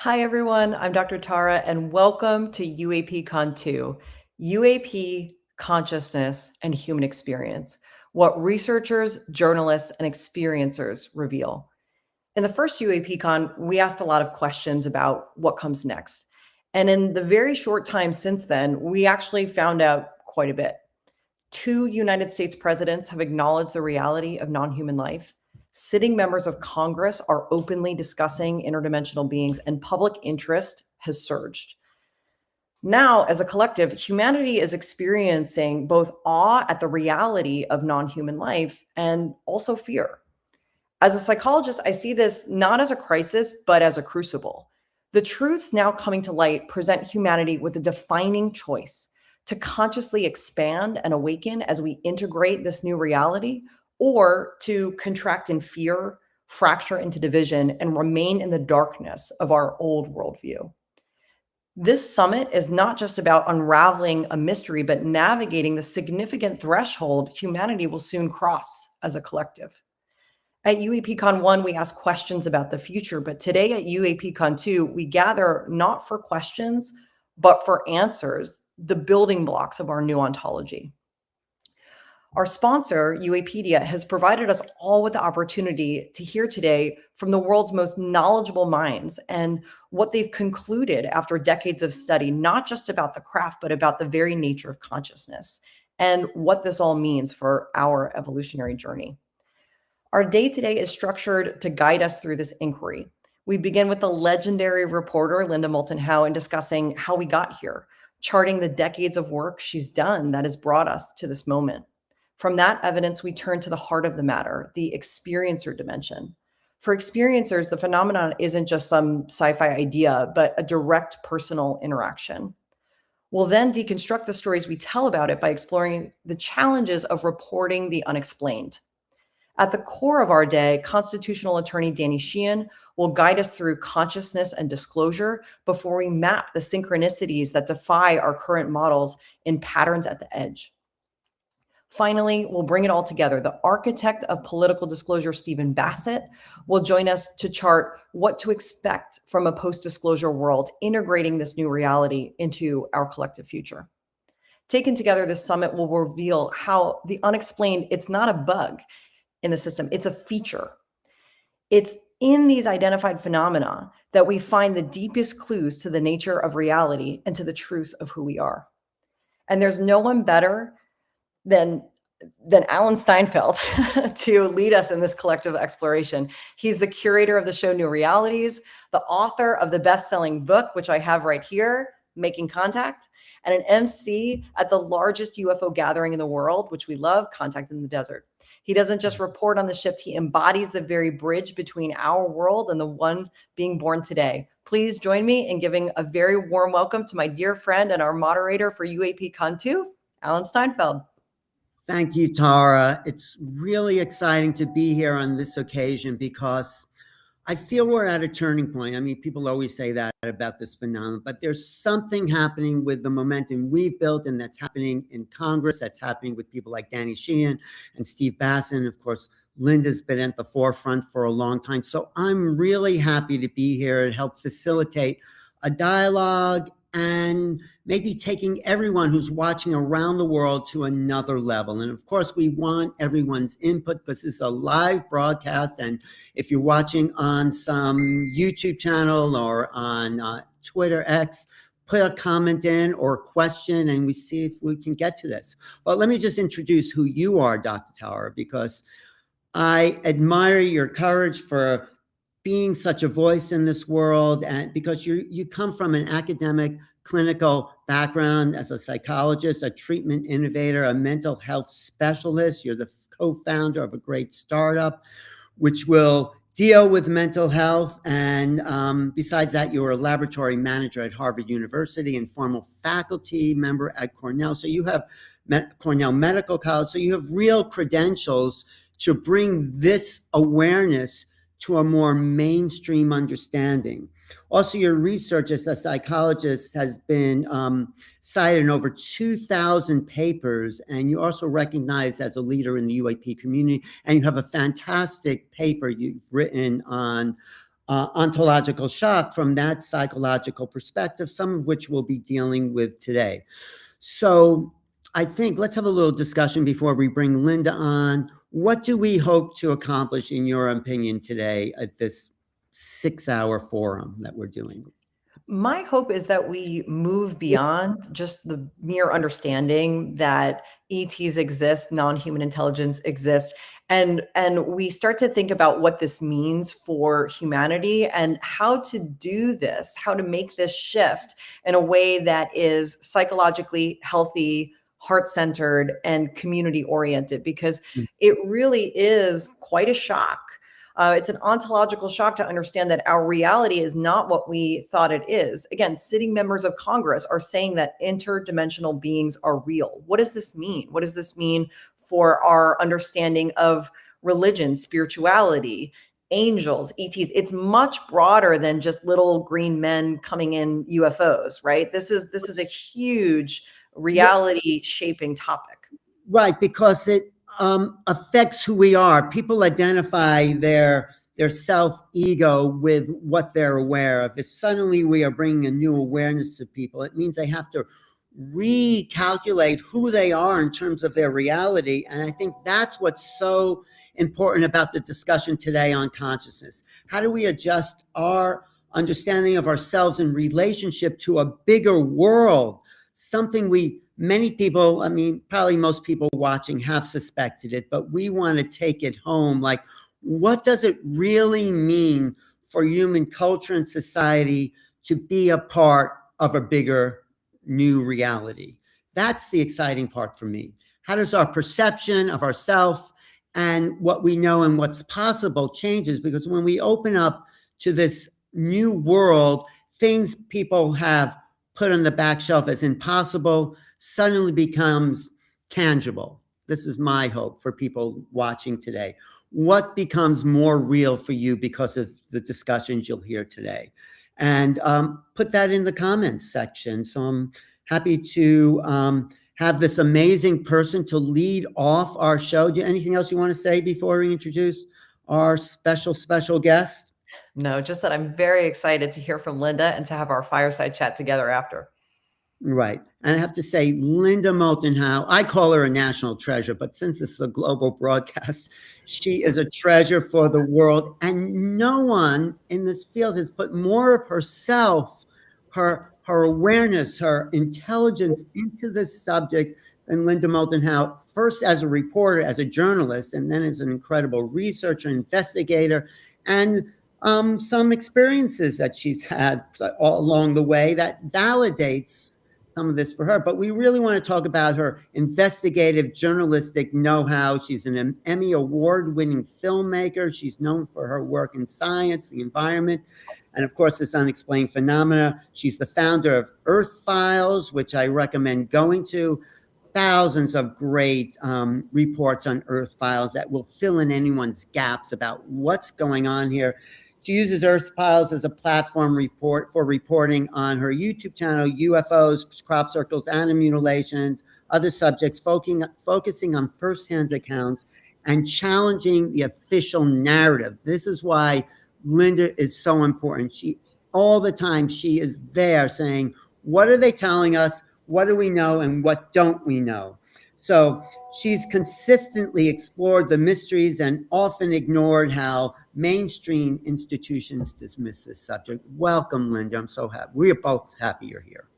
Hi, everyone. I'm Dr. Tara, and welcome to UAPCon 2, UAP Consciousness and Human Experience, what researchers, journalists, and experiencers reveal. In the first UAPCon, we asked a lot of questions about what comes next. And in the very short time since then, we actually found out quite a bit. Two United States presidents have acknowledged the reality of non-human life. Sitting members of Congress are openly discussing interdimensional beings, and public interest has surged. Now, as a collective, humanity is experiencing both awe at the reality of non-human life and also fear. As a psychologist, I see this not as a crisis, but as a crucible. The truths now coming to light present humanity with a defining choice to consciously expand and awaken as we integrate this new reality, or to contract in fear, fracture into division, and remain in the darkness of our old worldview. This summit is not just about unraveling a mystery, but navigating the significant threshold humanity will soon cross as a collective. At UAPCon 1, we ask questions about the future, but today at UAPCon 2, we gather not for questions, but for answers, the building blocks of our new ontology. Our sponsor, UApedia, has provided us all with the opportunity to hear today from the world's most knowledgeable minds and what they've concluded after decades of study, not just about the craft, but about the very nature of consciousness and what this all means for our evolutionary journey. Our day today is structured to guide us through this inquiry. We begin with the legendary reporter, Moulton Howe, in discussing how we got here, charting the decades of work she's done that has brought us to this moment. From that evidence, we turn to the heart of the matter, the experiencer dimension. For experiencers, the phenomenon isn't just some sci-fi idea, but a direct personal interaction. We'll then deconstruct the stories we tell about it by exploring the challenges of reporting the unexplained. At the core of our day, constitutional attorney Danny Sheehan will guide us through consciousness and disclosure before we map the synchronicities that defy our current models in patterns at the edge. Finally, we'll bring it all together. The architect of political disclosure, Stephen Bassett, will join us to chart what to expect from a post-disclosure world, integrating this new reality into our collective future. Taken together, this summit will reveal how the unexplained, it's not a bug in the system, it's a feature. It's in these identified phenomena that we find the deepest clues to the nature of reality and to the truth of who we are. And there's no one better than Alan Steinfeld to lead us in this collective exploration. He's the curator of the show New Realities, the author of the best-selling book, which I have right here, Making Contact, and an MC at the largest UFO gathering in the world, which we love, Contact in the Desert. He doesn't just report on the shift, he embodies the very bridge between our world and the one being born today. Please join me in giving a very warm welcome to my dear friend and our moderator for UAPCon 2, Alan Steinfeld. Thank you, Tara. It's really exciting to be here on this occasion because I feel we're at a turning point. I mean, people always say that about this phenomenon, but there's something happening with the momentum we've built, and that's happening in Congress. That's happening with people like Danny Sheehan and Steve Bassett. And of course, Linda's been at the forefront for a long time. So I'm really happy to be here and help facilitate a dialogue and maybe taking everyone who's watching around the world to another level. And of course, we want everyone's input because this is a live broadcast. And if you're watching on some YouTube channel or on Twitter X, put a comment in or a question and we see if we can get to this. Well, let me just introduce who you are, Dr. Tower, because I admire your courage for being such a voice in this world, and because you come from an academic clinical background as a psychologist, a treatment innovator, a mental health specialist. You're the co-founder of a great startup which will deal with mental health, and besides that, you're a laboratory manager at Harvard University and former faculty member at Cornell. So you have Cornell Medical College, so you have real credentials to bring this awareness to a more mainstream understanding. Also, your research as a psychologist has been cited in over 2,000 papers, and you're also recognized as a leader in the UAP community, and you have a fantastic paper you've written on ontological shock from that psychological perspective, some of which we'll be dealing with today. So I think let's have a little discussion before we bring Linda on. What do we hope to accomplish, in your opinion, today at this 6-hour forum that we're doing? My hope is that we move beyond just the mere understanding that ETs exist, non-human intelligence exists, and we start to think about what this means for humanity and how to do this, how to make this shift in a way that is psychologically healthy, heart-centered, and community-oriented, because it really is quite a shock. It's an ontological shock to understand that our reality is not what we thought it is. Again, sitting members of Congress are saying that interdimensional beings are real. What does this mean? What does this mean for our understanding of religion, spirituality, angels, ETs? It's much broader than just little green men coming in UFOs, right? This is a huge reality shaping topic. Right, because it affects who we are. People identify their self-ego with what they're aware of. If suddenly we are bringing a new awareness to people, it means they have to recalculate who they are in terms of their reality. And I think that's what's so important about the discussion today on consciousness. How do we adjust our understanding of ourselves in relationship to a bigger world? Something many people, I mean, probably most people watching have suspected it, but we want to take it home. Like, what does it really mean for human culture and society to be a part of a bigger new reality? That's the exciting part for me. How does our perception of ourself and what we know and what's possible changes? Because when we open up to this new world, things people have put on the back shelf as impossible suddenly becomes tangible. This is my hope for people watching today. What becomes more real for you because of the discussions you'll hear today? And put that in the comments section. So I'm happy to have this amazing person to lead off our show. Do you anything else you want to say before we introduce our special guest? No, just that I'm very excited to hear from Linda and to have our fireside chat together after. Right. And I have to say, Linda Moulton Howe, I call her a national treasure, but since this is a global broadcast, she is a treasure for the world. And no one in this field has put more of herself, her awareness, her intelligence into this subject than Linda Moulton Howe, first as a reporter, as a journalist, and then as an incredible researcher, investigator, and some experiences that she's had all along the way that validates some of this for her. But we really want to talk about her investigative journalistic know-how. She's an Emmy award-winning filmmaker. She's known for her work in science, the environment, and of course, this unexplained phenomena. She's the founder of Earth Files, which I recommend going to. Thousands of great reports on Earth Files that will fill in anyone's gaps about what's going on here. She uses Earth Files as a platform for reporting on her YouTube channel, UFOs, crop circles, animal mutilations, other subjects, focusing on firsthand accounts and challenging the official narrative. This is why Linda is so important. All the time, she is there saying, what are they telling us? What do we know and what don't we know? So she's consistently explored the mysteries and often ignored how mainstream institutions dismiss this subject. Welcome, Linda. I'm so happy. We are both happy you're here.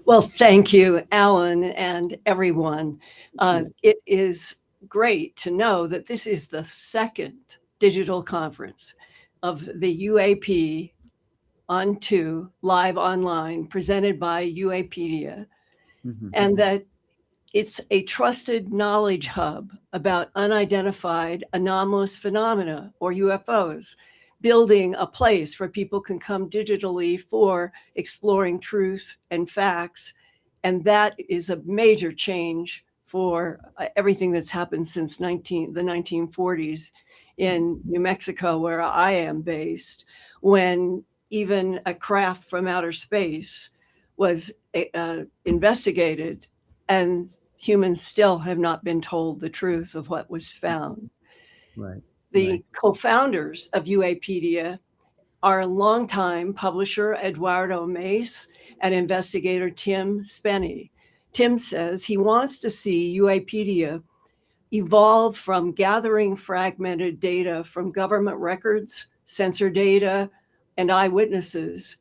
Well, thank you, Alan, and everyone. It is great to know that this is the second digital conference of the UAP on 2 live online presented by UApedia, and that it's a trusted knowledge hub about unidentified anomalous phenomena, or UFOs, building a place where people can come digitally for exploring truth and facts. And that is a major change for everything that's happened since the 1940s in New Mexico, where I am based, when even a craft from outer space was investigated, and humans still have not been told the truth of what was found. Right. The co-founders of UApedia our longtime publisher, Eduardo Mace, and investigator Tim Spenny. Tim says he wants to see UAPedia evolve from gathering fragmented data from government records, sensor data, and eyewitnesses,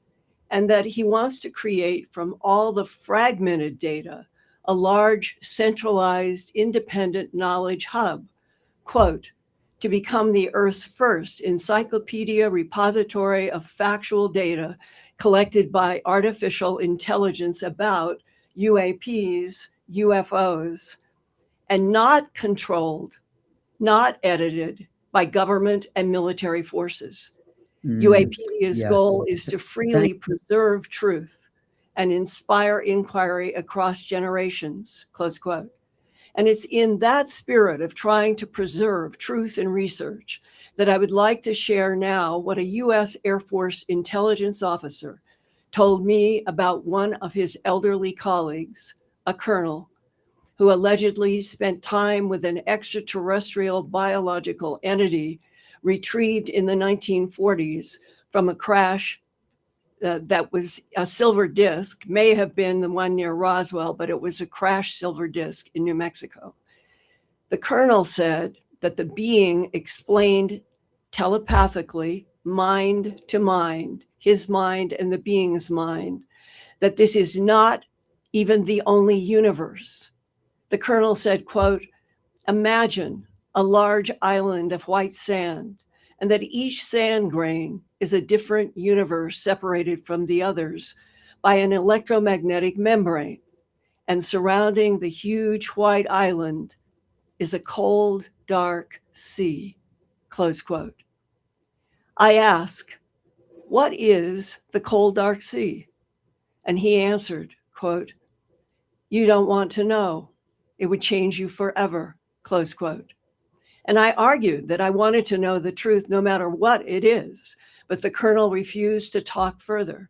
and that he wants to create from all the fragmented data a large, centralized, independent knowledge hub, quote, to become the Earth's first encyclopedia repository of factual data collected by artificial intelligence about UAPs, UFOs, and not controlled, not edited by government and military forces. UAPdia's yes. goal is to freely preserve truth and inspire inquiry across generations, close quote. And it's in that spirit of trying to preserve truth in research that I would like to share now what a US Air Force intelligence officer told me about one of his elderly colleagues, a colonel, who allegedly spent time with an extraterrestrial biological entity retrieved in the 1940s from a crash that was a silver disc, may have been the one near Roswell, but it was a crashed silver disc in New Mexico. The colonel said that the being explained telepathically, mind to mind, his mind and the being's mind, that this is not even the only universe. The colonel said, quote, imagine a large island of white sand, and that each sand grain is a different universe separated from the others by an electromagnetic membrane. And surrounding the huge white island is a cold, dark sea, close quote. I ask, what is the cold, dark sea? And he answered, quote, you don't want to know. It would change you forever, close quote. And I argued that I wanted to know the truth no matter what it is, but the colonel refused to talk further.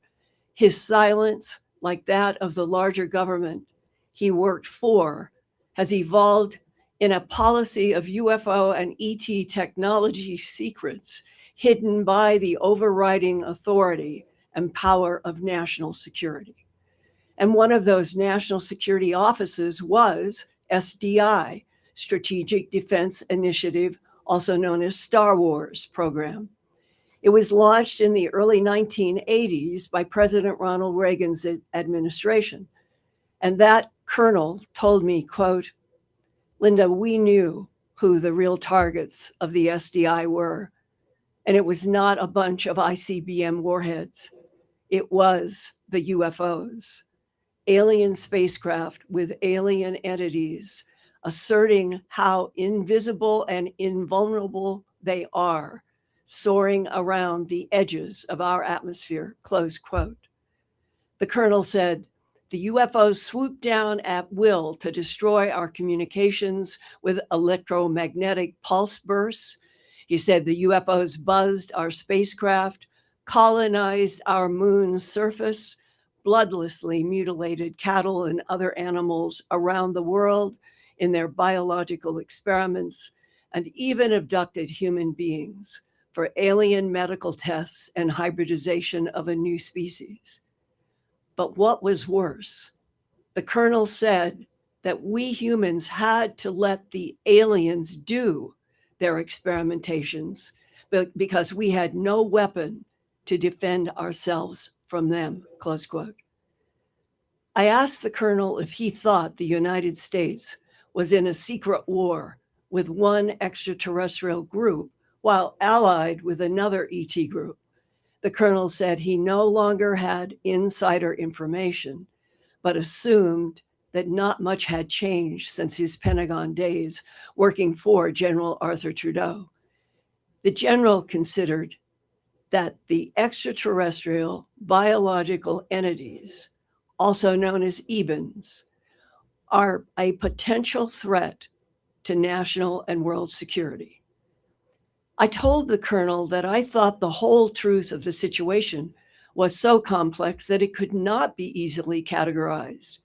His silence, like that of the larger government he worked for, has evolved in a policy of UFO and ET technology secrets hidden by the overriding authority and power of national security. And one of those national security offices was SDI, Strategic Defense Initiative, also known as Star Wars program. It was launched in the early 1980s by President Ronald Reagan's administration. And that colonel told me, quote, Linda, we knew who the real targets of the SDI were. And it was not a bunch of ICBM warheads. It was the UFOs. Alien spacecraft with alien entities asserting how invisible and invulnerable they are, soaring around the edges of our atmosphere, close quote. The colonel said, the UFOs swooped down at will to destroy our communications with electromagnetic pulse bursts. He said the UFOs buzzed our spacecraft, colonized our moon's surface, bloodlessly mutilated cattle and other animals around the world in their biological experiments, and even abducted human beings for alien medical tests and hybridization of a new species. But what was worse, the colonel said that we humans had to let the aliens do their experimentations because we had no weapon to defend ourselves from them, close quote. I asked the colonel if he thought the United States was in a secret war with one extraterrestrial group while allied with another ET group. The colonel said he no longer had insider information, but assumed that not much had changed since his Pentagon days working for General Arthur Trudeau. The general considered that the extraterrestrial biological entities, also known as EBINs, are a potential threat to national and world security. I told the colonel that I thought the whole truth of the situation was so complex that it could not be easily categorized.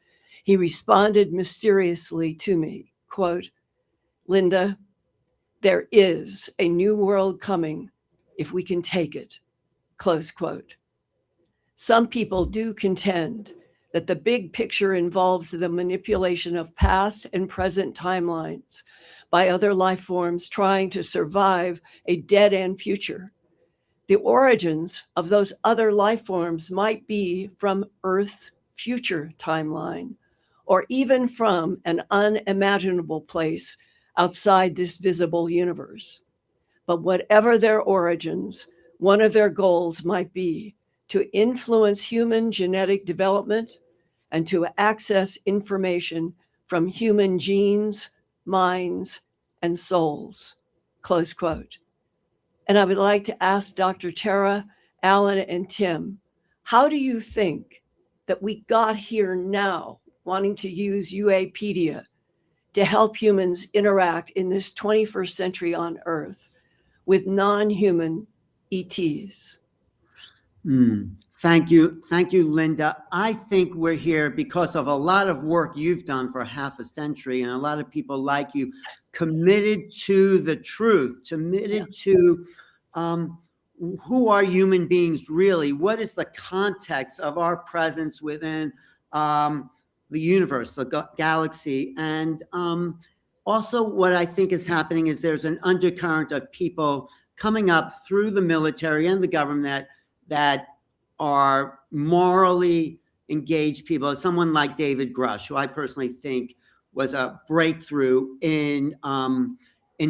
He responded mysteriously to me, quote, Linda, there is a new world coming if we can take it, close quote. Some people do contend that the big picture involves the manipulation of past and present timelines by other life forms trying to survive a dead-end future. The origins of those other life forms might be from Earth's future timeline, or even from an unimaginable place outside this visible universe. But whatever their origins, one of their goals might be to influence human genetic development and to access information from human genes, minds, and souls, close quote. And I would like to ask Dr. Tara, Alan, and Tim, how do you think that we got here now, wanting to use UApedia to help humans interact in this 21st century on Earth with non-human ETs? Thank you, Linda. I think we're here because of a lot of work you've done for half a century, and a lot of people like you, committed to the truth, committed to who are human beings really? What is the context of our presence within the universe, the galaxy? And also what I think is happening is there's an undercurrent of people coming up through the military and the government that are morally engaged people. Someone like David Grush, who I personally think was a breakthrough in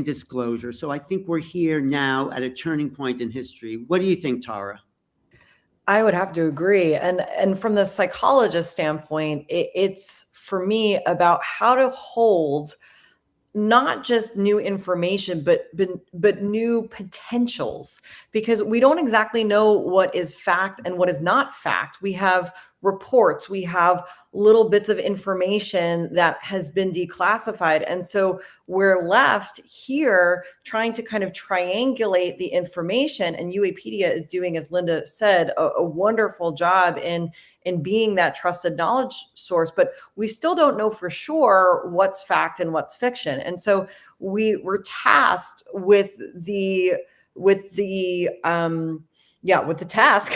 disclosure. So I think we're here now at a turning point in history. What do you think, Tara? I would have to agree. And from the psychologist standpoint, it's for me about how to hold not just new information, but new potentials, because we don't exactly know what is fact and what is not fact. We have reports, we have little bits of information that has been declassified. And so we're left here trying to kind of triangulate the information. And UApedia is doing, as Linda said, a wonderful job in being that trusted knowledge source, but we still don't know for sure what's fact and what's fiction. And so we're tasked with the task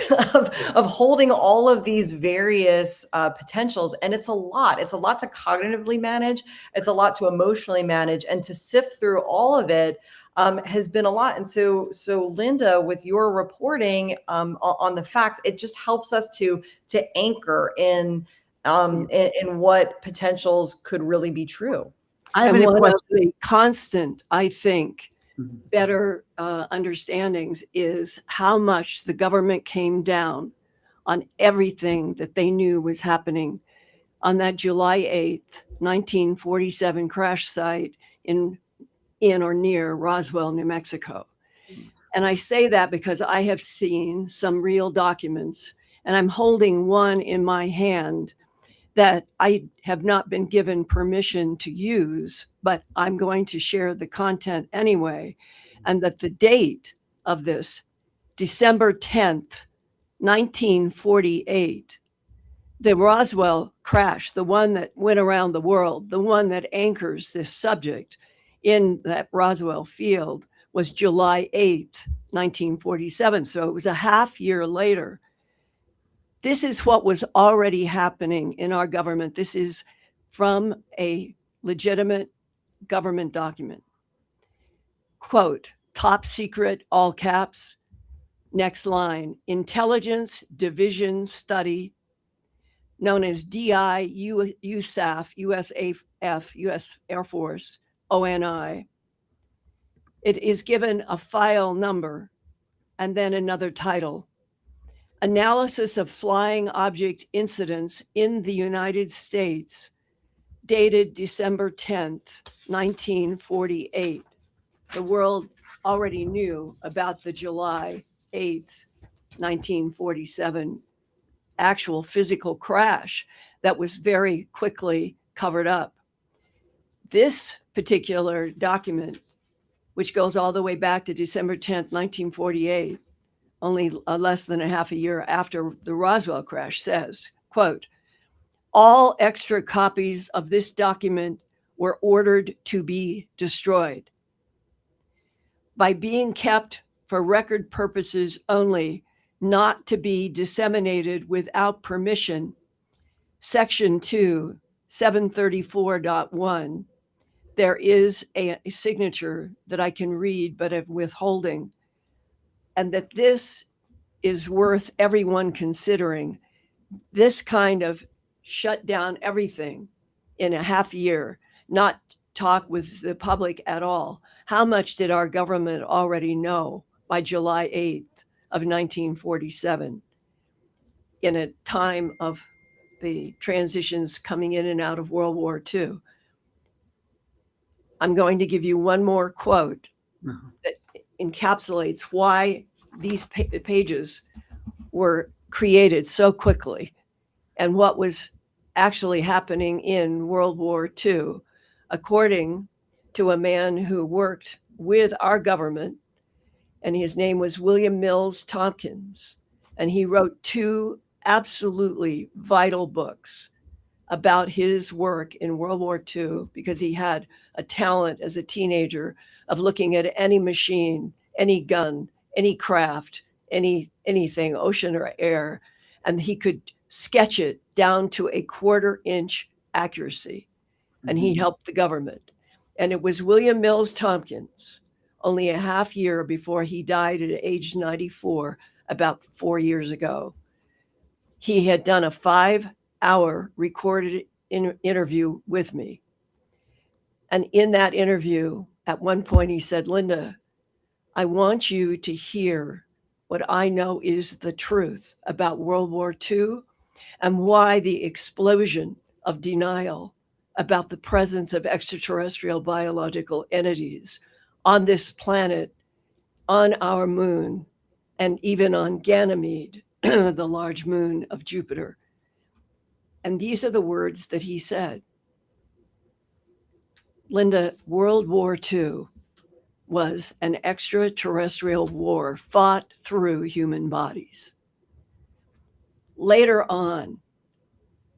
of holding all of these various potentials. And it's a lot to cognitively manage. It's a lot to emotionally manage, and to sift through all of it has been a lot. And so Linda, with your reporting on the facts, it just helps us to anchor in what potentials could really be true. I have and one question. of the constant, I think, better understandings is how much the government came down on everything that they knew was happening on that July 8th, 1947 crash site in or near Roswell, New Mexico. And I say that because I have seen some real documents, and I'm holding one in my hand that I have not been given permission to use, but I'm going to share the content anyway. And that the date of this, December 10th, 1948, the Roswell crash, the one that went around the world, the one that anchors this subject in that Roswell field, was July 8th, 1947. So it was a half year later. This is what was already happening in our government. This is from a legitimate government document. Quote, top secret, all caps. Next line, intelligence division study, known as DI USAF, USAF, US Air Force, ONI. It is given a file number and then another title. Analysis of flying object incidents in the United States, dated December 10th, 1948. The world already knew about the July 8th, 1947 actual physical crash that was very quickly covered up. This particular document, which goes all the way back to December 10th, 1948, only less than a half a year after the Roswell crash, says, quote, all extra copies of this document were ordered to be destroyed. By being kept for record purposes only, not to be disseminated without permission. Section 2, 734.1, there is a signature that I can read, but I'm withholding, and that this is worth everyone considering. This kind of shut down everything in a half year, not talk with the public at all. How much did our government already know by July 8th of 1947, in a time of the transitions coming in and out of World War II? I'm going to give you one more quote that encapsulates why these pages were created so quickly and what was actually happening in World War II, according to a man who worked with our government, and his name was William Mills Tompkins. And he wrote 2 absolutely vital books about his work in World War II, because he had a talent as a teenager of looking at any machine, any gun, any craft, anything, ocean or air, and he could sketch it down to a 1/4-inch accuracy. And he helped the government. And it was William Mills Tompkins, only a half year before he died at age 94, about 4 years ago. He had done a 5-hour recorded interview with me. And in that interview, at one point he said, "Linda, I want you to hear what I know is the truth about World War II and why the explosion of denial about the presence of extraterrestrial biological entities on this planet, on our moon, and even on Ganymede, the large moon of Jupiter." And these are the words that he said. "Linda, World War II was an extraterrestrial war fought through human bodies." Later on,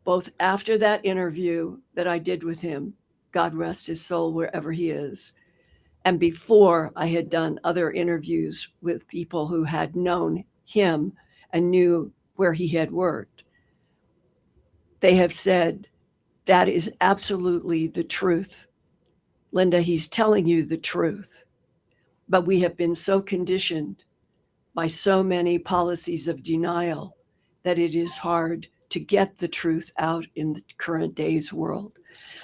both after that interview that I did with him, God rest his soul wherever he is, and before I had done other interviews with people who had known him and knew where he had worked, they have said, "That is absolutely the truth. Linda, he's telling you the truth." But we have been so conditioned by so many policies of denial that it is hard to get the truth out in the current day's world.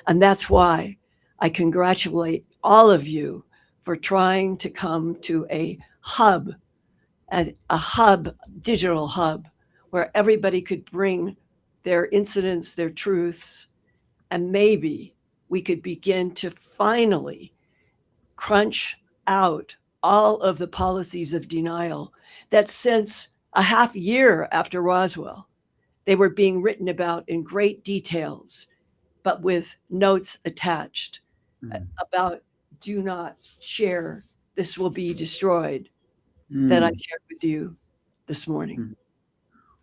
And that's why I congratulate all of you for trying to come to a hub, digital hub, where everybody could bring their incidents, their truths, and maybe we could begin to finally crunch out all of the policies of denial that since a half year after Roswell, they were being written about in great details, but with notes attached about "do not share, this will be destroyed," that I shared with you this morning.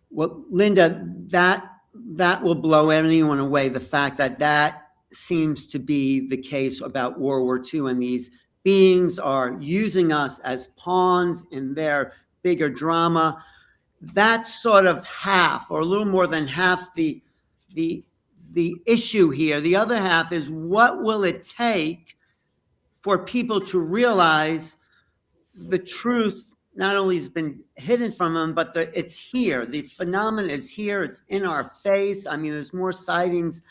Well, Linda, that will blow anyone away. The fact that that seems to be the case about World War II, and these beings are using us as pawns in their bigger drama. That's sort of half, or a little more than half, the issue here. The other half is, what will it take for people to realize the truth not only has been hidden from them, but it's here. The phenomenon is here. It's in our face. I mean, there's more sightings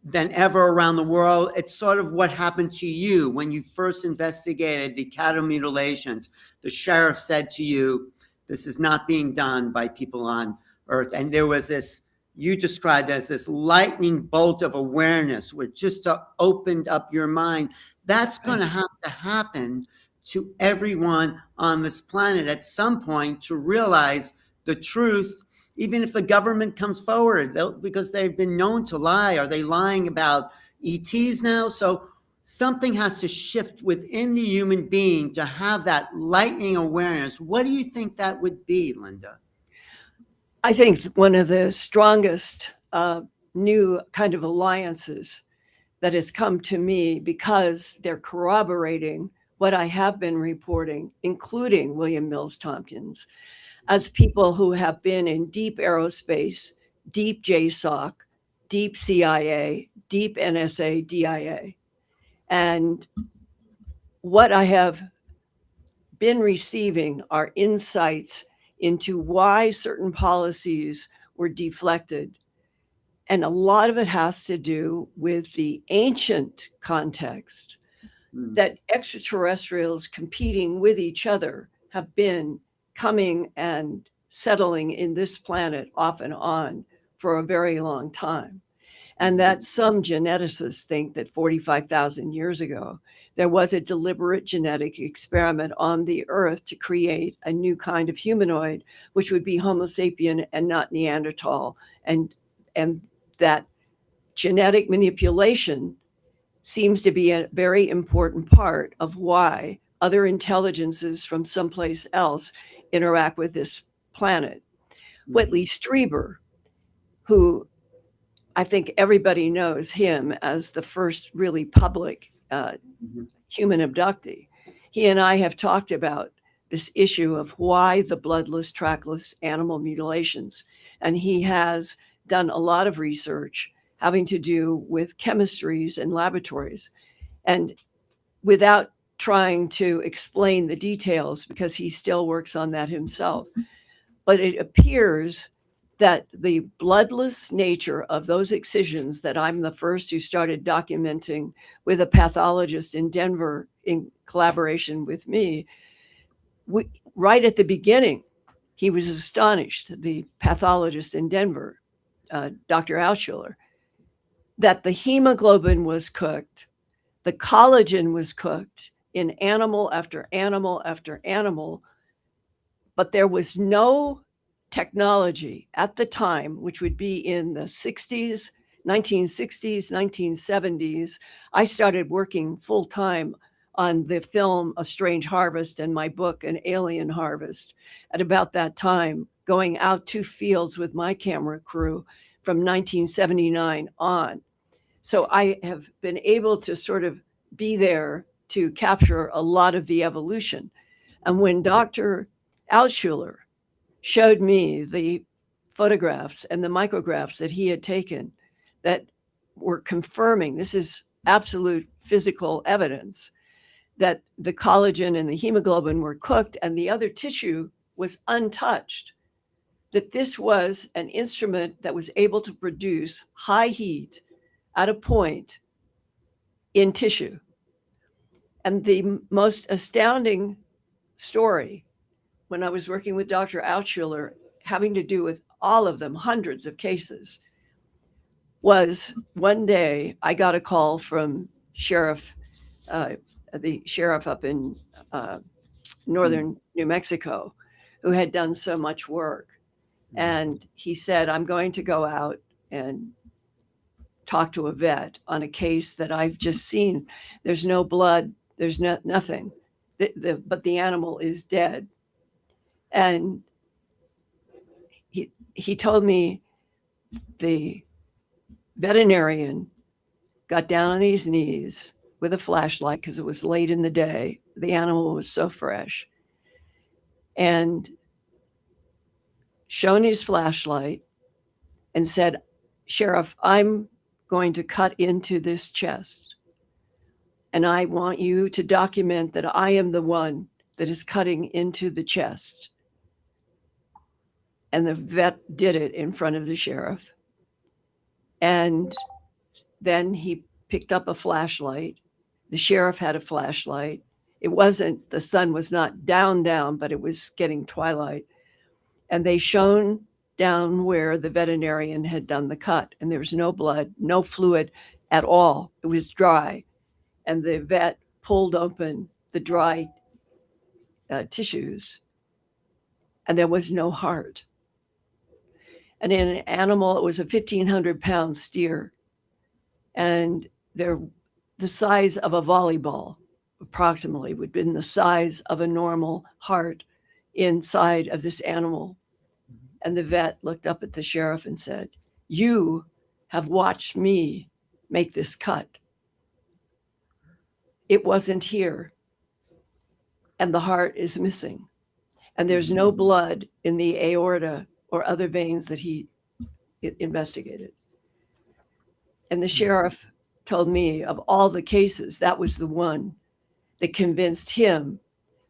than ever around the world. It's sort of what happened to you when you first investigated the cattle mutilations. The sheriff said to you, "This is not being done by people on Earth." And there was this, you described as this lightning bolt of awareness, which just opened up your mind. That's going to have to happen to everyone on this planet at some point, to realize the truth, even if the government comes forward, because they've been known to lie. Are they lying about ETs now? So something has to shift within the human being to have that lightning awareness. What do you think that would be, Linda? I think one of the strongest new kind of alliances that has come to me, because they're corroborating what I have been reporting, including William Mills Tompkins, as people who have been in deep aerospace, deep JSOC, deep CIA, deep NSA, DIA. And what I have been receiving are insights into why certain policies were deflected. And a lot of it has to do with the ancient context that extraterrestrials competing with each other have been coming and settling in this planet off and on for a very long time. And that some geneticists think that 45,000 years ago, there was a deliberate genetic experiment on the Earth to create a new kind of humanoid, which would be Homo sapien and not Neanderthal. And that genetic manipulation seems to be a very important part of why other intelligences from someplace else interact with this planet. Whitley Strieber, who I think everybody knows him as the first really public human abductee. He and I have talked about this issue of why the bloodless, trackless animal mutilations. And he has done a lot of research having to do with chemistries and laboratories. And without trying to explain the details, because he still works on that himself, but it appears that the bloodless nature of those excisions that I'm the first who started documenting with a pathologist in Denver in collaboration with me, right at the beginning, he was astonished, the pathologist in Denver, Dr. Altschuler, that the hemoglobin was cooked, the collagen was cooked in animal after animal after animal, but there was no technology at the time, which would be in the 60s, 1960s, 1970s. I started working full time on the film A Strange Harvest and my book An Alien Harvest at about that time, going out to fields with my camera crew from 1979 on. So I have been able to sort of be there to capture a lot of the evolution. And when Dr. Altschuler showed me the photographs and the micrographs that he had taken that were confirming, this is absolute physical evidence, that the collagen and the hemoglobin were cooked and the other tissue was untouched, that this was an instrument that was able to produce high heat at a point in tissue. And the most astounding story when I was working with Dr. Altschuler, having to do with all of them, hundreds of cases, was one day I got a call from the sheriff up in northern New Mexico, who had done so much work. And he said, I'm going to go out and talk to a vet on a case that I've just seen. There's no blood, there's nothing, but the animal is dead. And he told me the veterinarian got down on his knees with a flashlight because it was late in the day. The animal was so fresh. And shown his flashlight and said, Sheriff, I'm going to cut into this chest. And I want you to document that I am the one that is cutting into the chest. And the vet did it in front of the sheriff. And then he picked up a flashlight. The sheriff had a flashlight. It wasn't, the sun was not down, but it was getting twilight. And they shone down where the veterinarian had done the cut. And there was no blood, no fluid at all. It was dry. And the vet pulled open the dry tissues, and there was no heart. And in an animal, it was a 1,500-pound steer, and they're the size of a volleyball, approximately, would have been the size of a normal heart inside of this animal. And the vet looked up at the sheriff and said, you have watched me make this cut. It wasn't here, and the heart is missing. and there's no blood in the aorta or other veins that he investigated. And the sheriff told me of all the cases, that was the one that convinced him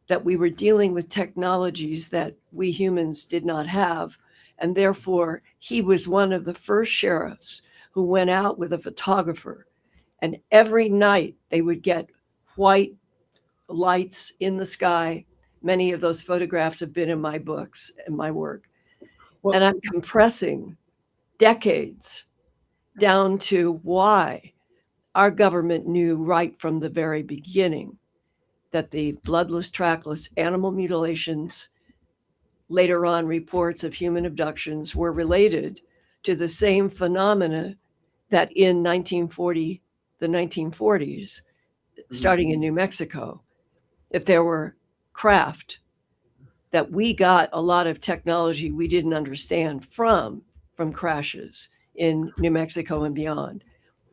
that we were dealing with technologies that we humans did not have. And therefore, he was one of the first sheriffs who went out with a photographer. And every night they would get white lights in the sky. Many of those photographs have been in my books and my work. Well, and I'm compressing decades down to why our government knew right from the very beginning that the bloodless, trackless animal mutilations, later on reports of human abductions, were related to the same phenomena that in the 1940s, starting in New Mexico, if there were craft, that we got a lot of technology we didn't understand from crashes in New Mexico and beyond.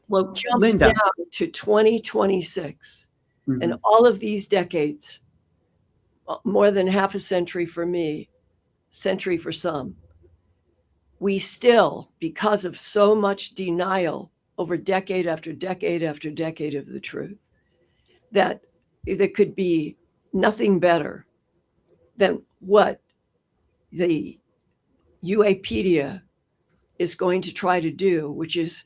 well, Jump Linda. down to 2026, Mhm. and all of these decades, more than half a century for me, century for some, we still, because of so much denial over decade after decade after decade of the truth, that there could be nothing better than what the UAPedia is going to try to do, which is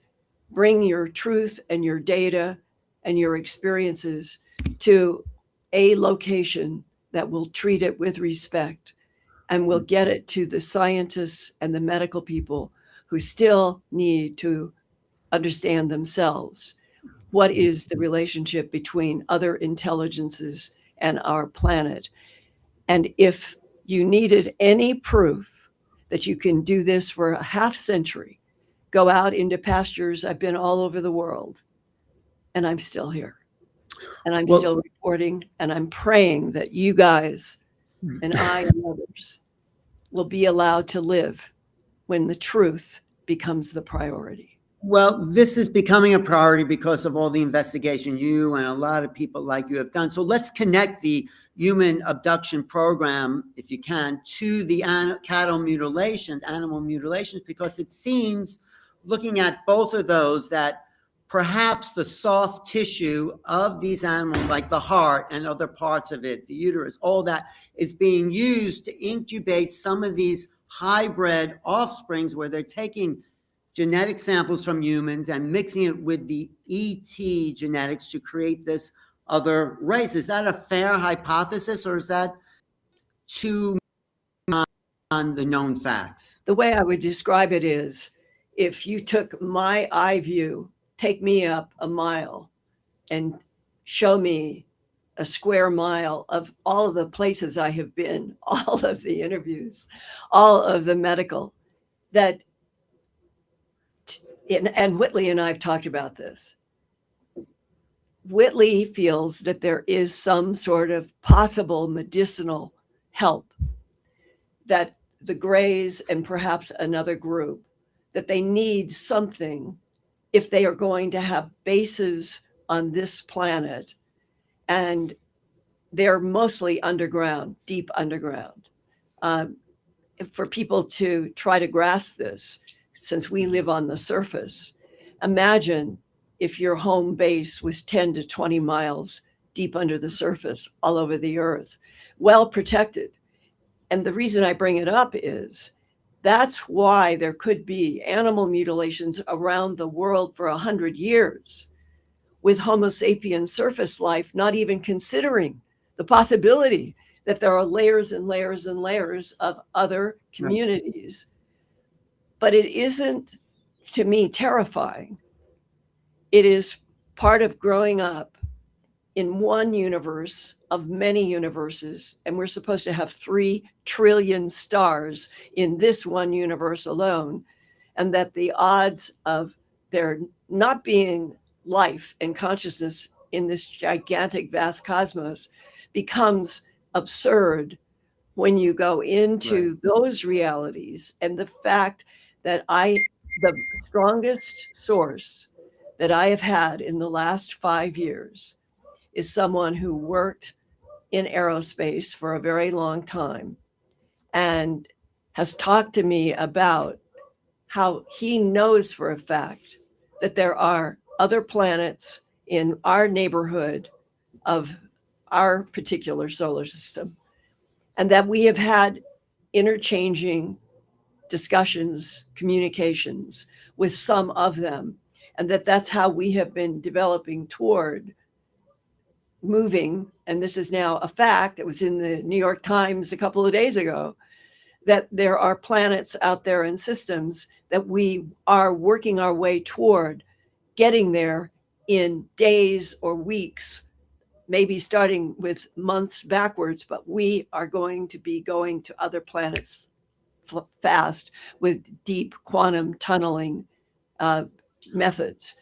bring your truth and your data and your experiences to a location that will treat it with respect and will get it to the scientists and the medical people who still need to understand themselves. What is the relationship between other intelligences and our planet? And if you needed any proof that you can do this for a half century, go out into pastures. I've been all over the world, and I'm still here. And I'm still reporting, and I'm praying that you guys and I and others will be allowed to live when the truth becomes the priority. Well, this is becoming a priority because of all the investigation you and a lot of people like you have done. So let's connect the human abduction program, if you can, to the animal mutilations, because it seems, looking at both of those, that perhaps the soft tissue of these animals, like the heart and other parts of it, the uterus, all that is being used to incubate some of these hybrid offsprings where they're taking genetic samples from humans and mixing it with the ET genetics to create this other race. Is that a fair hypothesis, or is that too on the known facts? The way I would describe it is, if you took my eye view, take me up a mile and show me a square mile of all of the places I have been, all of the interviews, all of the medical, that, and Whitley and I have talked about this. Whitley feels that there is some sort of possible medicinal help that the Greys and perhaps another group, that they need something if they are going to have bases on this planet. And they're mostly underground, deep underground. For people to try to grasp this, since we live on the surface, imagine if your home base was 10 to 20 miles deep under the surface, all over the earth, well protected. And the reason I bring it up is that's why there could be animal mutilations around the world for 100 years with Homo sapiens surface life, not even considering the possibility that there are layers and layers and layers of other communities. But it isn't, to me, terrifying. It is part of growing up in one universe of many universes, and we're supposed to have 3 trillion stars in this one universe alone, and that the odds of there not being life and consciousness in this gigantic, vast cosmos becomes absurd when you go into those realities. And the fact that the strongest source that I have had in the last 5 years is someone who worked in aerospace for a very long time and has talked to me about how he knows for a fact that there are other planets in our neighborhood of our particular solar system, and that we have had interchanging discussions, communications with some of them, and that's how we have been developing toward moving. And this is now a fact. It was in the New York Times a couple of days ago, that there are planets out there and systems that we are working our way toward getting there in days or weeks, maybe starting with months backwards, but we are going to be going to other planets fast with deep quantum tunneling methods.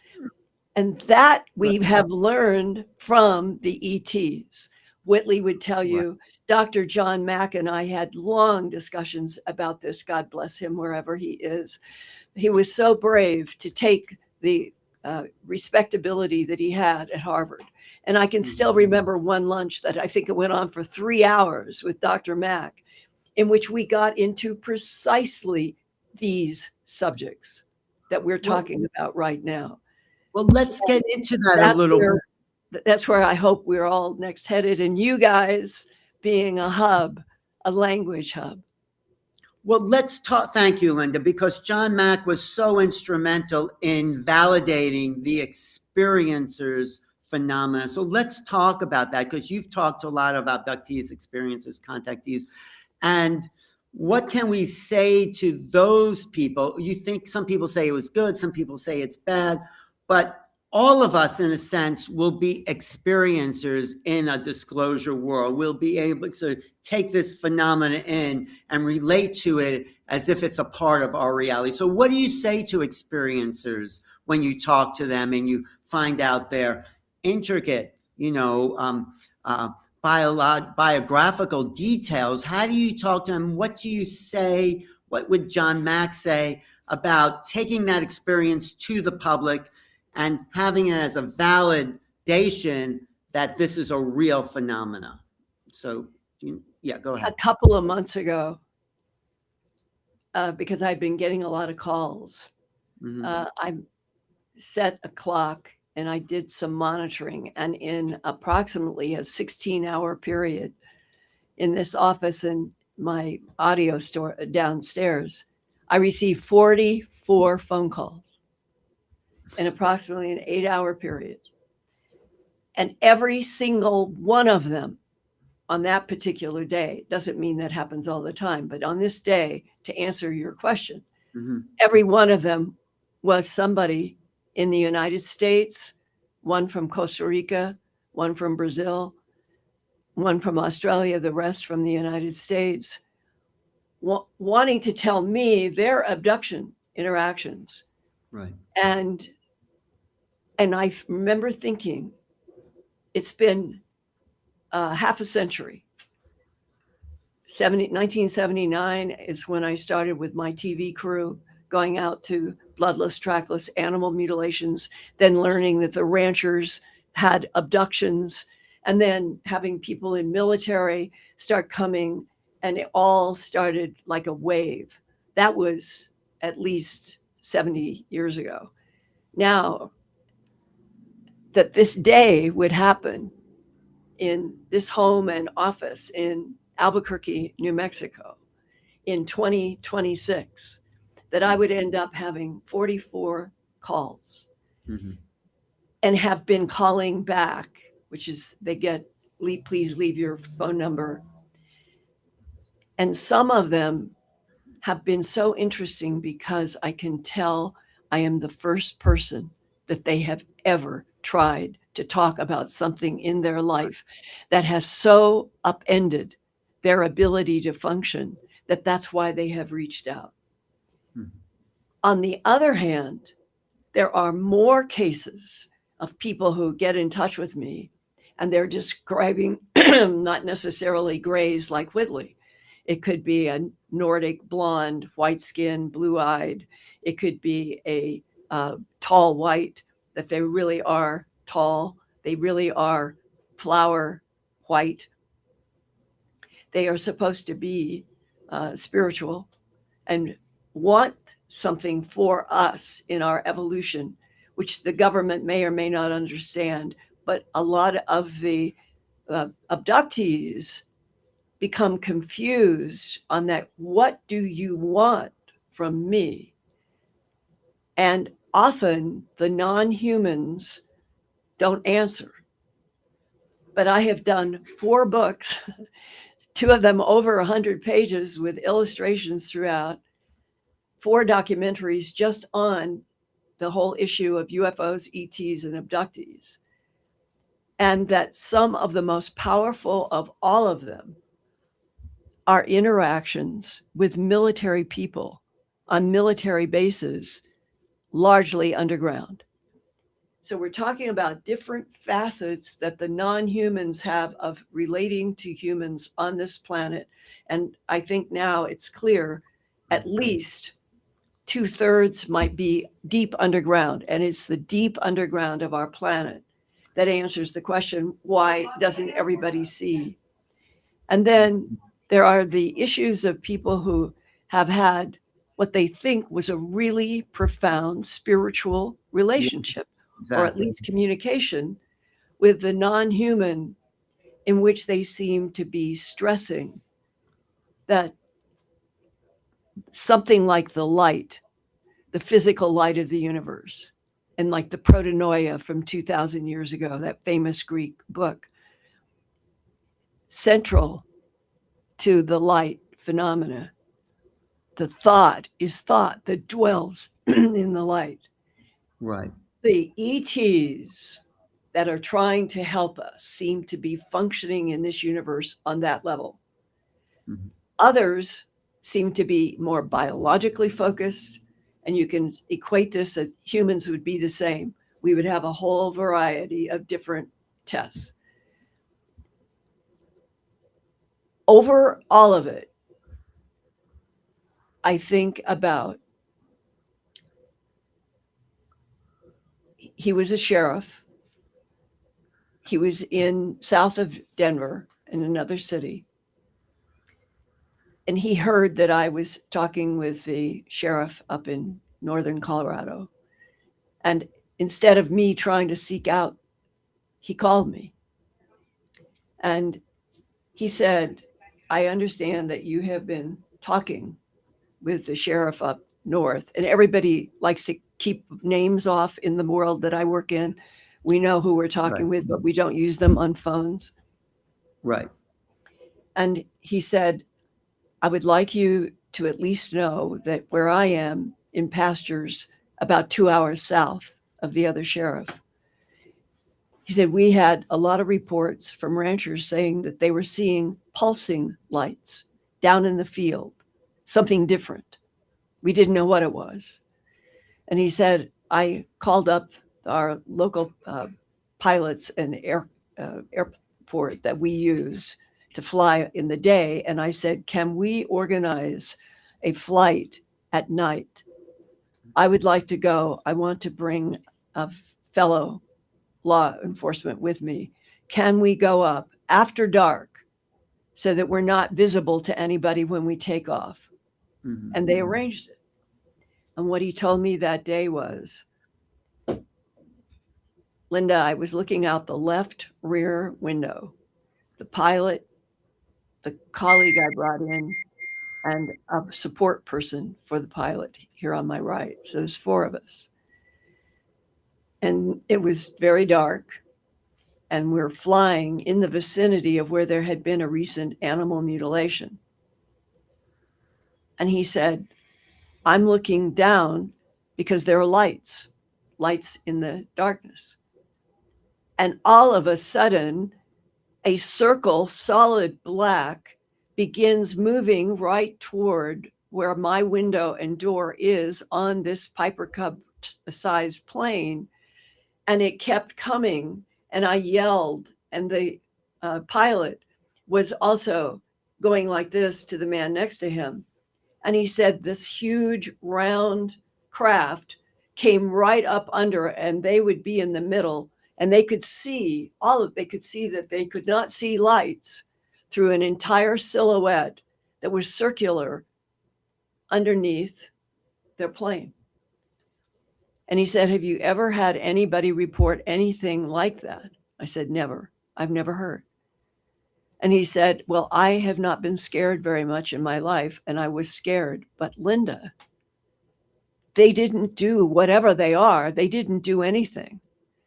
And that we have learned from the ETs. Whitley would tell you, Dr. John Mack and I had long discussions about this. God bless him wherever he is. He was so brave to take the respectability that he had at Harvard. And I can still remember one lunch that I think it went on for 3 hours with Dr. Mack, in which we got into precisely these subjects that we're talking about right now. Well, let's get into that a little bit. That's where I hope we're all next headed, and you guys being a hub, a language hub. Well, let's talk. Thank you, Linda, because John Mack was so instrumental in validating the experiencers phenomena. So let's talk about that, because you've talked a lot about abductees, experiencers, contactees. And what can we say to those people? You think some people say it was good, some people say it's bad, but all of us, in a sense, will be experiencers in a disclosure world. We'll be able to take this phenomena in and relate to it as if it's a part of our reality. So what do you say to experiencers when you talk to them and you find out their intricate, biographical details? How do you talk to them? What do you say? What would John Mack say about taking that experience to the public and having it as a validation that this is a real phenomena? So, yeah, go ahead. A couple of months ago, because I've been getting a lot of calls, I set a clock and I did some monitoring. And in approximately a 16-hour period in this office in my audio store downstairs, I received 44 phone calls in approximately an 8-hour period. And every single one of them on that particular day, doesn't mean that happens all the time, but on this day, to answer your question, every one of them was somebody in the United States, one from Costa Rica, one from Brazil, one from Australia, the rest from the United States, wanting to tell me their abduction interactions. Right. And I remember thinking, it's been half a century. 1979 is when I started with my TV crew, going out to bloodless, trackless animal mutilations, then learning that the ranchers had abductions, and then having people in military start coming, and it all started like a wave. That was at least 70 years ago. Now, that this day would happen in this home and office in Albuquerque, New Mexico, in 2026, that I would end up having 44 calls and have been calling back, which is they get, please leave your phone number. And some of them have been so interesting because I can tell I am the first person that they have ever tried to talk about something in their life that has so upended their ability to function that that's why they have reached out. On the other hand, there are more cases of people who get in touch with me and they're describing not necessarily grays like Whitley. It could be a Nordic blonde, white skin, blue-eyed. It could be a tall white, that they really are tall. They really are flower white. They are supposed to be spiritual and want something for us in our evolution, which the government may or may not understand. But a lot of the abductees become confused on that. What do you want from me? And often the non-humans don't answer. But I have done 4 books, 2 of them over 100 pages with illustrations throughout, 4 documentaries just on the whole issue of UFOs, ETs, and abductees. And that some of the most powerful of all of them are interactions with military people on military bases, largely underground. So we're talking about different facets that the non-humans have of relating to humans on this planet. And I think now it's clear at least 2/3 might be deep underground. And it's the deep underground of our planet that answers the question, why doesn't everybody see? And then there are the issues of people who have had what they think was a really profound spiritual relationship, or at Exactly. least communication with the non-human, in which they seem to be stressing that something like the light, the physical light of the universe, and like the protonoia from 2,000 years ago, that famous Greek book, central to the light phenomena, the thought is thought that dwells in the light. Right. The ETs that are trying to help us seem to be functioning in this universe on that level. Mhm. Others seem to be more biologically focused, and you can equate this that humans would be the same. We would have a whole variety of different tests. Over all of it, I think about, he was a sheriff. He was in south of Denver in another city. And he heard that I was talking with the sheriff up in northern Colorado. And instead of me trying to seek out, he called me. And he said, I understand that you have been talking with the sheriff up north. And everybody likes to keep names off in the world that I work in. We know who we're talking Right. with, but we don't use them on phones. Right. And he said, I would like you to at least know that where I am in pastures about 2 hours south of the other sheriff, he said, we had a lot of reports from ranchers saying that they were seeing pulsing lights down in the field, something different. We didn't know what it was. And he said, I called up our local pilots and airport that we use to fly in the day. And I said, can we organize a flight at night? I would like to go. I want to bring a fellow law enforcement with me. Can we go up after dark so that we're not visible to anybody when we take off? Mhm. And they arranged it. And what he told me that day was, Linda, I was looking out the left rear window. The pilot, the colleague I brought in, and a support person for the pilot here on my right. So there's 4 of us. And it was very dark. And we're flying in the vicinity of where there had been a recent animal mutilation. And he said, I'm looking down because there are lights in the darkness. And all of a sudden, a circle, solid black, begins moving right toward where my window and door is on this Piper Cub sized plane. And it kept coming, and I yelled, and the pilot was also going like this to the man next to him. And he said this huge round craft came right up under, and they would be in the middle, and they could see that they could not see lights through an entire silhouette that were circular underneath their plane. And he said, have you ever had anybody report anything like that? I said, never. I've never heard. And he said, well, I have not been scared very much in my life, and I was scared. But Linda, they didn't do whatever they are. They didn't do anything.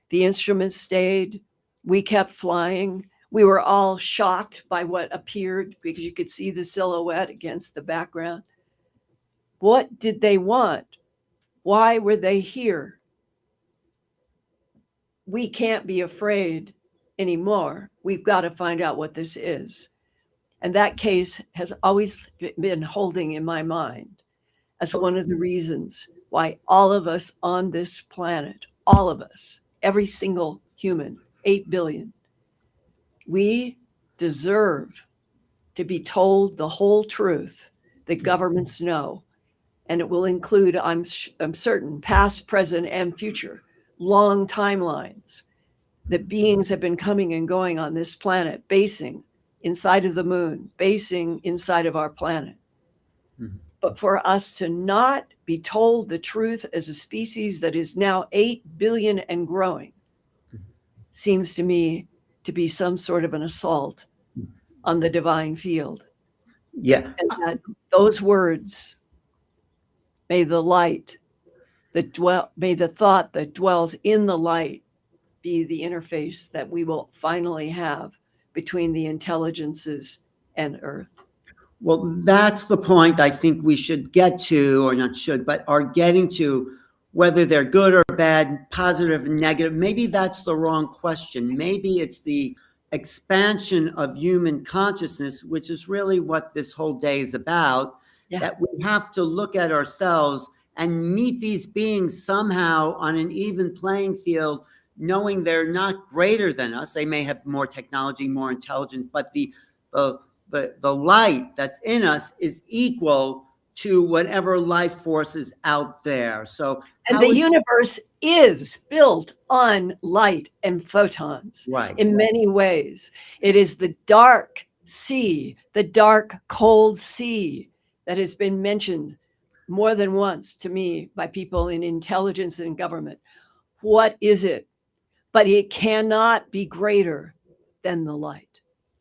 The instruments stayed. We kept flying. We were all shocked by what appeared because you could see the silhouette against the background. What did they want? Why were they here? We can't be afraid anymore. We've got to find out what this is. And that case has always been holding in my mind as one of the reasons why all of us on this planet, all of us, every single human, 8 billion, we deserve to be told the whole truth that governments know. And it will include, I'm certain, past, present, and future, long timelines that beings have been coming and going on this planet, basing inside of the moon, basing inside of our planet. Mm-hmm. But for us to not be told the truth as a species that is now 8 billion and growing seems to me to be some sort of an assault on the divine field. Yeah. And that those words, may the light that may the thought that dwells in the light be the interface that we will finally have between the intelligences and Earth. Well, that's the point I think we should get to, or not should, but are getting to, whether they're good or bad, positive and negative. Maybe that's the wrong question. Maybe it's the expansion of human consciousness, which is really what this whole day is about. Yeah. That we have to look at ourselves and meet these beings somehow on an even playing field, knowing they're not greater than us. They may have more technology, more intelligence, but the light that's in us is equal to whatever life force is out there. So, and the universe is built on light and photons, right, in many ways. It is the dark sea, the dark, cold sea that has been mentioned more than once to me by people in intelligence and government. What is it? But it cannot be greater than the light.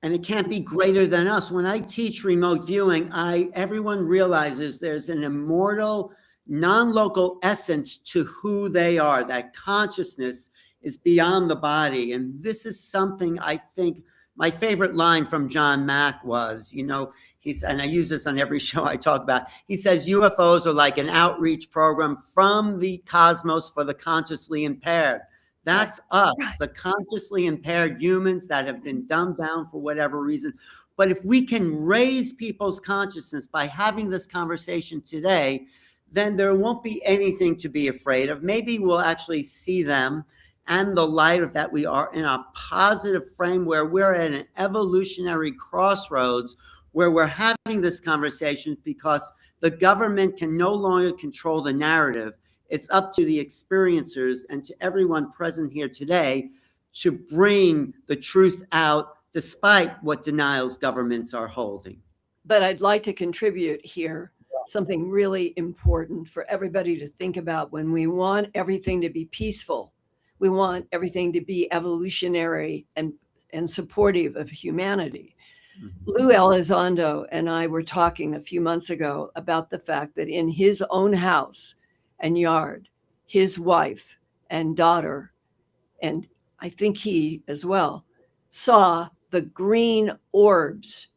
And it can't be greater than us. When I teach remote viewing, everyone realizes there's an immortal, non-local essence to who they are. That consciousness is beyond the body. And this is something I think my favorite line from John Mack was, and I use this on every show I talk about. He says, UFOs are like an outreach program from the cosmos for the consciously impaired. That's us, the consciously impaired humans that have been dumbed down for whatever reason. But if we can raise people's consciousness by having this conversation today, then there won't be anything to be afraid of. Maybe we'll actually see them and the light of that we are in a positive frame where we're at an evolutionary crossroads where we're having this conversation because the government can no longer control the narrative. It's up to the experiencers and to everyone present here today to bring the truth out despite what denials governments are holding. But I'd like to contribute here something really important for everybody to think about. When we want everything to be peaceful, we want everything to be evolutionary and supportive of humanity. Mm-hmm. Lou Elizondo and I were talking a few months ago about the fact that in his own house and yard, his wife and daughter, and I think he as well, saw the green orbs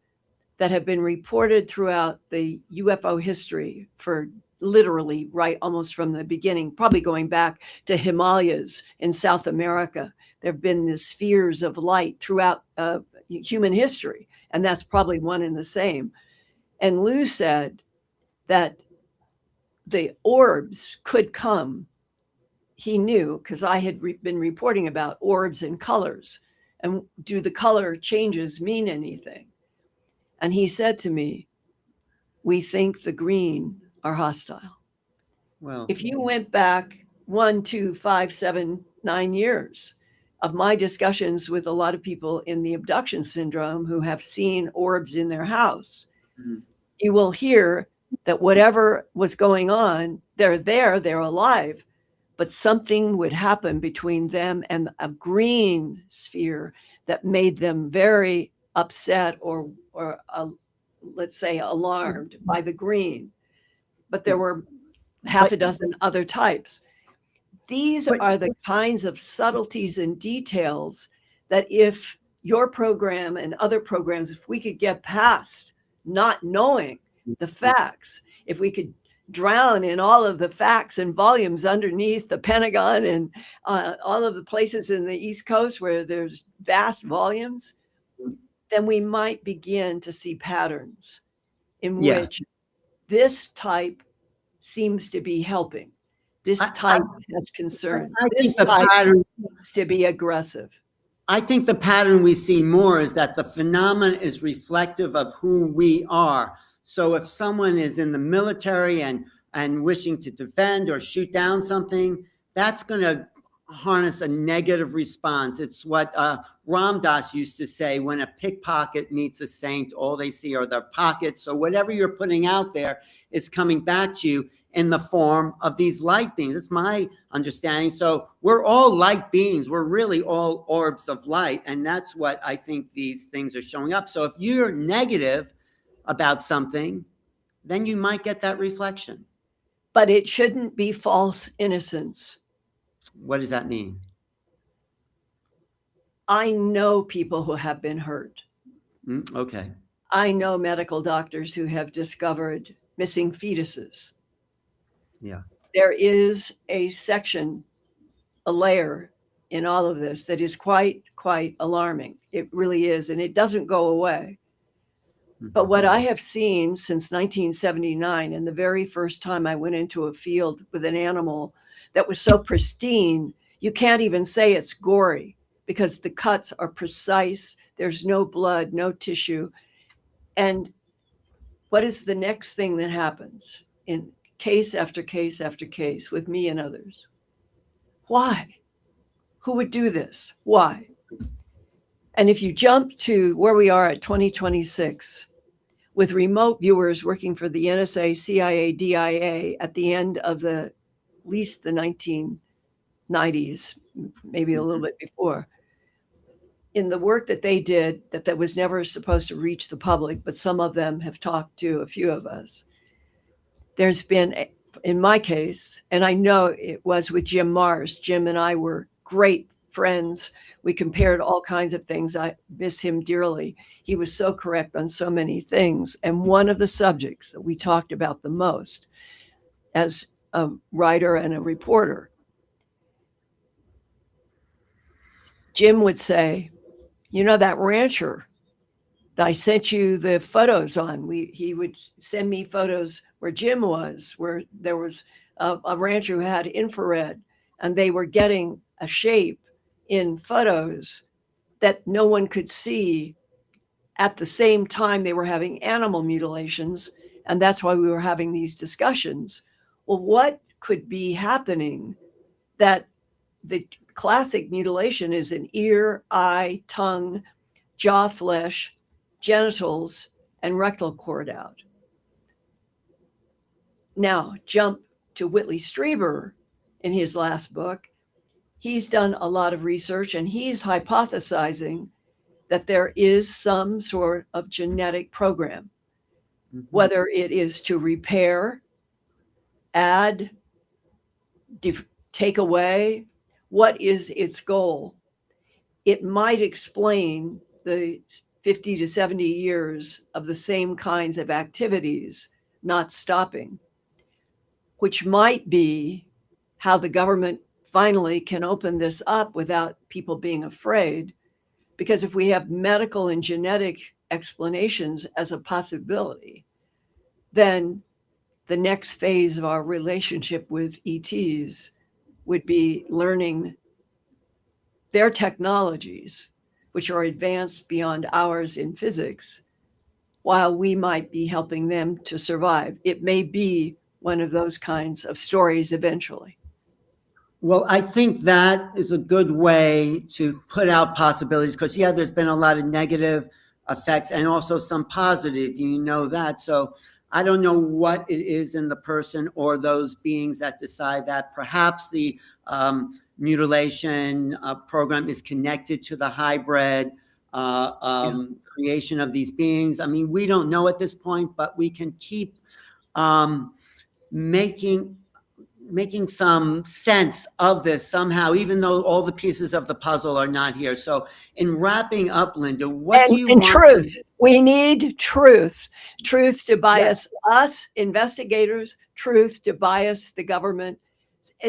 that have been reported throughout the UFO history for literally right almost from the beginning, probably going back to Himalayas in South America. There have been the spheres of light throughout human history, and that's probably one and the same. And Lou said that the orbs could come. He knew, because I had been reporting about orbs and colors, and do the color changes mean anything? And he said to me, we think the green are hostile. Well, if you went back 1, 2, 5, 7, 9 years of my discussions with a lot of people in the abduction syndrome who have seen orbs in their house, mm-hmm. you will hear that whatever was going on, they're there, they're alive, but something would happen between them and a green sphere that made them very upset or let's say alarmed by the green. But there were half a dozen other types. These are the kinds of subtleties and details that if your program and other programs, if we could get past not knowing the facts, if we could drown in all of the facts and volumes underneath the Pentagon and all of the places in the East Coast where there's vast volumes, then we might begin to see patterns in which this type seems to be helping. This type has concern. This type seems to be aggressive. I think the pattern we see more is that the phenomenon is reflective of who we are. So if someone is in the military and wishing to defend or shoot down something, that's going to harness a negative response. It's what Ram Dass used to say, when a pickpocket meets a saint, all they see are their pockets. So whatever you're putting out there is coming back to you in the form of these light beings. That's my understanding. So we're all light beings. We're really all orbs of light. And that's what I think these things are showing up. So if you're negative about something, then you might get that reflection. But it shouldn't be false innocence. What does that mean? I know people who have been hurt. Okay. I know medical doctors who have discovered missing fetuses. Yeah. There is a section, a layer in all of this that is quite alarming. It really is, and it doesn't go away. But what I have seen since 1979, and the very first time I went into a field with an animal that was so pristine, you can't even say it's gory because the cuts are precise. There's no blood, no tissue. And what is the next thing that happens in case after case after case with me and others? Why? Who would do this? Why? And if you jump to where we are at 2026, with remote viewers working for the NSA, CIA, DIA at the end of at least the 1990s, maybe a little bit before, in the work that they did that was never supposed to reach the public, but some of them have talked to a few of us. There's been, in my case, and I know it was with Jim Mars. Jim and I were great friends. We compared all kinds of things. I miss him dearly. He was so correct on so many things. And one of the subjects that we talked about the most as a writer and a reporter, Jim would say, you know, that rancher that I sent you the photos on, he would send me photos where Jim was, where there was a rancher who had infrared, and they were getting a shape in photos that no one could see at the same time they were having animal mutilations. And that's why we were having these discussions. Well, what could be happening that the classic mutilation is an ear, eye, tongue, jaw flesh, genitals, and rectal cord out. Now, jump to Whitley Strieber in his last book. He's done a lot of research, and he's hypothesizing that there is some sort of genetic program, whether it is to repair, add, take away. What is its goal? It might explain the 50 to 70 years of the same kinds of activities not stopping, which might be how the government finally can open this up without people being afraid. Because if we have medical and genetic explanations as a possibility, then the next phase of our relationship with ETs would be learning their technologies, which are advanced beyond ours in physics, while we might be helping them to survive. It may be one of those kinds of stories eventually. Well, I think that is a good way to put out possibilities because, yeah, there's been a lot of negative effects and also some positive, you know that. So I don't know what it is in the person or those beings that decide that. Perhaps the mutilation program is connected to the hybrid creation of these beings. I mean, we don't know at this point, but we can keep making some sense of this somehow, even though all the pieces of the puzzle are not here. So in wrapping up, Linda, what do you want? Truth. We need truth. Truth to bias us, investigators, truth to bias the government,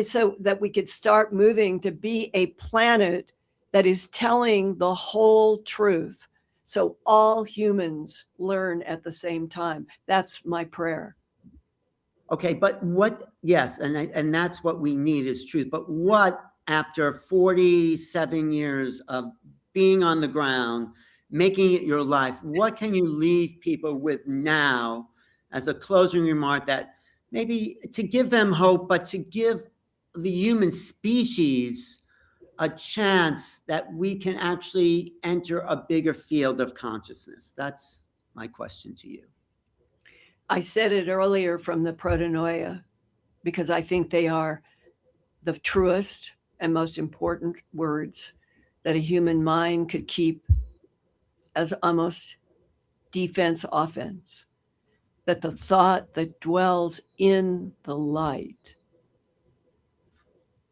so that we could start moving to be a planet that is telling the whole truth. So all humans learn at the same time. That's my prayer. Okay, but what, yes, and that's what we need is truth. But what, after 47 years of being on the ground, making it your life, what can you leave people with now as a closing remark, that maybe to give them hope, but to give the human species a chance that we can actually enter a bigger field of consciousness? That's my question to you. I said it earlier from the protonoia, because I think they are the truest and most important words that a human mind could keep as almost defense offense. That the thought that dwells in the light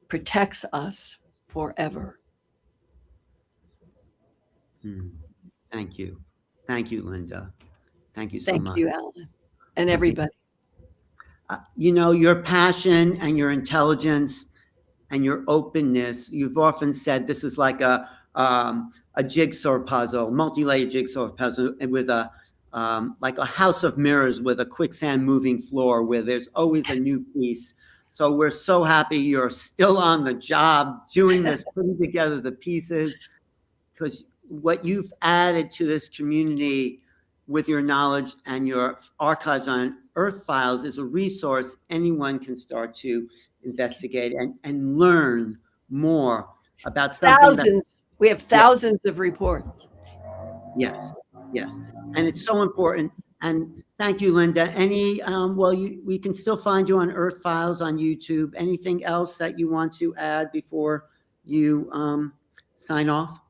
protects us forever. Thank you. Thank you, Linda. Thank you so much. Thank you, Alan, and everybody. You know, your passion and your intelligence and your openness, you've often said this is like a jigsaw puzzle, multi-layered jigsaw puzzle with like a house of mirrors with a quicksand moving floor where there's always a new piece. So we're so happy you're still on the job doing this, putting together the pieces, because what you've added to this community with your knowledge and your archives on Earth Files is a resource anyone can start to investigate and learn more about something. Thousands. We have thousands of reports. Yes, yes. And it's so important. And thank you, Linda. Any, we can still find you on Earth Files on YouTube. Anything else that you want to add before you sign off?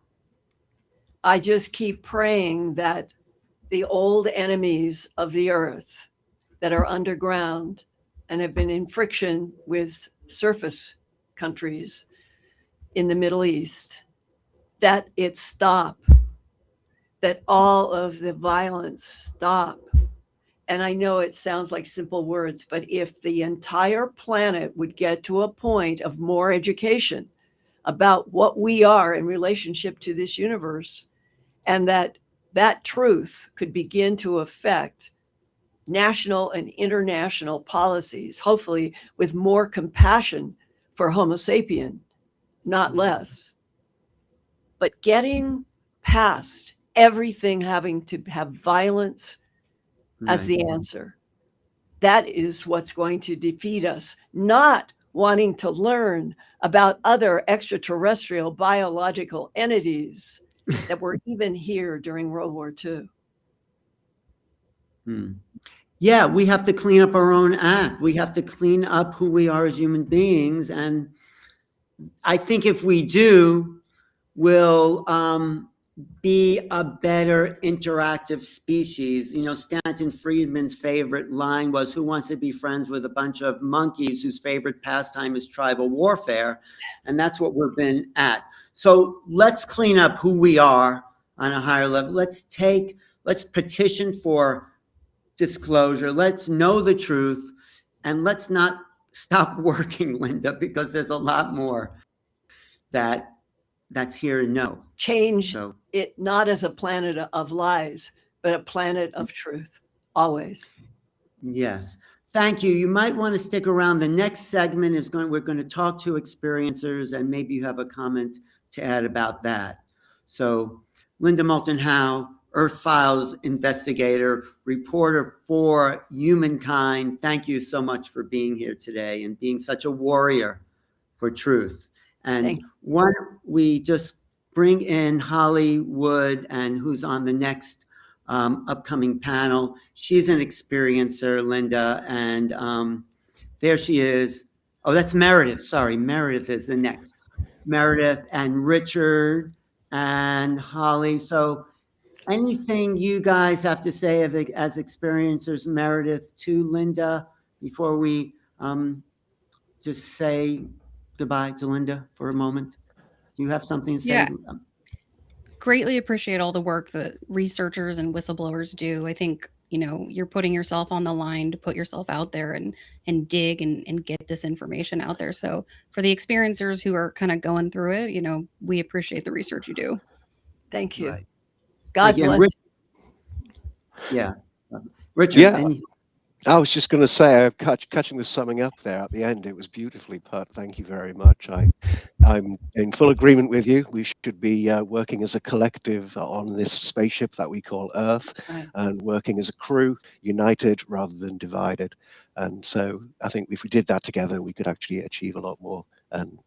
I just keep praying that the old enemies of the earth that are underground and have been in friction with surface countries in the Middle East, that it stop, that all of the violence stop. And I know it sounds like simple words, but if the entire planet would get to a point of more education about what we are in relationship to this universe, and that truth could begin to affect national and international policies, hopefully with more compassion for Homo sapien, not less. But getting past everything having to have violence as the answer, that is what's going to defeat us, not wanting to learn about other extraterrestrial biological entities that were even here during World War II. Yeah, we have to clean up our own act. We have to clean up who we are as human beings. And I think if we do, we'll be a better interactive species. You know, Stanton Friedman's favorite line was, who wants to be friends with a bunch of monkeys whose favorite pastime is tribal warfare? And that's what we've been at. So let's clean up who we are on a higher level. Let's petition for disclosure. Let's know the truth, and let's not stop working, Linda, because there's a lot more that's here to know. Change it not as a planet of lies, but a planet of truth, always. Yes. Thank you. You might want to stick around. The next segment is we're going to talk to experiencers, and maybe you have a comment to add about that. So Linda Moulton Howe, Earth Files investigator, reporter for Humankind. Thank you so much for being here today and being such a warrior for truth. And why don't we just bring in Holly Wood, and who's on the next upcoming panel. She's an experiencer, Linda, and there she is. Oh, that's Meredith. Sorry, Meredith is the next. Meredith and Richard and Holly. So anything you guys have to say as experiencers, Meredith, to Linda, before we just say goodbye to Linda for a moment? Do you have something to say? Yeah. Greatly appreciate all the work that researchers and whistleblowers do. I think, you're putting yourself on the line to put yourself out there and dig and get this information out there. So for the experiencers who are kind of going through it, we appreciate the research you do. Thank you. Right. God Again, bless. Yeah. Richard, Yeah. anything? I was just going to say, catching the summing up there at the end, it was beautifully put. Thank you very much. I'm in full agreement with you. We should be working as a collective on this spaceship that we call Earth, Right. and working as a crew, united rather than divided. And so I think if we did that together, we could actually achieve a lot more and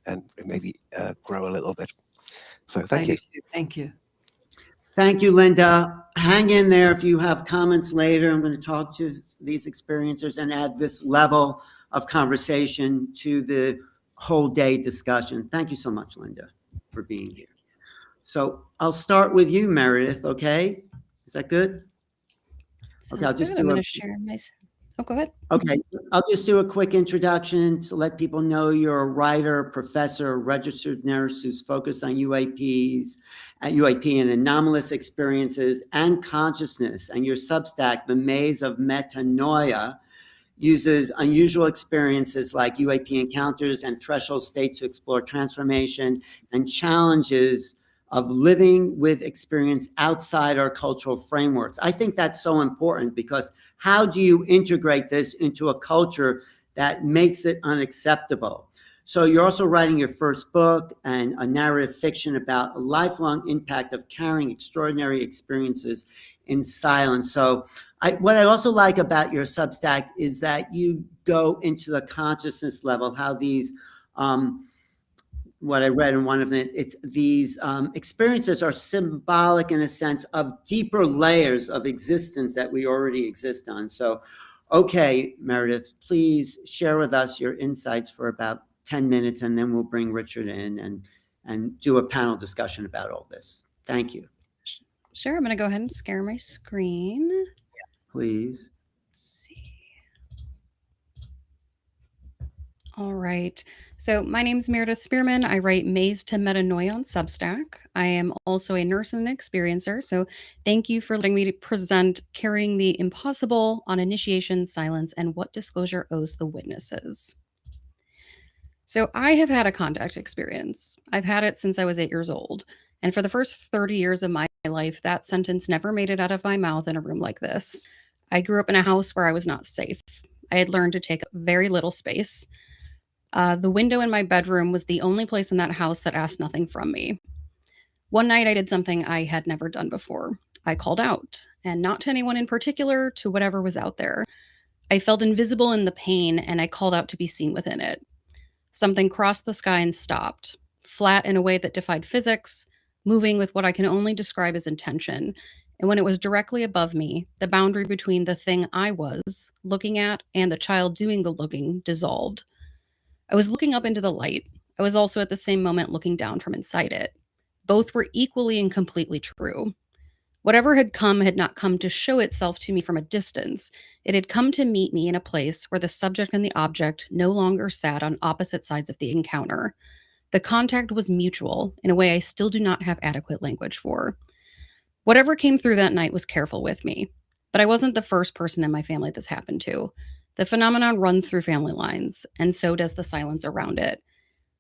maybe grow a little bit. So thank you. Thank you. Thank you, Linda. Hang in there if you have comments later. I'm going to talk to these experiencers and add this level of conversation to the whole day discussion. Thank you so much, Linda, for being here. So I'll start with you, Meredith, okay? Is that good? Okay, I'll just I'm going to share my... Oh, go ahead. Okay, I'll just do a quick introduction to let people know you're a writer, professor, registered nurse who's focused on UAP and anomalous experiences and consciousness. And your Substack, The Maze of Metanoia, uses unusual experiences like UAP encounters and threshold states to explore transformation and challenges of living with experience outside our cultural frameworks. I think that's so important, because how do you integrate this into a culture that makes it unacceptable? So you're also writing your first book and a narrative fiction about a lifelong impact of carrying extraordinary experiences in silence. So what I also like about your Substack is that you go into the consciousness level, how these what I read in one of it, these experiences are symbolic in a sense of deeper layers of existence that we already exist on. So, okay, Meredith, please share with us your insights for about 10 minutes, and then we'll bring Richard in and do a panel discussion about all this. Thank you. Sure. I'm going to go ahead and share my screen. Please. All right. So my name's Meredith Spearman. I write Maze to Metanoia on Substack. I am also a nurse and an experiencer. So thank you for letting me present Carrying the Impossible on Initiation, Silence, and What Disclosure Owes the Witnesses. So I have had a contact experience. I've had it since I was 8 years old. And for the first 30 years of my life, that sentence never made it out of my mouth in a room like this. I grew up in a house where I was not safe. I had learned to take up very little space. The window in my bedroom was the only place in that house that asked nothing from me. One night I did something I had never done before. I called out, and not to anyone in particular, to whatever was out there. I felt invisible in the pain, and I called out to be seen within it. Something crossed the sky and stopped, flat in a way that defied physics, moving with what I can only describe as intention. And when it was directly above me, the boundary between the thing I was looking at and the child doing the looking dissolved. I was looking up into the light. I was also at the same moment looking down from inside it. Both were equally and completely true. Whatever had not come to show itself to me from a distance. It had come to meet me in a place where the subject and the object no longer sat on opposite sides of the encounter. The contact was mutual in a way I still do not have adequate language for. Whatever came through that night was careful with me, but I wasn't the first person in my family this happened to. The phenomenon runs through family lines, and so does the silence around it.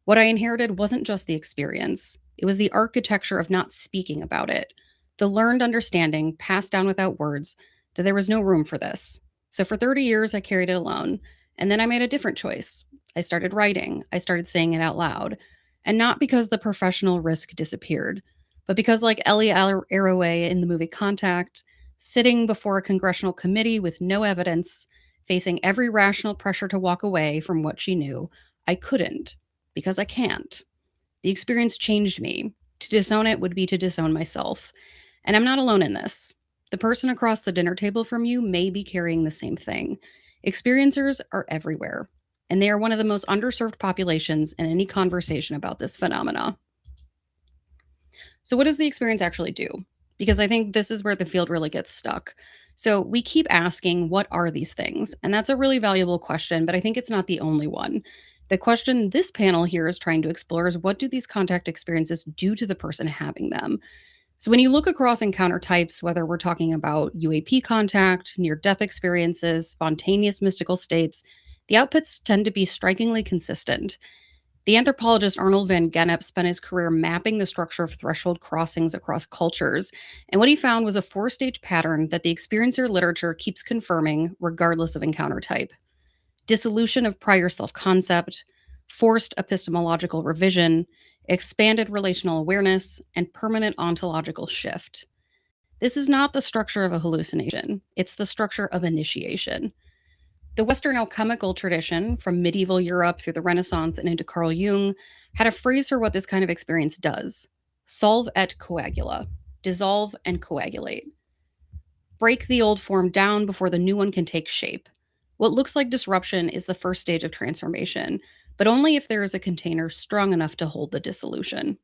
What I inherited wasn't just the experience. It was the architecture of not speaking about it. The learned understanding, passed down without words, that there was no room for this. So for 30 years, I carried it alone, and then I made a different choice. I started writing. I started saying it out loud. And not because the professional risk disappeared, but because, like Ellie Arroway in the movie Contact, sitting before a congressional committee with no evidence, facing every rational pressure to walk away from what she knew, I couldn't, because I can't. The experience changed me. To disown it would be to disown myself. And I'm not alone in this. The person across the dinner table from you may be carrying the same thing. Experiencers are everywhere, and they are one of the most underserved populations in any conversation about this phenomena. So, what does the experience actually do? Because I think this is where the field really gets stuck. So, we keep asking, what are these things? And that's a really valuable question, but I think it's not the only one. The question this panel here is trying to explore is, what do these contact experiences do to the person having them? So, when you look across encounter types, whether we're talking about UAP contact, near death experiences, spontaneous mystical states, the outputs tend to be strikingly consistent. The anthropologist Arnold van Gennep spent his career mapping the structure of threshold crossings across cultures, and what he found was a four-stage pattern that the experiencer literature keeps confirming regardless of encounter type: dissolution of prior self-concept, forced epistemological revision, expanded relational awareness, and permanent ontological shift. This is not the structure of a hallucination, it's the structure of initiation. The Western alchemical tradition, from medieval Europe through the Renaissance and into Carl Jung, had a phrase for what this kind of experience does: solve et coagula, dissolve and coagulate. Break the old form down before the new one can take shape. What looks like disruption is the first stage of transformation, but only if there is a container strong enough to hold the dissolution.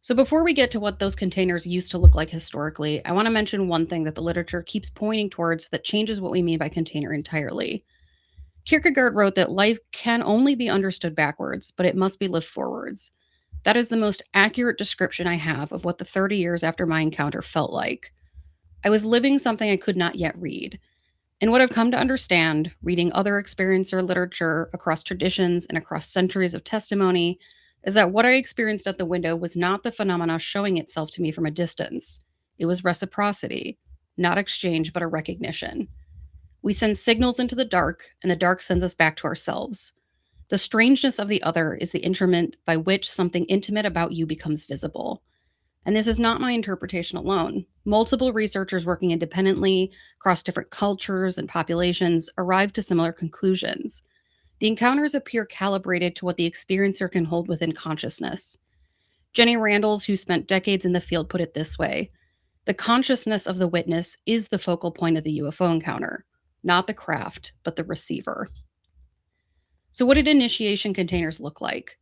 So, before we get to what those containers used to look like historically, I want to mention one thing that the literature keeps pointing towards that changes what we mean by container entirely. Kierkegaard wrote that life can only be understood backwards, but it must be lived forwards. That is the most accurate description I have of what the 30 years after my encounter felt like. I was living something I could not yet read. And what I've come to understand, reading other experiencer literature across traditions and across centuries of testimony, is that what I experienced at the window was not the phenomena showing itself to me from a distance. It was reciprocity, not exchange, but a recognition. We send signals into the dark, and the dark sends us back to ourselves. The strangeness of the other is the instrument by which something intimate about you becomes visible. And this is not my interpretation alone. Multiple researchers working independently across different cultures and populations arrived to similar conclusions. The encounters appear calibrated to what the experiencer can hold within consciousness. Jenny Randles, who spent decades in the field, put it this way: the consciousness of the witness is the focal point of the UFO encounter, not the craft, but the receiver. So, what did initiation containers look like?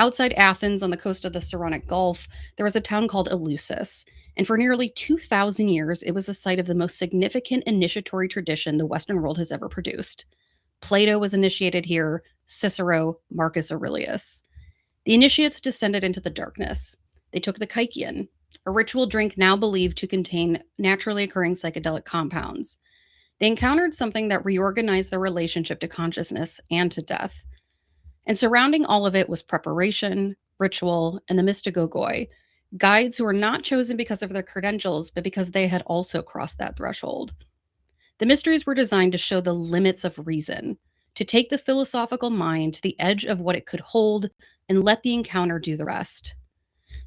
Outside Athens on the coast of the Saronic Gulf, there was a town called Eleusis, and for nearly 2,000 years, it was the site of the most significant initiatory tradition the Western world has ever produced. Plato was initiated here, Cicero, Marcus Aurelius. The initiates descended into the darkness. They took the kykeon, a ritual drink now believed to contain naturally occurring psychedelic compounds. They encountered something that reorganized their relationship to consciousness and to death. And surrounding all of it was preparation, ritual, and the mystigogoi, guides who were not chosen because of their credentials, but because they had also crossed that threshold. The mysteries were designed to show the limits of reason, to take the philosophical mind to the edge of what it could hold and let the encounter do the rest.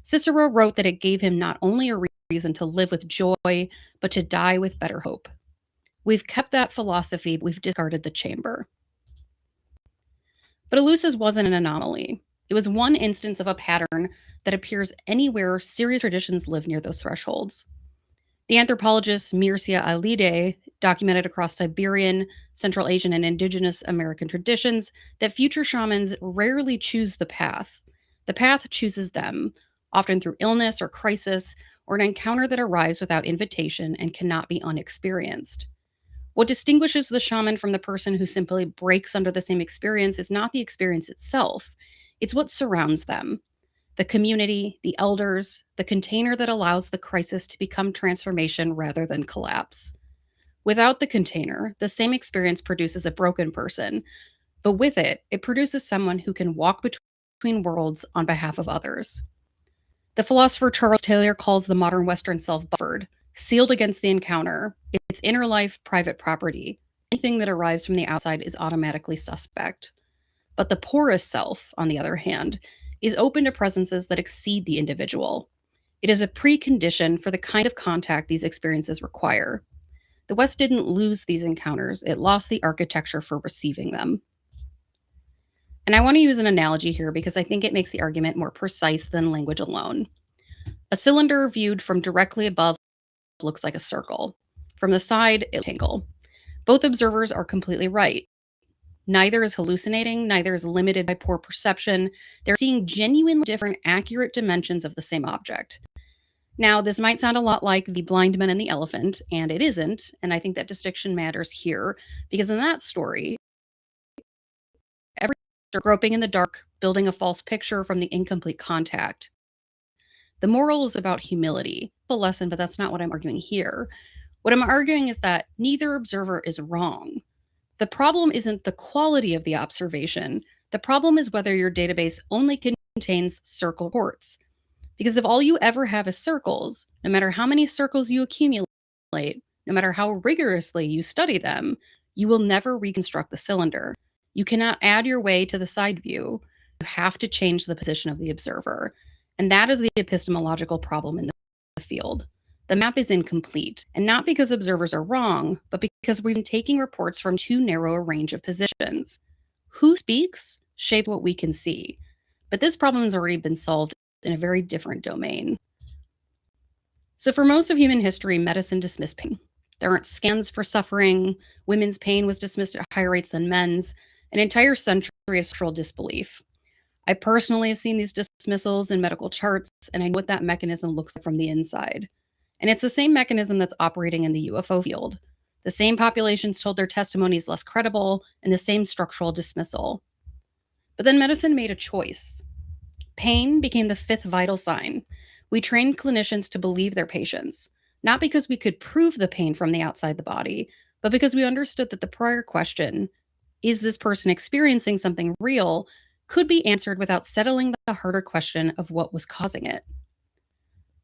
Cicero wrote that it gave him not only a reason to live with joy, but to die with better hope. We've kept that philosophy, we've discarded the chamber. But Eleusis wasn't an anomaly. It was one instance of a pattern that appears anywhere serious traditions live near those thresholds. The anthropologist Mircea Eliade documented across Siberian, Central Asian, and indigenous American traditions that future shamans rarely choose the path. The path chooses them, often through illness or crisis, or an encounter that arrives without invitation and cannot be unexperienced. What distinguishes the shaman from the person who simply breaks under the same experience is not the experience itself, it's what surrounds them: the community, the elders, the container that allows the crisis to become transformation rather than collapse. Without the container, the same experience produces a broken person, but with it, it produces someone who can walk between worlds on behalf of others. The philosopher Charles Taylor calls the modern Western self buffered, sealed against the encounter. Its inner life, private property. Anything that arrives from the outside is automatically suspect. But the porous self, on the other hand, is open to presences that exceed the individual. It is a precondition for the kind of contact these experiences require. The West didn't lose these encounters, it lost the architecture for receiving them. And I want to use an analogy here because I think it makes the argument more precise than language alone. A cylinder viewed from directly above looks like a circle. From the side, it's a rectangle. Both observers are completely right. Neither is hallucinating, neither is limited by poor perception. They're seeing genuinely different, accurate dimensions of the same object. Now, this might sound a lot like the blind man and the elephant, and it isn't. And I think that distinction matters here because in that story, every groping in the dark, building a false picture from the incomplete contact. The moral is about humility. A lesson, but that's not what I'm arguing here. What I'm arguing is that neither observer is wrong. The problem isn't the quality of the observation. The problem is whether your database only contains circle reports. Because if all you ever have is circles, no matter how many circles you accumulate, no matter how rigorously you study them, you will never reconstruct the cylinder. You cannot add your way to the side view. You have to change the position of the observer. And that is the epistemological problem in the field. The map is incomplete, and not because observers are wrong, but because we've been taking reports from too narrow a range of positions. Who speaks shapes what we can see. But this problem has already been solved in a very different domain. So for most of human history, medicine dismissed pain. There aren't scans for suffering. Women's pain was dismissed at higher rates than men's. An entire century of structural disbelief. I personally have seen these dismissals in medical charts, and I know what that mechanism looks like from the inside. And it's the same mechanism that's operating in the UFO field. The same populations told their testimonies less credible, and the same structural dismissal. But then medicine made a choice. Pain became the fifth vital sign. We trained clinicians to believe their patients, not because we could prove the pain from the outside the body, but because we understood that the prior question, is this person experiencing something real, could be answered without settling the harder question of what was causing it.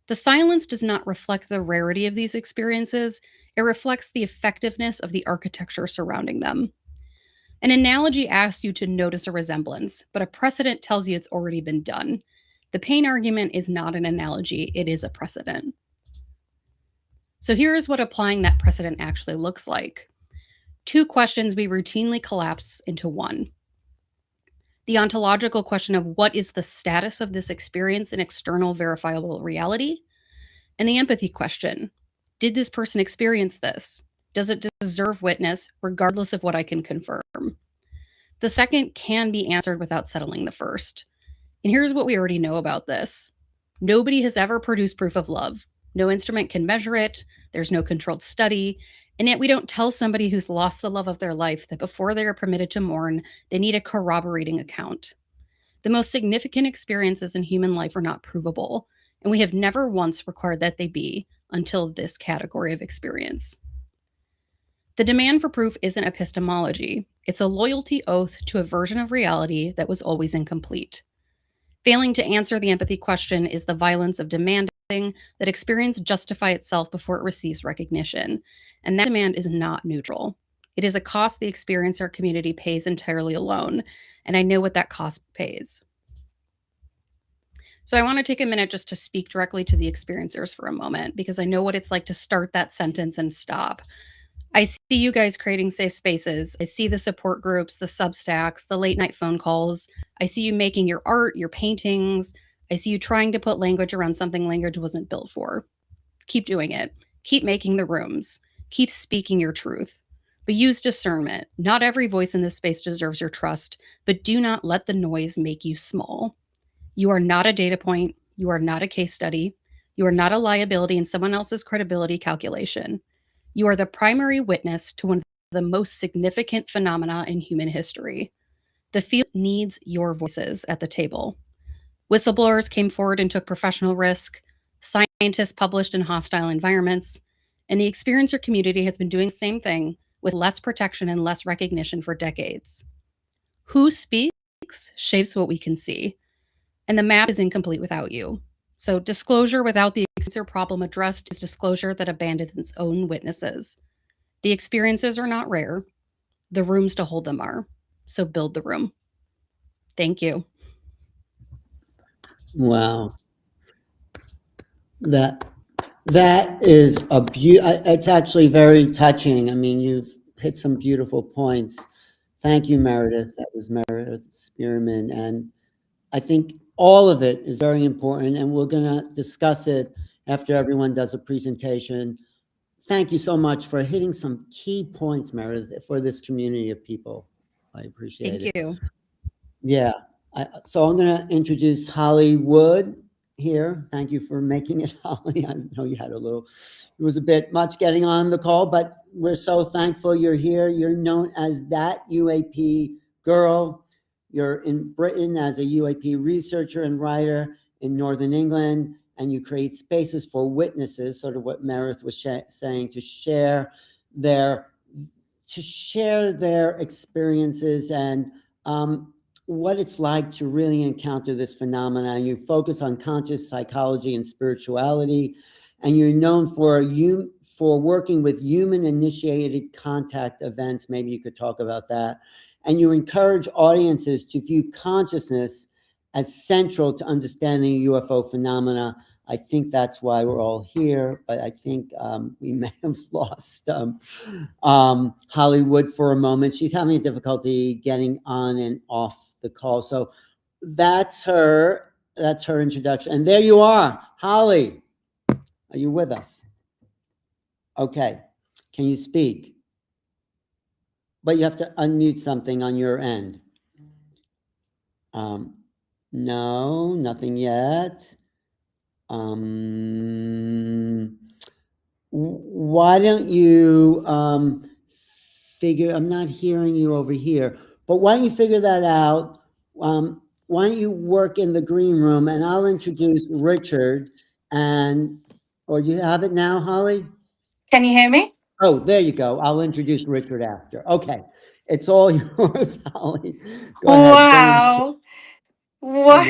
The silence does not reflect the rarity of these experiences, it reflects the effectiveness of the architecture surrounding them. An analogy asks you to notice a resemblance, but a precedent tells you it's already been done. The pain argument is not an analogy, it is a precedent. So here is what applying that precedent actually looks like. Two questions we routinely collapse into one. The ontological question of what is the status of this experience in external verifiable reality? And the empathy question, did this person experience this? Does it deserve witness regardless of what I can confirm? The second can be answered without settling the first. And here's what we already know about this. Nobody has ever produced proof of love. No instrument can measure it. There's no controlled study. And yet we don't tell somebody who's lost the love of their life that before they are permitted to mourn, they need a corroborating account. The most significant experiences in human life are not provable, and we have never once required that they be until this category of experience. The demand for proof isn't epistemology. It's a loyalty oath to a version of reality that was always incomplete. Failing to answer the empathy question is the violence of demanding that experience justify itself before it receives recognition. And that demand is not neutral. It is a cost the experiencer community pays entirely alone. And I know what that cost pays. So I want to take a minute just to speak directly to the experiencers for a moment, because I know what it's like to start that sentence and stop. I see you guys creating safe spaces. I see the support groups, the Substacks, the late night phone calls. I see you making your art, your paintings. I see you trying to put language around something language wasn't built for. Keep doing it. Keep making the rooms. Keep speaking your truth. But use discernment. Not every voice in this space deserves your trust, but do not let the noise make you small. You are not a data point. You are not a case study. You are not a liability in someone else's credibility calculation. You are the primary witness to one of the most significant phenomena in human history. The field needs your voices at the table. Whistleblowers came forward and took professional risk. Scientists published in hostile environments. And the experiencer community has been doing the same thing with less protection and less recognition for decades. Who speaks shapes what we can see. And the map is incomplete without you. So disclosure without the experiencer problem addressed is disclosure that abandons its own witnesses. The experiences are not rare. The rooms to hold them are. So build the room. Thank you. Wow. That is it's actually very touching. I mean, you've hit some beautiful points. Thank you, Meredith. That was Meredith Spearman. And I think all of it is very important, and we're going to discuss it after everyone does a presentation thank you so much for hitting some key points, Meredith, for this community of people. I appreciate Thank it. you. Yeah. So I'm going to introduce Holly Wood here. Thank you for making it, Holly. I know you had it was a bit much getting on the call, but we're so thankful you're here. You're known as that UAP girl. You're in Britain as a UAP researcher and writer in Northern England, and you create spaces for witnesses, sort of what Meredith was saying, to share their experiences and what it's like to really encounter this phenomenon. You focus on conscious psychology and spirituality, and you're known for working with human-initiated contact events. Maybe you could talk about that. And you encourage audiences to view consciousness as central to understanding UFO phenomena. I think that's why we're all here, but I think we may have lost Hollywood for a moment. She's having difficulty getting on and off the call. So that's her introduction. And there you are, Holly. Are you with us? Okay. Can you speak? But you have to unmute something on your end. No, nothing yet. Why don't you figure, I'm not hearing you over here, but why don't you figure that out? Why don't you work in the green room, and I'll introduce Richard, or do you have it now, Holly? Can you hear me? Oh, there you go. I'll introduce Richard after. Okay. It's all yours, Holly. Go ahead. Wow. What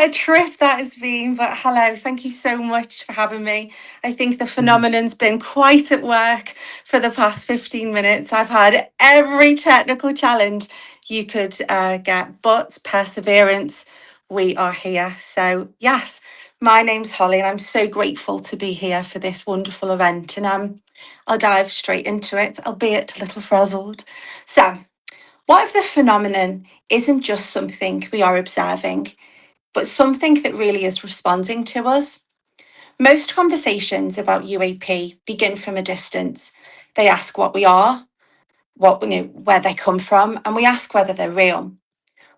a trip that has been. But hello, thank you so much for having me. I think the phenomenon's been quite at work for the past 15 minutes. I've had every technical challenge you could get, but perseverance, we are here. So yes, my name's Holly, and I'm so grateful to be here for this wonderful event. And I'll dive straight into it, albeit a little frazzled. So what if the phenomenon isn't just something we are observing, but something that really is responding to us? Most conversations about UAP begin from a distance. They ask what we are, where they come from, and we ask whether they're real.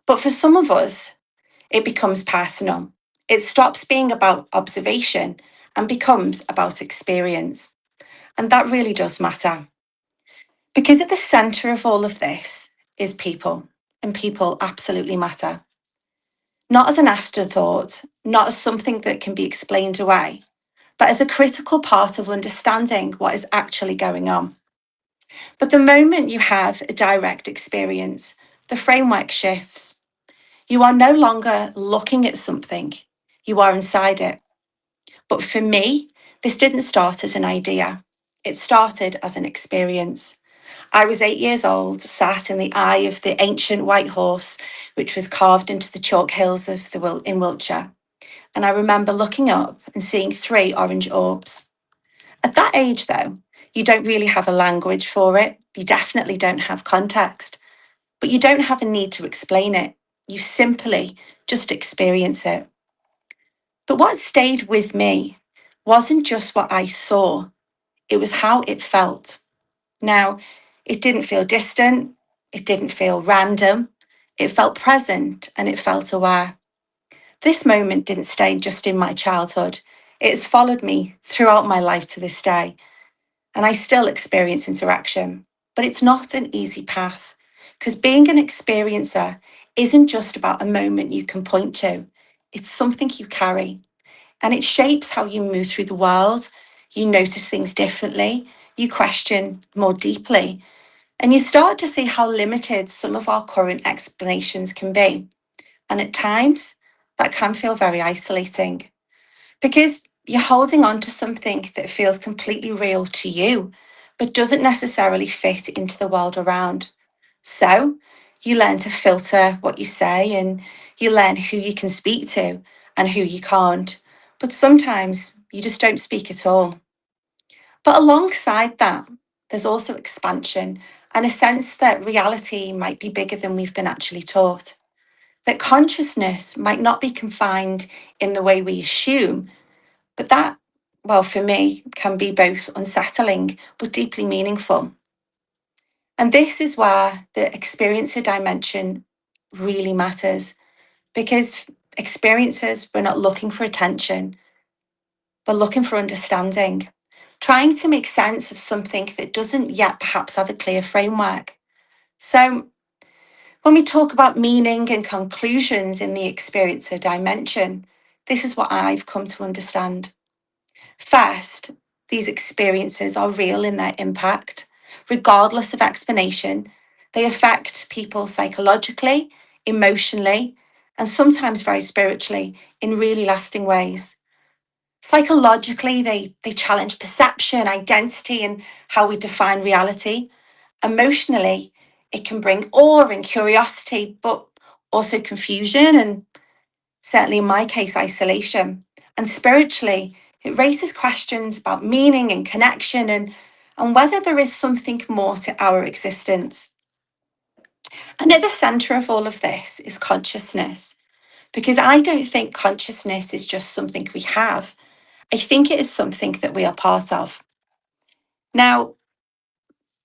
But for some of us, it becomes personal. It stops being about observation and becomes about experience. And that really does matter. Because at the centre of all of this is people, and people absolutely matter. Not as an afterthought, not as something that can be explained away, but as a critical part of understanding what is actually going on. But the moment you have a direct experience, the framework shifts. You are no longer looking at something, you are inside it. But for me, this didn't start as an idea, it started as an experience. I was 8 years old, sat in the eye of the ancient white horse, which was carved into the chalk hills of in Wiltshire. And I remember looking up and seeing 3 orange orbs. At that age, though, you don't really have a language for it. You definitely don't have context, but you don't have a need to explain it. You simply just experience it. But what stayed with me wasn't just what I saw, it was how it felt. Now, it didn't feel distant, it didn't feel random, it felt present and it felt aware. This moment didn't stay just in my childhood, it has followed me throughout my life to this day, and I still experience interaction. But it's not an easy path, because being an experiencer isn't just about a moment you can point to, it's something you carry, and it shapes how you move through the world. You notice things differently, you question more deeply, and you start to see how limited some of our current explanations can be. And at times, that can feel very isolating because you're holding on to something that feels completely real to you, but doesn't necessarily fit into the world around. So you learn to filter what you say, and you learn who you can speak to and who you can't. But sometimes you just don't speak at all. But alongside that, there's also expansion and a sense that reality might be bigger than we've been actually taught, that consciousness might not be confined in the way we assume, but that well, for me, can be both unsettling but deeply meaningful. And this is where the experiencer dimension really matters, because experiencers, we're not looking for attention, we're looking for understanding, trying to make sense of something that doesn't yet perhaps have a clear framework. So when we talk about meaning and conclusions in the experiencer dimension, this is what I've come to understand. First, these experiences are real in their impact. Regardless of explanation, they affect people psychologically, emotionally, and sometimes very spiritually in really lasting ways. Psychologically, they challenge perception, identity, and how we define reality. Emotionally, it can bring awe and curiosity, but also confusion and, certainly in my case, isolation. And spiritually, it raises questions about meaning and connection and whether there is something more to our existence. And at the centre of all of this is consciousness, because I don't think consciousness is just something we have. I think it is something that we are part of. Now,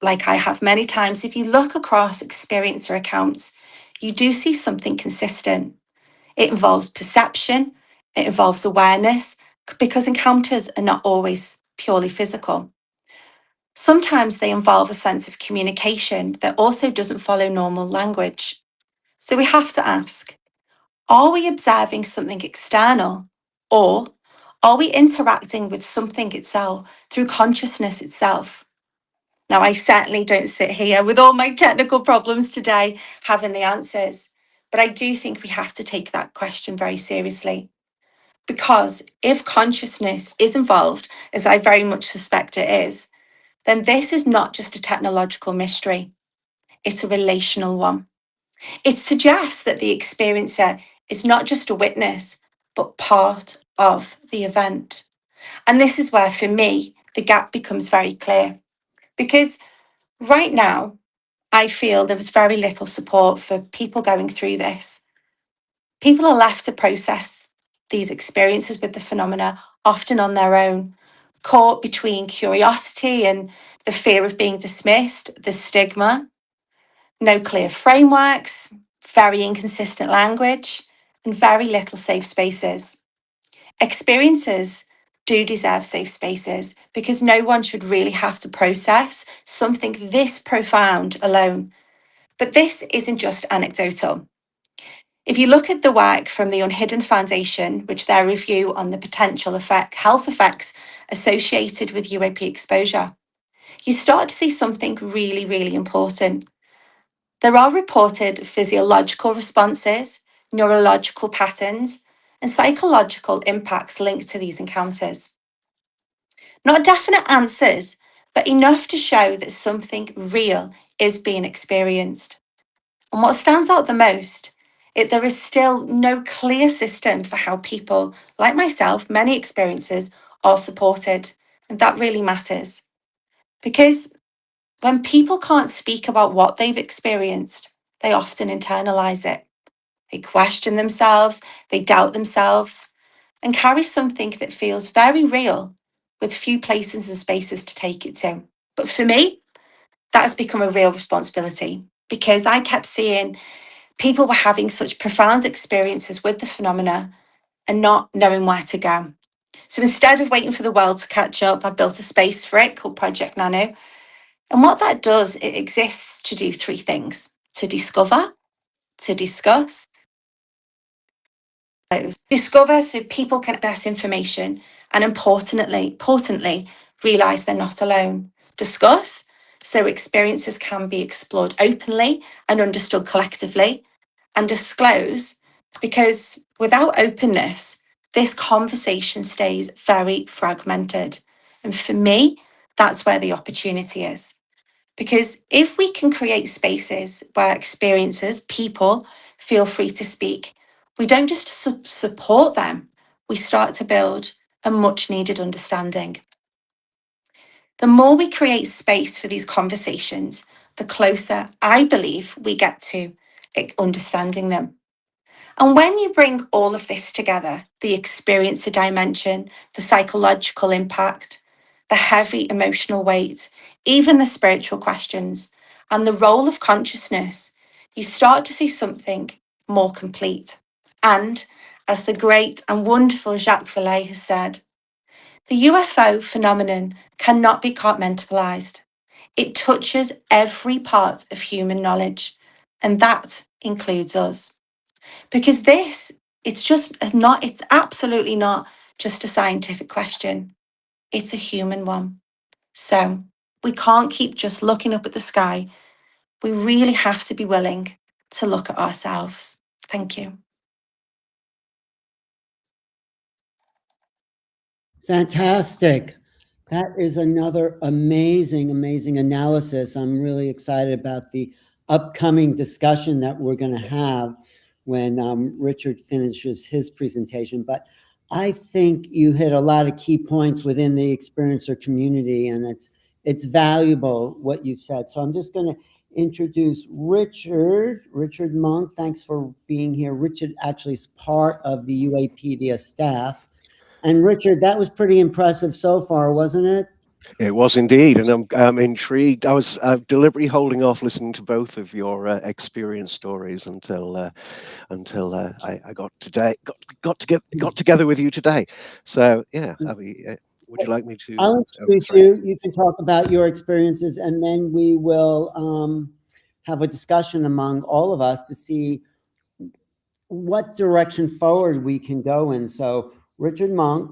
like I have many times, if you look across experiencer accounts, you do see something consistent. It involves perception, it involves awareness, because encounters are not always purely physical. Sometimes they involve a sense of communication that also doesn't follow normal language. So we have to ask, are we observing something external, or are we interacting with something itself through consciousness itself? Now, I certainly don't sit here with all my technical problems today having the answers, but I do think we have to take that question very seriously. Because if consciousness is involved, as I very much suspect it is, then this is not just a technological mystery, it's a relational one. It suggests that the experiencer is not just a witness, but part of the event. And this is where, for me, the gap becomes very clear. Because right now, I feel there is very little support for people going through this. People are left to process these experiences with the phenomena often on their own, caught between curiosity and the fear of being dismissed, the stigma, no clear frameworks, very inconsistent language, and very little safe spaces. Experiences do deserve safe spaces because no one should really have to process something this profound alone. But this isn't just anecdotal. If you look at the work from the Unhidden Foundation, which their review on the potential health effects associated with UAP exposure, you start to see something really, really important. There are reported physiological responses, neurological patterns, and psychological impacts linked to these encounters. Not definite answers, but enough to show that something real is being experienced. And what stands out the most is there is still no clear system for how people, like myself, many experiencers, are supported. And that really matters. Because when people can't speak about what they've experienced, they often internalize it. They question themselves, they doubt themselves, and carry something that feels very real with few places and spaces to take it to. But for me, that has become a real responsibility because I kept seeing people were having such profound experiences with the phenomena and not knowing where to go. So instead of waiting for the world to catch up, I built a space for it called Project Nano. And what that does, it exists to do three things: to discover, to discuss, discover so people can access information and importantly, realize they're not alone. Discuss so experiences can be explored openly and understood collectively. And disclose because without openness, this conversation stays very fragmented. And for me, that's where the opportunity is. Because if we can create spaces where experiences, people feel free to speak, we don't just support them, we start to build a much needed understanding. The more we create space for these conversations, the closer I believe we get to understanding them. And when you bring all of this together, the experiencer dimension, the psychological impact, the heavy emotional weight, even the spiritual questions, and the role of consciousness, you start to see something more complete. And as the great and wonderful Jacques Vallée has said, the UFO phenomenon cannot be compartmentalized. It touches every part of human knowledge, and that includes us. Because it's absolutely not just a scientific question, it's a human one. So we can't keep just looking up at the sky. We really have to be willing to look at ourselves. Thank you. Fantastic. That is another amazing, amazing analysis. I'm really excited about the upcoming discussion that we're going to have when Richard finishes his presentation. But I think you hit a lot of key points within the experiencer community, and it's valuable what you've said. So I'm just going to introduce Richard Monk. Thanks for being here. Richard actually is part of the UAPedia staff. And Richard, that was pretty impressive so far, wasn't it? It was indeed, and I'm intrigued. I was deliberately holding off listening to both of your experience stories until I got together with you today. So yeah, would you like me to? I'll introduce you. You can talk about your experiences, and then we will have a discussion among all of us to see what direction forward we can go in. So Richard Monk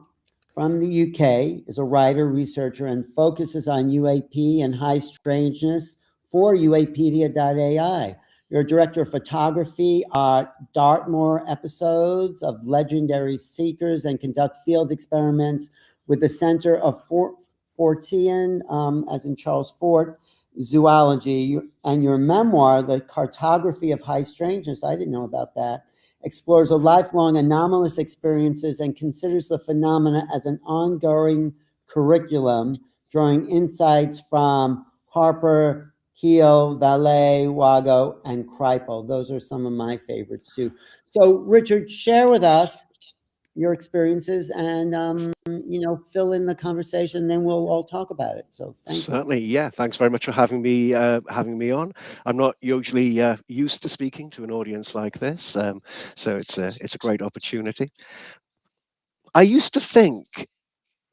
from the UK is a writer, researcher, and focuses on UAP and high strangeness for UApedia.ai. You're a director of photography at Dartmoor episodes of Legendary Seekers and conduct field experiments with the Center of Fortean, as in Charles Fort, zoology. And your memoir, The Cartography of High Strangeness, I didn't know about that, explores a lifelong anomalous experiences and considers the phenomena as an ongoing curriculum, drawing insights from Harper, Keel, Vallée, Wago, and Kripal. Those are some of my favorites too. So Richard, share with us your experiences and fill in the conversation, then we'll all talk about it. So thank you. Certainly, yeah. Thanks very much for having me on. I'm not usually used to speaking to an audience like this, so it's a great opportunity. I used to think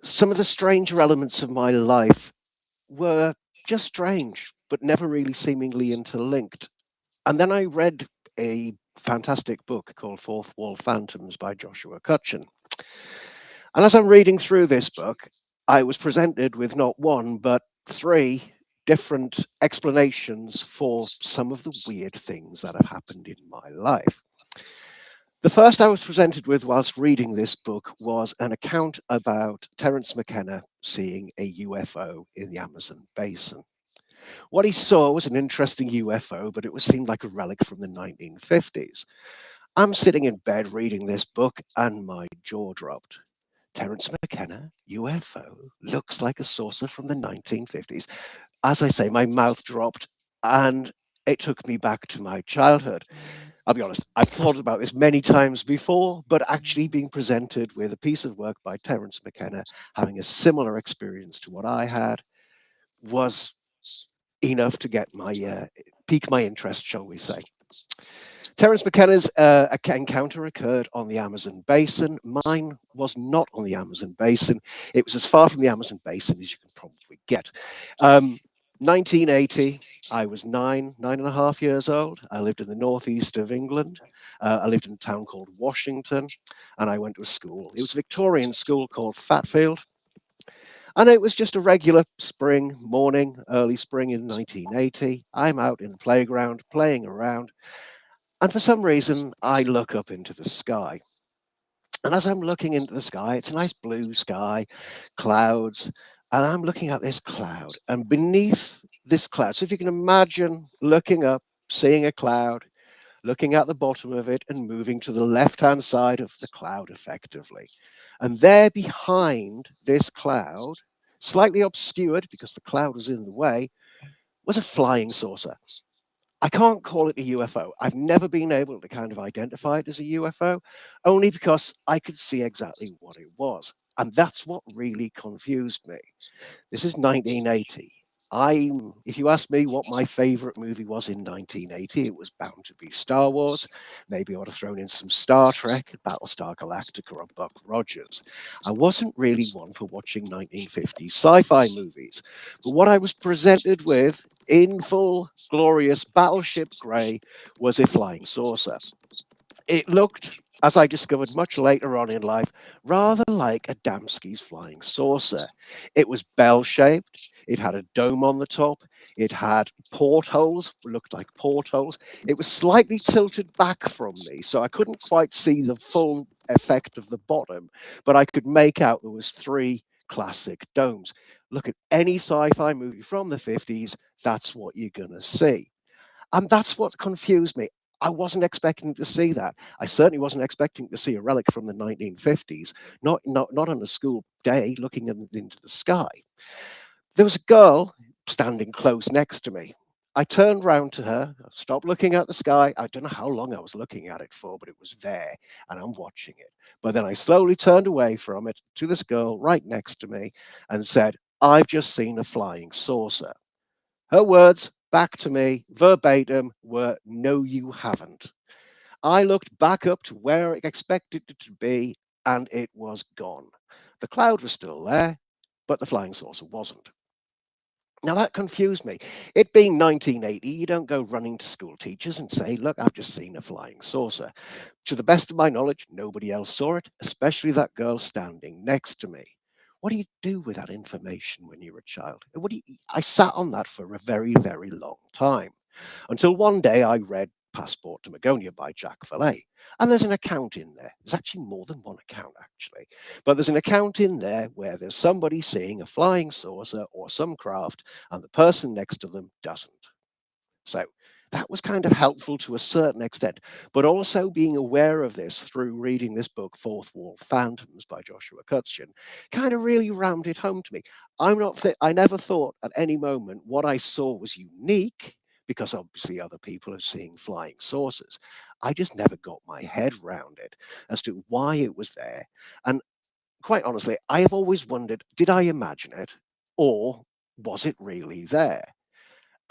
some of the stranger elements of my life were just strange, but never really seemingly interlinked. And then I read a fantastic book called Fourth Wall Phantoms by Joshua Cutchin. And as I'm reading through this book, I was presented with not one, but three different explanations for some of the weird things that have happened in my life. The first I was presented with whilst reading this book was an account about Terence McKenna seeing a UFO in the Amazon basin. What he saw was an interesting UFO, but it seemed like a relic from the 1950s. I'm sitting in bed reading this book and my jaw dropped. Terence McKenna, UFO, looks like a saucer from the 1950s. As I say, my mouth dropped and it took me back to my childhood. I'll be honest, I've thought about this many times before, but actually being presented with a piece of work by Terence McKenna, having a similar experience to what I had, was enough to get pique my interest, shall we say. Terence McKenna's encounter occurred on the Amazon basin. Mine was not on the Amazon basin. It was as far from the Amazon basin as you can probably get. 1980, I was nine and a half years old. I lived in the northeast of England. I lived in a town called Washington, and I went to a school. It was a Victorian school called Fatfield. And it was just a regular spring morning, early spring in 1980. I'm out in the playground playing around. And for some reason, I look up into the sky. And as I'm looking into the sky, it's a nice blue sky, clouds, and I'm looking at this cloud. And beneath this cloud, so if you can imagine looking up, seeing a cloud, looking at the bottom of it and moving to the left-hand side of the cloud effectively. And there behind this cloud, slightly obscured because the cloud was in the way, was a flying saucer. I can't call it a UFO. I've never been able to kind of identify it as a UFO, only because I could see exactly what it was. And that's what really confused me. This is 1980. If you ask me what my favorite movie was in 1980, it was bound to be Star Wars. Maybe I would have thrown in some Star Trek, Battlestar Galactica, or Buck Rogers. I wasn't really one for watching 1950s sci-fi movies, but what I was presented with in full glorious battleship grey was a flying saucer. It looked, as I discovered much later on in life, rather like a Damsky's flying saucer. It was bell-shaped. It had a dome on the top. It had portholes, looked like portholes. It was slightly tilted back from me, so I couldn't quite see the full effect of the bottom, but I could make out there was 3 classic domes. Look at any sci-fi movie from the 50s, that's what you're going to see. And that's what confused me. I wasn't expecting to see that. I certainly wasn't expecting to see a relic from the 1950s, not on a school day looking into the sky. There was a girl standing close next to me. I turned round to her, stopped looking at the sky. I don't know how long I was looking at it for, but it was there and I'm watching it. But then I slowly turned away from it to this girl right next to me and said, "I've just seen a flying saucer." Her words back to me verbatim were, "No, you haven't." I looked back up to where I expected it to be, and it was gone. The cloud was still there, but the flying saucer wasn't. Now that confused me. It being 1980, you don't go running to school teachers and say, "Look, I've just seen a flying saucer." To the best of my knowledge, nobody else saw it, especially that girl standing next to me. What do you do with that information when you're a child? I sat on that for a very, very long time until one day I read Passport to Magonia by Jack Valet. And there's an account in there. There's actually more than one account, actually. But there's an account in there where there's somebody seeing a flying saucer or some craft, and the person next to them doesn't. So that was kind of helpful to a certain extent, but also being aware of this through reading this book, Fourth Wall Phantoms by Joshua Cutchin, kind of really rammed it home to me. I never thought at any moment what I saw was unique, because obviously other people are seeing flying saucers. I just never got my head round it as to why it was there. And quite honestly, I have always wondered, did I imagine it, or was it really there?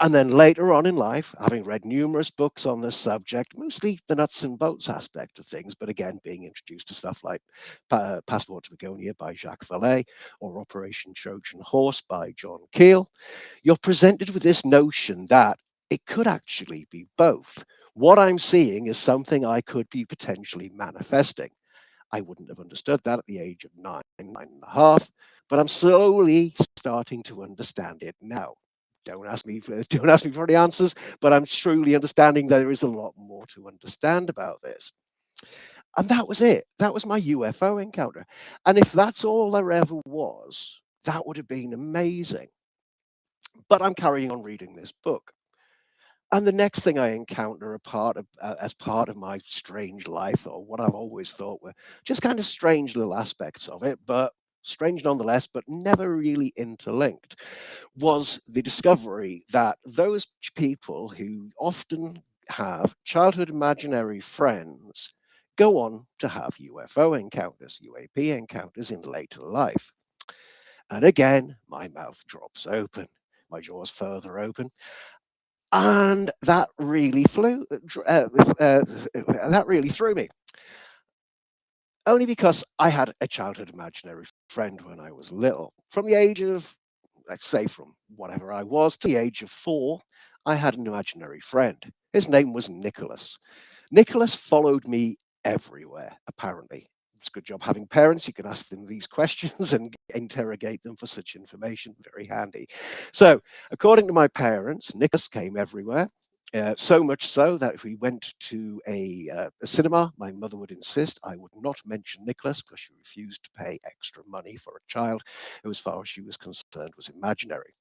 And then later on in life, having read numerous books on this subject, mostly the nuts and bolts aspect of things, but again, being introduced to stuff like Passport to Begonia by Jacques Vallée or Operation Trojan Horse by John Keel, you're presented with this notion that it could actually be both. What I'm seeing is something I could be potentially manifesting. I wouldn't have understood that at the age of 9.5, but I'm slowly starting to understand it now. Don't ask me for the answers, but I'm truly understanding that there is a lot more to understand about this. And that was it. That was my UFO encounter. And if that's all there ever was, that would have been amazing. But I'm carrying on reading this book. And the next thing I encounter as part of my strange life, or what I've always thought were just kind of strange little aspects of it, but strange nonetheless, but never really interlinked, was the discovery that those people who often have childhood imaginary friends go on to have UFO encounters, UAP encounters in later life. And again, my mouth drops open, my jaws further open. And that really that really threw me. Only because I had a childhood imaginary friend when I was little. From the age of, let's say from whatever I was to the age of 4, I had an imaginary friend. His name was Nicholas. Nicholas followed me everywhere, apparently. It's a good job having parents. You can ask them these questions and interrogate them for such information. Very handy. So, according to my parents, Nicholas came everywhere. So much so that if we went to a cinema, my mother would insist I would not mention Nicholas because she refused to pay extra money for a child who, as far as she was concerned, was imaginary.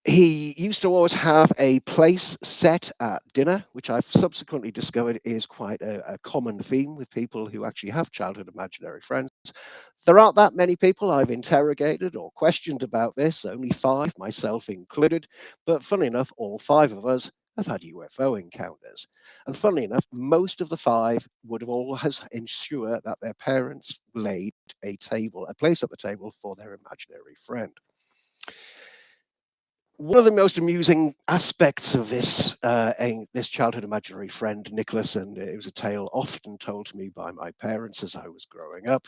He used to always have a place set at dinner, which I've subsequently discovered is quite a common theme with people who actually have childhood imaginary friends. There aren't that many people I've interrogated or questioned about this, only 5, myself included, but funnily enough, all 5 of us have had UFO encounters. And funnily enough, most of the 5 would have always ensured that their parents laid a place at the table for their imaginary friend. One of the most amusing aspects of this this childhood imaginary friend, Nicholas, and it was a tale often told to me by my parents as I was growing up,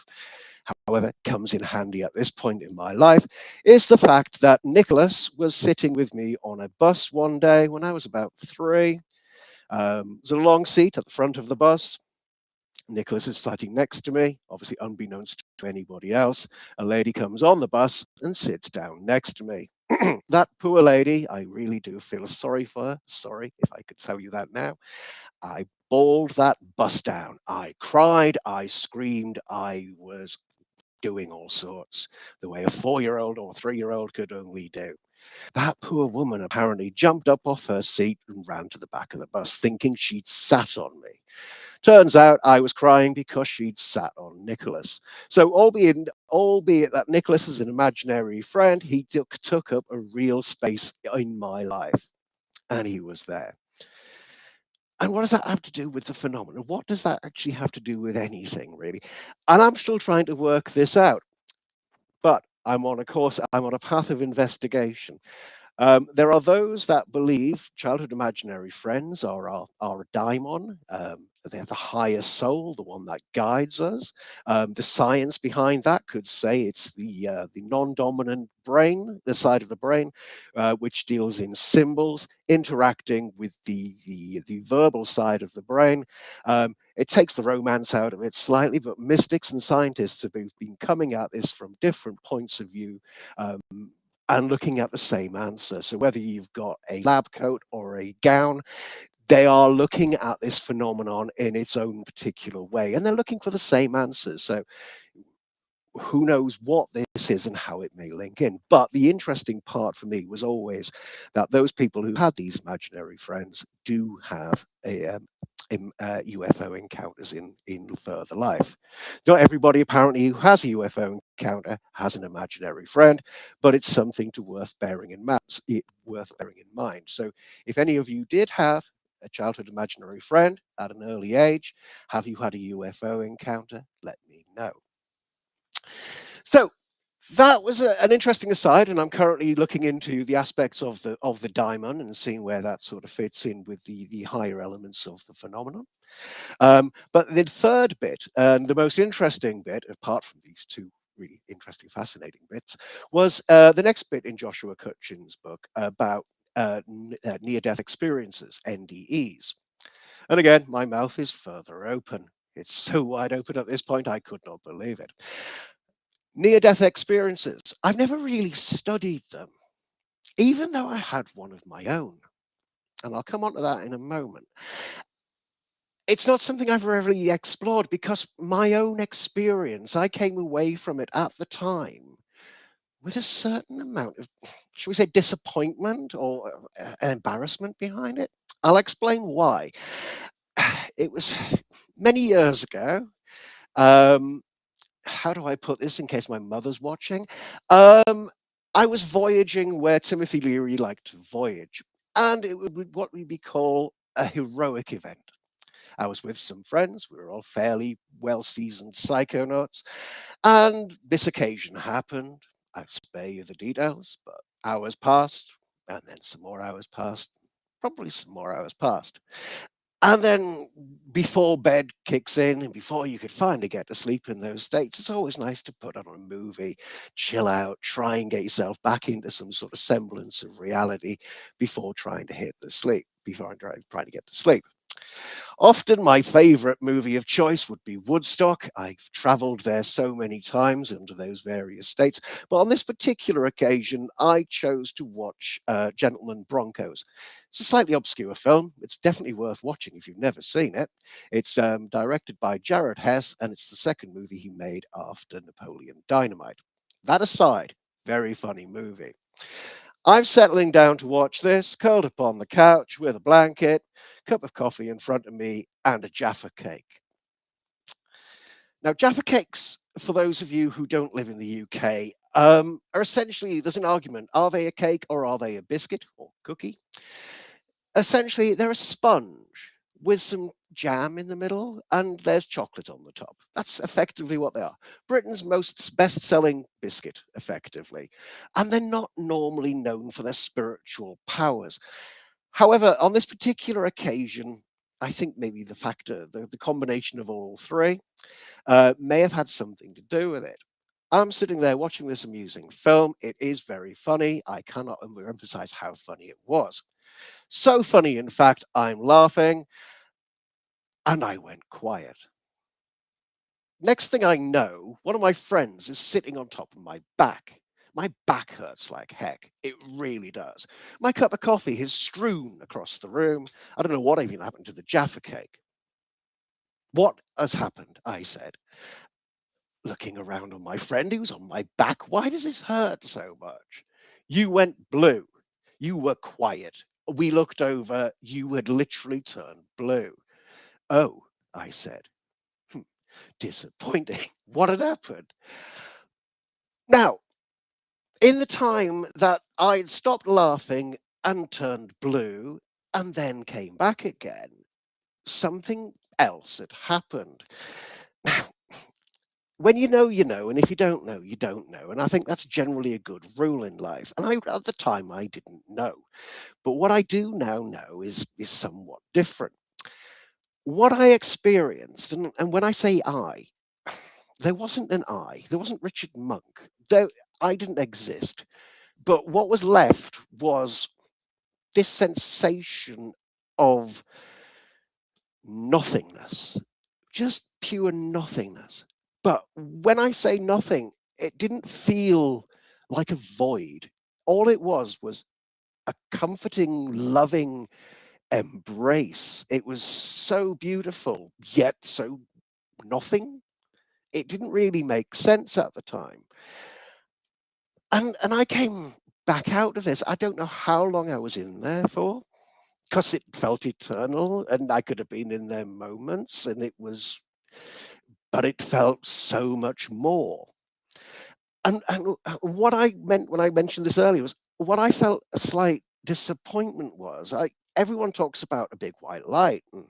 however, comes in handy at this point in my life, is the fact that Nicholas was sitting with me on a bus one day when I was about 3. It was a long seat at the front of the bus. Nicholas is sitting next to me, obviously unbeknownst to anybody else. A lady comes on the bus and sits down next to me. That poor lady, I really do feel sorry for her. Sorry if I could tell you that now. I bawled that bus down. I cried, I screamed, I was doing all sorts, the way a 4-year-old or 3-year-old could only do. That poor woman apparently jumped up off her seat and ran to the back of the bus, thinking she'd sat on me. Turns out I was crying because she'd sat on Nicholas. So, albeit that Nicholas is an imaginary friend, he took up a real space in my life, and he was there. And what does that have to do with the phenomenon? What does that actually have to do with anything, really? And I'm still trying to work this out. But I'm on a path of investigation. There are those that believe childhood imaginary friends are a daimon. They're the higher soul, the one that guides us. The science behind that could say it's the non-dominant brain, the side of the brain, which deals in symbols, interacting with the verbal side of the brain. It takes the romance out of it slightly, but mystics and scientists have been coming at this from different points of view. And looking at the same answer. So whether you've got a lab coat or a gown, they are looking at this phenomenon in its own particular way, and they're looking for the same answers. So who knows what this is and how it may link in. But the interesting part for me was always that those people who had these imaginary friends do have a UFO encounters in further life. Not everybody apparently who has a UFO encounter has an imaginary friend, but it's something worth bearing in mind. So if any of you did have a childhood imaginary friend at an early age, have you had a UFO encounter? Let me know. So that was an interesting aside, and I'm currently looking into the aspects of the diamond and seeing where that sort of fits in with the higher elements of the phenomenon. But the third bit, and the most interesting bit, apart from these two really interesting, fascinating bits, was the next bit in Joshua Cutchin's book about near-death experiences, NDEs. And again, my mouth is further open. It's so wide open at this point, I could not believe it. Near-death experiences. I've never really studied them, even though I had one of my own. And I'll come on to that in a moment. It's not something I've really explored because my own experience, I came away from it at the time with a certain amount of, should we say, disappointment or embarrassment behind it. I'll explain why. It was many years ago. How do I put this in case my mother's watching? I was voyaging where Timothy Leary liked to voyage, and it would be what we call a heroic event. I was with some friends. We were all fairly well-seasoned psychonauts, and this occasion happened. I'll spare you the details, but hours passed, and then some more hours passed, probably some more hours passed. And then before bed kicks in and before you could finally get to sleep in those states, it's always nice to put on a movie, chill out, try and get yourself back into some sort of semblance of reality before trying to trying to get to sleep. Often my favorite movie of choice would be Woodstock. I've traveled there so many times into those various states. But on this particular occasion, I chose to watch Gentlemen Broncos. It's a slightly obscure film. It's definitely worth watching if you've never seen it. It's directed by Jared Hess, and it's the second movie he made after Napoleon Dynamite. That aside, very funny movie. I'm settling down to watch this, curled up on the couch with a blanket, cup of coffee in front of me, and a Jaffa cake. Now, Jaffa cakes, for those of you who don't live in the UK, are essentially, there's an argument, are they a cake or are they a biscuit or cookie? Essentially, they're a sponge with some jam in the middle and there's chocolate on the top. That's effectively what they are. Britain's most best-selling biscuit, effectively. And they're not normally known for their spiritual powers. However, on this particular occasion, I think maybe the combination of all three may have had something to do with it. I'm sitting there watching this amusing film. It is very funny. I cannot overemphasize how funny it was. So funny, in fact, I'm laughing, and I went quiet. Next thing I know, one of my friends is sitting on top of my back. My back hurts like heck. It really does. My cup of coffee is strewn across the room. I don't know what even happened to the Jaffa cake. What has happened? I said, looking around on my friend who's on my back. Why does this hurt so much? You went blue. You were quiet. We looked over. You had literally turned blue. Oh, I said. Disappointing. What had happened? Now, in the time that I'd stopped laughing and turned blue and then came back again, something else had happened. Now, when you know, and if you don't know, you don't know. And I think that's generally a good rule in life. And at the time, I didn't know. But what I do now know is somewhat different. What I experienced, and when I say I, there wasn't an I, there wasn't Richard Monk, I didn't exist. But what was left was this sensation of nothingness, just pure nothingness. But when I say nothing, it didn't feel like a void. All it was a comforting, loving embrace. It was so beautiful, yet so nothing. It didn't really make sense at the time. And I came back out of this. I don't know how long I was in there for, because it felt eternal, and I could have been in there moments, but it felt so much more. And what I meant when I mentioned this earlier was what I felt a slight disappointment was. Everyone talks about a big white light and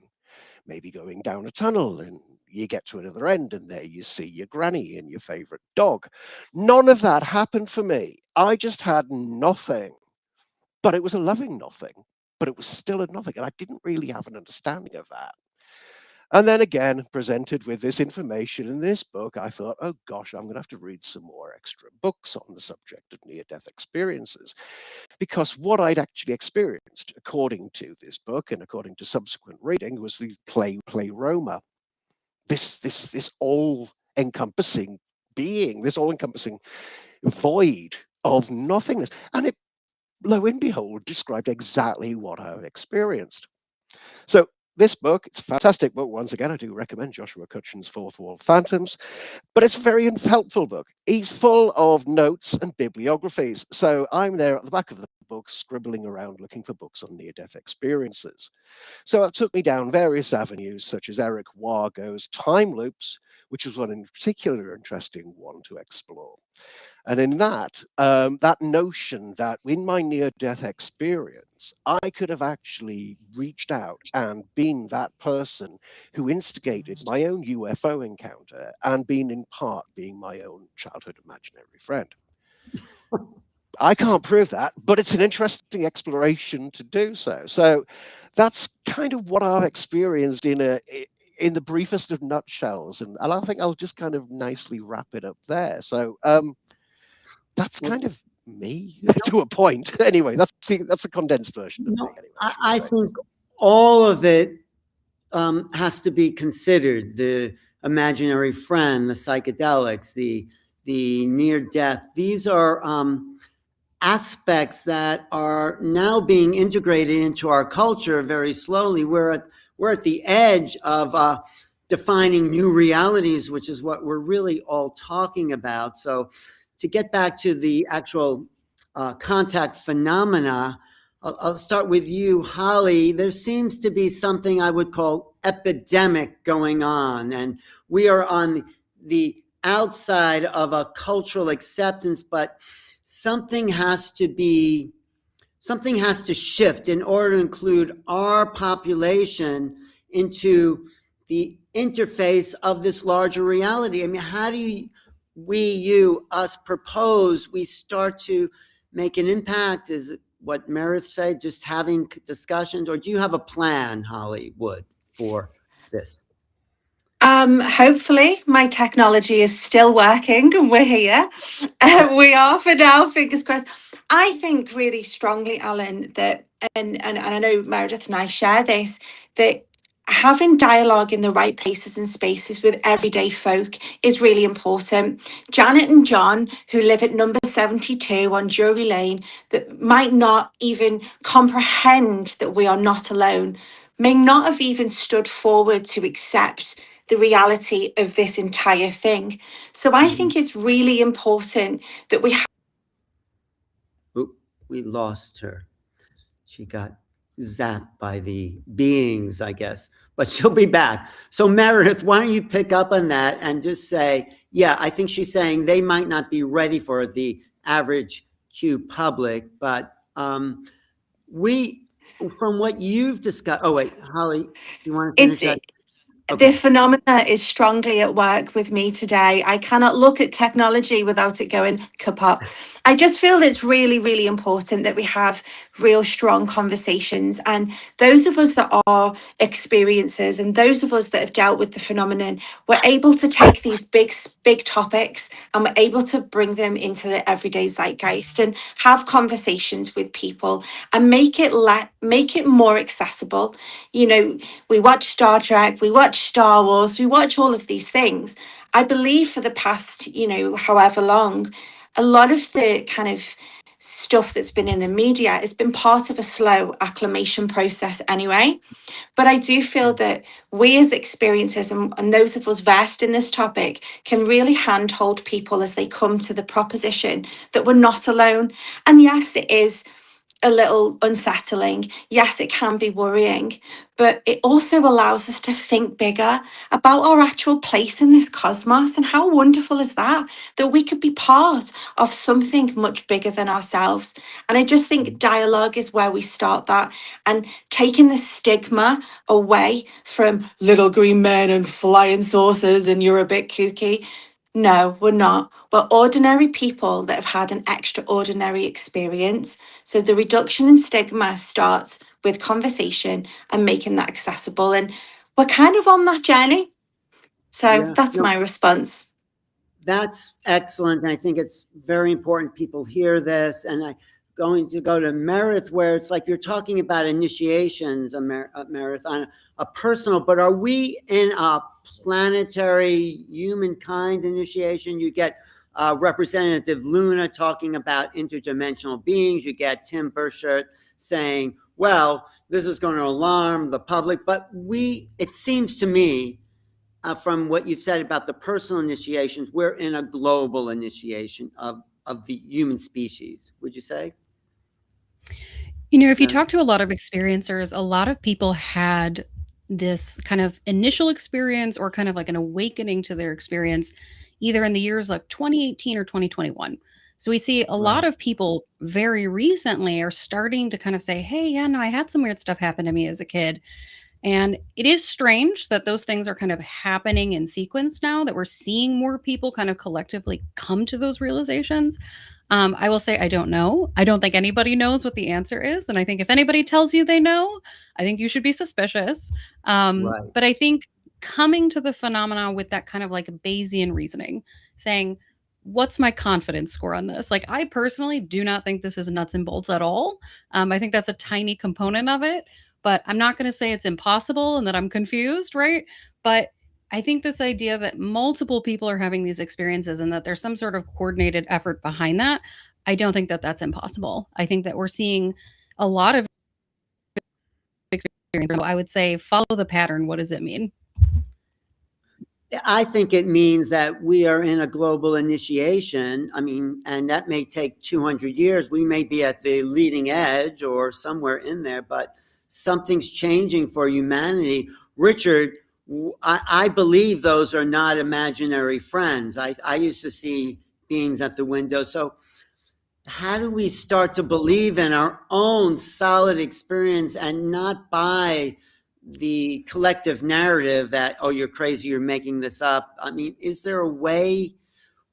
maybe going down a tunnel, and you get to another end and there you see your granny and your favorite dog. None of that happened for me. I just had nothing, but it was a loving nothing, but it was still a nothing. And I didn't really have an understanding of that. And then again, presented with this information in this book, I thought, oh gosh, I'm going to have to read some more extra books on the subject of near-death experiences. Because what I'd actually experienced, according to this book and according to subsequent reading, was the pleroma. This all-encompassing being, this all-encompassing void of nothingness. And it, lo and behold, described exactly what I've experienced. So this book, it's a fantastic book. Once again, I do recommend Joshua Cutchin's Fourth Wall Phantoms, but it's a very helpful book. He's full of notes and bibliographies. So I'm there at the back of the book, scribbling around, looking for books on near-death experiences. So it took me down various avenues, such as Eric Wargo's Time Loops, which was one in particular interesting one to explore. And in that, that notion that in my near-death experience, I could have actually reached out and been that person who instigated my own UFO encounter and been in part being my own childhood imaginary friend. I can't prove that, but it's an interesting exploration to do so. So that's kind of what I've experienced in the briefest of nutshells. And I think I'll just kind of nicely wrap it up there. So that's kind of me to a point. Anyway, that's a condensed version of me. Anyway, I think all of it has to be considered: the imaginary friend, the psychedelics, the near death. These are aspects that are now being integrated into our culture very slowly. We're at the edge of defining new realities, which is what we're really all talking about. So to get back to the actual contact phenomena, I'll start with you, Holly. There seems to be something I would call epidemic going on, and we are on the outside of a cultural acceptance, but something has to shift in order to include our population into the interface of this larger reality. I mean, how do us propose we start to make an impact? Is it what Meredith said, just having discussions, or do you have a plan, Hollywood, for this? Hopefully my technology is still working and we're here. We are for now, fingers crossed. I think really strongly, Alan, that, and I know Meredith and I share this, that having dialogue in the right places and spaces with everyday folk is really important. Janet and John, who live at number 72 on Drury Lane, that might not even comprehend that we are not alone, may not have even stood forward to accept the reality of this entire thing. So I think it's really important that we we lost her. She got zapped by the beings, I guess, but she'll be back. So Meredith, why don't you pick up on that and just say, yeah, I think she's saying they might not be ready for the average Q public, but from what you've discussed, oh wait, Holly, do you want to finish that? The phenomena is strongly at work with me today. I cannot look at technology without it going kaput. I just feel it's really, really important that we have real strong conversations. And those of us that are experiencers and those of us that have dealt with the phenomenon, we're able to take these big topics and we're able to bring them into the everyday zeitgeist and have conversations with people and make it more accessible. You know, we watch Star Trek, we watch Star Wars, we watch all of these things. I believe for the past, however long, a lot of the kind of stuff that's been in the media has been part of a slow acclimation process anyway. But I do feel that we as experiencers and those of us versed in this topic can really handhold people as they come to the proposition that we're not alone. And yes, it is a little unsettling. Yes, it can be worrying, but it also allows us to think bigger about our actual place in this cosmos. And how wonderful is that we could be part of something much bigger than ourselves. And I just think dialogue is where we start that, and taking the stigma away from little green men and flying saucers and you're a bit kooky. No, we're not. We're ordinary people that have had an extraordinary experience. So the reduction in stigma starts with conversation and making that accessible. And we're kind of on that journey. So that's my response. That's excellent. And I think it's very important people hear this. And I'm going to go to Meredith, where it's like you're talking about initiations, Meredith, on a personal, but are we in a planetary humankind initiation? You get Representative Luna talking about interdimensional beings. You get Tim Burchett saying, well, this is going to alarm the public. But it seems to me, from what you've said about the personal initiations, we're in a global initiation of the human species, would you say? If you talk to a lot of experiencers, a lot of people had this kind of initial experience or kind of like an awakening to their experience either in the years like 2018 or 2021. So we see a lot of people very recently are starting to kind of say, hey, yeah, no, I had some weird stuff happen to me as a kid. And it is strange that those things are kind of happening in sequence now, that we're seeing more people kind of collectively come to those realizations. I will say I don't know. I don't think anybody knows what the answer is. And I think if anybody tells you they know, I think you should be suspicious. But I think coming to the phenomena with that kind of like Bayesian reasoning, saying, what's my confidence score on this? Like, I personally do not think this is nuts and bolts at all. I think that's a tiny component of it, but I'm not going to say it's impossible and that I'm confused, right? But I think this idea that multiple people are having these experiences and that there's some sort of coordinated effort behind that, I don't think that that's impossible. I think that we're seeing a lot of experience. I would say follow the pattern. What does it mean? I think it means that we are in a global initiation. I mean, and that may take 200 years. We may be at the leading edge or somewhere in there, but something's changing for humanity. Richard, I believe those are not imaginary friends. I used to see beings at the window. So how do we start to believe in our own solid experience and not buy the collective narrative that, oh, you're crazy, you're making this up? I mean, is there a way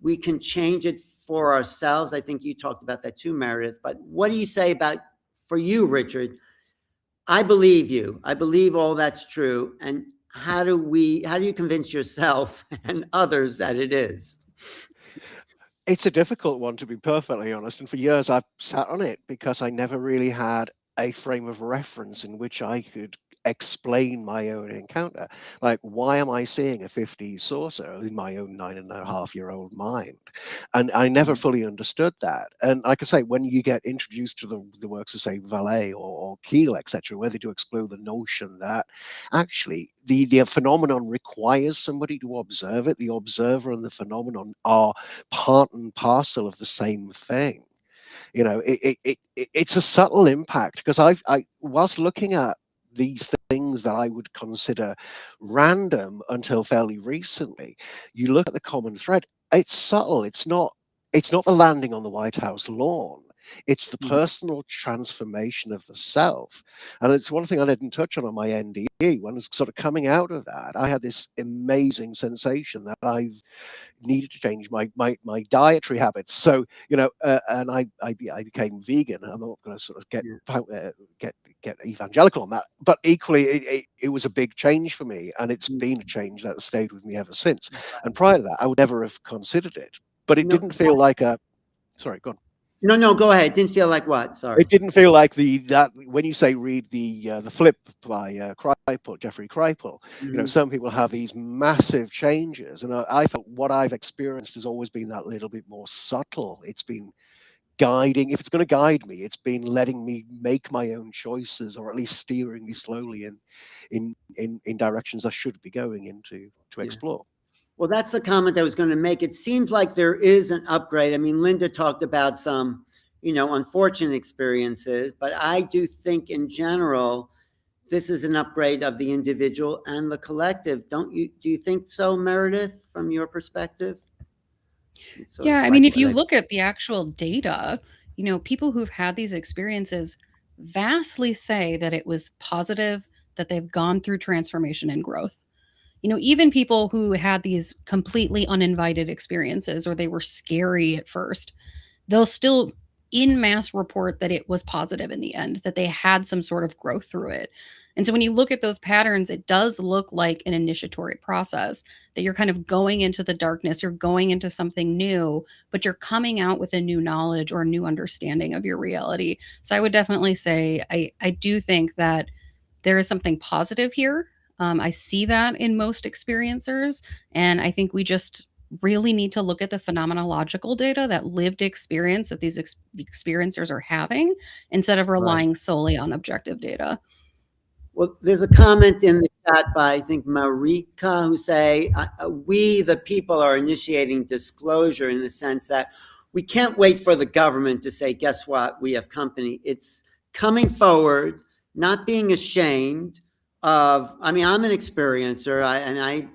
we can change it for ourselves? I think you talked about that too, Meredith. But what do you say about, for you, Richard? I believe you. I believe all that's true. And how do you convince yourself and others that it is? It's a difficult one, to be perfectly honest, and for years I've sat on it because I never really had a frame of reference in which I could explain my own encounter. Like, why am I seeing a 50 saucer in my own 9.5-year-old mind? And I never fully understood that. And like I say, when you get introduced to the works of, say, Valet or Keel, etc., where they do explore the notion that actually the phenomenon requires somebody to observe it, the observer and the phenomenon are part and parcel of the same thing. You know, it's a subtle impact, because I whilst looking at these things that I would consider random until fairly recently, you look at the common thread. It's subtle. It's not the landing on the White House lawn. It's the personal transformation of the self. And it's one thing I didn't touch on my NDE. When I was sort of coming out of that, I had this amazing sensation that I've needed to change my dietary habits. So, you know, and I became vegan. I'm not going to sort of get evangelical on that, but equally, it was a big change for me, and it's been a change that stayed with me ever since. And prior to that, I would never have considered it. But it didn't feel like a. Sorry, go on. No, go ahead. It didn't feel like what? Sorry. It didn't feel like that when you say read the Flip by Jeffrey Kripal. You know, some people have these massive changes, and I felt what I've experienced has always been that little bit more subtle. It's been guiding. If it's going to guide me, it's been letting me make my own choices, or at least steering me slowly in directions I should be going into to explore. Well, that's the comment I was going to make. It seems like there is an upgrade. I mean, Linda talked about some, unfortunate experiences, but I do think in general, this is an upgrade of the individual and the collective. Do you think so, Meredith, from your perspective? Yeah, I mean, if you look at the actual data, people who've had these experiences vastly say that it was positive, that they've gone through transformation and growth. Even people who had these completely uninvited experiences, or they were scary at first, they'll still in mass report that it was positive in the end, that they had some sort of growth through it. And so when you look at those patterns, it does look like an initiatory process, that you're kind of going into the darkness, you're going into something new, but you're coming out with a new knowledge or a new understanding of your reality. So I would definitely say I do think that there is something positive here. I see that in most experiencers, and I think we just really need to look at the phenomenological data, that lived experience that these experiencers are having, instead of relying solely on objective data. Well, there's a comment in the chat by, I think, Marika, who say, we, the people, are initiating disclosure in the sense that we can't wait for the government to say, guess what, we have company. It's coming forward, not being ashamed of, I'm an experiencer, and I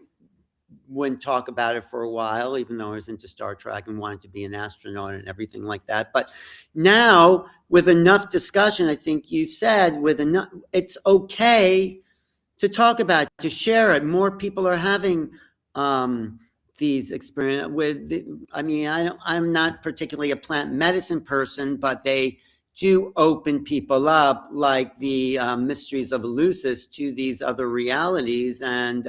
wouldn't talk about it for a while, even though I was into Star Trek and wanted to be an astronaut and everything like that. But now, with enough discussion, I think you said, with enough, it's okay to talk about it, to share it. More people are having these experiences with. I'm not particularly a plant medicine person, but they do open people up, like the mysteries of Eleusis, to these other realities. And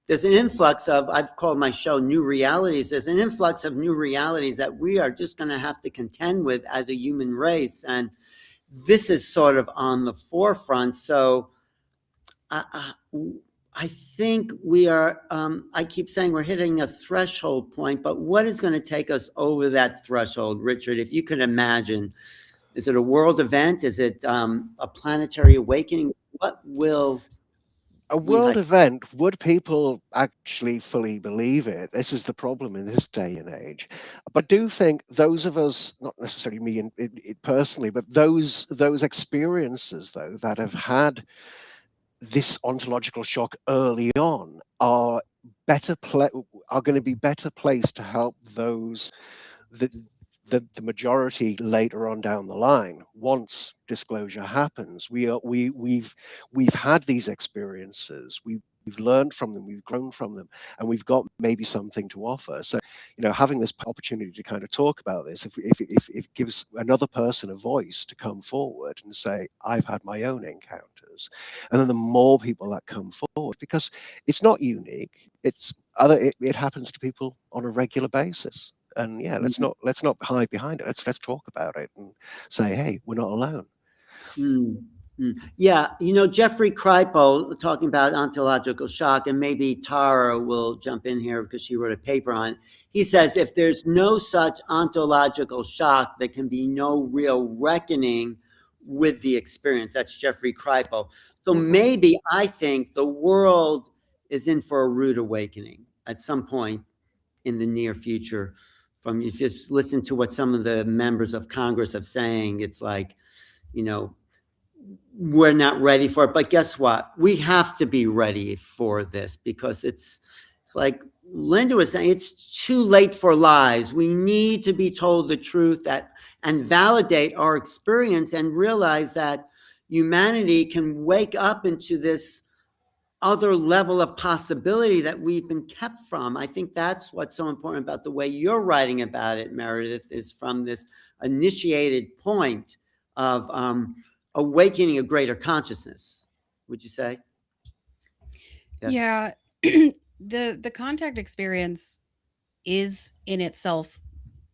there's an influx of, I've called my show New Realities. There's an influx of new realities that we are just going to have to contend with as a human race. And this is sort of on the forefront. So I think we are, I keep saying we're hitting a threshold point, but what is going to take us over that threshold, Richard? If you could imagine, is it a world event? Is it a planetary awakening? What will... A world event, would people actually fully believe it? This is the problem in this day and age. But I do think those of us, not necessarily me personally, but those experiences, though, that have had this ontological shock early on are going to be better placed to help those that the majority later on down the line, once disclosure happens. We've had these experiences. We've learned from them, we've grown from them, and we've got maybe something to offer. So, having this opportunity to kind of talk about this, if it gives another person a voice to come forward and say, I've had my own encounters, and then the more people that come forward, because it's not unique, it happens to people on a regular basis. And yeah, let's not hide behind it. Let's talk about it and say, hey, we're not alone. Yeah, Jeffrey Kripal talking about ontological shock, and maybe Tara will jump in here because she wrote a paper on it. He says if there's no such ontological shock, there can be no real reckoning with the experience. That's Jeffrey Kripal. So maybe I think the world is in for a rude awakening at some point in the near future. From you just listen to what some of the members of Congress have saying, it's like, we're not ready for it. But guess what? We have to be ready for this, because it's like Linda was saying, it's too late for lies. We need to be told the truth and validate our experience and realize that humanity can wake up into this other level of possibility that we've been kept from. I think that's what's so important about the way you're writing about it, Meredith, is from this initiated point of awakening a greater consciousness. Would you say? Yes. Yeah. The contact experience is in itself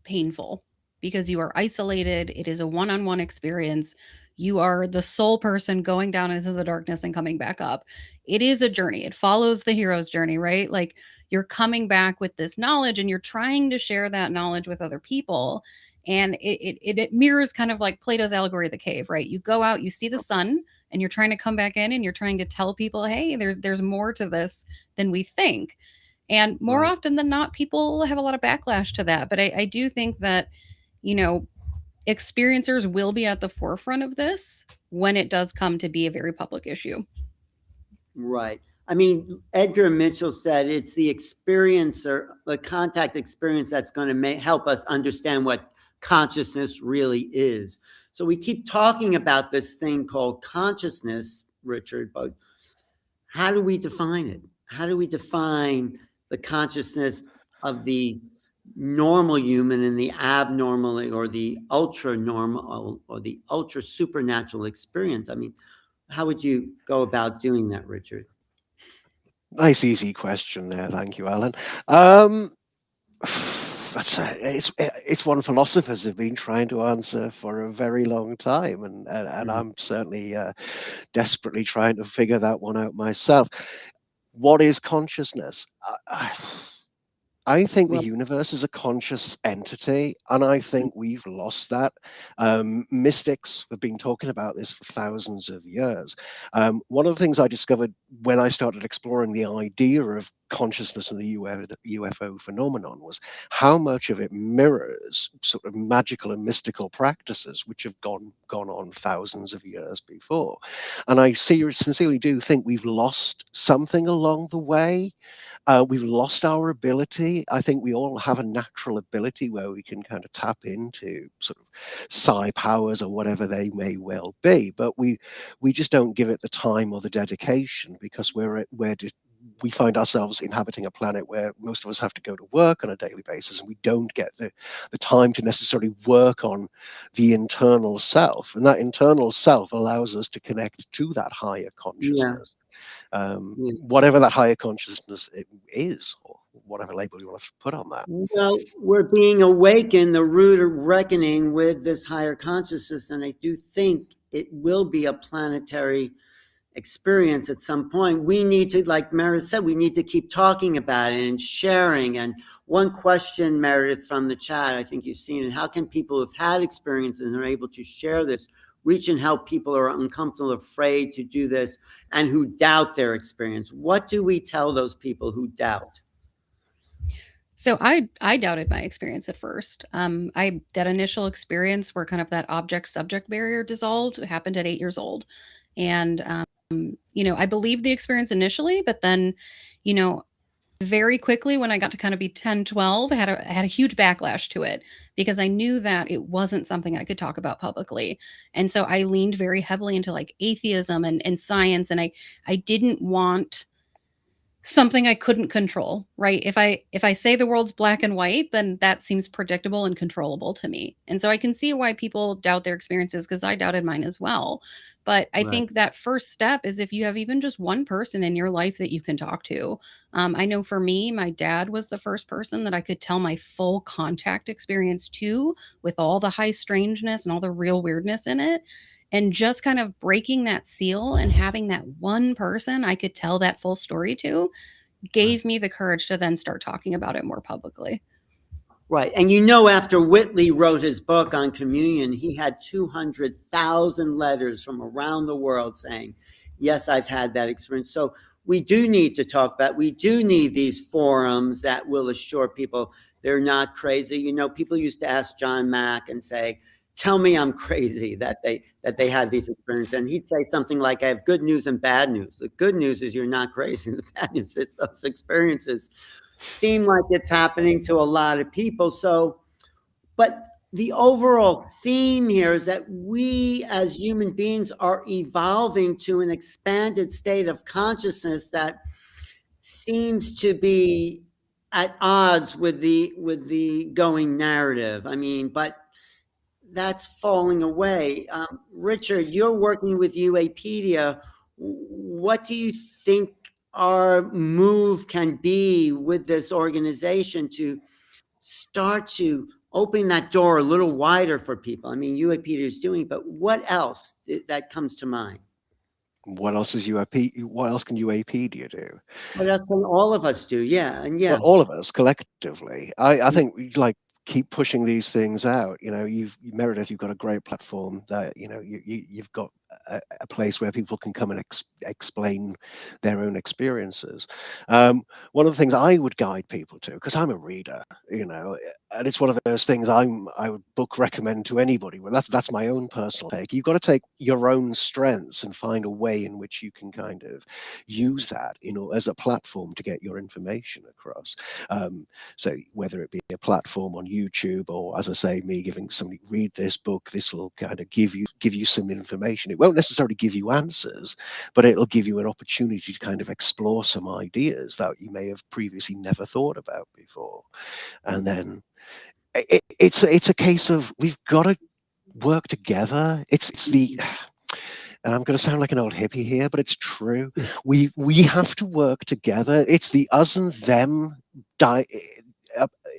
painful because you are isolated. It is a one-on-one experience. You are the sole person going down into the darkness and coming back up. It is a journey. It follows the hero's journey, right? Like, you're coming back with this knowledge and you're trying to share that knowledge with other people. And it mirrors kind of like Plato's allegory of the cave, right? You go out, you see the sun, and you're trying to come back in and you're trying to tell people, hey, there's more to this than we think. And more often than not, people have a lot of backlash to that. But I do think that, experiencers will be at the forefront of this when it does come to be a very public issue. Right. I mean, Edgar Mitchell said it's the experiencer, the contact experience, that's going to help us understand what consciousness really is. So we keep talking about this thing called consciousness, Richard, but how do we define it? How do we define the consciousness of the normal human and the abnormal or the ultra normal or the ultra supernatural experience? I mean, how would you go about doing that, Richard? Nice, easy question there. Thank you, Alan. It's one philosophers have been trying to answer for a very long time, and I'm certainly desperately trying to figure that one out myself. What is consciousness? I think the universe is a conscious entity, and I think we've lost that. Mystics have been talking about this for thousands of years. One of the things I discovered when I started exploring the idea of consciousness and the UFO phenomenon was how much of it mirrors sort of magical and mystical practices which have gone on thousands of years before. And I sincerely do think we've lost something along the way. We've lost our ability. I think we all have a natural ability where we can kind of tap into sort of psi powers or whatever they may well be, but we just don't give it the time or the dedication because we find ourselves inhabiting a planet where most of us have to go to work on a daily basis, and we don't get the time to necessarily work on the internal self. And that internal self allows us to connect to that higher consciousness. Whatever that higher consciousness is, or whatever label you want to put on that. Well, we're being awakened, the root of reckoning with this higher consciousness, and I do think it will be a planetary experience at some point. We need to, like Meredith said, we need to keep talking about it and sharing. And one question, Meredith, from the chat, I think you've seen it: how can people who've had experiences and are able to share this reach and help people who are uncomfortable, afraid to do this, and who doubt their experience? What do we tell those people who doubt? So I doubted my experience at first. That initial experience where kind of that object subject barrier dissolved happened at 8 years old, and I believed the experience initially, but then, you know, very quickly when I got to kind of be 10, 12, I had a huge backlash to it because I knew that it wasn't something I could talk about publicly. And so I leaned very heavily into like atheism and science. And I didn't want something I couldn't control, right? If I say the world's black and white, then that seems predictable and controllable to me. And so I can see why people doubt their experiences because I doubted mine as well. But I Right. think that first step is if you have even just one person in your life that you can talk to. I know for me, my dad was the first person that I could tell my full contact experience to, with all the high strangeness and all the real weirdness in it. And just kind of breaking that seal and having that one person I could tell that full story to Right. gave me the courage to then start talking about it more publicly. Right. And you know, after Whitley wrote his book on communion, he had 200,000 letters from around the world saying, yes, I've had that experience. So we do need to talk about, we do need these forums that will assure people they're not crazy. You know, people used to ask John Mack and say, tell me I'm crazy that they had these experiences. And he'd say something like, I have good news and bad news. The good news is you're not crazy. The bad news is those experiences seem like it's happening to a lot of people. So, but the overall theme here is that we as human beings are evolving to an expanded state of consciousness that seems to be at odds with the going narrative. I mean, but that's falling away. Richard, you're working with UAPedia. What do you think our move can be with this organization to start to open that door a little wider for people? I mean, UAPedia is doing, but what else that comes to mind? What else is UAP? What else can UAPedia do? What else can all of us do? Yeah, and Well, yeah. all of us collectively. I think we like keep pushing these things out. Meredith, you've got a great platform that you've got a place where people can come and explain their own experiences. One of the things I would guide people to, because I'm a reader, and it's one of those things I would book recommend to anybody. Well, that's my own personal take. You've got to take your own strengths and find a way in which you can kind of use that, as a platform to get your information across. So whether it be a platform on YouTube or, as I say, me giving somebody read this book, this will kind of give you some information. It won't necessarily give you answers, but it'll give you an opportunity to kind of explore some ideas that you may have previously never thought about before. And then it's a case of we've got to work together. It's the and I'm going to sound like an old hippie here, but it's true. We have to work together. It's the us and them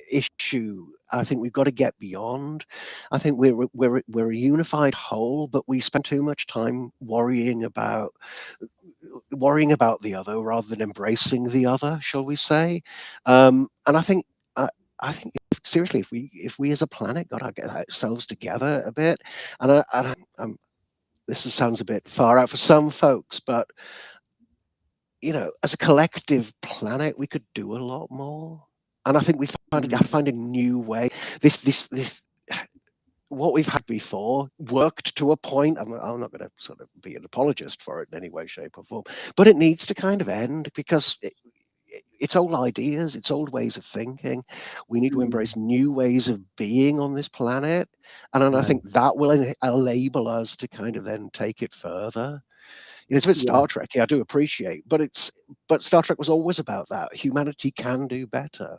issue. I think we've got to get beyond. I think we're a unified whole, but we spend too much time worrying about the other rather than embracing the other, shall we say? And I think seriously, if we as a planet got ourselves together a bit, and I'm this sounds a bit far out for some folks, but as a collective planet, we could do a lot more. And I think we have to find a new way. This what we've had before worked to a point. I'm not going to sort of be an apologist for it in any way, shape, or form, but it needs to kind of end because it's old ideas, it's old ways of thinking. We need to embrace new ways of being on this planet, and then I think that will enable us to kind of then take it further. It's a bit Star Trek. I do appreciate, but Star Trek was always about that. Humanity can do better,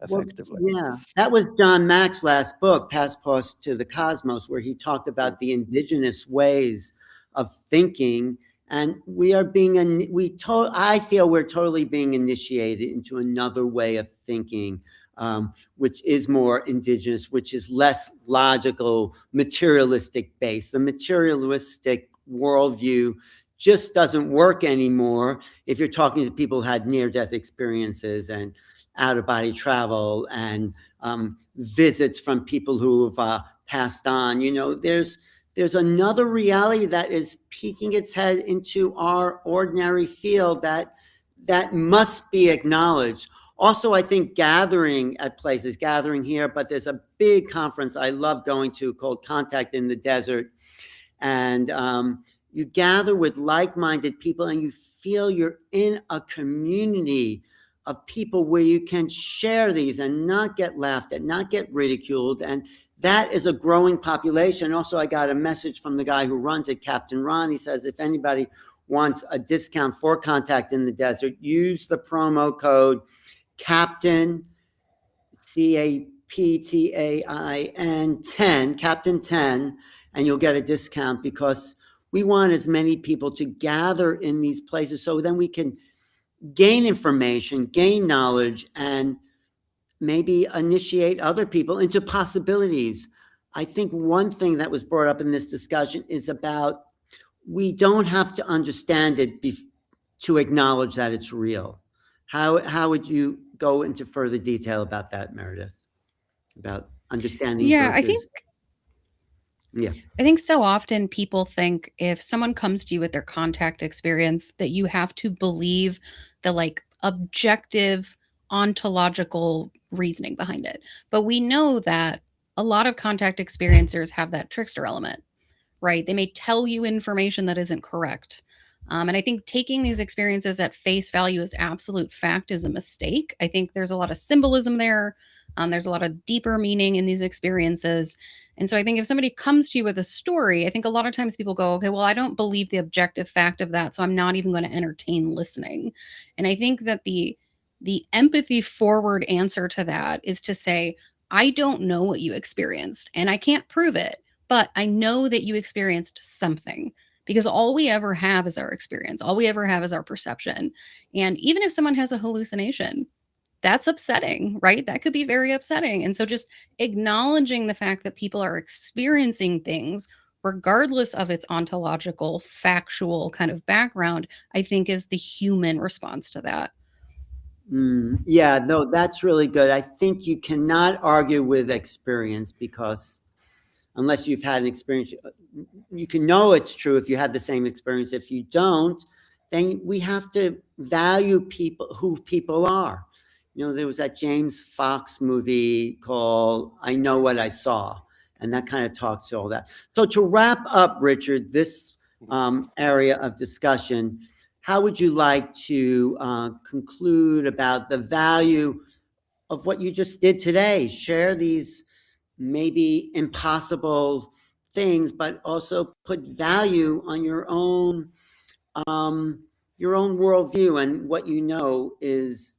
effectively. Well, that was John Mack's last book, Passport to the Cosmos, where he talked about the indigenous ways of thinking. And I feel we're totally being initiated into another way of thinking, which is more indigenous, which is less logical, materialistic based. The materialistic worldview just doesn't work anymore if you're talking to people who had near-death experiences and out-of-body travel and visits from people who have passed on. There's another reality that is peeking its head into our ordinary field that must be acknowledged. Also, I think gathering here, but there's a big conference I love going to called Contact in the Desert. And You gather with like-minded people and you feel you're in a community of people where you can share these and not get laughed at, not get ridiculed. And that is a growing population. Also, I got a message from the guy who runs it, Captain Ron. He says, if anybody wants a discount for Contact in the Desert, use the promo code Captain, CAPTAIN 10, Captain 10, and you'll get a discount, because we want as many people to gather in these places so then we can gain information, gain knowledge, and maybe initiate other people into possibilities. I think one thing that was brought up in this discussion is about, we don't have to understand it to acknowledge that it's real. How would you go into further detail about that, Meredith? About understanding Yeah, versus... Yeah. I think so often people think if someone comes to you with their contact experience that you have to believe the like objective ontological reasoning behind it. But we know that a lot of contact experiencers have that trickster element, right? They may tell you information that isn't correct. And I think taking these experiences at face value as absolute fact is a mistake. I think there's a lot of symbolism there. There's a lot of deeper meaning in these experiences. And so I think if somebody comes to you with a story, I think a lot of times people go, okay, well, I don't believe the objective fact of that, so I'm not even going to entertain listening. And I think that the empathy forward answer to that is to say, I don't know what you experienced and I can't prove it, but I know that you experienced something, because all we ever have is our experience. All we ever have is our perception. And even if someone has a hallucination, that's upsetting, right? That could be very upsetting. And so just acknowledging the fact that people are experiencing things, regardless of its ontological, factual kind of background, I think is the human response to that. Yeah, no, that's really good. I think you cannot argue with experience, because unless you've had an experience, you can know it's true if you had the same experience. If you don't, then we have to value people, who people are. You know, there was that James Fox movie called I Know What I Saw, and that kind of talks to all that. So to wrap up, Richard, this area of discussion, how would you like to conclude about the value of what you just did today? Share these maybe impossible things, but also put value on your own worldview and what you know is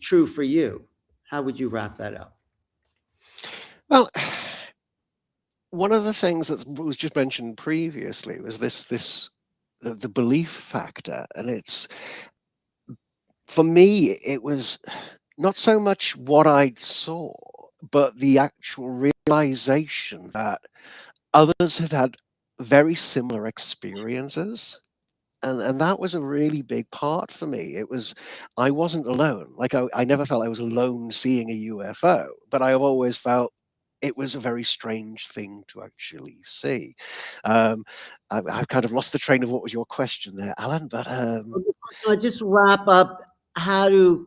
true for you. How would you wrap that up? Well, one of the things that was just mentioned previously was the belief factor, and it's, for me, it was not so much what I saw, but the actual realization that others had had very similar experiences. And that was a really big part for me. It was, I wasn't alone. Like I never felt I was alone seeing a UFO, but I have always felt it was a very strange thing to actually see. I've kind of lost the train of what was your question there, Alan, but just wrap up how to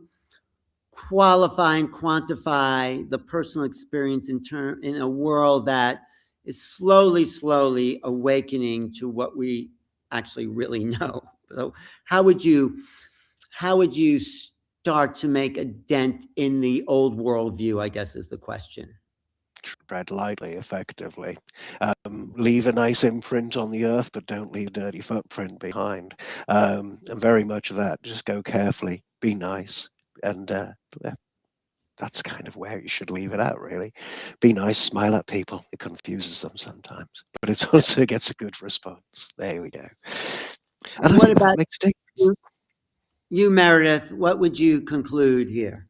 qualify and quantify the personal experience in a world that is slowly awakening to what we actually really know. So how would you start to make a dent in the old worldview, I guess, is the question. Tread lightly, effectively. Leave a nice imprint on the earth, but don't leave a dirty footprint behind. And very much of that, just go carefully, be nice, and that's kind of where you should leave it at, really. Be nice, smile at people. It confuses them sometimes, but it also gets a good response. There we go. And what about you, Meredith? What would you conclude here?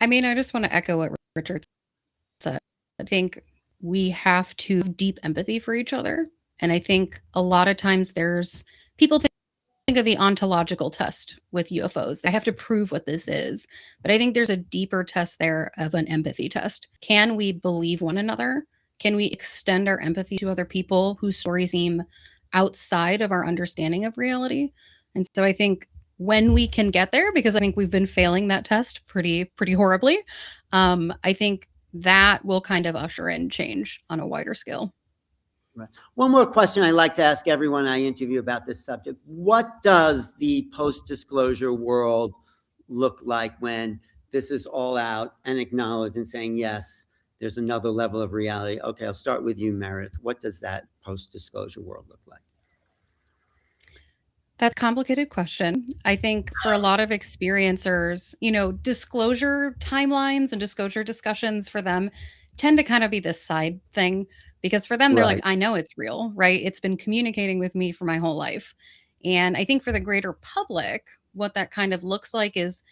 I mean, I just want to echo what Richard said. I think we have to have deep empathy for each other. And I think a lot of times people think of the ontological test with UFOs. They have to prove what this is. But I think there's a deeper test there of an empathy test. Can we believe one another? Can we extend our empathy to other people whose stories seem outside of our understanding of reality? And so I think when we can get there, because I think we've been failing that test pretty horribly, I think that will kind of usher in change on a wider scale. Right. One more question I like to ask everyone I interview about this subject. What does the post-disclosure world look like when this is all out and acknowledged and saying, yes, there's another level of reality? Okay, I'll start with you, Meredith. What does that post-disclosure world look like? That's a complicated question. I think for a lot of experiencers, disclosure timelines and disclosure discussions for them tend to kind of be this side thing because for them, they're like, Right. I know it's real, right? It's been communicating with me for my whole life. And I think for the greater public, what that kind of looks like is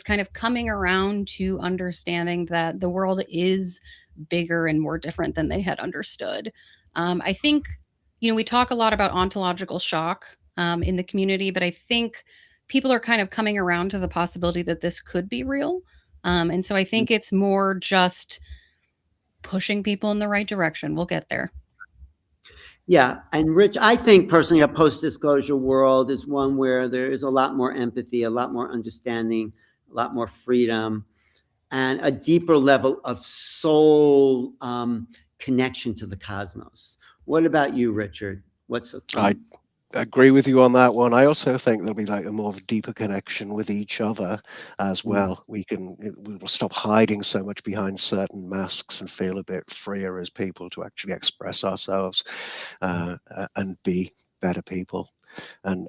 kind of coming around to understanding that the world is bigger and more different than they had understood. I think we talk a lot about ontological shock in the community, but I think people are kind of coming around to the possibility that this could be real. And so I think it's more just pushing people in the right direction. We'll get there. Yeah. And Rich, I think personally a post-disclosure world is one where there is a lot more empathy, a lot more understanding, a lot more freedom, and a deeper level of soul connection to the cosmos. What about you, Richard? What's a I agree with you on that one. I also think there'll be like a more of a deeper connection with each other as well. We will stop hiding so much behind certain masks and feel a bit freer as people to actually express ourselves and be better people and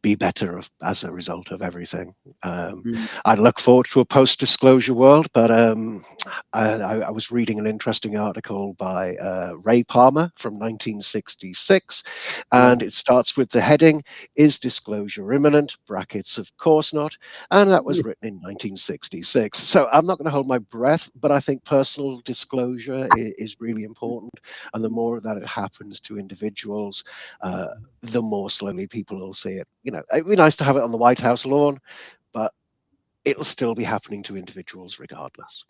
be better as a result of everything. I look forward to a post-disclosure world, but I was reading an interesting article by Ray Palmer from 1966, and it starts with the heading, "Is disclosure imminent?" Brackets, of course not. And that was written in 1966. So I'm not going to hold my breath, but I think personal disclosure is really important. And the more that it happens to individuals, the more slowly people will see it. It'd be nice to have it on the White House lawn, but it'll still be happening to individuals regardless.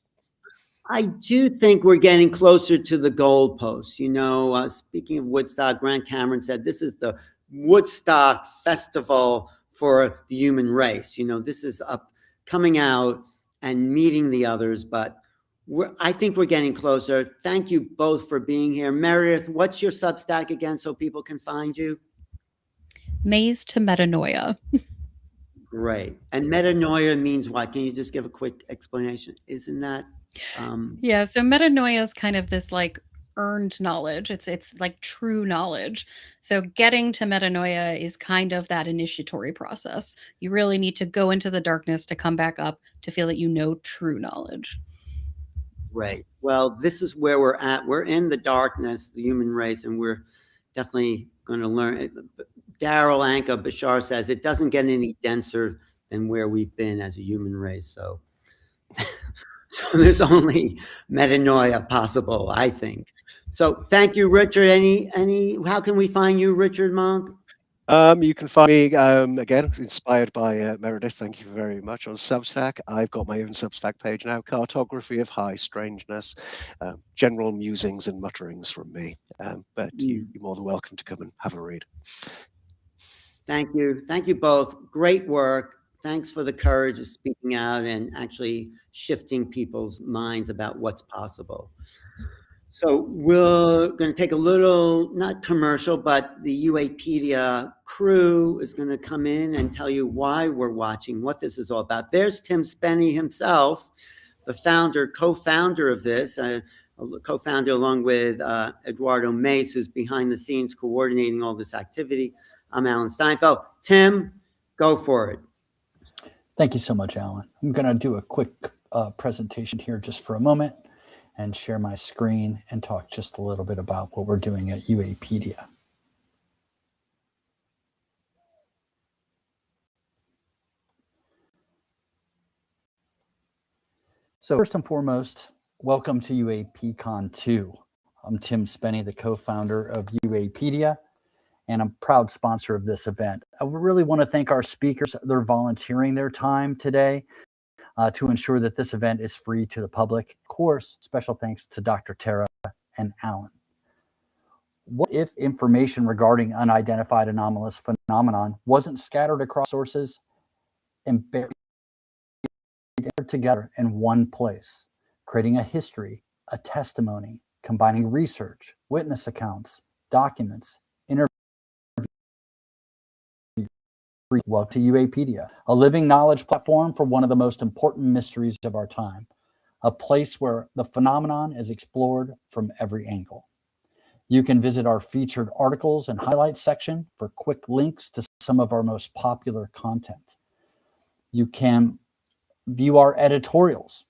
I do think we're getting closer to the goalposts. Speaking of Woodstock, Grant Cameron said this is the Woodstock festival for the human race. This is coming out and meeting the others, but I think we're getting closer. Thank you both for being here. Meredith, what's your Substack again so people can find you? Maze to metanoia. Great. And metanoia means what? Can you just give a quick explanation? Isn't that? Yeah, so metanoia is kind of this like earned knowledge. It's like true knowledge. So getting to metanoia is kind of that initiatory process. You really need to go into the darkness to come back up to feel that you know true knowledge. Right. Well, this is where we're at. We're in the darkness, the human race, and we're definitely going to learn. Daryl Anka Bashar says it doesn't get any denser than where we've been as a human race. So, so there's only metanoia possible, I think. So thank you, Richard. How can we find you, Richard Monk? You can find me, again, inspired by Meredith, thank you very much, on Substack. I've got my own Substack page now, Cartography of High Strangeness, general musings and mutterings from me. But you're more than welcome to come and have a read. Thank you. Thank you both. Great work. Thanks for the courage of speaking out and actually shifting people's minds about what's possible. So we're going to take a little, not commercial, but the UAPedia crew is going to come in and tell you why we're watching, what this is all about. There's Tim Spenny himself, the co-founder of this, co-founder along with Eduardo Mace, who's behind the scenes coordinating all this activity. I'm Alan Steinfeld. Tim, go for it. Thank you so much, Alan. I'm going to do a quick presentation here just for a moment and share my screen and talk just a little bit about what we're doing at UAPedia. So first and foremost, welcome to UAPCon 2. I'm Tim Spenny, the co-founder of UAPedia, and I'm a proud sponsor of this event. I really want to thank our speakers. They're volunteering their time today to ensure that this event is free to the public. Of course, special thanks to Dr. Tara and Alan. What if information regarding unidentified anomalous phenomenon wasn't scattered across sources and buried together in one place, creating a history, a testimony, combining research, witness accounts, documents, interviews. Welcome to UAPedia, a living knowledge platform for one of the most important mysteries of our time, a place where the phenomenon is explored from every angle. You can visit our featured articles and highlights section for quick links to some of our most popular content. You can view our editorials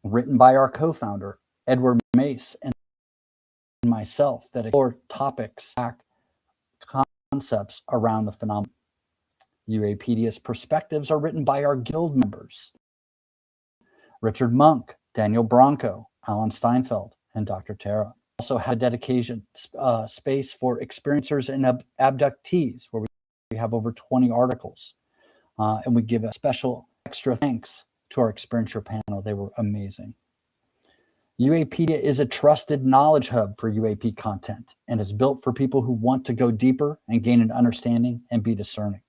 written by our co-founder, Edward Mace, and myself that explore topics, concepts around the phenomenon. UAPedia's perspectives are written by our guild members, Richard Monk, Daniel Bronco, Alan Steinfeld, and Dr. Tara. Also have a dedication space for experiencers and abductees, where we have over 20 articles. And we give a special extra thanks to our experiencer panel. They were amazing. UAPedia is a trusted knowledge hub for UAP content and is built for people who want to go deeper and gain an understanding and be discerning.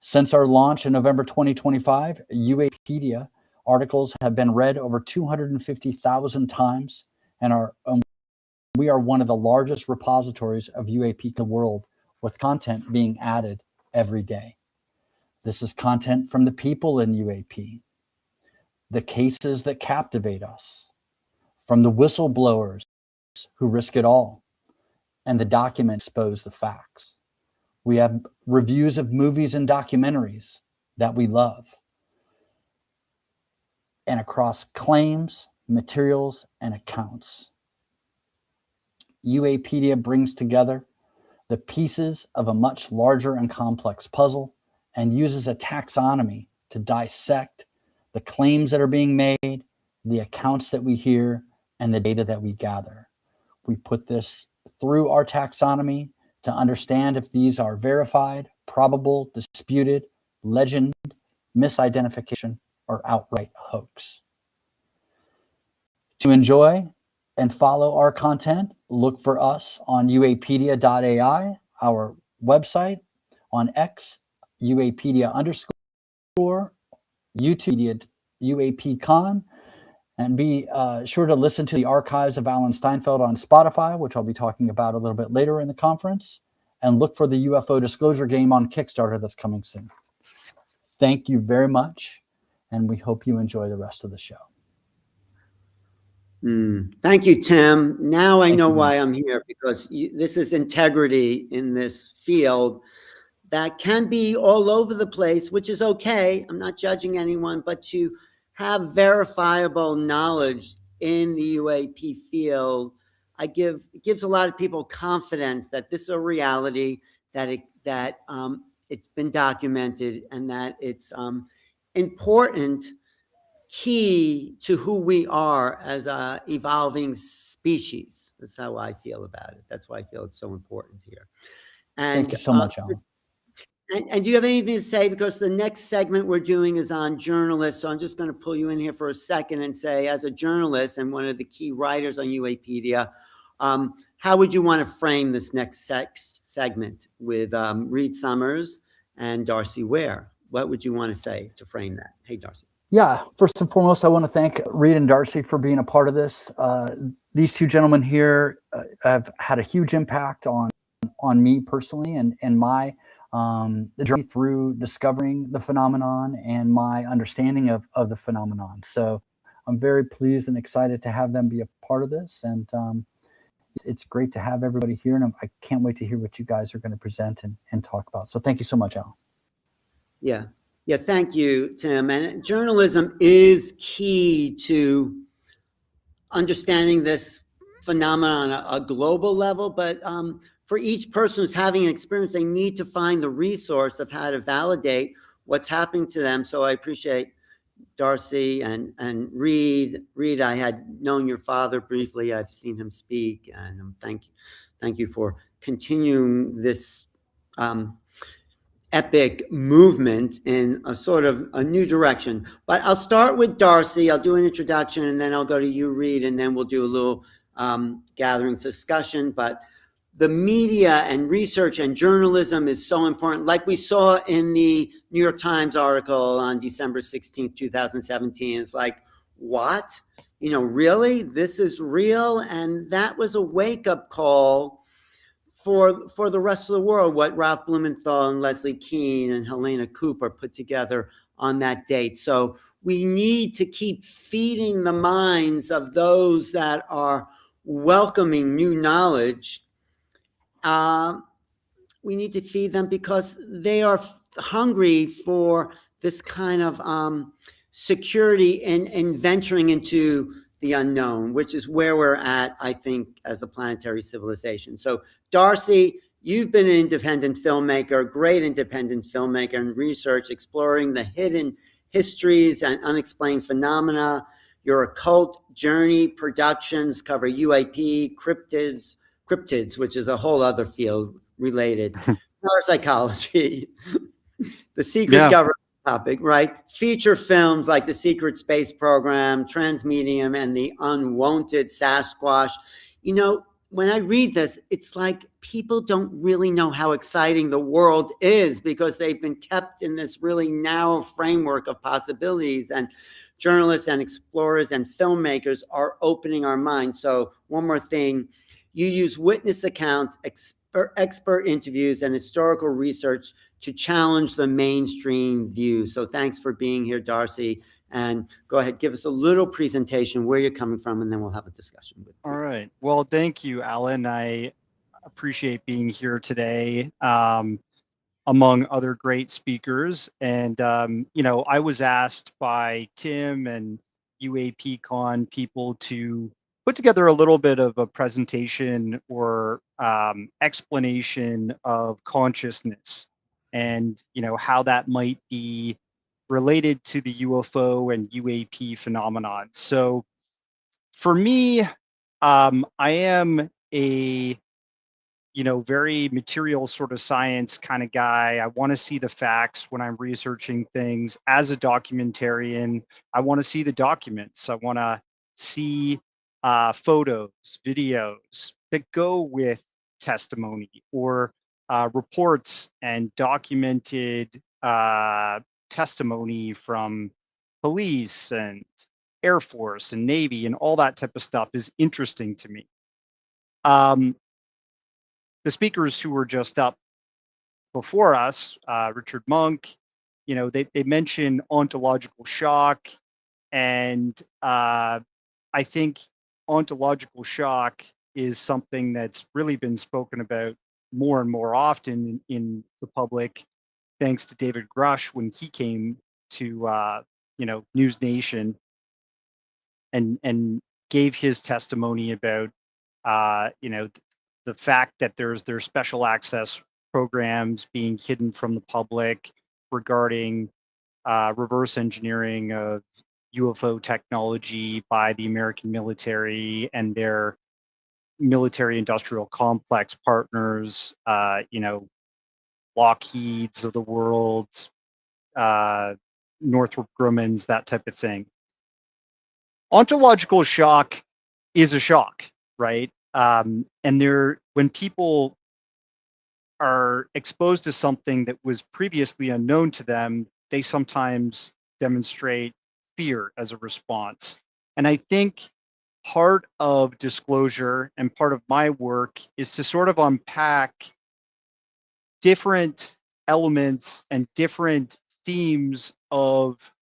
Since our launch in November 2025, UAPedia articles have been read over 250,000 times, and we are one of the largest repositories of UAP in the world, with content being added every day. This is content from the people in UAP, the cases that captivate us, from the whistleblowers who risk it all, and the documents expose the facts. We have reviews of movies and documentaries that we love, and across claims, materials, and accounts. UAPedia brings together the pieces of a much larger and complex puzzle and uses a taxonomy to dissect the claims that are being made, the accounts that we hear, and the data that we gather. We put this through our taxonomy to understand if these are verified, probable, disputed, legend, misidentification, or outright hoax. To enjoy and follow our content, look for us on uapedia.ai, our website, on X, UAPedia _, YouTube, UAPCon, and be sure to listen to the archives of Alan Steinfeld on Spotify, which I'll be talking about a little bit later in the conference, and look for the UFO disclosure game on Kickstarter that's coming soon. Thank you very much, and we hope you enjoy the rest of the show. Thank you, Tim. Now I know why I'm here, because this is integrity in this field that can be all over the place, which is okay. I'm not judging anyone, but to have verifiable knowledge in the UAP field, it gives a lot of people confidence that this is a reality, that it's been documented, and that it's important, key to who we are as a evolving species. That's how I feel about it. That's why I feel it's so important here. And thank you so much, Alan. And do you have anything to say? Because the next segment we're doing is on journalists. So I'm just going to pull you in here for a second and say, as a journalist and one of the key writers on UAPedia, how would you want to frame this next segment with Reed Summers and Darcy Ware? What would you want to say to frame that? Hey, Darcy. Yeah, first and foremost, I want to thank Reed and Darcy for being a part of this. These two gentlemen here have had a huge impact on me personally and my the journey through discovering the phenomenon and my understanding of the phenomenon. So I'm very pleased and excited to have them be a part of this. And it's great to have everybody here. And I can't wait to hear what you guys are going to present and talk about. So thank you so much, Al. Yeah. Yeah, thank you, Tim. And journalism is key to understanding this phenomenon on a global level, but for each person who's having an experience, they need to find the resource of how to validate what's happening to them. So I appreciate Darcy and Reed. Reed, I had known your father briefly. I've seen him speak, and thank you for continuing this epic movement in a sort of a new direction. But I'll start with Darcy. I'll do an introduction, and then I'll go to you, Reed, and then we'll do a little gathering discussion. But the media and research and journalism is so important. Like we saw in the New York Times article on December 16th, 2017. It's like, what? Really? This is real? And that was a wake-up call for the rest of the world what Ralph Blumenthal and Leslie Kean and Helena Cooper put together on that date. So we need to keep feeding the minds of those that are welcoming new knowledge. We need to feed them because they are hungry for this kind of security in venturing into the unknown, which is where we're at, I think, as a planetary civilization. So, Darcy, you've been an independent filmmaker, great independent filmmaker and research, exploring the hidden histories and unexplained phenomena. Your occult journey productions cover UAP, cryptids, which is a whole other field related, parapsychology, the secret government topic, right? Feature films like The Secret Space Program, Transmedium, and The Unwanted Sasquatch. You know, when I read this, it's like people don't really know how exciting the world is because they've been kept in this really narrow framework of possibilities, and journalists and explorers and filmmakers are opening our minds. So one more thing, you use witness accounts, expert interviews, and historical research to challenge the mainstream view. So thanks for being here, Darcy. And go ahead, give us a little presentation where you're coming from, and then we'll have a discussion with you. All right. Well, thank you, Alan. I appreciate being here today, among other great speakers. And, you know, I was asked by Tim and UAPCon people to put together a little bit of a presentation or explanation of consciousness and, you know, how that might be related to the UFO and UAP phenomenon. So for me, I am a, you know, very material sort of science kind of guy. I want to see the facts when I'm researching things. As a documentarian, I want to see the documents. I want to see photos, videos that go with testimony or reports and documented testimony from police and Air Force and Navy and all that type of stuff is interesting to me. The speakers who were just up before us, Richard Monk, you know, they mention ontological shock, and I think ontological shock is something that's really been spoken about more and more often in the public, thanks to David Grush when he came to you know, News Nation and gave his testimony about you know, the fact that there's special access programs being hidden from the public regarding reverse engineering of UFO technology by the American military and their military industrial complex partners, you know, Lockheed's of the world, Northrop Grumman's, that type of thing. Ontological shock is a shock, right? And when people are exposed to something that was previously unknown to them, they sometimes demonstrate fear as a response. And I think part of disclosure and part of my work is to sort of unpack different elements and different themes of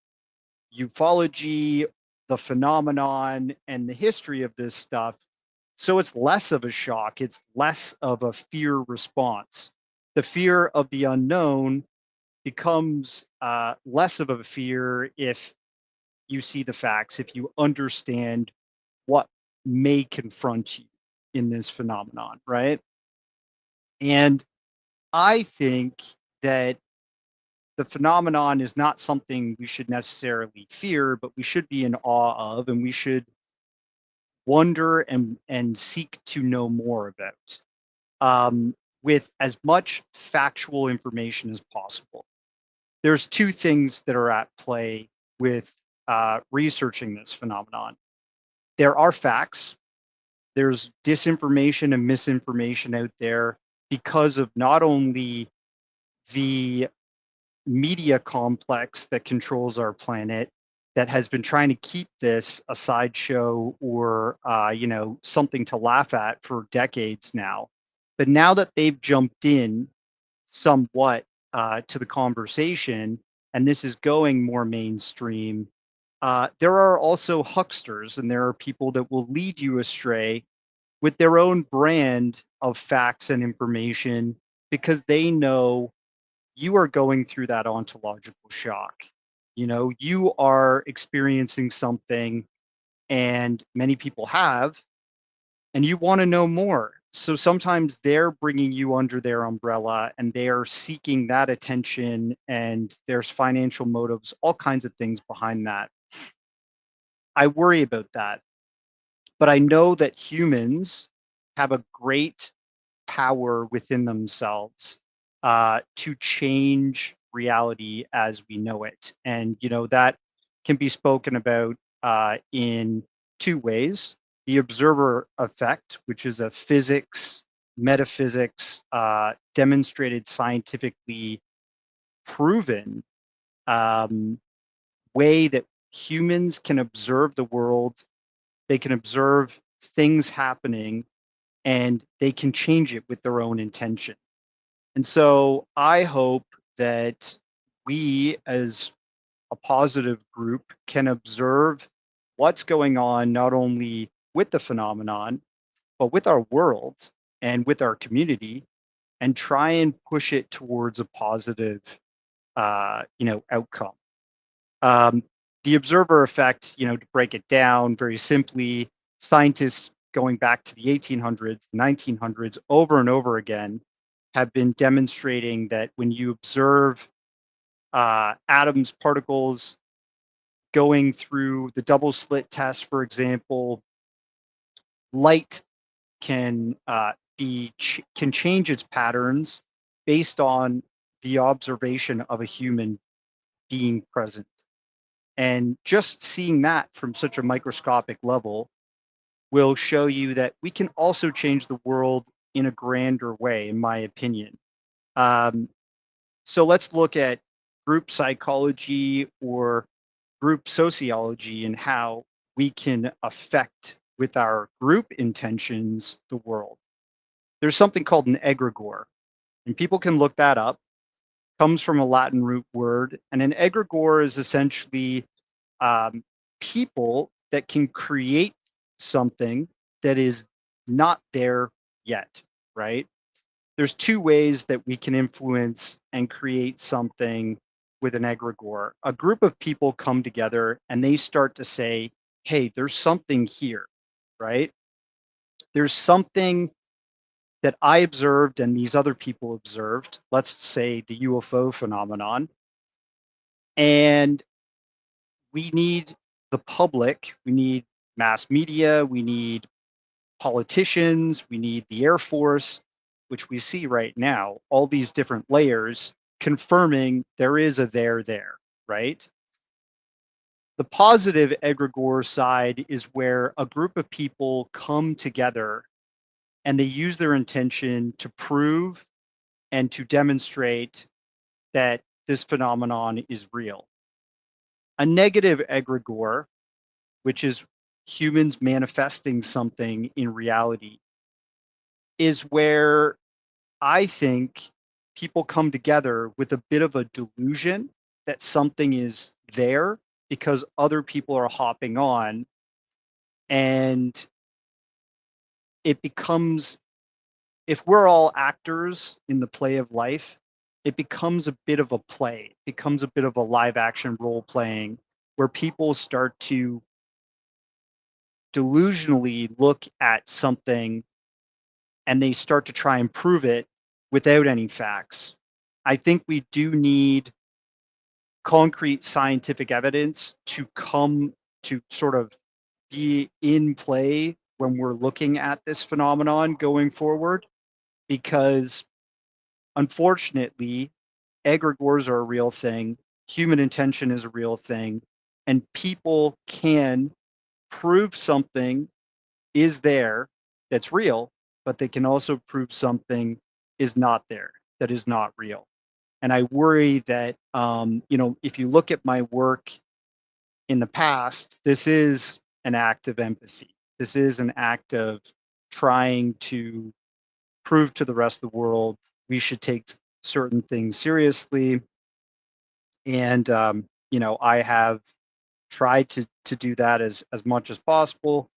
ufology, the phenomenon, and the history of this stuff. So it's less of a shock, it's less of a fear response. The fear of the unknown becomes less of a fear if you see the facts, if you understand what may confront you in this phenomenon, right? And I think that the phenomenon is not something we should necessarily fear, but we should be in awe of, and we should wonder and seek to know more about, with as much factual information as possible. There's two things that are at play with researching this phenomenon. There are facts. There's disinformation and misinformation out there because of not only the media complex that controls our planet, that has been trying to keep this a sideshow or you know, something to laugh at for decades now, But now that they've jumped in somewhat to the conversation, and this is going more mainstream, there are also hucksters, and there are people that will lead you astray with their own brand of facts and information because they know you are going through that ontological shock. You know, you are experiencing something, and many people have, and you want to know more. So sometimes they're bringing you under their umbrella and they're seeking that attention, and there's financial motives, all kinds of things behind that. I worry about that. But I know that humans have a great power within themselves to change reality as we know it. And, you know, that can be spoken about in two ways. The observer effect, which is a physics, metaphysics, demonstrated scientifically proven way that humans can observe the world, they can observe things happening, and they can change it with their own intention. And so I hope that we, as a positive group, can observe what's going on not only with the phenomenon, but with our world and with our community, and try and push it towards a positive, outcome. Um, the observer effect, you know, to break it down very simply, scientists going back to the 1800s, 1900s, over and over again, have been demonstrating that when you observe atoms, particles going through the double slit test, for example, light can can change its patterns based on the observation of a human being present. And just seeing that from such a microscopic level will show you that we can also change the world in a grander way, in my opinion. Um, so let's look at group psychology or group sociology and how we can affect with our group intentions the world. There's something called an egregore, and people can look that up. Comes from a Latin root word, and an egregore is essentially um, people that can create something that is not there yet, right? There's two ways that we can influence and create something with an egregore. A group of people come together and they start to say, hey, there's something here, right? There's something that I observed and these other people observed, let's say the UFO phenomenon, and we need the public, we need mass media, we need politicians, we need the Air Force, which we see right now, all these different layers confirming there is a there, right? The positive egregore side is where a group of people come together and they use their intention to prove and to demonstrate that this phenomenon is real. A negative egregore, which is humans manifesting something in reality, is where I think people come together with a bit of a delusion that something is there because other people are hopping on, and it becomes, if we're all actors in the play of life, it becomes a bit of a play, it becomes a bit of a live action role playing where people start to delusionally look at something and they start to try and prove it without any facts. I think we do need concrete scientific evidence to come to sort of be in play when we're looking at this phenomenon going forward, because unfortunately, egregores are a real thing, human intention is a real thing, and people can prove something is there that's real, but they can also prove something is not there that is not real. And I worry that, if you look at my work in the past, this is an act of empathy. This is an act of trying to prove to the rest of the world we should take certain things seriously. And I have tried to do that as much as possible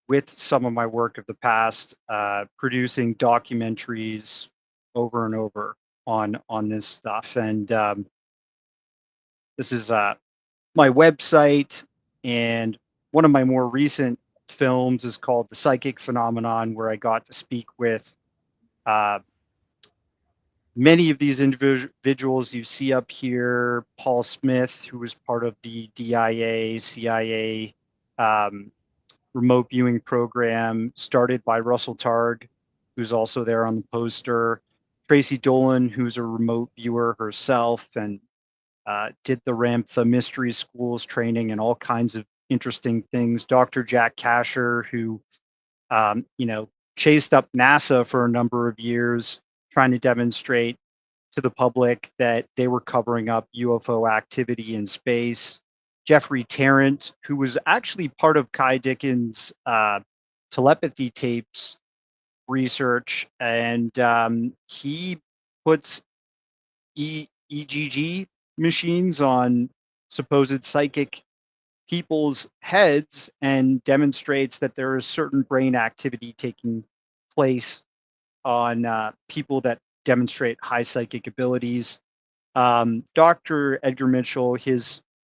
with some of my work of the past, producing documentaries over and over on this stuff. And this is my website, and one of my more recent films is called The Psychic Phenomenon, where I got to speak with many of these individuals you see up here. Paul Smith, who was part of the DIA, CIA remote viewing program started by Russell Targ, who's also there on the poster. Tracy Dolan, who's a remote viewer herself and did the Ramtha Mystery Schools training and all kinds of interesting things. Dr. Jack Kasher, who chased up NASA for a number of years, trying to demonstrate to the public that they were covering up UFO activity in space. Jeffrey Tarrant, who was actually part of Kai Dickens' telepathy tapes research, and he puts EEG machines on supposed psychic people's heads and demonstrates that there is certain brain activity taking place on people that demonstrate high psychic abilities. Dr. Edgar Mitchell,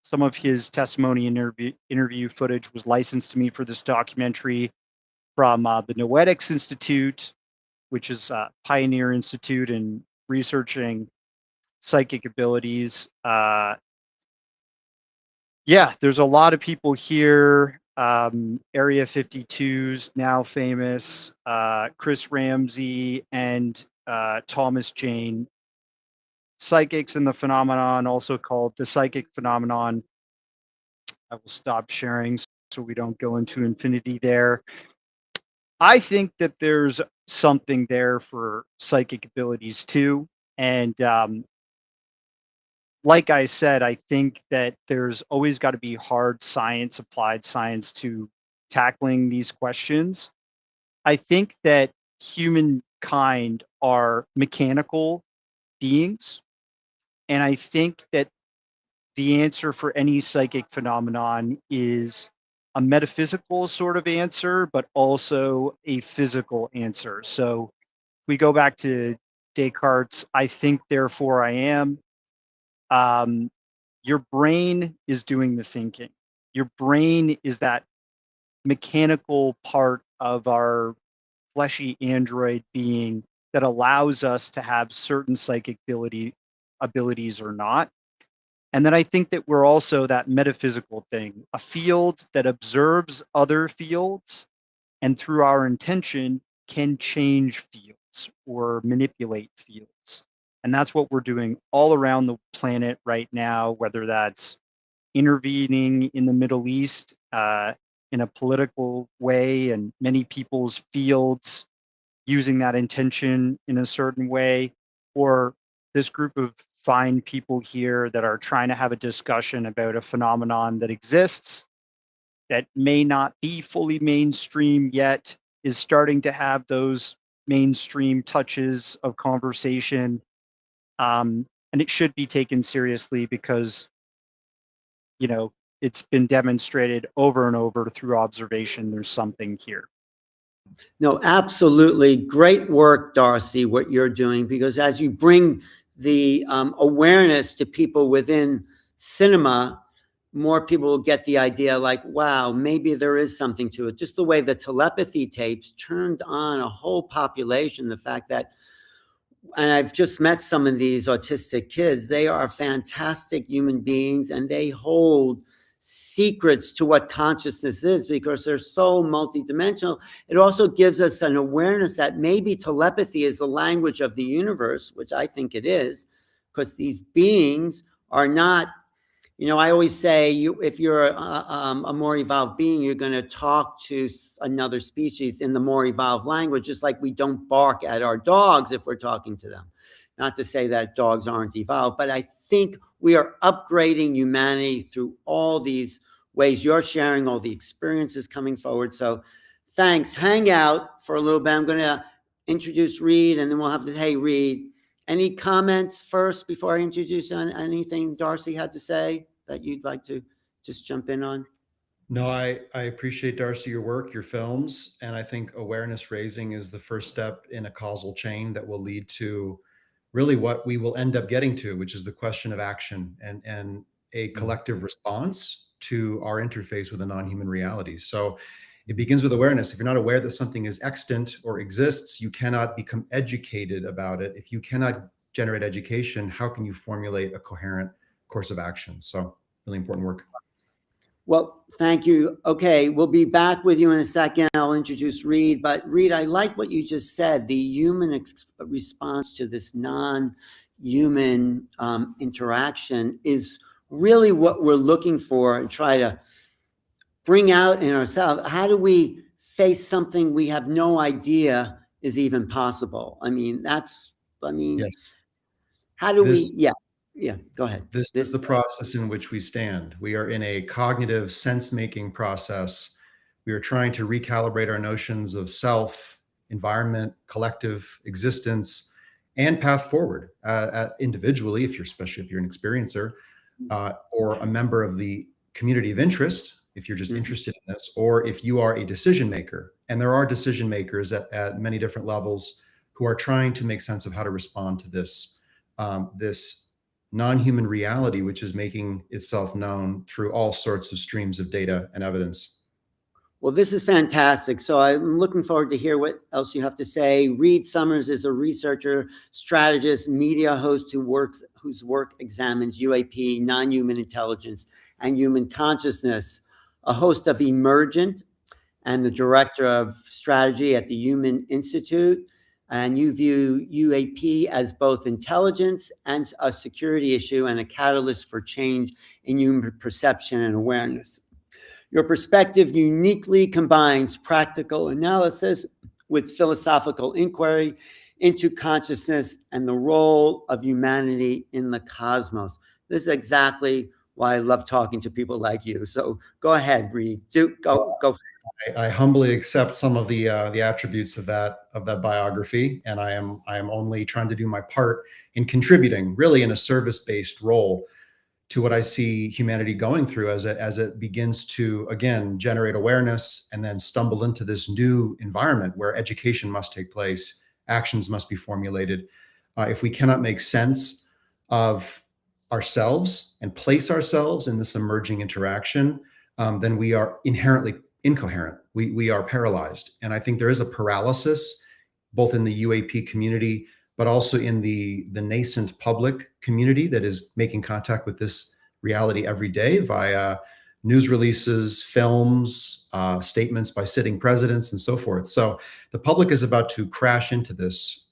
some of his testimony and interview footage was licensed to me for this documentary from the Noetics Institute, which is a pioneer institute in researching psychic abilities. There's a lot of people here. Area 52's now famous, Chris Ramsey and Thomas Jane. Psychics and the Phenomenon, also called The Psychic Phenomenon. I will stop sharing so we don't go into infinity there. I think that there's something there for psychic abilities too. And like I said, I think that there's always got to be hard science, applied science to tackling these questions. I think that humankind are mechanical beings. And I think that the answer for any psychic phenomenon is a metaphysical sort of answer, but also a physical answer. So we go back to Descartes' I think, therefore I am. Your brain is doing the thinking. Your brain is that mechanical part of our fleshy android being that allows us to have certain psychic abilities or not. And then I think that we're also that metaphysical thing, a field that observes other fields and through our intention can change fields or manipulate fields. And that's what we're doing all around the planet right now, whether that's intervening in the Middle East in a political way and many people's fields using that intention in a certain way, or this group of fine people here that are trying to have a discussion about a phenomenon that exists that may not be fully mainstream yet, is starting to have those mainstream touches of conversation. And it should be taken seriously because, it's been demonstrated over and over through observation, there's something here. No, absolutely. Great work, Darcy, what you're doing, because as you bring the awareness to people within cinema, more people will get the idea like, wow, maybe there is something to it. Just the way the telepathy tapes turned on a whole population, the fact that, and I've just met some of these autistic kids, they are fantastic human beings and they hold secrets to what consciousness is because they're so multidimensional. It also gives us an awareness that maybe telepathy is the language of the universe, which I think it is, because these beings are not, I always say if you're a more evolved being, you're going to talk to another species in the more evolved language, just like we don't bark at our dogs if we're talking to them. Not to say that dogs aren't evolved, but I think we are upgrading humanity through all these ways. You're sharing all the experiences coming forward. So thanks. Hang out for a little bit. I'm going to introduce Reed, and then we'll have hey, Reed, any comments first before I introduce on anything Darcy had to say that you'd like to just jump in on? No, I appreciate, Darcy, your work, your films, and I think awareness raising is the first step in a causal chain that will lead to really what we will end up getting to, which is the question of action and a collective response to our interface with a non-human reality. So it begins with awareness. If you're not aware that something is extant or exists, you cannot become educated about it. If you cannot generate education, how can you formulate a coherent course of action? So really important work. Well, thank you. Okay, we'll be back with you in a second. I'll introduce Reed. But Reed, I like what you just said. The human response to this non-human interaction is really what we're looking for and try to bring out in ourselves. How do we face something we have no idea is even possible? I mean, yes. How do we, yeah, go ahead. This is the process in which we stand. We are in a cognitive sense-making process. We are trying to recalibrate our notions of self, environment, collective existence, and path forward individually, especially if you're an experiencer, or a member of the community of interest, if you're just interested in this, or if you are a decision maker. And there are decision makers at many different levels who are trying to make sense of how to respond to this non-human reality, which is making itself known through all sorts of streams of data and evidence. Well, this is fantastic. So I'm looking forward to hear what else you have to say. Reed Summers is a researcher, strategist, media host whose work examines UAP, non-human intelligence, and human consciousness, a host of Emergent, and the director of strategy at the Human Institute. And you view UAP as both intelligence and a security issue and a catalyst for change in human perception and awareness. Your perspective uniquely combines practical analysis with philosophical inquiry into consciousness and the role of humanity in the cosmos. This is exactly why I love talking to people like you. So go ahead, Reed. Go. I humbly accept some of the attributes of that biography, and I am only trying to do my part in contributing, really in a service-based role, to what I see humanity going through as it begins to again generate awareness and then stumble into this new environment where education must take place, actions must be formulated. If we cannot make sense of ourselves and place ourselves in this emerging interaction, then we are inherently incoherent. We are paralyzed. And I think there is a paralysis both in the UAP community, but also in the nascent public community that is making contact with this reality every day via news releases, films, statements by sitting presidents, and so forth. So the public is about to crash into this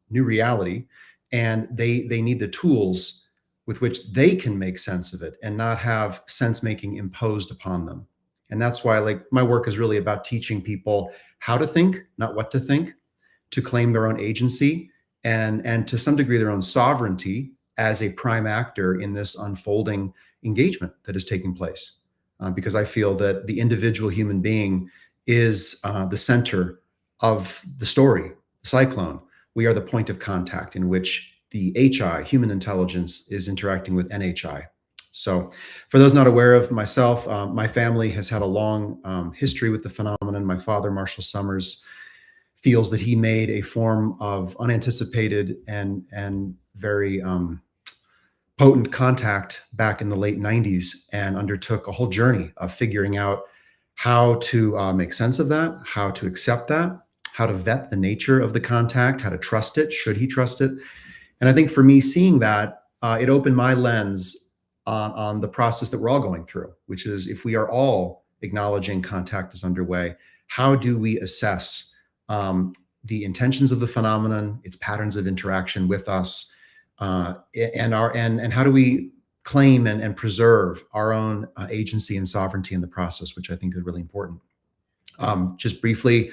new reality, and they need the tools with which they can make sense of it and not have sense making imposed upon them. And that's why my work is really about teaching people how to think, not what to think, to claim their own agency and to some degree their own sovereignty as a prime actor in this unfolding engagement that is taking place. Because I feel that the individual human being is the center of the story, the cyclone. We are the point of contact in which the HI, human intelligence, is interacting with NHI. So for those not aware of myself, my family has had a long history with the phenomenon. My father, Marshall Summers, feels that he made a form of unanticipated and very potent contact back in the late 90s and undertook a whole journey of figuring out how to make sense of that, how to accept that, how to vet the nature of the contact, how to trust it, should he trust it. And I think for me, seeing that, it opened my lens on the process that we're all going through, which is if we are all acknowledging contact is underway, how do we assess the intentions of the phenomenon, its patterns of interaction with us, and how do we claim and preserve our own agency and sovereignty in the process, which I think is really important. Just briefly,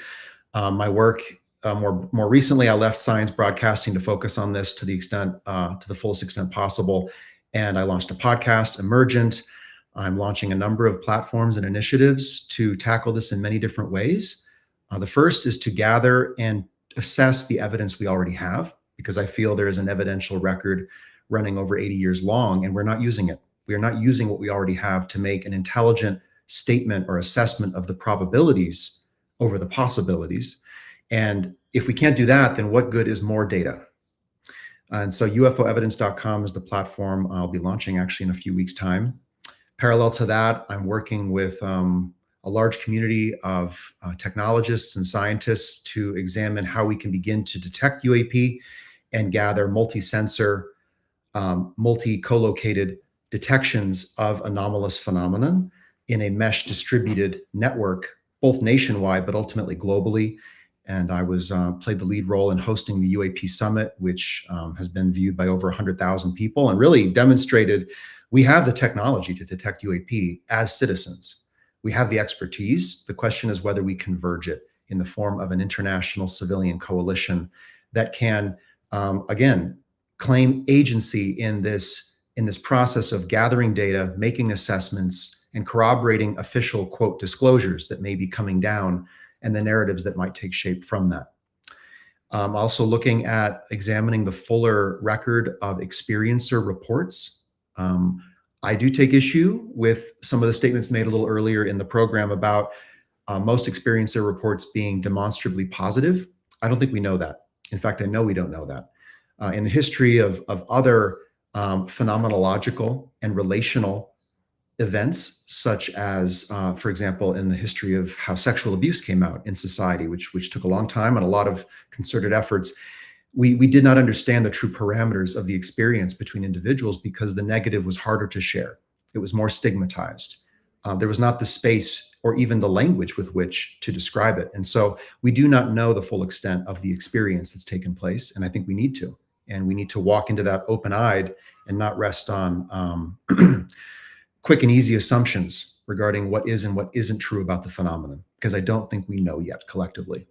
my work more recently, I left science broadcasting to focus on this to the fullest extent possible. And I launched a podcast, Emergent. I'm launching a number of platforms and initiatives to tackle this in many different ways. The first is to gather and assess the evidence we already have, because I feel there is an evidential record running over 80 years long, and we're not using it. We are not using what we already have to make an intelligent statement or assessment of the probabilities over the possibilities. And if we can't do that, then what good is more data? And so UFOevidence.com is the platform I'll be launching actually in a few weeks' time. Parallel to that, I'm working with a large community of technologists and scientists to examine how we can begin to detect UAP and gather multi-sensor, multi-collocated detections of anomalous phenomenon in a mesh distributed network, both nationwide, but ultimately globally. And I played the lead role in hosting the UAP Summit, which has been viewed by over 100,000 people and really demonstrated we have the technology to detect UAP as citizens. We have the expertise. The question is whether we converge it in the form of an international civilian coalition that can, again, claim agency in this process of gathering data, making assessments, and corroborating official, quote, disclosures that may be coming down and the narratives that might take shape from that. Also looking at examining the fuller record of experiencer reports. I do take issue with some of the statements made a little earlier in the program about most experiencer reports being demonstrably positive. I don't think we know that. In fact, I know we don't know that. In the history of other phenomenological and relational events, such as, for example, in the history of how sexual abuse came out in society, which took a long time and a lot of concerted efforts, we did not understand the true parameters of the experience between individuals because the negative was harder to share. It was more stigmatized. There was not the space or even the language with which to describe it. And so we do not know the full extent of the experience that's taken place. And I think we need to. And we need to walk into that open-eyed and not rest on quick and easy assumptions regarding what is and what isn't true about the phenomenon, because I don't think we know yet collectively.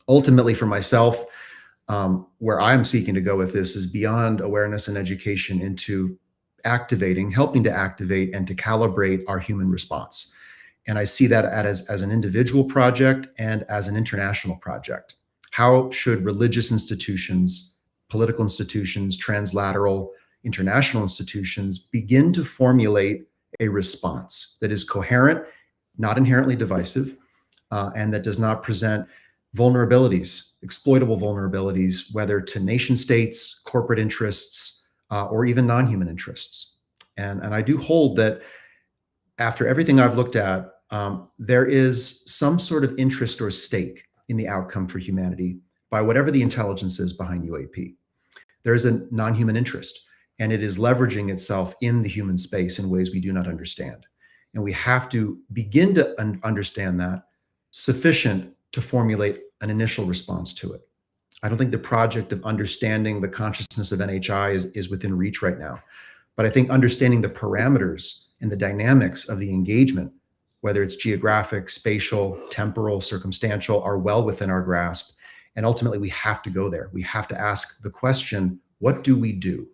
Ultimately, for myself, where I'm seeking to go with this is beyond awareness and education into helping to activate and to calibrate our human response. And I see that as an individual project and as an international project. How should religious institutions, political institutions, translateral international institutions begin to formulate a response that is coherent, not inherently divisive, and that does not present vulnerabilities, exploitable vulnerabilities, whether to nation states, corporate interests, or even non-human interests. And I do hold that after everything I've looked at, there is some sort of interest or stake in the outcome for humanity by whatever the intelligence is behind UAP. There is a non-human interest, and it is leveraging itself in the human space in ways we do not understand. And we have to begin to understand that sufficient to formulate an initial response to it. I don't think the project of understanding the consciousness of NHI is within reach right now. But I think understanding the parameters and the dynamics of the engagement, whether it's geographic, spatial, temporal, circumstantial, are well within our grasp. And ultimately, we have to go there. We have to ask the question, what do we do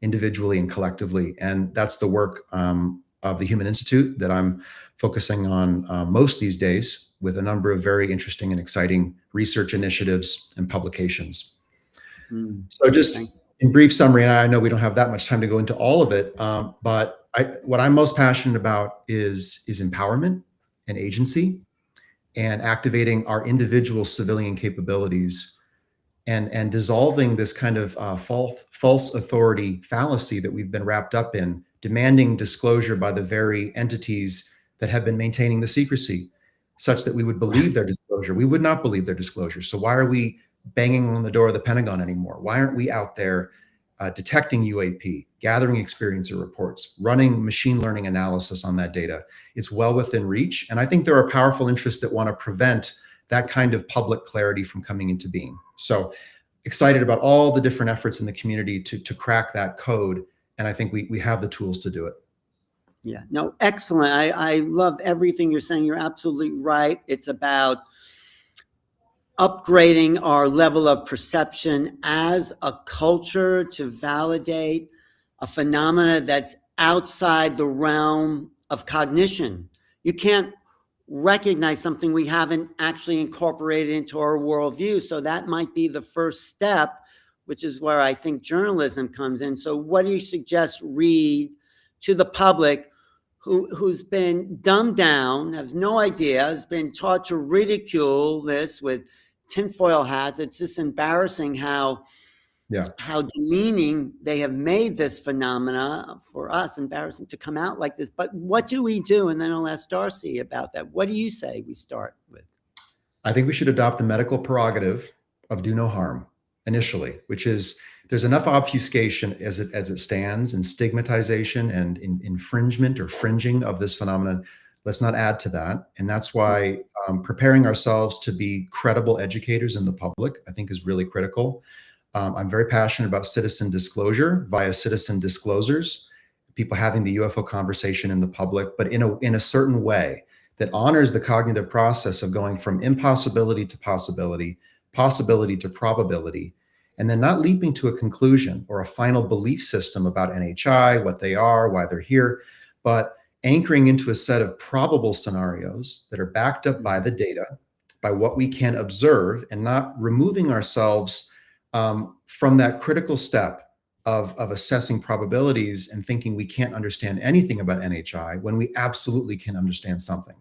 individually and collectively? And that's the work of the Human Institute that I'm focusing on most these days, with a number of very interesting and exciting research initiatives and publications. So just in brief summary, and I know we don't have that much time to go into all of it, but what I'm most passionate about is empowerment and agency, and activating our individual civilian capabilities, and dissolving this kind of false authority fallacy that we've been wrapped up in, demanding disclosure by the very entities that have been maintaining the secrecy, such that we would believe their disclosure. We would not believe their disclosure. So why are we banging on the door of the Pentagon anymore? Why aren't we out there detecting UAP, gathering experiencer reports, running machine learning analysis on that data? It's well within reach. And I think there are powerful interests that want to prevent that kind of public clarity from coming into being. So excited about all the different efforts in the community to crack that code. And I think we have the tools to do it. Yeah, no, excellent. I love everything you're saying. You're absolutely right. It's about upgrading our level of perception as a culture to validate a phenomena that's outside the realm of cognition. You can't recognize something we haven't actually incorporated into our worldview. So that might be the first step, which is where I think journalism comes in. So what do you suggest, Reed, to the public who's been dumbed down, has no idea, has been taught to ridicule this with tinfoil hats? It's just embarrassing how demeaning they have made this phenomena for us, embarrassing to come out like this. But what do we do? And then I'll ask Darcy about that. What do you say we start with? I think we should adopt the medical prerogative of do no harm initially, which is there's enough obfuscation as it stands, and stigmatization and infringement or fringing of this phenomenon. Let's not add to that. And that's why preparing ourselves to be credible educators in the public, I think, is really critical. I'm very passionate about citizen disclosure via citizen disclosures, people having the UFO conversation in the public, but in a certain way that honors the cognitive process of going from impossibility to possibility, possibility to probability, and then not leaping to a conclusion or a final belief system about NHI, what they are, why they're here, but anchoring into a set of probable scenarios that are backed up by the data, by what we can observe, and not removing ourselves from that critical step of assessing probabilities and thinking we can't understand anything about NHI when we absolutely can understand something.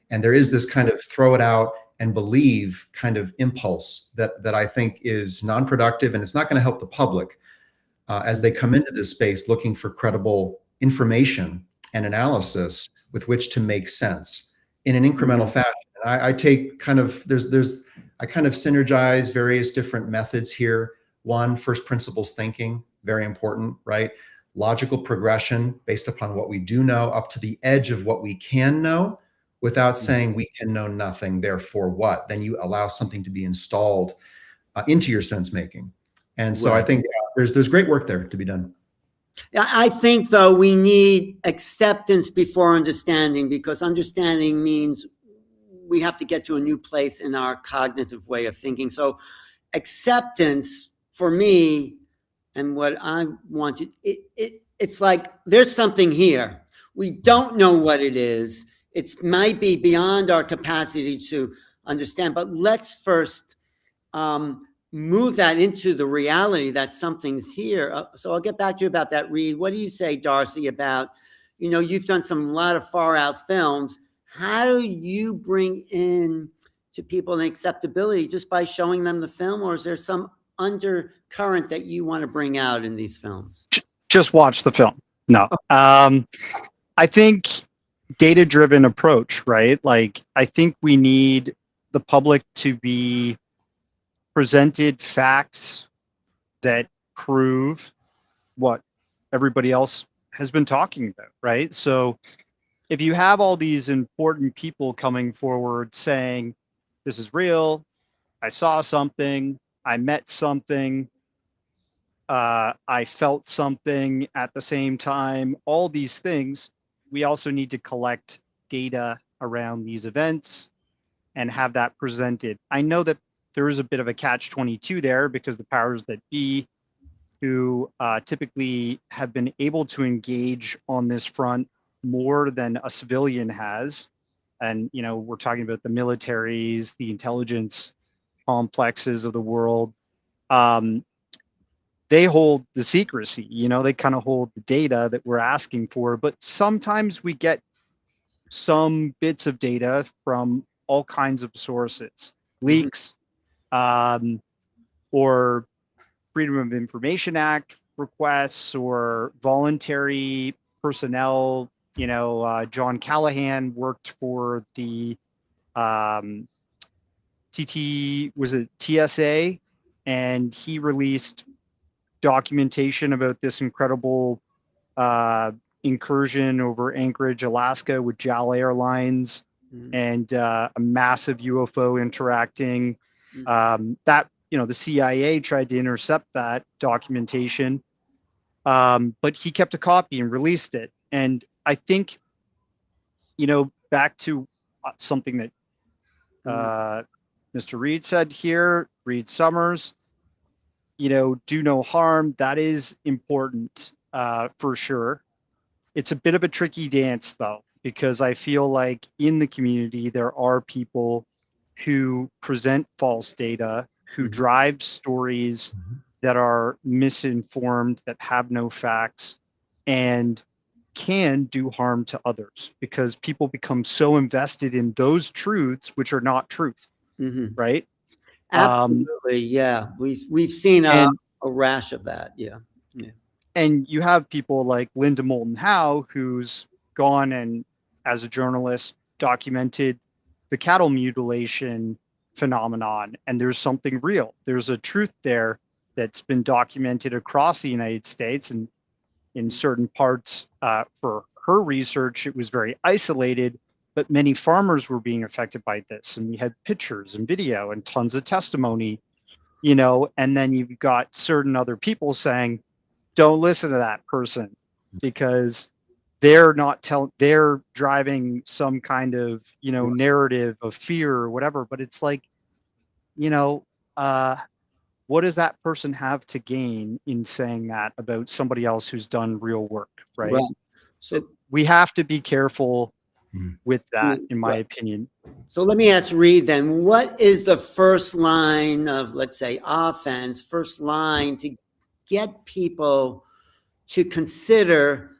And there is this kind of throw it out and believe kind of impulse that I think is non-productive, and it's not going to help the public as they come into this space looking for credible information and analysis with which to make sense in an incremental fashion. And I take kind of, I kind of synergize various different methods here. One, first principles thinking, very important, right? Logical progression based upon what we do know up to the edge of what we can know, without saying we can know nothing, therefore what? Then you allow something to be installed into your sense making. And so I think there's great work there to be done. I think, though, we need acceptance before understanding, because understanding means we have to get to a new place in our cognitive way of thinking. So acceptance for me, and what I want to, it's like there's something here. We don't know what it is. It might be beyond our capacity to understand, but let's first move that into the reality that something's here. So I'll get back to you about that, Reed. What do you say, Darcy, about, you've done a lot of far out films. How do you bring in to people an acceptability just by showing them the film, or is there some undercurrent that you want to bring out in these films? Just watch the film. No. I think data-driven approach, right? Like, I think we need the public to be presented facts that prove what everybody else has been talking about, right? So if you have all these important people coming forward saying, this is real, I saw something, I met something, I felt something at the same time, all these things, we also need to collect data around these events and have that presented. I know that there is a bit of a catch-22 there, because the powers that be, who typically have been able to engage on this front more than a civilian has, and we're talking about the militaries, the intelligence complexes of the world, they hold the secrecy, they kind of hold the data that we're asking for. But sometimes we get some bits of data from all kinds of sources, leaks, or Freedom of Information Act requests, or voluntary personnel. John Callahan worked for the TSA, and he released documentation about this incredible incursion over Anchorage, Alaska, with JAL Airlines, and a massive UFO interacting. That the CIA tried to intercept that documentation, but he kept a copy and released it. And I think, back to something that Mr. Reed said here, Reed Summers, do no harm. That is important for sure. It's a bit of a tricky dance, though, because I feel like in the community, there are people who present false data, who Mhm. drive stories that are misinformed, that have no facts, and can do harm to others because people become so invested in those truths, which are not truth, Mhm. right? Absolutely, yeah. We've seen And a rash of that. Yeah. Yeah. and you have people like Linda Moulton Howe, who's gone and, as a journalist, documented the cattle mutilation phenomenon. And there's something real. There's a truth there that's been documented across the United States. And in certain parts, for her research, it was very isolated, but many farmers were being affected by this. And we had pictures and video and tons of testimony, and then you've got certain other people saying, don't listen to that person because they're driving some kind of narrative of fear or whatever. But it's like, you know uh what does that person have to gain in saying that about somebody else who's done real work, right? Right. So, We have to be careful Mhm. with that, in my right. opinion. So let me ask Reed then, what is the first line of, let's say, offense, first line to get people to consider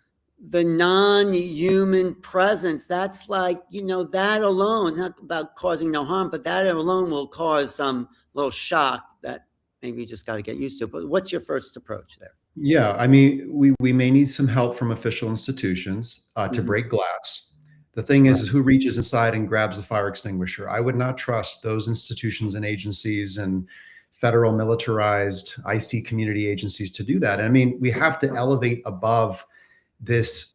the non-human presence? That's like, that alone, not about causing no harm, but that alone will cause some little shock that maybe you just got to get used to. But what's your first approach there? Yeah, I mean, we may need some help from official institutions to Mhm. break glass. The thing Right. is who reaches inside and grabs the fire extinguisher? I would not trust those institutions and agencies and federal militarized IC community agencies to do that. I mean, we have to elevate above this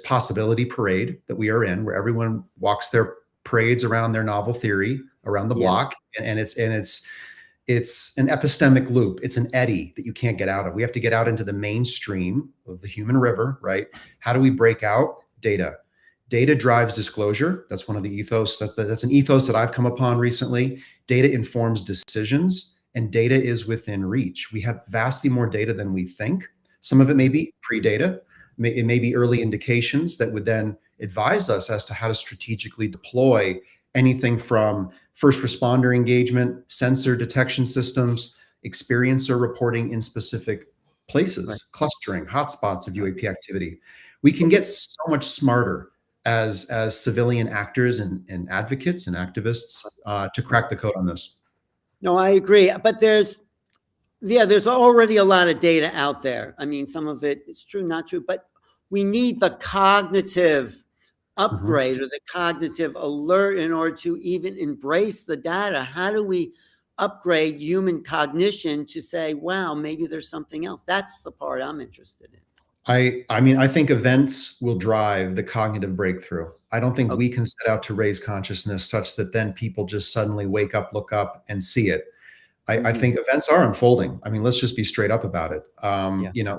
possibility parade that we are in, where everyone walks their parades around their novel theory around the Yeah. block, and it's an epistemic loop. It's an eddy that you can't get out of. We have to get out into the mainstream of the human river, right? How do we break out? Data. Data drives disclosure. That's one of the ethos. That's an ethos that I've come upon recently. Data informs decisions, and data is within reach. We have vastly more data than we think. Some of it may be pre-data. It may be early indications that would then advise us as to how to strategically deploy anything from first responder engagement, sensor detection systems, experiencer reporting in specific places, Right. clustering, hotspots of UAP activity. We can get so much smarter as civilian actors and advocates and activists to crack the code on this. No, I agree. But there's already a lot of data out there. I mean, some of it is true, not true, but we need the cognitive upgrade or the cognitive alert in order to even embrace the data. How do we upgrade human cognition to say, wow, maybe there's something else? That's the part I'm interested in. I mean, I think events will drive the cognitive breakthrough. I don't think we can set out to raise consciousness such that then people just suddenly wake up, look up, and see it. I think events are unfolding. I mean, let's just be straight up about it.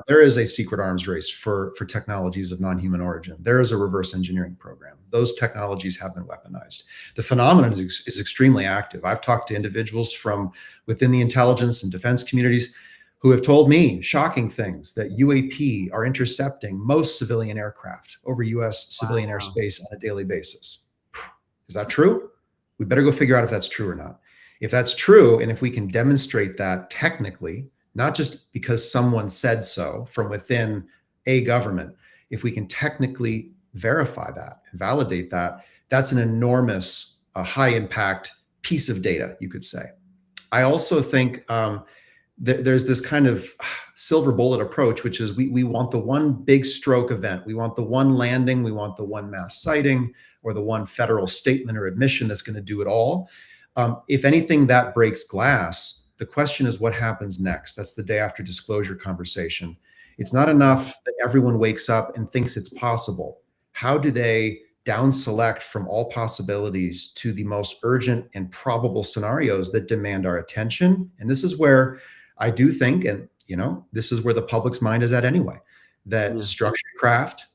There is a secret arms race for technologies of non-human origin. There is a reverse engineering program. Those technologies have been weaponized. The phenomenon is extremely active. I've talked to individuals from within the intelligence and defense communities who have told me shocking things, that UAP are intercepting most civilian aircraft over US civilian airspace on a daily basis. Is that true? We better go figure out if that's true or not. If that's true, and if we can demonstrate that technically, not just because someone said so from within a government, if we can technically verify that and validate that, that's an enormous, high impact piece of data, you could say. I also think there's this kind of silver bullet approach, which is we want the one big stroke event. We want the one landing. We want the one mass sighting or the one federal statement or admission that's going to do it all. If anything that breaks glass, the question is what happens next? That's the day after disclosure conversation. It's not enough that everyone wakes up and thinks it's possible. How do they down select from all possibilities to the most urgent and probable scenarios that demand our attention? And this is where I do think, and this is where the public's mind is at anyway, that structured craft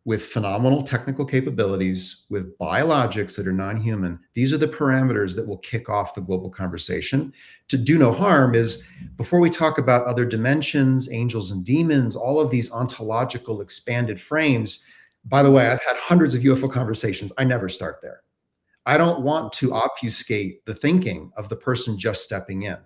with phenomenal technical capabilities, with biologics that are non-human, these are the parameters that will kick off the global conversation. To do no harm is, before we talk about other dimensions, angels and demons, all of these ontological expanded frames, By the way, I've had hundreds of UFO conversations. I never start there. I don't want to obfuscate the thinking of the person just stepping in.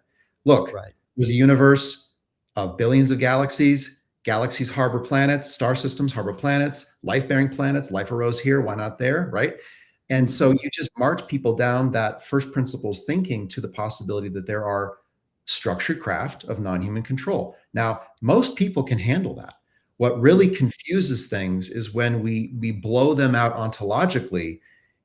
Look, Right. there's a universe of billions of galaxies. Galaxies harbor planets, star systems harbor planets, life-bearing planets. Life arose here, why not there, right? And so you just march people down that first principles thinking to the possibility that there are structured craft of non-human control. Now, most people can handle that. What really confuses things is when we blow them out ontologically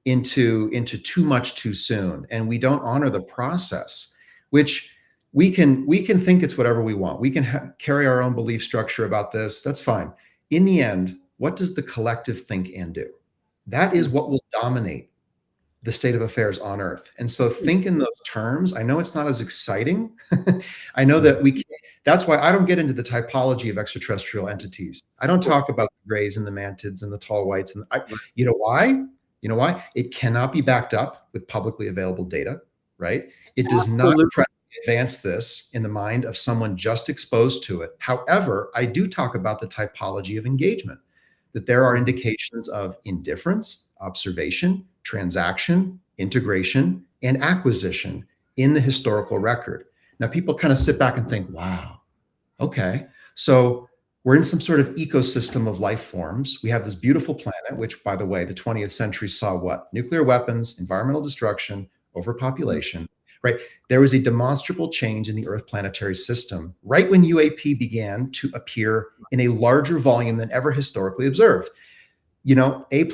into too much too soon, and we don't honor the process, which we can think it's whatever we want. We can carry our own belief structure about this. That's fine. In the end, what does the collective think and do? That is what will dominate the state of affairs on Earth. And so think in those terms. I know it's not as exciting. I know that we can't, that's why I don't get into the typology of extraterrestrial entities. I don't talk about the grays and the mantids and the tall whites. And you know why? You know why? It cannot be backed up with publicly available data, right? It does not advance this in the mind of someone just exposed to it. However, I do talk about the typology of engagement, that there are indications of indifference, observation, transaction, integration, and acquisition in the historical record. Now, people kind of sit back and think, wow, okay, so we're in some sort of ecosystem of life forms. We have this beautiful planet, which, by the way, the 20th century saw what? Nuclear weapons, environmental destruction, overpopulation, right? There was a demonstrable change in the Earth planetary system right when UAP began to appear in a larger volume than ever historically observed. You know, 1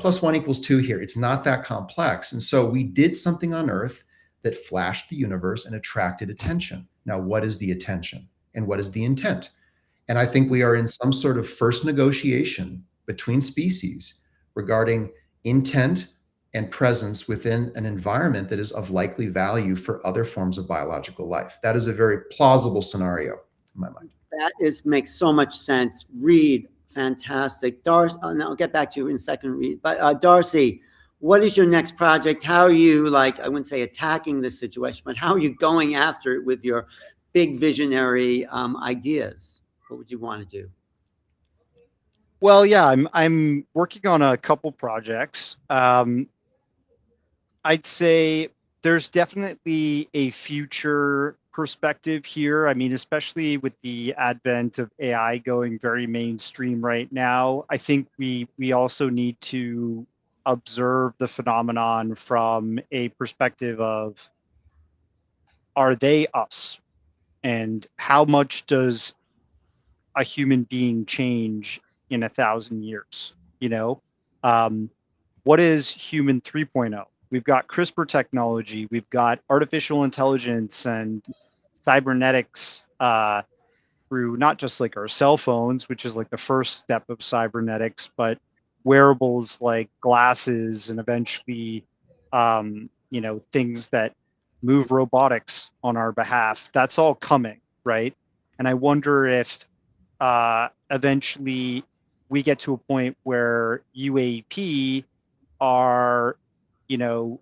+ 1 = 2 here. It's not that complex. And so we did something on Earth that flashed the universe and attracted attention. Now, what is the attention and what is the intent? And I think we are in some sort of first negotiation between species regarding intent and presence within an environment that is of likely value for other forms of biological life. That is a very plausible scenario in my mind. That makes so much sense. Reed, fantastic. Darcy, and I'll get back to you in a second, Reed. But Darcy, what is your next project? How are you, like, I wouldn't say attacking this situation, but how are you going after it with your big visionary ideas? What would you want to do? Well, yeah, I'm working on a couple projects. I'd say there's definitely a future perspective here. I mean, especially with the advent of AI going very mainstream right now, I think we also need to observe the phenomenon from a perspective of, are they us? And how much does a human being change in 1,000 years? You know, what is human 3.0? We've got CRISPR technology, we've got artificial intelligence and cybernetics through not just like our cell phones, which is like the first step of cybernetics, but wearables like glasses and eventually, you know, things that move robotics on our behalf. That's all coming, right? And I wonder if eventually we get to a point where UAP are, you know,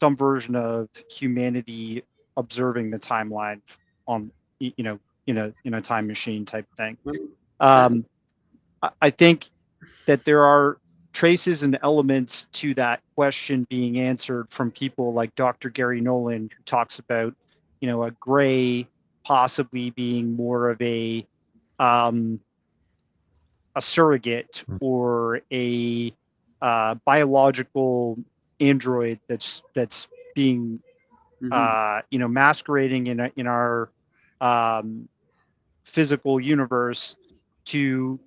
some version of humanity observing the timeline on, you know, in a time machine type thing. I think that there are traces and elements to that question being answered from people like Dr. Gary Nolan, who talks about, you know, a gray possibly being more of a surrogate or a biological android that's being you know, masquerading in our physical universe to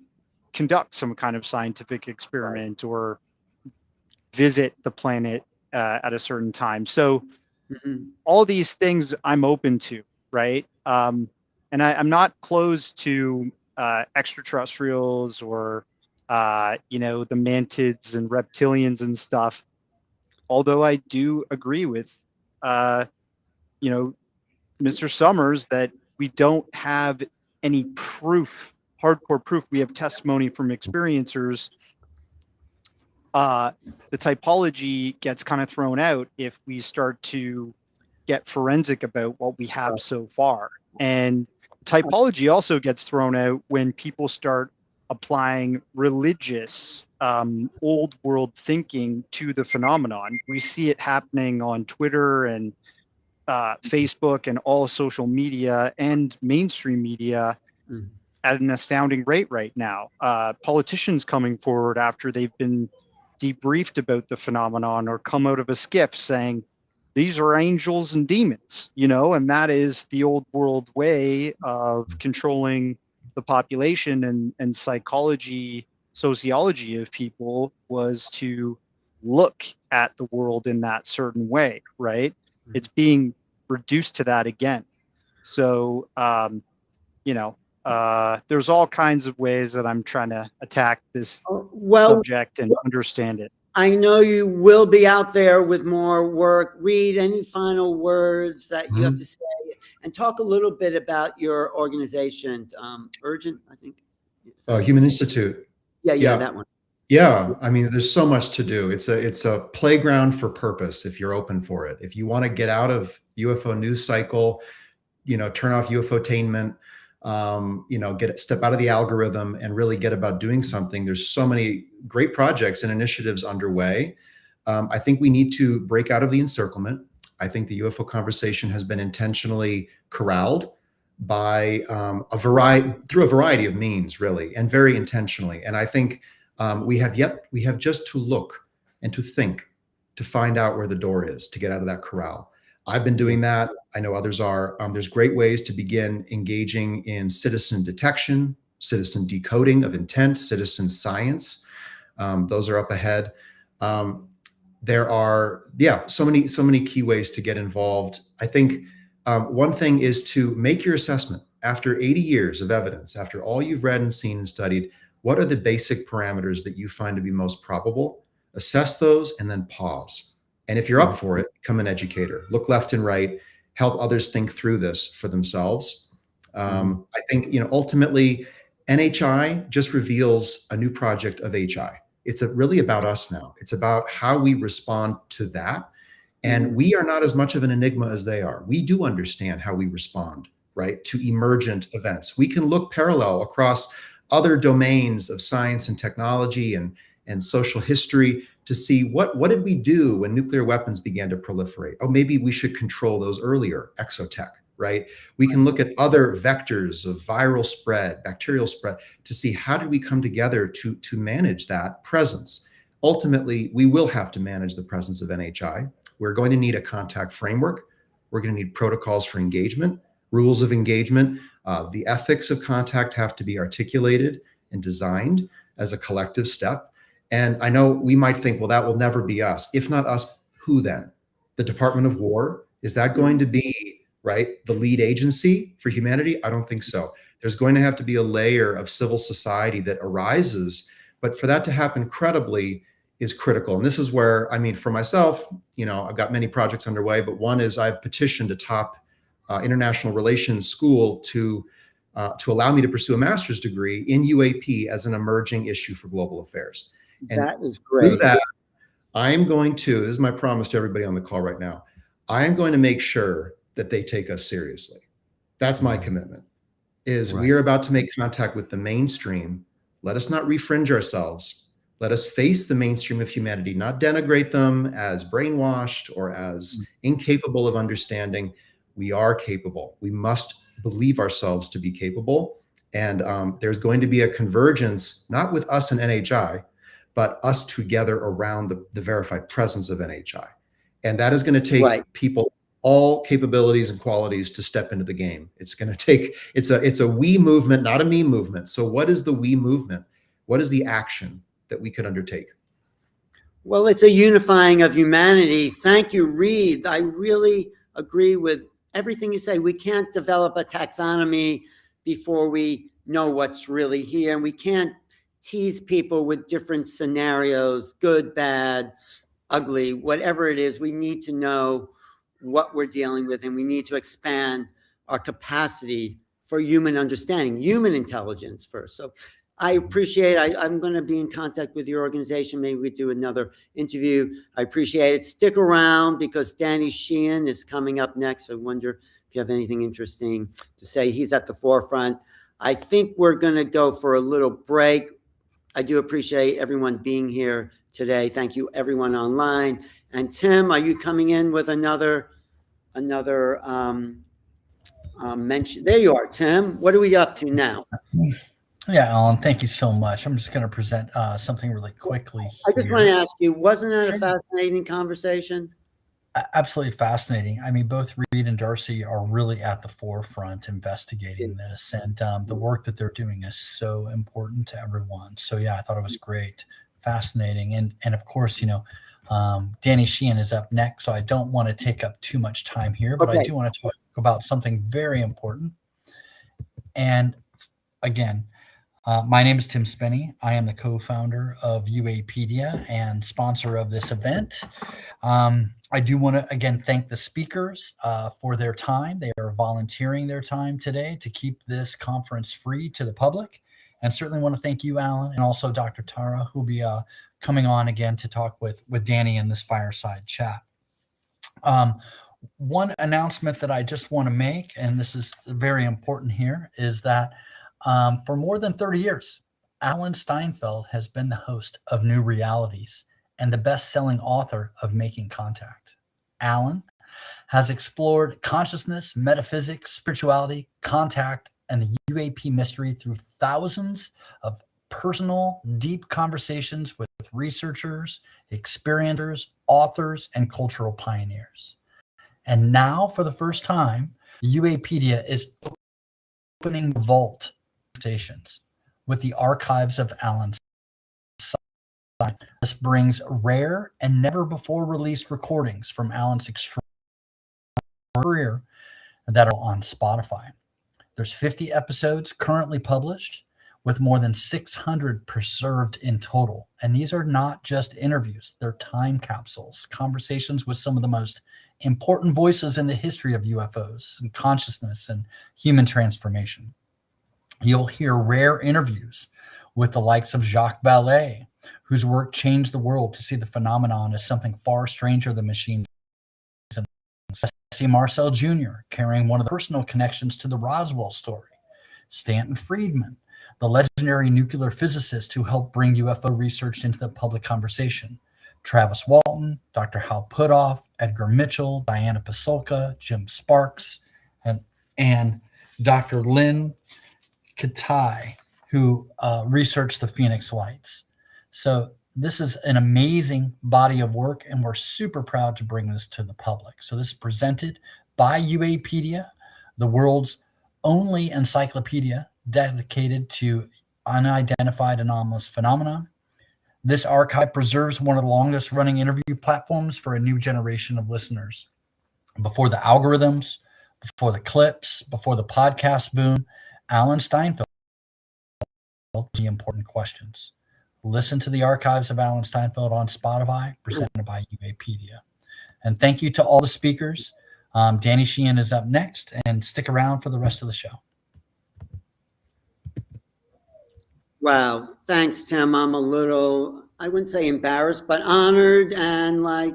conduct some kind of scientific experiment or visit the planet at a certain time. So all these things I'm open to, right? And I'm not closed to extraterrestrials or you know, the mantids and reptilians and stuff. Although I do agree with you know, Mr. Summers, that we don't have any proof, hardcore proof. We have testimony from experiencers. The typology gets kind of thrown out if we start to get forensic about what we have so far. And typology also gets thrown out when people start applying religious old world thinking to the phenomenon. We see it happening on Twitter and Facebook and all social media and mainstream media at an astounding rate right now. Politicians coming forward after they've been debriefed about the phenomenon or come out of a skiff saying, these are angels and demons, and that is the old world way of controlling the population and sociology of people was to look at the world in that certain way, right? It's being reduced to that again. So, there's all kinds of ways that I'm trying to attack this subject and understand it. I know you will be out there with more work. Reed, any final words that you have to say? And talk a little bit about your organization, Urgent, I think. Human Institute. Yeah, that one. Yeah, I mean, there's so much to do. It's a playground for purpose if you're open for it. If you want to get out of UFO news cycle, turn off UFOtainment, step out of the algorithm and really get about doing something. There's so many great projects and initiatives underway. I think we need to break out of the encirclement. I think the UFO conversation has been intentionally corralled by through a variety of means, really, and very intentionally. And I think we have just to look and to think to find out where the door is to get out of that corral. I've been doing that. I know others are. There's great ways to begin engaging in citizen detection, citizen decoding of intent, citizen science. Those are up ahead. There are, so many key ways to get involved. I think one thing is to make your assessment after 80 years of evidence, after all you've read and seen and studied. What are the basic parameters that you find to be most probable? Assess those and then pause. And if you're up for it, become an educator. Look left and right. Help others think through this for themselves. I think, ultimately, NHI just reveals a new project of HI. It's really about us now. It's about how we respond to that. And we are not as much of an enigma as they are. We do understand how we respond, right, to emergent events. We can look parallel across other domains of science and technology and social history to see what did we do when nuclear weapons began to proliferate? Oh, maybe we should control those earlier, exotech, right? We can look at other vectors of viral spread, bacterial spread, to see how did we come together to manage that presence. Ultimately, we will have to manage the presence of NHI. We're going to need a contact framework. We're going to need protocols for engagement, rules of engagement. The ethics of contact have to be articulated and designed as a collective step. And I know we might think, well, that will never be us. If not us, who then? The Department of War? Is that going to be, right, the lead agency for humanity? I don't think so. There's going to have to be a layer of civil society that arises. But for that to happen credibly is critical. And this is where, I mean, for myself, I've got many projects underway, but one is I've petitioned a top international relations school to allow me to pursue a master's degree in UAP as an emerging issue for global affairs. And that is great. Through that, I am going to, this is my promise to everybody on the call right now, I am going to make sure that they take us seriously. That's my commitment, is we are about to make contact with the mainstream. Let us not refringe ourselves. Let us face the mainstream of humanity, not denigrate them as brainwashed or as incapable of understanding. We are capable. We must believe ourselves to be capable. And there's going to be a convergence, not with us and NHI, but us together around the verified presence of NHI. And that is going to take people, all capabilities and qualities to step into the game. It's going to take, it's a we movement, not a me movement. So what is the we movement? What is the action that we could undertake? Well, it's a unifying of humanity. Thank you, Reed. I really agree with everything you say. We can't develop a taxonomy before we know what's really here. And we can't tease people with different scenarios, good, bad, ugly, whatever it is. We need to know what we're dealing with, and we need to expand our capacity for human understanding, human intelligence first. So I appreciate it. I'm going to be in contact with your organization. Maybe we do another interview. I appreciate it. Stick around because Danny Sheehan is coming up next. I wonder if you have anything interesting to say. He's at the forefront. I think we're going to go for a little break. I do appreciate everyone being here today. Thank you, everyone online. And Tim, are you coming in with another mention? There you are, Tim. What are we up to now? Yeah, Alan, thank you so much. I'm just going to present something really quickly I just want to here. ask you, wasn't that Sure. a fascinating conversation? Absolutely fascinating. I mean, both Reed and Darcy are really at the forefront investigating this, and the work that they're doing is so important to everyone. So yeah, I thought it was great, fascinating, and of course, Danny Sheehan is up next, so I don't want to take up too much time here, but I Okay. do want to talk about something very important. And again, my name is Tim Spenny. I am the co-founder of UAPedia and sponsor of this event. I do want to, again, thank the speakers for their time. They are volunteering their time today to keep this conference free to the public. And certainly want to thank you, Alan, and also Dr. Tara, who will be coming on again to talk with Danny in this fireside chat. One announcement that I just want to make, and this is very important here, is that for more than 30 years, Alan Steinfeld has been the host of New Realities and the best-selling author of Making Contact. Alan has explored consciousness, metaphysics, spirituality, contact, and the UAP mystery through thousands of personal, deep conversations with researchers, experiencers, authors, and cultural pioneers. And now, for the first time, UAPedia is opening the vault conversations with the archives of Alan's. This brings rare and never before released recordings from Alan's extraordinary career that are on Spotify. There's 50 episodes currently published with more than 600 preserved in total. And these are not just interviews, they're time capsules, conversations with some of the most important voices in the history of UFOs and consciousness and human transformation. You'll hear rare interviews with the likes of Jacques Vallée, whose work changed the world to see the phenomenon as something far stranger than machines. And Jesse Marcel Jr., carrying one of the personal connections to the Roswell story. Stanton Friedman, the legendary nuclear physicist who helped bring UFO research into the public conversation. Travis Walton, Dr. Howe Puthoff, Edgar Mitchell, Diana Pasulka, Jim Sparks, and Dr. Lynn Katai, who researched the Phoenix Lights. So this is an amazing body of work, and we're super proud to bring this to the public. So this is presented by UAPedia, the world's only encyclopedia dedicated to unidentified anomalous phenomena. This archive preserves one of the longest running interview platforms for a new generation of listeners. Before the algorithms, before the clips, before the podcast boom, Alan Steinfeld the important questions. Listen to the archives of Alan Steinfeld on Spotify, presented by UAPedia. And thank you to all the speakers. Danny Sheehan is up next, and stick around for the rest of the show. Wow. Thanks, Tim. I'm a little, I wouldn't say embarrassed, but honored. And I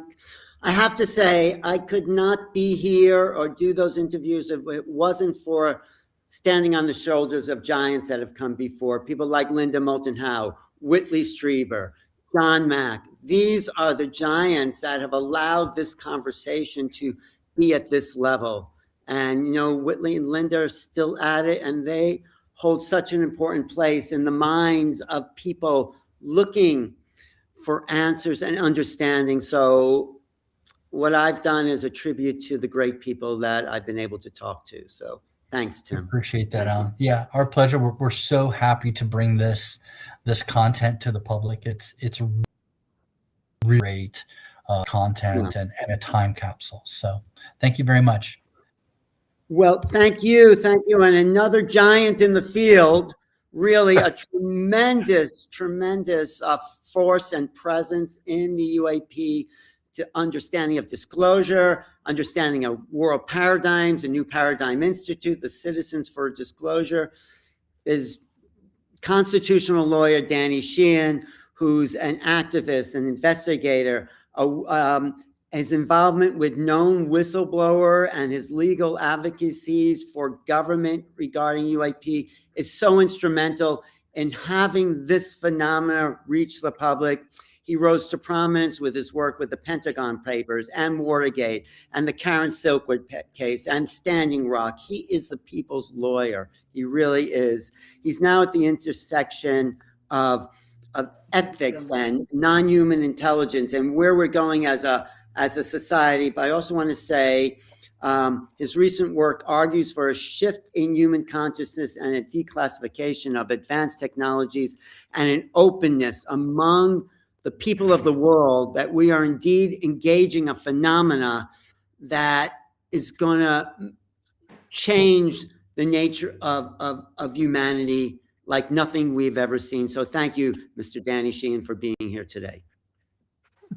have to say, I could not be here or do those interviews if it wasn't for standing on the shoulders of giants that have come before. People like Linda Moulton Howe, Whitley Strieber, John Mack. These are the giants that have allowed this conversation to be at this level. And, Whitley and Linda are still at it, and they hold such an important place in the minds of people looking for answers and understanding. So what I've done is a tribute to the great people that I've been able to talk to. So thanks, Tim. Appreciate that, Alan. Yeah, our pleasure. We're so happy to bring this content to the public. It's really great content and a time capsule. So thank you very much. Well, thank you. And another giant in the field, really a tremendous force and presence in the UAP, to understanding of disclosure, understanding of world paradigms, a new paradigm institute, the Citizens for Disclosure, is constitutional lawyer Danny Sheehan, who's an activist, an investigator, his involvement with known whistleblower and his legal advocacies for government regarding UAP is so instrumental in having this phenomena reach the public. He rose to prominence with his work with the Pentagon Papers and Watergate and the Karen Silkwood case and Standing Rock. He is the people's lawyer. He really is. He's now at the intersection of ethics and non-human intelligence and where we're going as a society. But I also want to say his recent work argues for a shift in human consciousness and a declassification of advanced technologies and an openness among the people of the world that we are indeed engaging a phenomena that is going to change the nature of humanity like nothing we've ever seen. So thank you, Mr. Danny Sheehan, for being here today.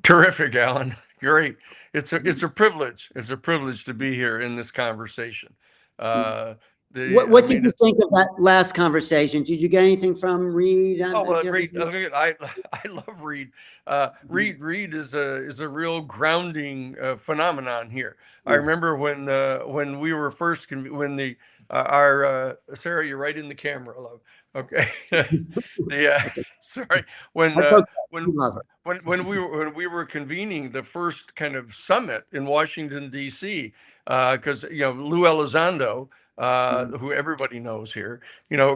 Terrific, Alan. Great. It's a privilege. It's a privilege to be here in this conversation. What did you think of that last conversation? Did you get anything from Reed? Oh well, Reed. I love Reed. Reed is a real grounding phenomenon here. I remember when we were first our Sarah, you're right in the camera, love. Okay. Sorry. When we were convening the first kind of summit in Washington D.C. Because Lou Elizondo, who everybody knows here,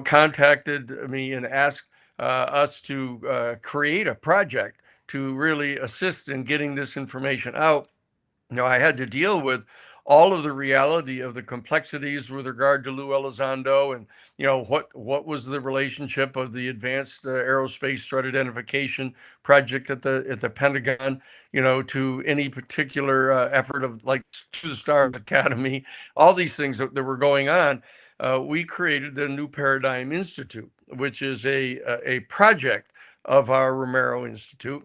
contacted me and asked us to create a project to really assist in getting this information out. I had to deal with all of the reality of the complexities with regard to Lou Elizondo and what was the relationship of the Advanced Aerospace Threat Identification Project at the Pentagon, to any particular effort of like to the Stars Academy, all these things that were going on. We created the New Paradigm Institute, which is a project of our Romero Institute,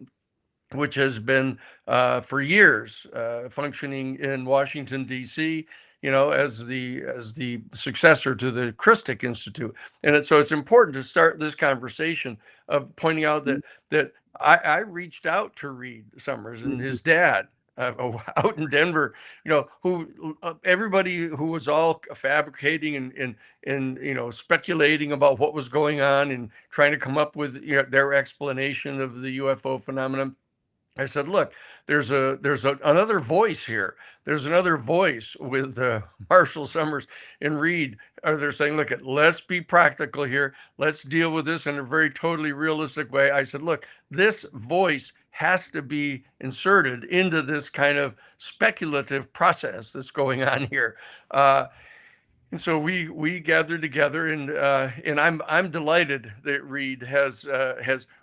which has been for years functioning in Washington, D.C., as the successor to the Christic Institute. And so it's important to start this conversation of pointing out that I reached out to Reed Summers and his dad out in Denver, who everybody who was all fabricating and speculating about what was going on and trying to come up with their explanation of the UFO phenomenon. I said, look, there's another voice here. There's another voice with Marshall Summers and Reed. They're saying, look, let's be practical here. Let's deal with this in a very totally realistic way. I said, look, this voice has to be inserted into this kind of speculative process that's going on here. And so we gathered together, and I'm delighted that Reed has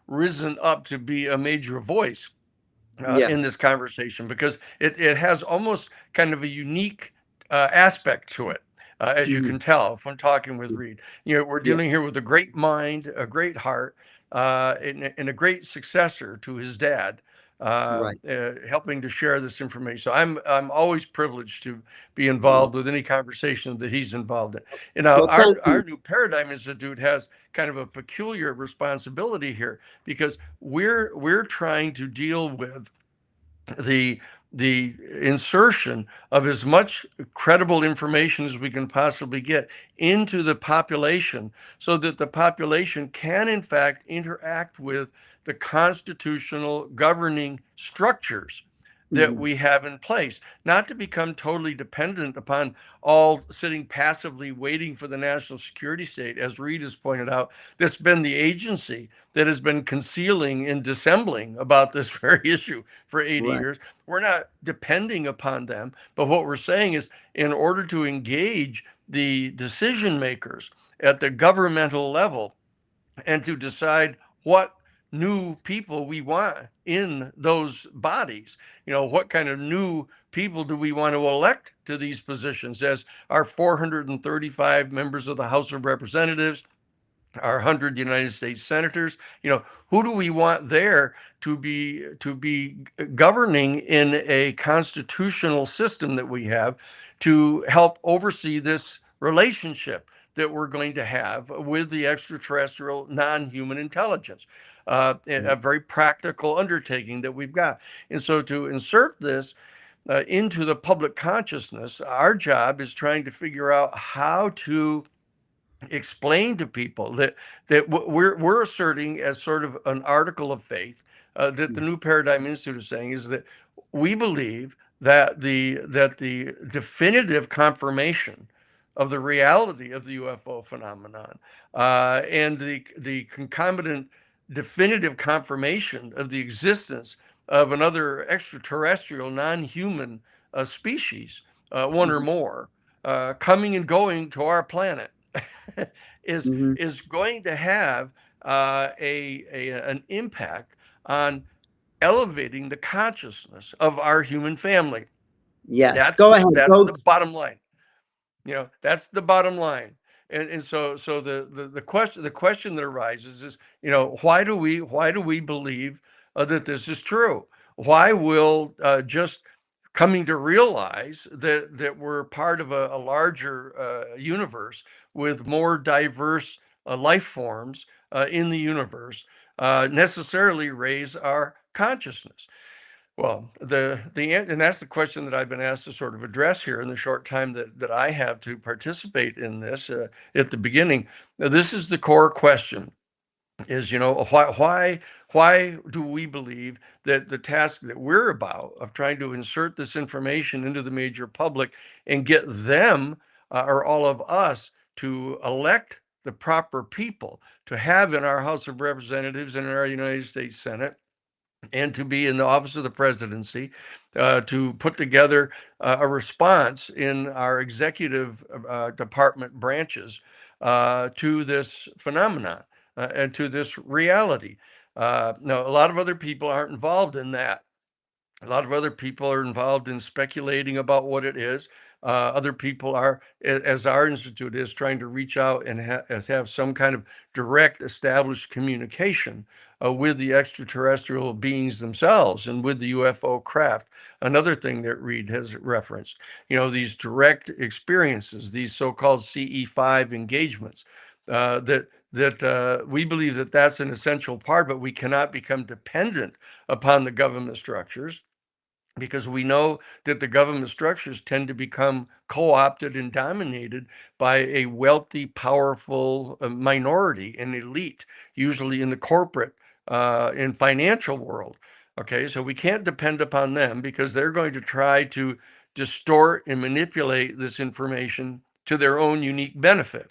risen up to be a major voice in this conversation, because it has almost kind of a unique aspect to it, as you can tell from talking with Reed. We're dealing here with a great mind, a great heart, and a great successor to his dad, helping to share this information. So I'm always privileged to be involved with any conversation that he's involved in. And now our New Paradigm Institute has kind of a peculiar responsibility here, because we're trying to deal with the insertion of as much credible information as we can possibly get into the population, so that the population can in fact interact with the constitutional governing structures that we have in place, not to become totally dependent upon all sitting passively waiting for the national security state, as Reed has pointed out. That's been the agency that has been concealing and dissembling about this very issue for 80 years. We're not depending upon them, but what we're saying is, in order to engage the decision makers at the governmental level and to decide what new people we want in those bodies, what kind of new people do we want to elect to these positions, as our 435 members of the House of Representatives, our 100 United States senators, who do we want there to be governing in a constitutional system that we have to help oversee this relationship that we're going to have with the extraterrestrial non-human intelligence, a very practical undertaking that we've got. And so to insert this, into the public consciousness, our job is trying to figure out how to explain to people that we're asserting as sort of an article of faith, that the New Paradigm Institute is saying is that we believe that the definitive confirmation of the reality of the UFO phenomenon, and the concomitant definitive confirmation of the existence of another extraterrestrial non-human species, one or more, coming and going to our planet, is Mhm. is going to have an impact on elevating the consciousness of our human family. Yes, That's go ahead. that's Go. the bottom line. That's the bottom line. And so the question that arises is, why do we believe that this is true? Why will just coming to realize that we're part of a larger universe with more diverse life forms in the universe necessarily raise our consciousness? Well, and that's the question that I've been asked to sort of address here in the short time that I have to participate in this at the beginning. Now, this is the core question: is why do we believe that the task that we're about of trying to insert this information into the major public and get them, or all of us, to elect the proper people to have in our House of Representatives and in our United States Senate, and to be in the office of the presidency, to put together a response in our executive department branches to this phenomenon and to this reality. Now, a lot of other people aren't involved in that. A lot of other people are involved in speculating about what it is. Other people are, as our institute is, trying to reach out and have some kind of direct established communication with the extraterrestrial beings themselves and with the UFO craft. Another thing that Reed has referenced, these direct experiences, these so-called CE5 engagements, that we believe that that's an essential part, but we cannot become dependent upon the government structures, because we know that the government structures tend to become co-opted and dominated by a wealthy, powerful minority and elite, usually in the corporate and financial world. Okay, so we can't depend upon them because they're going to try to distort and manipulate this information to their own unique benefit.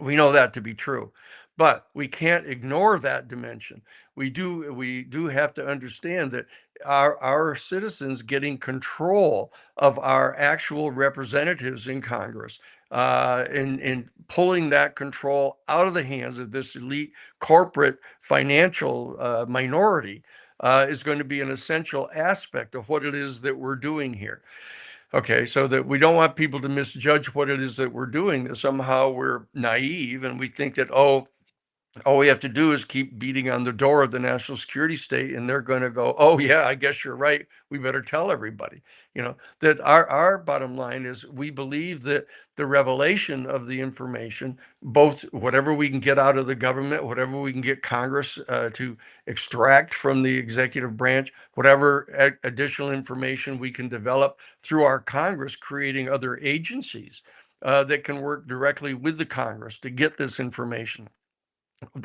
We know that to be true, but we can't ignore that dimension. We do have to understand that our citizens getting control of our actual representatives in Congress, and pulling that control out of the hands of this elite corporate financial minority, is going to be an essential aspect of what it is that we're doing here. Okay, so that we don't want people to misjudge what it is that we're doing, that somehow we're naive and we think that, all we have to do is keep beating on the door of the national security state and they're going to go, oh yeah, I guess you're right, we better tell everybody. That our bottom line is we believe that the revelation of the information, both whatever we can get out of the government, whatever we can get Congress to extract from the executive branch, whatever additional information we can develop through our Congress, creating other agencies that can work directly with the Congress to get this information.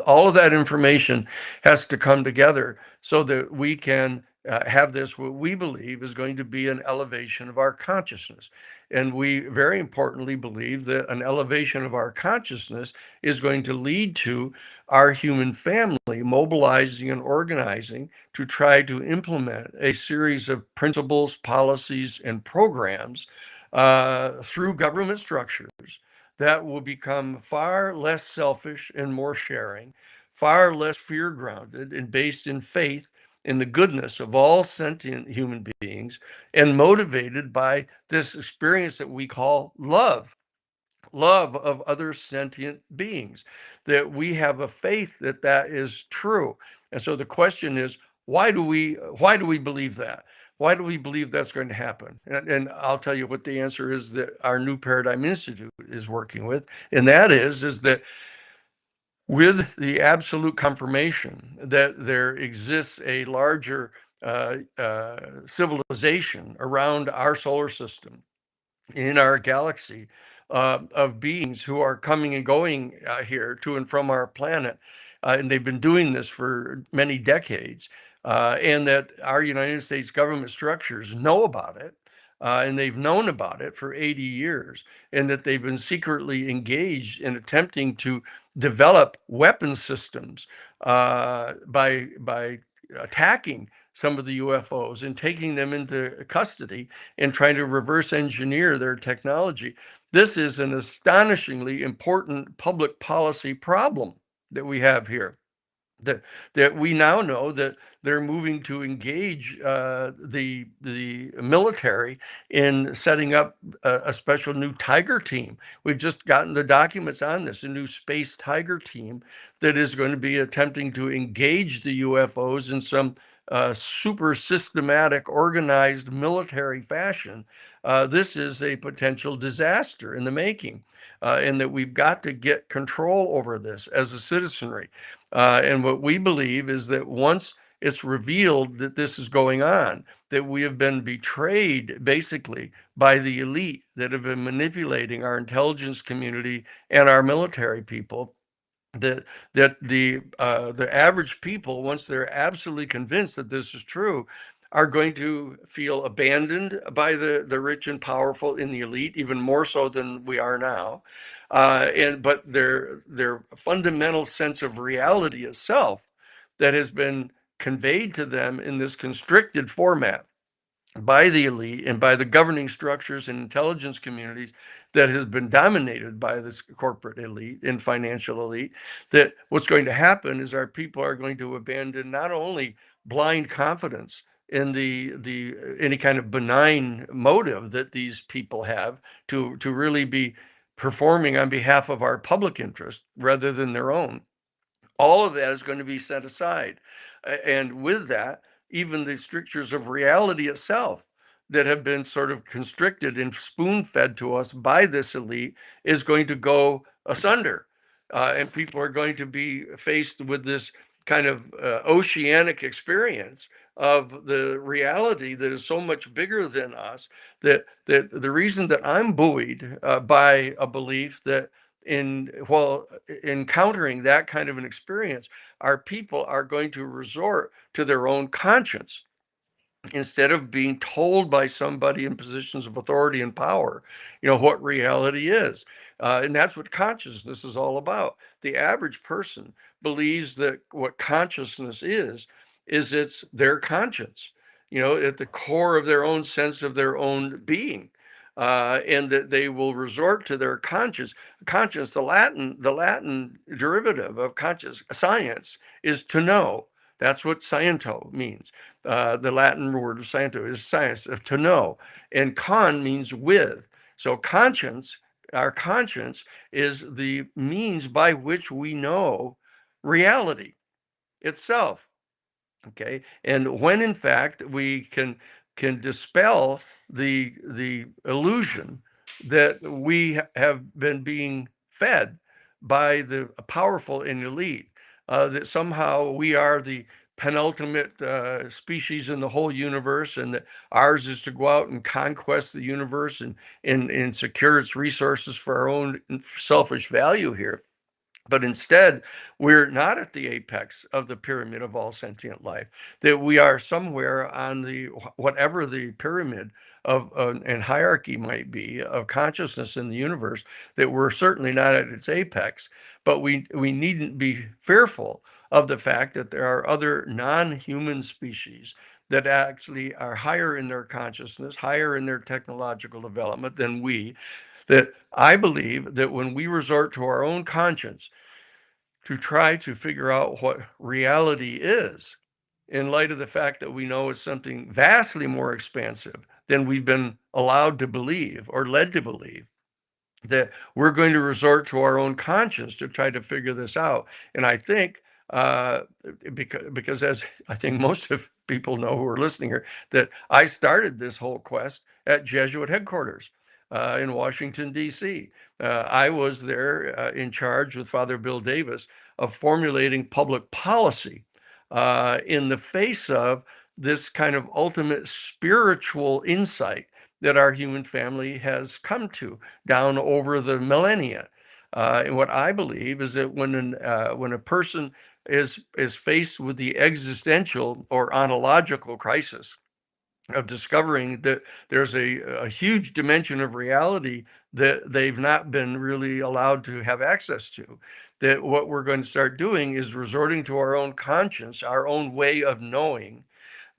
All of that information has to come together so that we can have this, what we believe is going to be an elevation of our consciousness. And we very importantly believe that an elevation of our consciousness is going to lead to our human family mobilizing and organizing to try to implement a series of principles, policies, and programs through government structures that will become far less selfish and more sharing, far less fear grounded and based in faith in the goodness of all sentient human beings, and motivated by this experience that we call love of other sentient beings, that we have a faith that that is true. And so the question is, why do we believe that? Why do we believe that's going to happen? And I'll tell you what the answer is that our New Paradigm Institute is working with, and that is that with the absolute confirmation that there exists a larger civilization around our solar system, in our galaxy, of beings who are coming and going here to and from our planet. And they've been doing this for many decades. And that our United States government structures know about it. And they've known about it for 80 years, and that they've been secretly engaged in attempting to develop weapon systems by attacking some of the UFOs and taking them into custody and trying to reverse engineer their technology. This is an astonishingly important public policy problem that we have here. That we now know that they're moving to engage the military in setting up a special new Tiger team. We've just gotten the documents on this, a new space Tiger team that is going to be attempting to engage the UFOs in some super systematic, organized military fashion. This is a potential disaster in the making, and that we've got to get control over this as a citizenry. And what we believe is that once it's revealed that this is going on, that we have been betrayed basically by the elite that have been manipulating our intelligence community and our military people, that the average people, once they're absolutely convinced that this is true, are going to feel abandoned by the rich and powerful in the elite, even more so than we are now. But their fundamental sense of reality itself that has been conveyed to them in this constricted format by the elite and by the governing structures and intelligence communities that has been dominated by this corporate elite and financial elite, that what's going to happen is our people are going to abandon not only blind confidence in the any kind of benign motive that these people have to really be performing on behalf of our public interest rather than their own. All of that is going to be set aside. And with that, even the strictures of reality itself that have been sort of constricted and spoon fed to us by this elite is going to go asunder. And people are going to be faced with this kind of oceanic experience of the reality that is so much bigger than us, that the reason that I'm buoyed by a belief that while encountering that kind of an experience, our people are going to resort to their own conscience instead of being told by somebody in positions of authority and power, what reality is. And that's what consciousness is all about. The average person believes that what consciousness is it's their conscience, at the core of their own sense of their own being. And that they will resort to their conscience. Conscience, the Latin derivative of conscience, science, is to know. That's what sciento means. The Latin word of sciento is science, to know. And con means with. So conscience, our conscience, is the means by which we know reality itself. Okay. And when in fact we can dispel the illusion that we have been being fed by the powerful and elite, that somehow we are the penultimate species in the whole universe, and that ours is to go out and conquest the universe and secure its resources for our own selfish value here. But instead, we're not at the apex of the pyramid of all sentient life, that we are somewhere on the whatever the pyramid of and hierarchy might be of consciousness in the universe, that we're certainly not at its apex. But we needn't be fearful of the fact that there are other non-human species that actually are higher in their consciousness, higher in their technological development than we, that I believe that when we resort to our own conscience to try to figure out what reality is, in light of the fact that we know it's something vastly more expansive than we've been allowed to believe or led to believe, that we're going to resort to our own conscience to try to figure this out. And I think because as I think most of people know who are listening here, that I started this whole quest at Jesuit headquarters in Washington, D.C. I was there in charge with Father Bill Davis of formulating public policy in the face of this kind of ultimate spiritual insight that our human family has come to down over the millennia. And what I believe is that when a person is faced with the existential or ontological crisis of discovering that there's a huge dimension of reality that they've not been really allowed to have access to, that what we're going to start doing is resorting to our own conscience, our own way of knowing,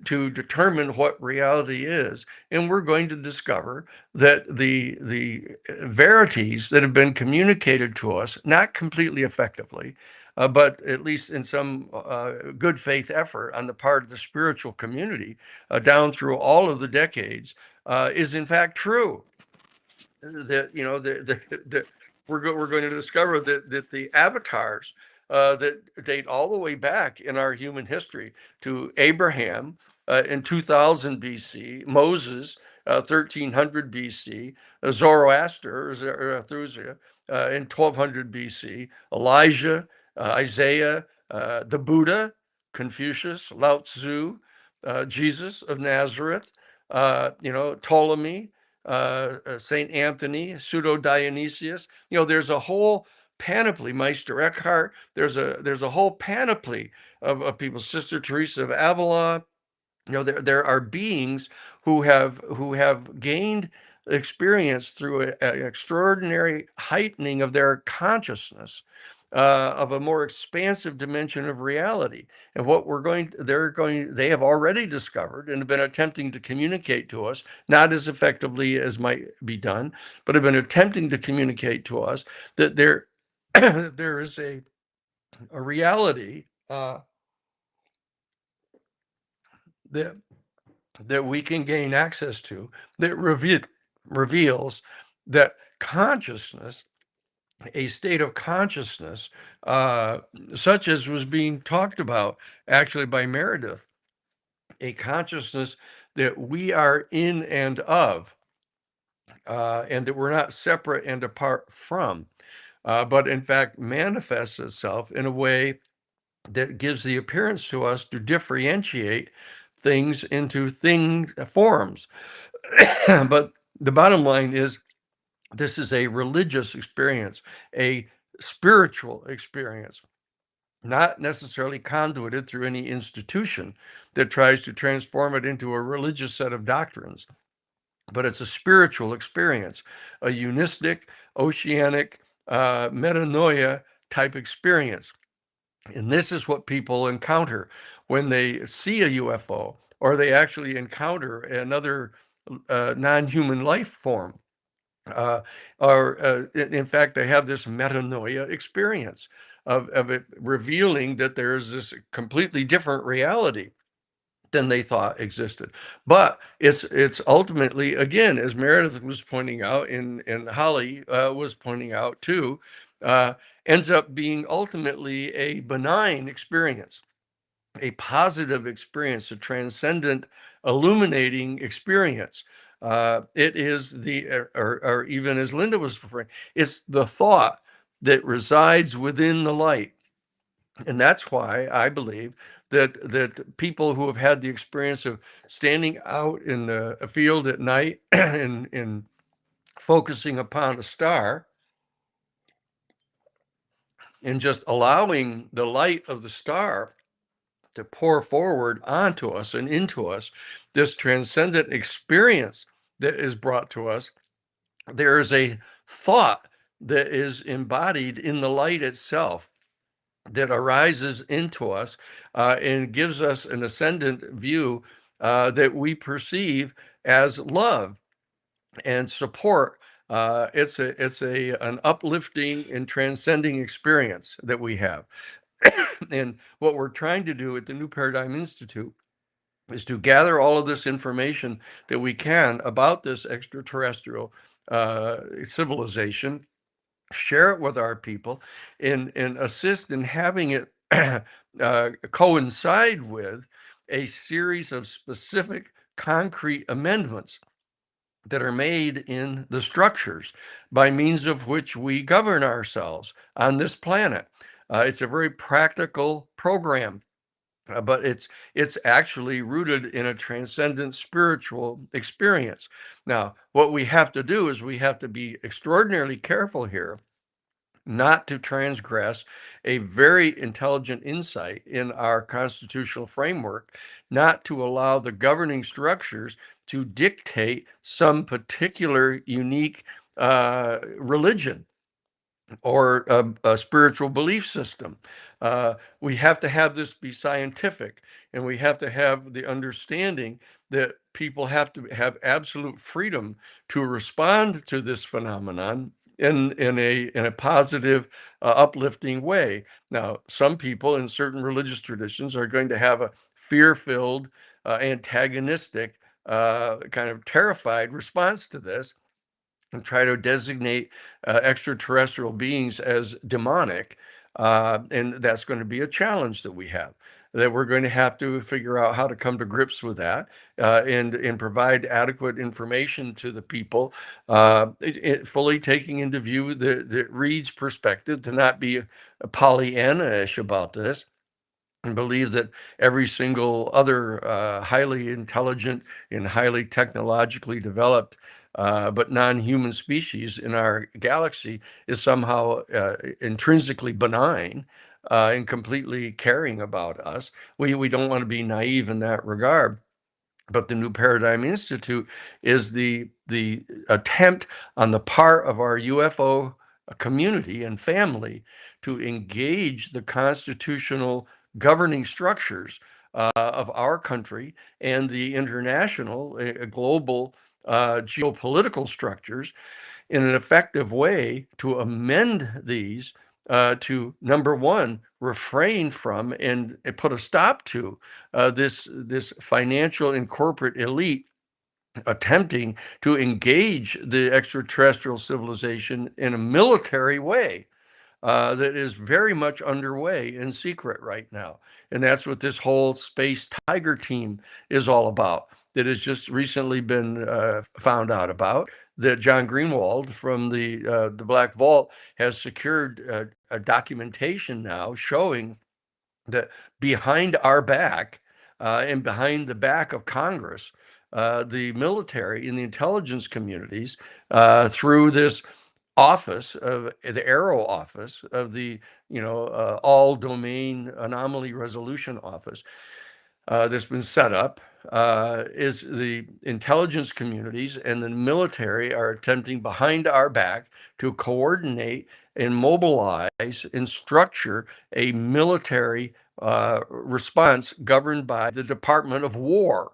to determine what reality is. And we're going to discover that the verities that have been communicated to us, not completely effectively, but at least in some good faith effort on the part of the spiritual community down through all of the decades, is in fact true. That we're going to discover that the avatars that date all the way back in our human history to Abraham in 2000 BC, Moses 1300 BC, Zoroaster or Zarathustra in 1200 BC, Elijah, Isaiah, the Buddha, Confucius, Lao Tzu, Jesus of Nazareth, Ptolemy, Saint Anthony, Pseudo Dionysius. There's a whole panoply. Meister Eckhart. There's a whole panoply of people. Sister Teresa of Avila. There are beings who have gained experience through an extraordinary heightening of their consciousness of a more expansive dimension of reality. And what they have already discovered and have been attempting to communicate to us, not as effectively as might be done, but have been attempting to communicate to us that there there is a reality that we can gain access to that reveals that consciousness, a state of consciousness, such as was being talked about actually by Meredith, a consciousness that we are in and of, and that we're not separate and apart from, but in fact manifests itself in a way that gives the appearance to us to differentiate things into forms. But the bottom line is, this is a religious experience, a spiritual experience, not necessarily conduited through any institution that tries to transform it into a religious set of doctrines. But it's a spiritual experience, a unistic, oceanic, metanoia type experience. And this is what people encounter when they see a UFO or they actually encounter another non-human life form. In fact, they have this metanoia experience of it revealing that there's this completely different reality than they thought existed. But it's ultimately, again, as Meredith was pointing out, and Holly was pointing out too, ends up being ultimately a benign experience, a positive experience, a transcendent, illuminating experience. It is or even as Linda was referring, it's the thought that resides within the light. And that's why I believe that people who have had the experience of standing out in a field at night and focusing upon a star and just allowing the light of the star to pour forward onto us and into us, this transcendent experience that is brought to us, there is a thought that is embodied in the light itself that arises into us and gives us an ascendant view that we perceive as love and support. It's an uplifting and transcending experience that we have. And what we're trying to do at the New Paradigm Institute is to gather all of this information that we can about this extraterrestrial civilization, share it with our people, and assist in having it coincide with a series of specific concrete amendments that are made in the structures by means of which we govern ourselves on this planet. It's a very practical program but it's actually rooted in a transcendent spiritual experience. Now, what we have to do is we have to be extraordinarily careful here not to transgress a very intelligent insight in our constitutional framework, not to allow the governing structures to dictate some particular unique religion or a spiritual belief system. We have to have this be scientific, and we have to have the understanding that people have to have absolute freedom to respond to this phenomenon in a positive, uplifting way. Now, some people in certain religious traditions are going to have a fear-filled, antagonistic, kind of terrified response to this and try to designate extraterrestrial beings as demonic. And that's going to be a challenge that we have, that we're going to have to figure out how to come to grips with that and provide adequate information to the people, fully taking into view the Reed's perspective, to not be Pollyanna-ish about this and believe that every single other highly intelligent and highly technologically developed but non-human species in our galaxy is somehow intrinsically benign and completely caring about us. We don't want to be naive in that regard. But the New Paradigm Institute is the attempt on the part of our UFO community and family to engage the constitutional governing structures of our country and the international, global geopolitical structures in an effective way to amend these to, number one, refrain from and put a stop to this financial and corporate elite attempting to engage the extraterrestrial civilization in a military way that is very much underway in secret right now. And that's what this whole Space Tiger team is all about, that has just recently been found out about, that John Greenwald from the Black Vault has secured a documentation now showing that behind our back and behind the back of Congress, the military and the intelligence communities, through this office of the Arrow office of the all domain anomaly resolution office that's been set up, is the intelligence communities and the military are attempting behind our back to coordinate and mobilize and structure a military response governed by the Department of War,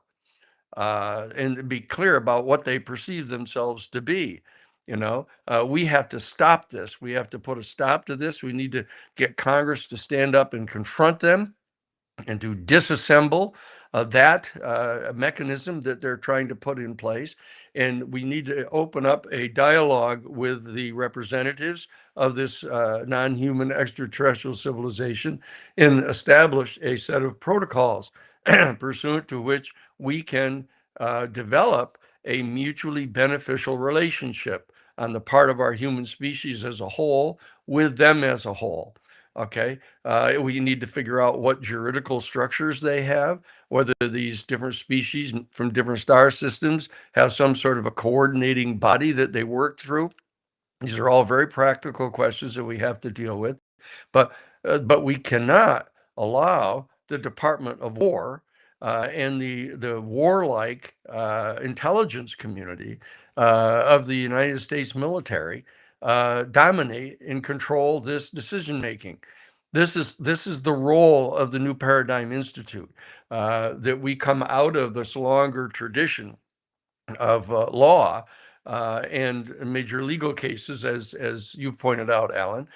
and be clear about what they perceive themselves to be. We have to stop this. We have to put a stop to this. We need to get Congress to stand up and confront them and to disassemble that mechanism that they're trying to put in place. And we need to open up a dialogue with the representatives of this non-human extraterrestrial civilization and establish a set of protocols pursuant to which we can develop a mutually beneficial relationship on the part of our human species as a whole with them as a whole. Okay, we need to figure out what juridical structures they have, whether these different species from different star systems have some sort of a coordinating body that they work through. These are all very practical questions that we have to deal with, but we cannot allow the Department of War and the warlike intelligence community of the United States military dominate and control this decision making. This is the role of the New Paradigm Institute, that we come out of this longer tradition of law and major legal cases, as you've pointed out, Alan,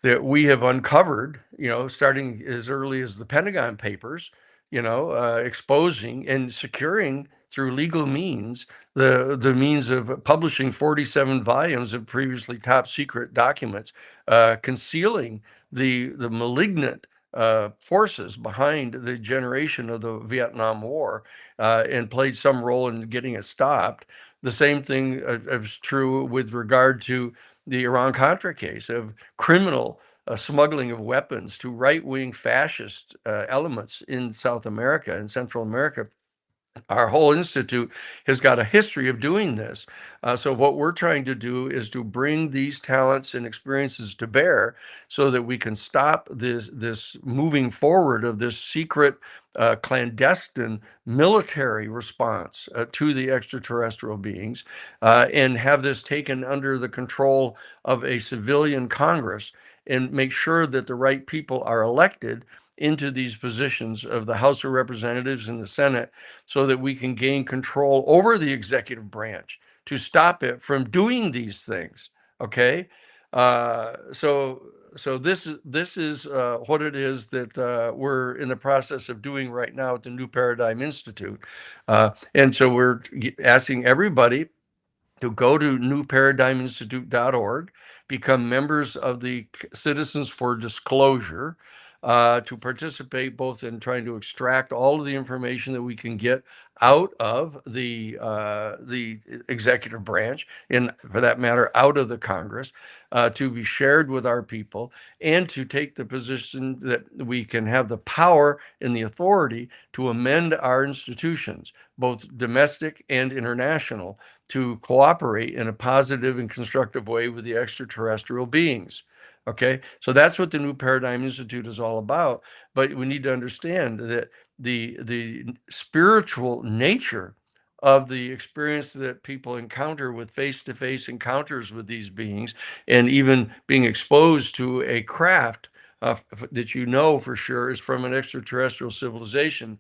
that we have uncovered, starting as early as the Pentagon Papers, exposing and securing through legal means the means of publishing 47 volumes of previously top secret documents, concealing the malignant forces behind the generation of the Vietnam War, and played some role in getting it stopped. The same thing is true with regard to the Iran-Contra case of criminal smuggling of weapons to right-wing fascist elements in South America and Central America. Our whole institute has got a history of doing this. So what we're trying to do is to bring these talents and experiences to bear so that we can stop this moving forward of this secret, clandestine military response to the extraterrestrial beings, and have this taken under the control of a civilian Congress, and make sure that the right people are elected into these positions of the House of Representatives and the Senate, so that we can gain control over the executive branch to stop it from doing these things. Okay, so this is what it is that we're in the process of doing right now at the New Paradigm Institute, and so we're asking everybody to go to newparadigminstitute.org, become members of the Citizens for Disclosure, to participate both in trying to extract all of the information that we can get out of the executive branch, and for that matter, out of the Congress, to be shared with our people, and to take the position that we can have the power and the authority to amend our institutions, both domestic and international, to cooperate in a positive and constructive way with the extraterrestrial beings. Okay, so that's what the New Paradigm Institute is all about. But we need to understand that the spiritual nature of the experience that people encounter with face-to-face encounters with these beings, and even being exposed to a craft that you know for sure is from an extraterrestrial civilization,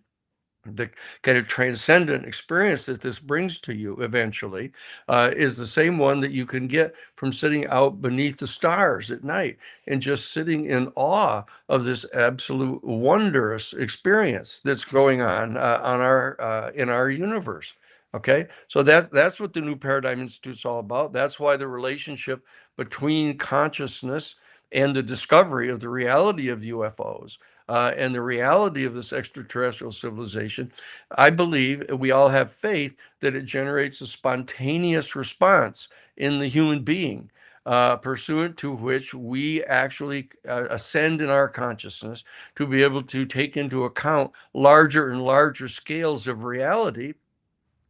the kind of transcendent experience that this brings to you eventually, is the same one that you can get from sitting out beneath the stars at night and just sitting in awe of this absolute wondrous experience that's going on our in our universe. Okay, so that's what the New Paradigm Institute's all about. That's why the relationship between consciousness and the discovery of the reality of UFOs, and the reality of this extraterrestrial civilization, I believe we all have faith that it generates a spontaneous response in the human being, pursuant to which we actually ascend in our consciousness to be able to take into account larger and larger scales of reality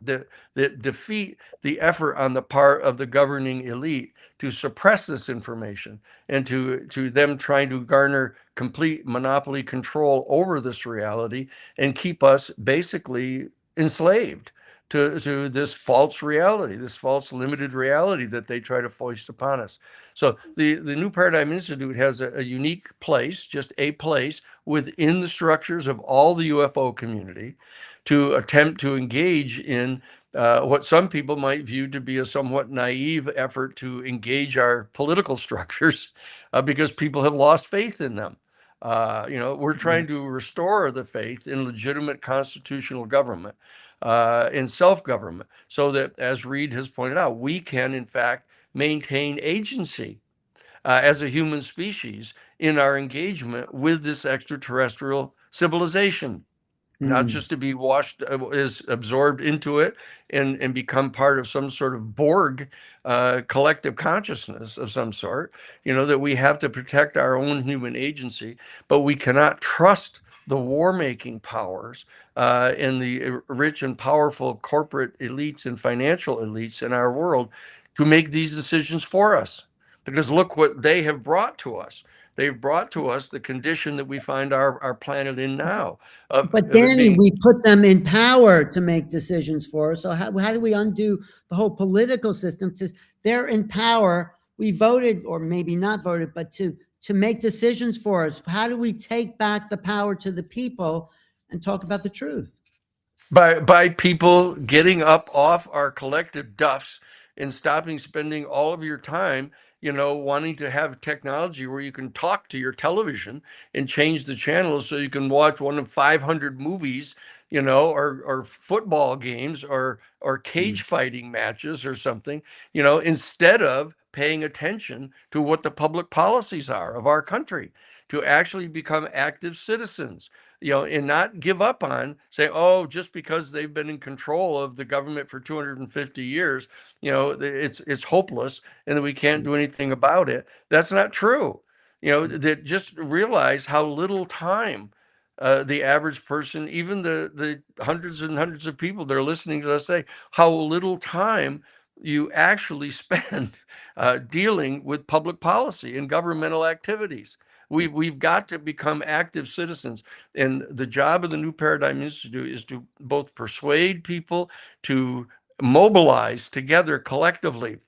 that defeat the effort on the part of the governing elite to suppress this information, and to them trying to garner complete monopoly control over this reality and keep us basically enslaved to this false reality, this false limited reality that they try to foist upon us. So the New Paradigm Institute has a unique place, just a place within the structures of all the UFO community, to attempt to engage in what some people might view to be a somewhat naive effort to engage our political structures, because people have lost faith in them. We're trying to restore the faith in legitimate constitutional government, in self-government, so that, as Reed has pointed out, we can, in fact, maintain agency as a human species in our engagement with this extraterrestrial civilization. Not just to be washed, is absorbed into it and become part of some sort of Borg collective consciousness of some sort, that we have to protect our own human agency, but we cannot trust the war-making powers and the rich and powerful corporate elites and financial elites in our world to make these decisions for us. Because look what they have brought to us. They've brought to us the condition that we find our planet in now. But Danny, we put them in power to make decisions for us. So how do we undo the whole political system? They're in power. We voted, or maybe not voted, but to make decisions for us. How do we take back the power to the people and talk about the truth? By people getting up off our collective duffs and stopping spending all of your time, wanting to have technology where you can talk to your television and change the channels so you can watch one of 500 movies, or football games, or cage fighting matches or something, instead of paying attention to what the public policies are of our country, to actually become active citizens, and not give up on saying, oh, just because they've been in control of the government for 250 years, it's hopeless and that we can't do anything about it. That's not true. that just realize how little time the average person, even the hundreds and hundreds of people that are listening to us say, how little time you actually spend dealing with public policy and governmental activities. We've got to become active citizens. And the job of the New Paradigm Institute is to both persuade people to mobilize together collectively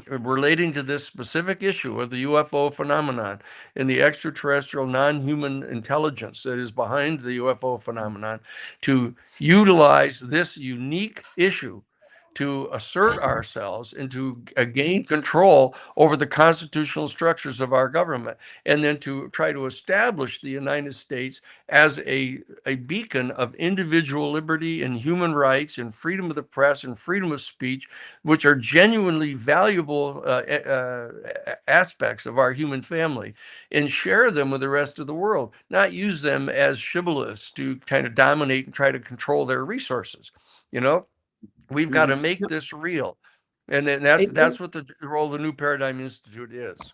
relating to this specific issue of the UFO phenomenon and the extraterrestrial non-human intelligence that is behind the UFO phenomenon, to utilize this unique issue to assert ourselves and to gain control over the constitutional structures of our government, and then to try to establish the United States as a beacon of individual liberty and human rights and freedom of the press and freedom of speech, which are genuinely valuable aspects of our human family, and share them with the rest of the world, not use them as shibboleths to kind of dominate and try to control their resources. We've got to make this real. And then that's what the role of the New Paradigm Institute is.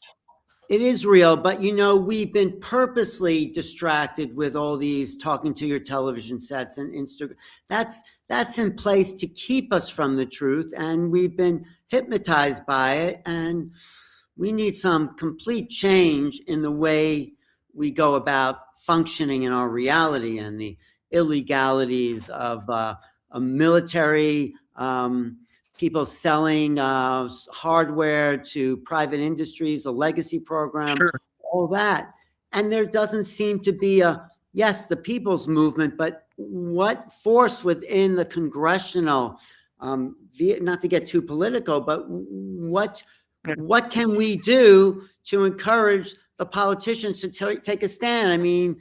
It is real, but we've been purposely distracted with all these talking to your television sets and Instagram. That's in place to keep us from the truth, and we've been hypnotized by it. And we need some complete change in the way we go about functioning in our reality, and the illegalities of a military. People selling hardware to private industries, a legacy program, Sure. all that. And there doesn't seem to be the people's movement, but what force within the congressional, not to get too political, but what can we do to encourage the politicians to take a stand? I mean,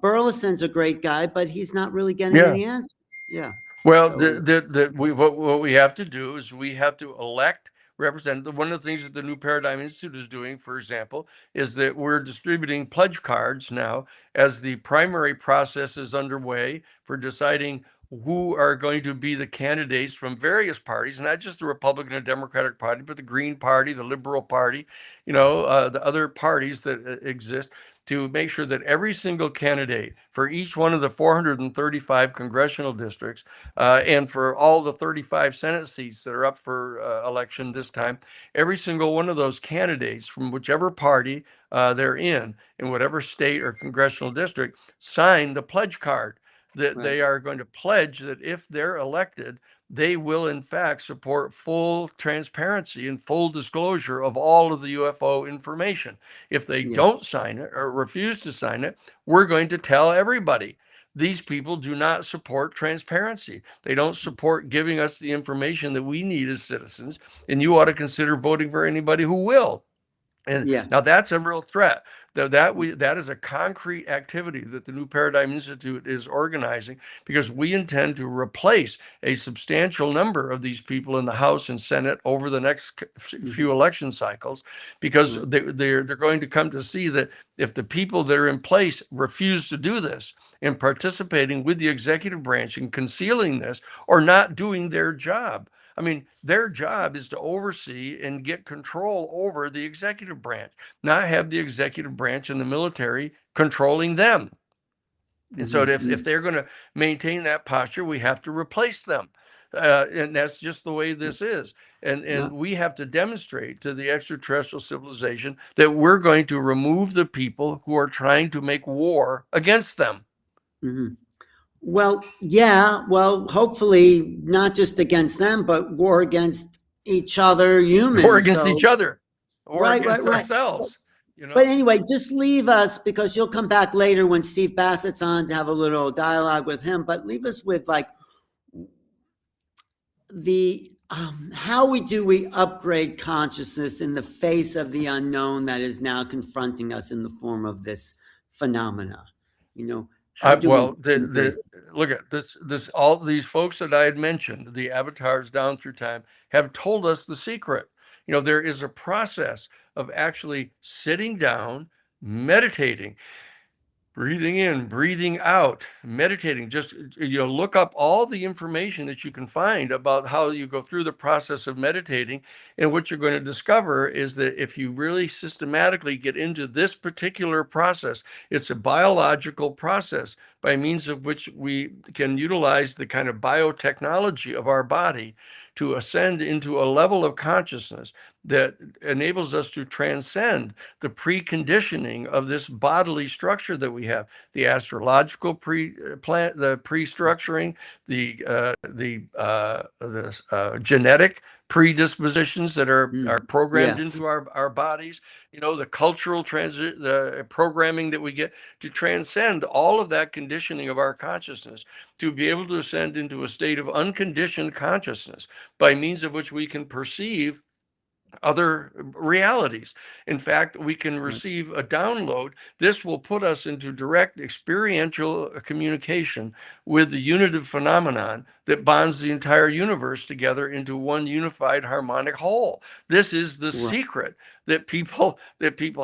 Burleson's a great guy, but he's not really getting any answers. Yeah. Well, what we have to do is we have to elect representatives. One of the things that the New Paradigm Institute is doing, for example, is that we're distributing pledge cards now as the primary process is underway for deciding who are going to be the candidates from various parties, not just the Republican and Democratic Party, but the Green Party, the Liberal Party, the other parties that exist, to make sure that every single candidate for each one of the 435 congressional districts and for all the 35 Senate seats that are up for election this time, every single one of those candidates from whichever party they're in whatever state or congressional district, sign the pledge card that they are going to pledge that if they're elected, they will in fact support full transparency and full disclosure of all of the UFO information. If they don't sign it or refuse to sign it, we're going to tell everybody these people do not support transparency. They don't support giving us the information that we need as citizens, and you ought to consider voting for anybody who will. And now that's a real threat. That is a concrete activity that the New Paradigm Institute is organizing, because we intend to replace a substantial number of these people in the House and Senate over the next few election cycles, because they're going to come to see that if the people that are in place refuse to do this and participating with the executive branch in concealing this or not doing their job. I mean, their job is to oversee and get control over the executive branch, not have the executive branch and the military controlling them. And so if they're going to maintain that posture, we have to replace them. And that's just the way this is. And we have to demonstrate to the extraterrestrial civilization that we're going to remove the people who are trying to make war against them. Well, hopefully not just against them, but war against each other, humans. War against each other, or against ourselves. But anyway, just leave us, because you'll come back later when Steve Bassett's on to have a little dialogue with him. But leave us with how we upgrade consciousness in the face of the unknown that is now confronting us in the form of this phenomena. Look at this. All these folks that I had mentioned, the avatars down through time, have told us the secret. There is a process of actually sitting down, meditating. breathing in, breathing out, meditating. Just look up all the information that you can find about how you go through the process of meditating. And what you're going to discover is that if you really systematically get into this particular process, it's a biological process by means of which we can utilize the kind of biotechnology of our body to ascend into a level of consciousness that enables us to transcend the preconditioning of this bodily structure that we have, the astrological the pre-structuring, the genetic predispositions that are programmed into our bodies, the cultural the programming that we get to transcend all of that conditioning of our consciousness, to be able to ascend into a state of unconditioned consciousness by means of which we can perceive other realities. In fact, we can receive a download. This will put us into direct experiential communication with the unitive phenomenon that bonds the entire universe together into one unified harmonic whole. This is the secret that people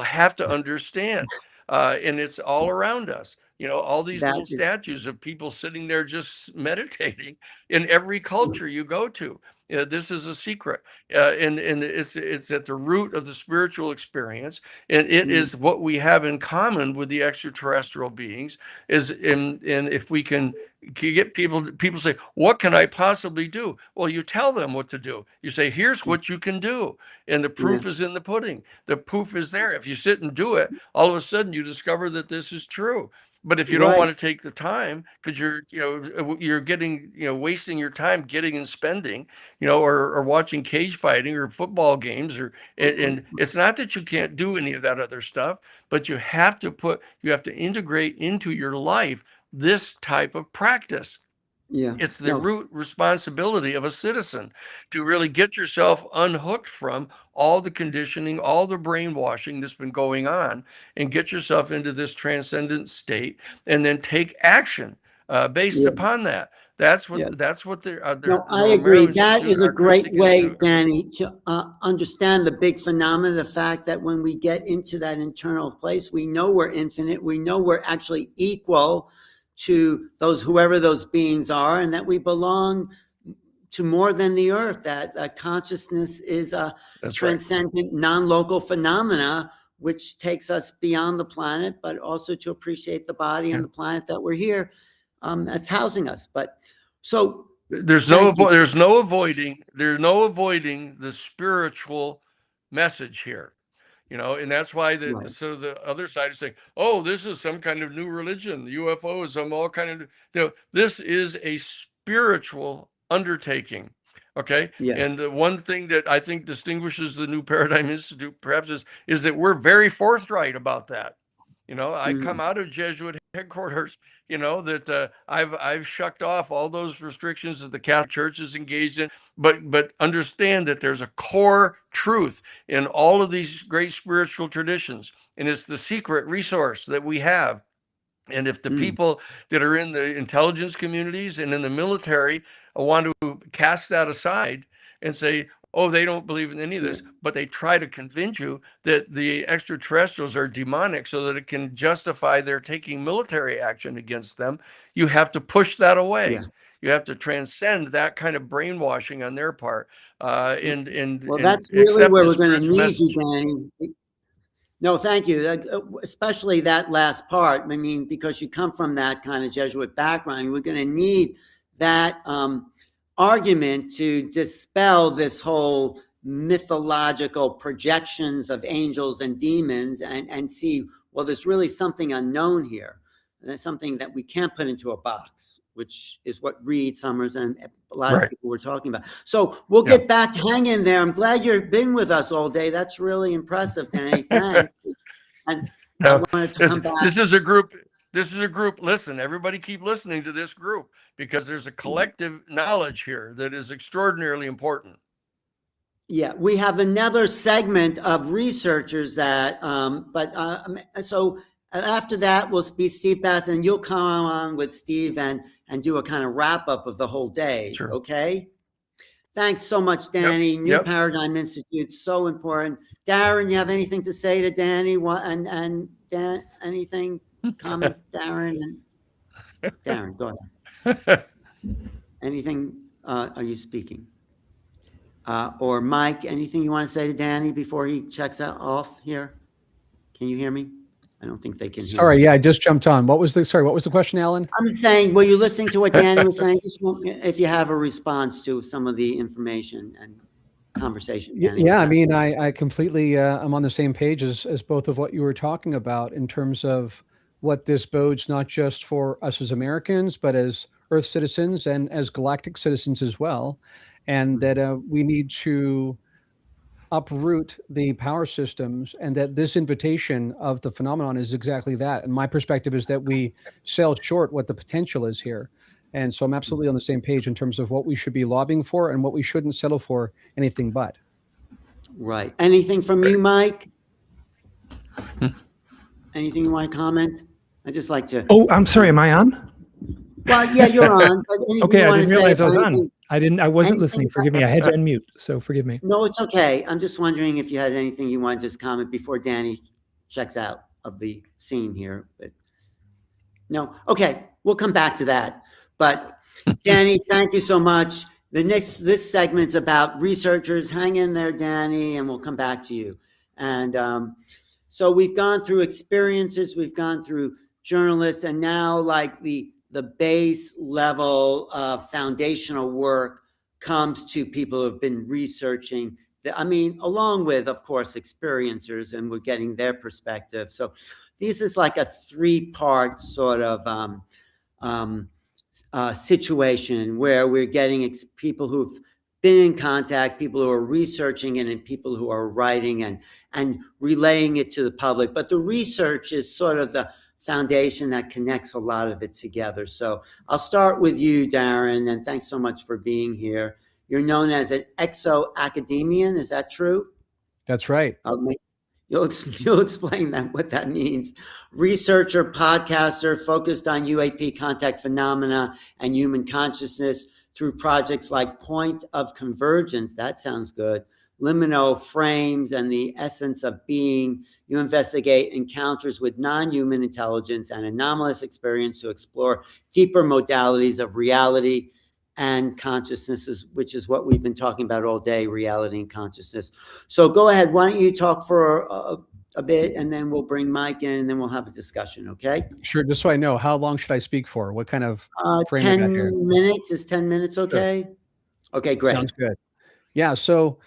have to understand. And it's all around us. All these little statues of people sitting there just meditating in every culture you go to. This is a secret, and it's at the root of the spiritual experience, and it is what we have in common with the extraterrestrial beings. And if we can get people say, what can I possibly do? Well, you tell them what to do. You say, here's what you can do, and the proof is in the pudding. The proof is there. If you sit and do it, all of a sudden you discover that this is true. But if you don't want to take the time, because you're getting, wasting your time getting and spending, or watching cage fighting or football games, and it's not that you can't do any of that other stuff, but you have to integrate into your life this type of practice. It's the root responsibility of a citizen to really get yourself unhooked from all the conditioning, all the brainwashing that's been going on, and get yourself into this transcendent state, and then take action based upon that. That's what No, I agree. That is a great way, Danny, to understand the big phenomenon, the fact that when we get into that internal place, we know we're infinite, we know we're actually equal to whoever those beings are, and that we belong to more than the earth, that consciousness is a transcendent, non-local phenomena, which takes us beyond the planet, but also to appreciate the body and the planet that we're here, that's housing us. But so there's no avoiding the spiritual message here. And that's why the other side is saying, oh, this is some kind of new religion. The UFO is some all kind of, this is a spiritual undertaking. Okay. Yes. And the one thing that I think distinguishes the New Paradigm Institute perhaps is that we're very forthright about that. I come out of Jesuit headquarters, that I've shucked off all those restrictions that the Catholic Church is engaged in, but understand that there's a core truth in all of these great spiritual traditions, and it's the secret resource that we have. And if the people that are in the intelligence communities and in the military want to cast that aside and say, oh, they don't believe in any of this, but they try to convince you that the extraterrestrials are demonic so that it can justify their taking military action against them, you have to push that away. You have to transcend that kind of brainwashing on their part. Well, that's really where we're going to need you, Danny. No, thank you. Especially that last part. I mean, because you come from that kind of Jesuit background, we're going to need that argument to dispel this whole mythological projections of angels and demons and see, well, there's really something unknown here. And that's something that we can't put into a box, which is what Reed, Summers, and a lot of people were talking about. So we'll get back to hang in there. I'm glad you've been with us all day. That's really impressive, Danny. Thanks. And I wanted to come back. This is a group. Listen, everybody keep listening to this group, because there's a collective knowledge here that is extraordinarily important. Yeah, we have another segment of researchers that, so after that will be Steve Bassett, and you'll come on with Steve and do a kind of wrap up of the whole day. Sure. Okay. Thanks so much, Danny. New Paradigm Institute, so important. Darren, you have anything to say to Danny? And Dan, anything? comments, Darren? Darren, go ahead. Anything, are you speaking? Or Mike, anything you want to say to Danny before he checks out off here? Can you hear me? I don't think they can hear Sorry, me. yeah, I just jumped on. What was the question, Alan? I'm saying, were you listening to what Danny was saying? Just if you have a response to some of the information and conversation. Danny was Yeah, I having. mean, I completely, I'm on the same page as both of what you were talking about in terms of what this bodes not just for us as Americans, but as Earth citizens and as galactic citizens as well. And that we need to uproot the power systems, and that this invitation of the phenomenon is exactly that. And my perspective is that we sell short what the potential is here. And so I'm absolutely on the same page in terms of what we should be lobbying for and what we shouldn't settle for anything but. Right. Anything from you, Mike? Anything you want to comment? I just like to. Oh, I'm sorry. Am I on? Well, yeah, you're on. But Okay, I want didn't to realize say I was anything- on. I wasn't anything listening. Forgive me. I had you on mute, so forgive me. No, it's okay. I'm just wondering if you had anything you want to just comment before Danny checks out of the scene here. But no, okay, we'll come back to that. But Danny, thank you so much. This segment's about researchers. Hang in there, Danny, and we'll come back to you. And so we've gone through experiences, we've gone through journalists, and now like the base level foundational work comes to people who have been researching. Along with, of course, experiencers, and we're getting their perspective. So this is like a 3-part sort of situation where we're getting people who've been in contact, people who are researching it, and people who are writing and relaying it to the public. But the research is sort of the foundation that connects a lot of it together. So I'll start with you, Darren, and thanks so much for being here. You're known as an exo-academian, is that true? That's right. You'll explain what that means. Researcher, podcaster, focused on UAP contact phenomena and human consciousness through projects like Point of Convergence, that sounds good, Liminal Frames, and the Essence of Being. You investigate encounters with non-human intelligence and anomalous experience to explore deeper modalities of reality and consciousness, which is what we've been talking about all day, reality and consciousness. So go ahead, why don't you talk for a bit, and then we'll bring Mike in, and then we'll have a discussion, okay? Sure, just so I know, how long should I speak for? What kind of frame I got here? 10 minutes, is 10 minutes okay? Sure. Okay, great. Sounds good. Yeah, so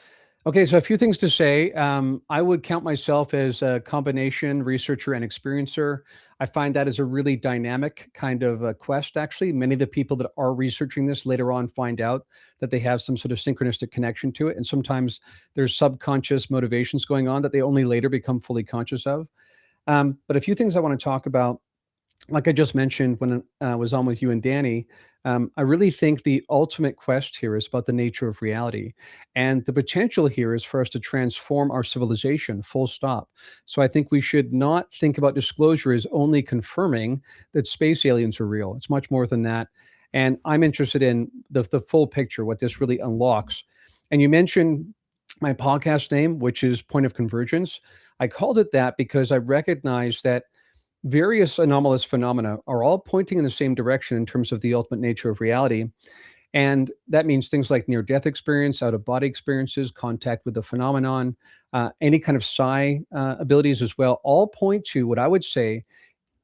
a few things to say. I would count myself as a combination researcher and experiencer. I find that is a really dynamic kind of a quest, actually. Many of the people that are researching this later on find out that they have some sort of synchronistic connection to it. And sometimes there's subconscious motivations going on that they only later become fully conscious of. But a few things I want to talk about, like I just mentioned when I was on with you and Danny, I really think the ultimate quest here is about the nature of reality. And the potential here is for us to transform our civilization, full stop. So I think we should not think about disclosure as only confirming that space aliens are real. It's much more than that. And I'm interested in the full picture, what this really unlocks. And you mentioned my podcast name, which is Point of Convergence. I called it that because I recognize that various anomalous phenomena are all pointing in the same direction in terms of the ultimate nature of reality. And that means things like near-death experience, out-of-body experiences, contact with the phenomenon, any kind of psi abilities as well, all point to what I would say,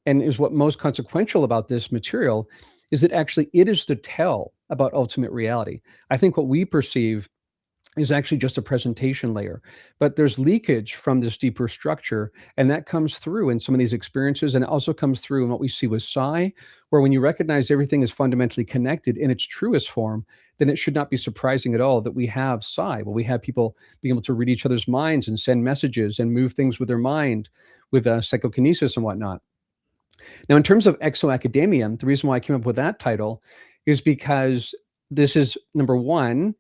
and is what most consequential about this material, is that actually it is the tell about ultimate reality. I think what we perceive is actually just a presentation layer, but there's leakage from this deeper structure, and that comes through in some of these experiences, and it also comes through in what we see with psi, where when you recognize everything is fundamentally connected in its truest form, then it should not be surprising at all that we have psi, where we have people being able to read each other's minds and send messages and move things with their mind with psychokinesis and whatnot. Now, in terms of exo-academia, the reason why I came up with that title is because this is, number one,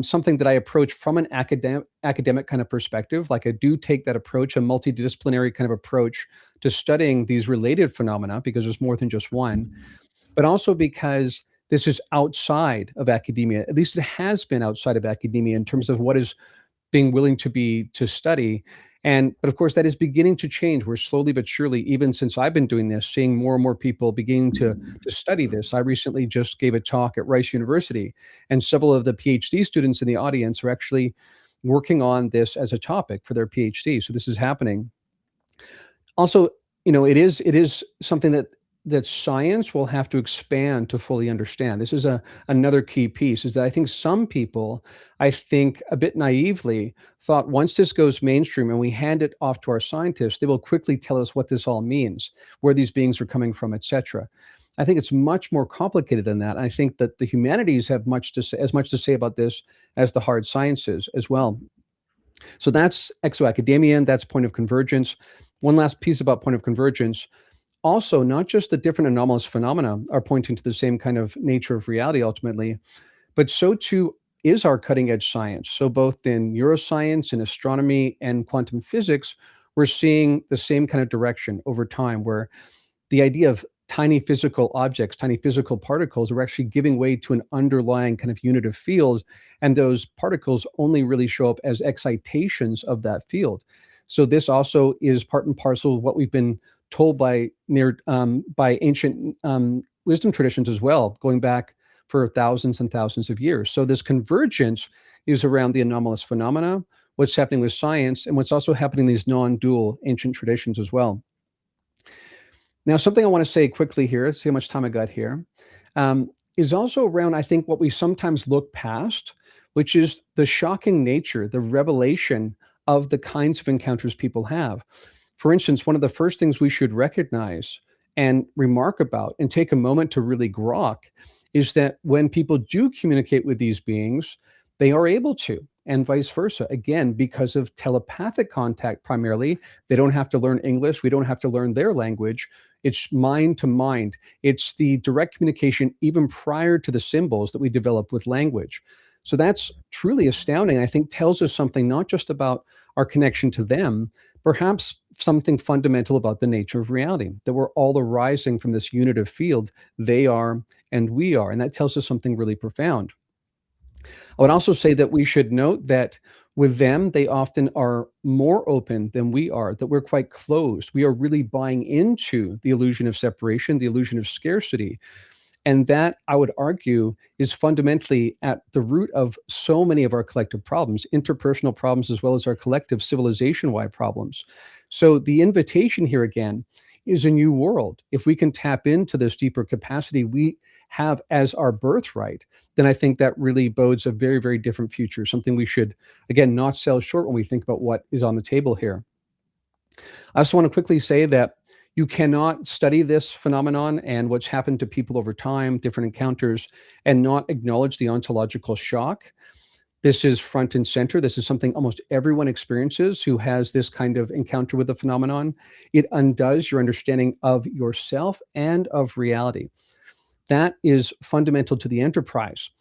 something that I approach from an academic kind of perspective. Like I do take that approach, a multidisciplinary kind of approach to studying these related phenomena, because there's more than just one, but also because this is outside of academia. At least it has been outside of academia in terms of what is being willing to study. But of course, that is beginning to change. We're slowly but surely, even since I've been doing this, seeing more and more people beginning to study this. I recently just gave a talk at Rice University, and several of the PhD students in the audience are actually working on this as a topic for their PhD. So this is happening. Also, it is something that science will have to expand to fully understand. This is another key piece, is that I think some people, I think a bit naively, thought once this goes mainstream and we hand it off to our scientists, they will quickly tell us what this all means, where these beings are coming from, etc. I think it's much more complicated than that. I think that the humanities have as much to say about this as the hard sciences as well. So that's exoacademia, that's point of convergence. One last piece about point of convergence. Also, not just the different anomalous phenomena are pointing to the same kind of nature of reality ultimately, but so too is our cutting edge science. So both in neuroscience and astronomy and quantum physics, we're seeing the same kind of direction over time, where the idea of tiny physical objects, tiny physical particles are actually giving way to an underlying kind of unit of field. And those particles only really show up as excitations of that field. So this also is part and parcel of what we've been told by ancient wisdom traditions as well, going back for thousands and thousands of years. So this convergence is around the anomalous phenomena, what's happening with science, and what's also happening in these non-dual ancient traditions as well. Now, something I want to say quickly here, let's see how much time I got here, is also around, I think, what we sometimes look past, which is the shocking nature, the revelation of the kinds of encounters people have. For instance, one of the first things we should recognize and remark about and take a moment to really grok is that when people do communicate with these beings, they are able to, and vice versa. Again, because of telepathic contact primarily, they don't have to learn English. We don't have to learn their language. It's mind to mind. It's the direct communication even prior to the symbols that we develop with language. So that's truly astounding. I think tells us something not just about our connection to them, perhaps something fundamental about the nature of reality, that we're all arising from this unit of field. They are and we are. And that tells us something really profound. I would also say that we should note that with them, they often are more open than we are, that we're quite closed. We are really buying into the illusion of separation, the illusion of scarcity. And that, I would argue, is fundamentally at the root of so many of our collective problems, interpersonal problems, as well as our collective civilization-wide problems. So the invitation here again is a new world. If we can tap into this deeper capacity we have as our birthright, then I think that really bodes a very, very different future, something we should, again, not sell short when we think about what is on the table here. I also want to quickly say that you cannot study this phenomenon and what's happened to people over time, different encounters, and not acknowledge the ontological shock. This is front and center. This is something almost everyone experiences who has this kind of encounter with the phenomenon. It undoes your understanding of yourself and of reality. That is fundamental to the enterprise.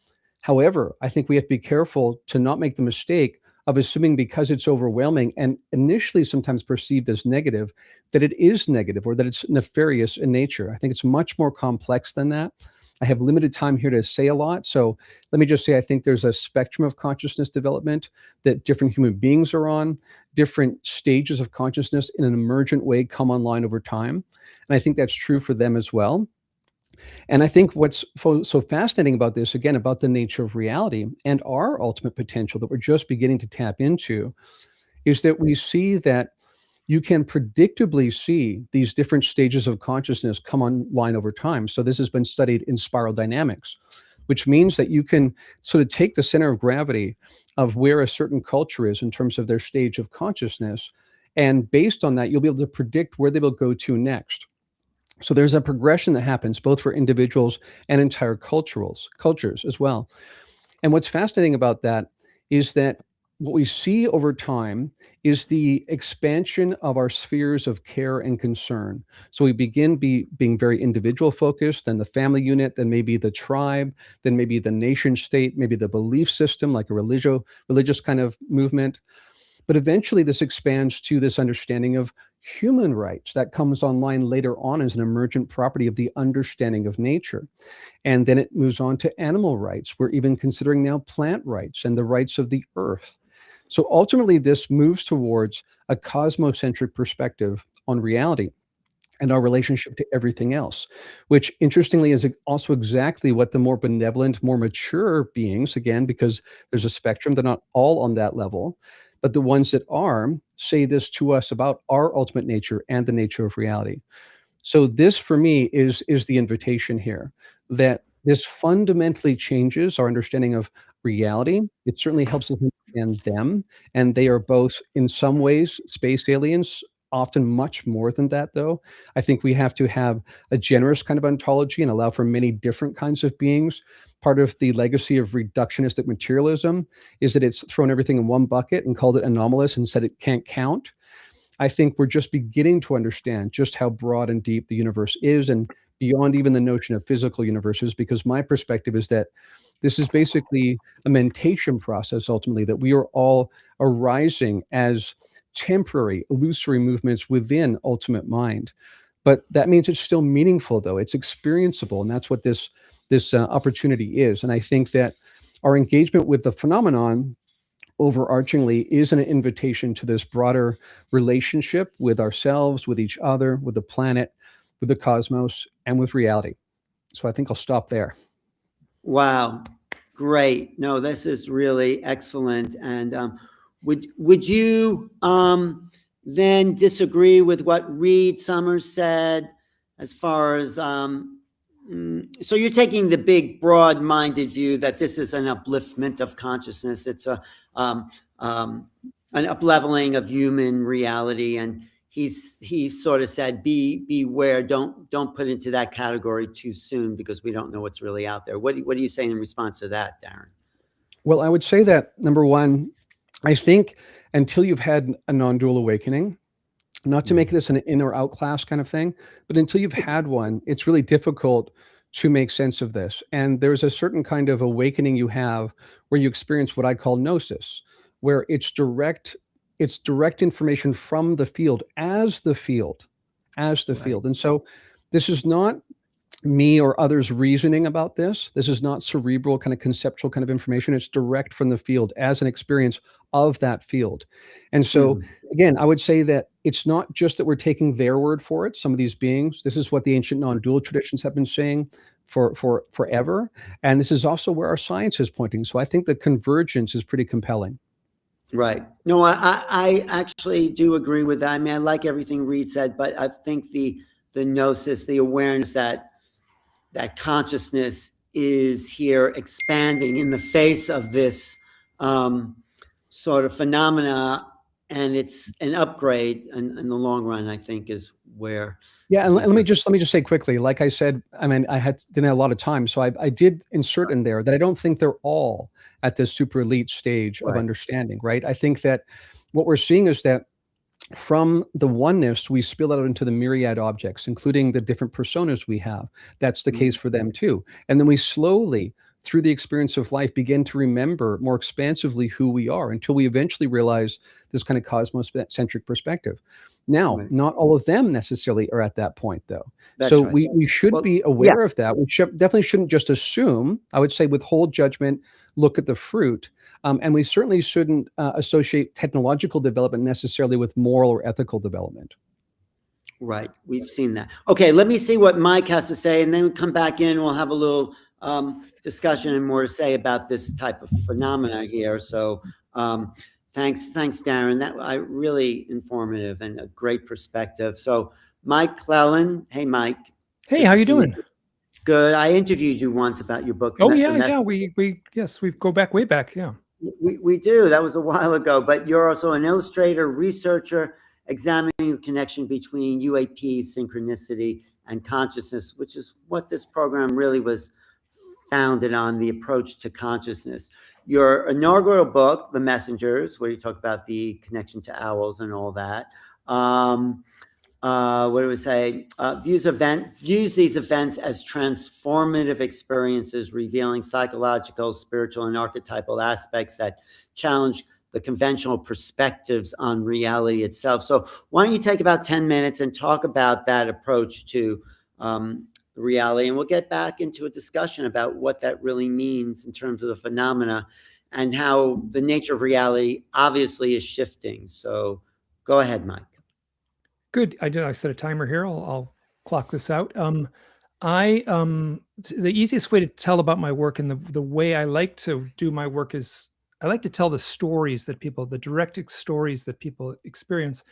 However, I think we have to be careful to not make the mistake of assuming because it's overwhelming and initially sometimes perceived as negative, that it is negative or that it's nefarious in nature. I think it's much more complex than that. I have limited time here to say a lot. So let me just say, I think there's a spectrum of consciousness development that different human beings are on. Different stages of consciousness in an emergent way come online over time. And I think that's true for them as well. And I think what's so fascinating about this, again, about the nature of reality and our ultimate potential that we're just beginning to tap into, is that we see that you can predictably see these different stages of consciousness come online over time. So this has been studied in spiral dynamics, which means that you can sort of take the center of gravity of where a certain culture is in terms of their stage of consciousness. And based on that, you'll be able to predict where they will go to next. So there's a progression that happens both for individuals and entire cultures as well. And what's fascinating about that is that what we see over time is the expansion of our spheres of care and concern. So we begin being very individual focused, then the family unit, then maybe the tribe, then maybe the nation state, maybe the belief system, like a religious kind of movement. But eventually this expands to this understanding of human rights that comes online later on as an emergent property of the understanding of nature. And then it moves on to animal rights. We're even considering now plant rights and the rights of the earth. So ultimately, this moves towards a cosmocentric perspective on reality and our relationship to everything else, which interestingly is also exactly what the more benevolent, more mature beings, again, because there's a spectrum, they're not all on that level, but the ones that are say this to us about our ultimate nature and the nature of reality. So this for me is the invitation here, that this fundamentally changes our understanding of reality. It certainly helps us understand them, and they are both in some ways space aliens, often much more than that though. I think we have to have a generous kind of ontology and allow for many different kinds of beings. Part of the legacy of reductionistic materialism is that it's thrown everything in one bucket and called it anomalous and said it can't count. I think we're just beginning to understand just how broad and deep the universe is, and beyond even the notion of physical universes, because my perspective is that this is basically a mentation process, ultimately, that we are all arising as temporary, illusory movements within ultimate mind. But that means it's still meaningful, though. It's experienceable, and that's what this opportunity is. And I think that our engagement with the phenomenon overarchingly is an invitation to this broader relationship with ourselves, with each other, with the planet, with the cosmos, and with reality. So I think I'll stop there. Wow, great. No, this is really excellent. And would you then disagree with what Reed Summers said as far as so you're taking the big, broad-minded view that this is an upliftment of consciousness. It's a an upleveling of human reality, and he sort of said, beware, don't put into that category too soon, because we don't know what's really out there. What are you saying in response to that, Darren? Well, I would say that, number one, I think until you've had a non-dual awakening, not to make this an in or out class kind of thing, but until you've had one, it's really difficult to make sense of this. And there's a certain kind of awakening you have where you experience what I call gnosis, where it's direct information from the field as the field, Right. And so this is not me or others reasoning about this. This is not cerebral kind of conceptual kind of information. It's direct from the field as an experience of that field. And so again, I would say that it's not just that we're taking their word for it. Some of these beings, this is what the ancient non-dual traditions have been saying for forever. And this is also where our science is pointing. So I think the convergence is pretty compelling. Right. No, I actually do agree with that. I mean, I like everything Reed said, but I think the gnosis, the awareness that consciousness is here expanding in the face of this sort of phenomena, and it's an upgrade in the long run, I think, is where. Yeah, and let me just say quickly, like I said, I mean, didn't have a lot of time, so I did insert in there that I don't think they're all at this super elite stage of understanding, right? I think that what we're seeing is that from the oneness, we spill out into the myriad objects, including the different personas we have. That's the case for them too. And then we slowly, through the experience of life, begin to remember more expansively who we are until we eventually realize this kind of cosmocentric perspective. Now, not all of them necessarily are at that point, though. So we should be aware of that. We definitely shouldn't just assume. I would say withhold judgment, look at the fruit. And we certainly shouldn't associate technological development necessarily with moral or ethical development. Right. We've seen that. Okay, let me see what Mike has to say, and then we'll come back in. We'll have a little discussion and more to say about this type of phenomena here. So thanks, Darren. That I really informative and a great perspective. So Mike Clellan. Hey, Mike. Hey, how you doing? Good. I interviewed you once about your book. Oh, yeah. We go back way back. Yeah. We do. That was a while ago, but you're also an illustrator, researcher, examining the connection between UAP, synchronicity, and consciousness, which is what this program really was founded on, the approach to consciousnness. Your inaugural book, The Messengers, where you talk about the connection to owls and all that, what do we say? Views these events as transformative experiences, revealing psychological, spiritual, and archetypal aspects that challenge the conventional perspectives on reality itself. So why don't you take about 10 minutes and talk about that approach to reality, and we'll get back into a discussion about what that really means in terms of the phenomena and how the nature of reality obviously is shifting. So go ahead, Mike. Good. I set a timer here. I'll clock this out. The easiest way to tell about my work and the way I like to do my work is I like to tell the stories that people, the direct stories that people experience.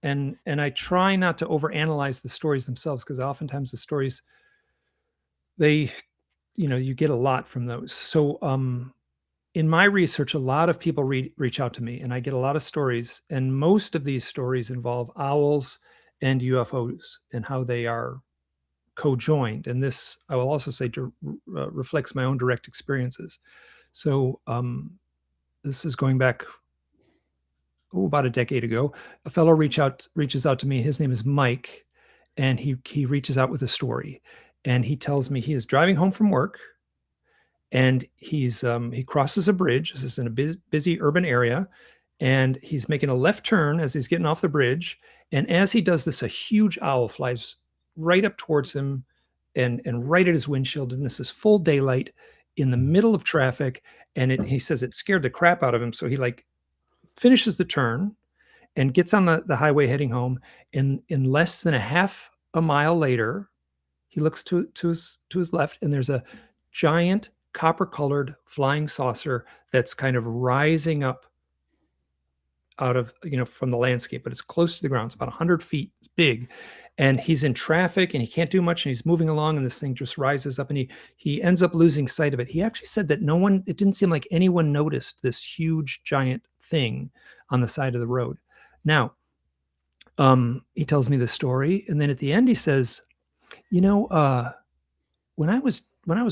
And I try not to overanalyze the stories themselves, because oftentimes the stories, they, you get a lot from those. So in my research, a lot of people reach out to me, and I get a lot of stories. And most of these stories involve owls and UFOs and how they are co-joined. And this, I will also say, reflects my own direct experiences. So this is going back about a decade ago. A fellow reaches out to me. His name is Mike, and he reaches out with a story, and he tells me he is driving home from work, and he crosses a bridge. This is in a busy urban area, and he's making a left turn as he's getting off the bridge. And as he does this, a huge owl flies right up towards him and right at his windshield. And this is full daylight in the middle of traffic. And he says it scared the crap out of him. So he finishes the turn and gets on the highway heading home. In less than a half a mile later, he looks to his left, and there's a giant copper-colored flying saucer that's kind of rising up out of, from the landscape, but it's close to the ground. It's about 100 feet. It's big. And he's in traffic, and he can't do much, and he's moving along, and this thing just rises up, and he ends up losing sight of it. He actually said that it didn't seem like anyone noticed this huge, giant thing on the side of the road. Now, he tells me this story, and then at the end he says, when I was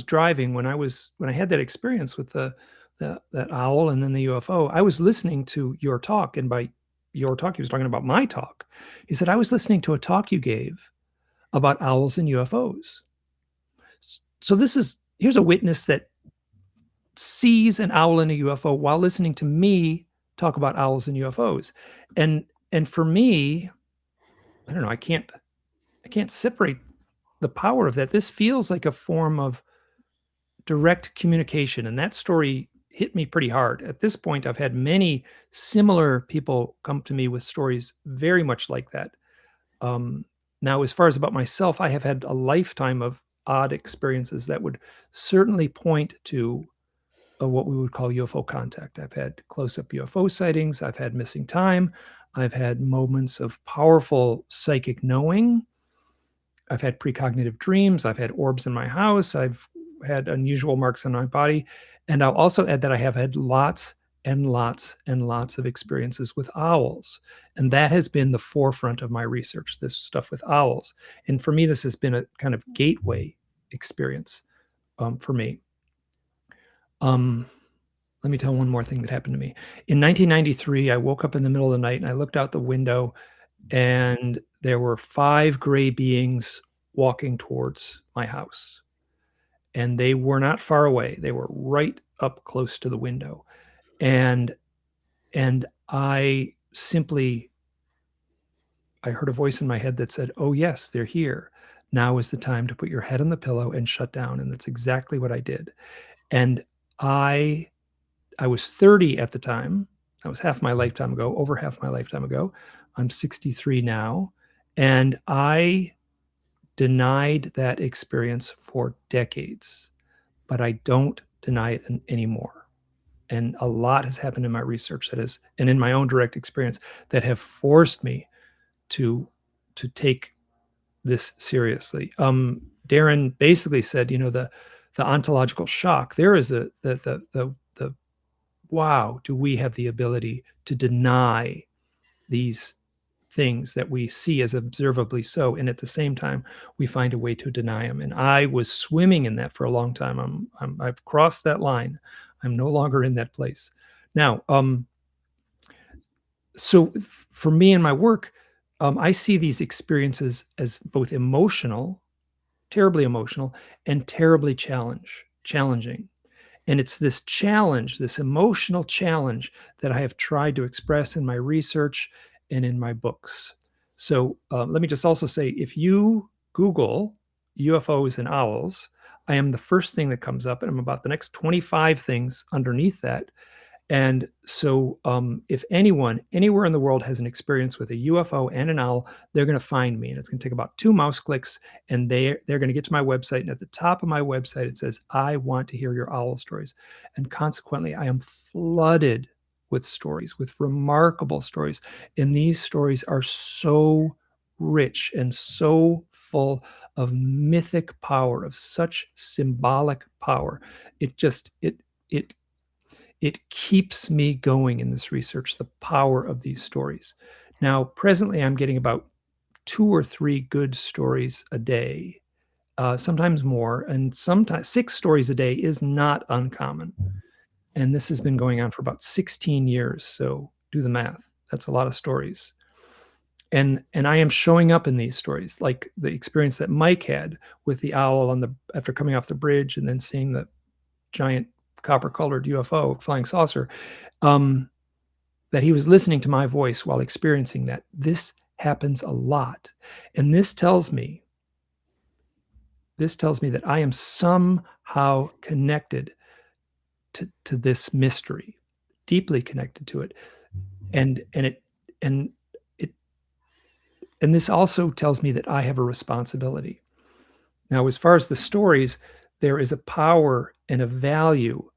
driving, when I had that experience with that owl and then the UFO, I was listening to your talk, and by your talk, he was talking about my talk. He said, I was listening to a talk you gave about owls and UFOs. So here's a witness that sees an owl and a UFO while listening to me talk about owls and UFOs. And for me, I don't know, I can't separate the power of that. This feels like a form of direct communication, and that story hit me pretty hard. At this point, I've had many similar people come to me with stories very much like that. Now, as far as about myself, I have had a lifetime of odd experiences that would certainly point to what we would call UFO contact. I've had close-up UFO sightings. I've had missing time. I've had moments of powerful psychic knowing. I've had precognitive dreams. I've had orbs in my house. I've had unusual marks on my body. And I'll also add that I have had lots and lots and lots of experiences with owls. And that has been the forefront of my research, this stuff with owls. And for me, this has been a kind of gateway experience for me. Let me tell one more thing that happened to me. In 1993, I woke up in the middle of the night, and I looked out the window, and there were 5 gray beings walking towards my house. And they were not far away. They were right up close to the window. And I heard a voice in my head that said, oh yes, they're here. Now is the time to put your head on the pillow and shut down. And that's exactly what I did. And I was 30 at the time. That was half my lifetime ago, over half my lifetime ago. I'm 63 now. And I denied that experience for decades, but I don't deny it anymore. And a lot has happened in my research and in my own direct experience that have forced me to take this seriously. Darren basically said, the ontological shock. There is the wow, do we have the ability to deny these things that we see as observably so, and at the same time we find a way to deny them. And I was swimming in that for a long time. I've crossed that line. I'm no longer in that place now. So for me and my work, I see these experiences as both emotional, terribly emotional, and terribly challenging. And it's this challenge, this emotional challenge, that I have tried to express in my research and in my books. So let me just also say, if you Google UFOs and owls, I am the first thing that comes up, and I'm about the next 25 things underneath that. And so if anyone anywhere in the world has an experience with a UFO and an owl, they're going to find me. And it's going to take about 2 mouse clicks, and they're going to get to my website. And at the top of my website, it says, I want to hear your owl stories. And consequently, I am flooded with stories, with remarkable stories. And these stories are so rich and so full of mythic power, of such symbolic power. It keeps me going in this research, the power of these stories. Now, presently, I'm getting about 2 or 3 good stories a day, sometimes more, and sometimes 6 stories a day is not uncommon. And this has been going on for about 16 years. So do the math. That's a lot of stories. And I am showing up in these stories, like the experience that Mike had with the owl after coming off the bridge and then seeing the giant copper-colored UFO, flying saucer, that he was listening to my voice while experiencing that. This happens a lot. And this tells me that I am somehow connected to this mystery, deeply connected to it. And this also tells me that I have a responsibility. Now, as far as the stories, there is a power and a value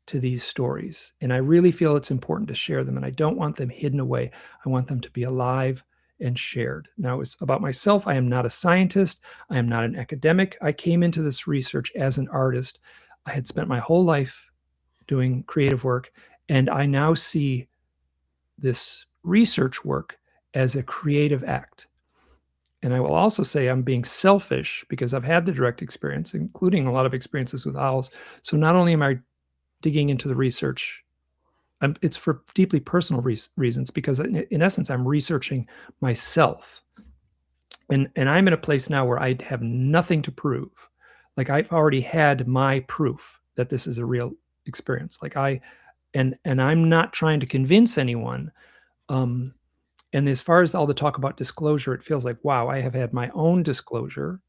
to these stories. And I really feel it's important to share them. And I don't want them hidden away. I want them to be alive and shared. Now, it's about myself. I am not a scientist. I am not an academic. I came into this research as an artist. I had spent my whole life doing creative work. And I now see this research work as a creative act. And I will also say I'm being selfish because I've had the direct experience, including a lot of experiences with owls. So not only am I digging into the research, it's for deeply personal reasons, because in essence, I'm researching myself. And I'm in a place now where I have nothing to prove. Like, I've already had my proof that this is a real experience. And I'm not trying to convince anyone. And as far as all the talk about disclosure, it feels like, wow, I have had my own disclosure,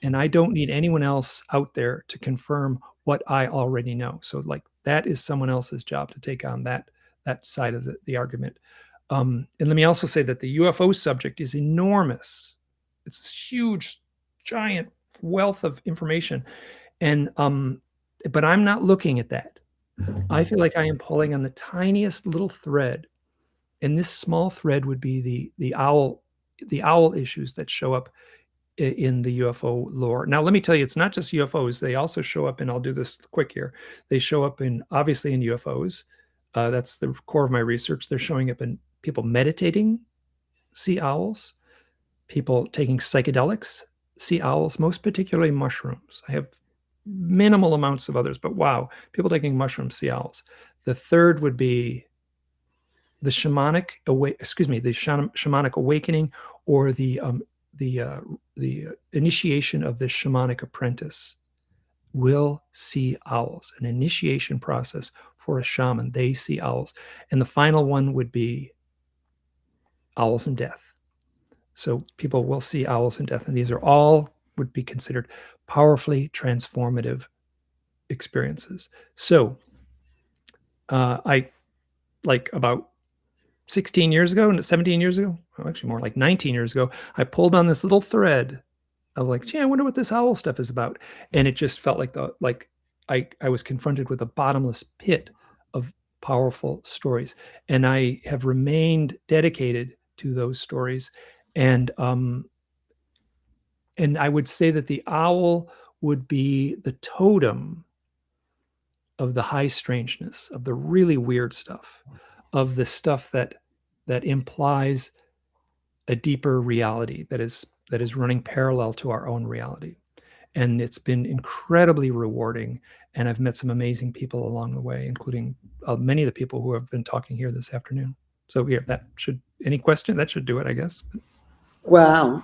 and I don't need anyone else out there to confirm what I already know. So, like, that is someone else's job to take on that side of the argument. And let me also say that the UFO subject is enormous. It's this huge, giant wealth of information. And but I'm not looking at that. I feel like I am pulling on the tiniest little thread. And this small thread would be the owl issues that show up in the UFO lore. Now, let me tell you, it's not just UFOs. They also show up, and I'll do this quick here. They show up obviously in UFOs. That's the core of my research. They're showing up in people meditating, see owls. People taking psychedelics, see owls, most particularly mushrooms. I have minimal amounts of others, but wow, people taking mushrooms see owls. The third would be the shamanic awakening, or the initiation of the shamanic apprentice will see owls. An initiation process for a shaman. They see owls. And the final one would be owls and death. So people will see owls and death, and these are all would be considered powerfully transformative experiences. So I, like, about 16 years ago, 17 years ago, actually more like 19 years ago, I pulled on this little thread of like, gee, I wonder what this owl stuff is about. And it just felt like I was confronted with a bottomless pit of powerful stories. And I have remained dedicated to those stories. And I would say that the owl would be the totem of the high strangeness, of the really weird stuff, of the stuff that implies a deeper reality that is running parallel to our own reality. And it's been incredibly rewarding. And I've met some amazing people along the way, including many of the people who have been talking here this afternoon. So here, any question? That should do it, I guess. Wow.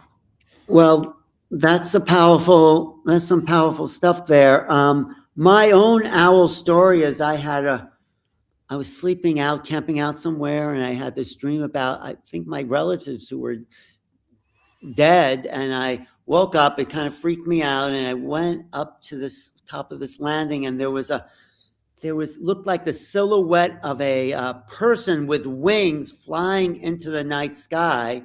Well, that's some powerful stuff there. My own owl story is I was sleeping out, camping out somewhere, and I had this dream about, I think, my relatives who were dead, and I woke up, it kind of freaked me out, and I went up to this top of this landing, and there looked like the silhouette of a person with wings flying into the night sky.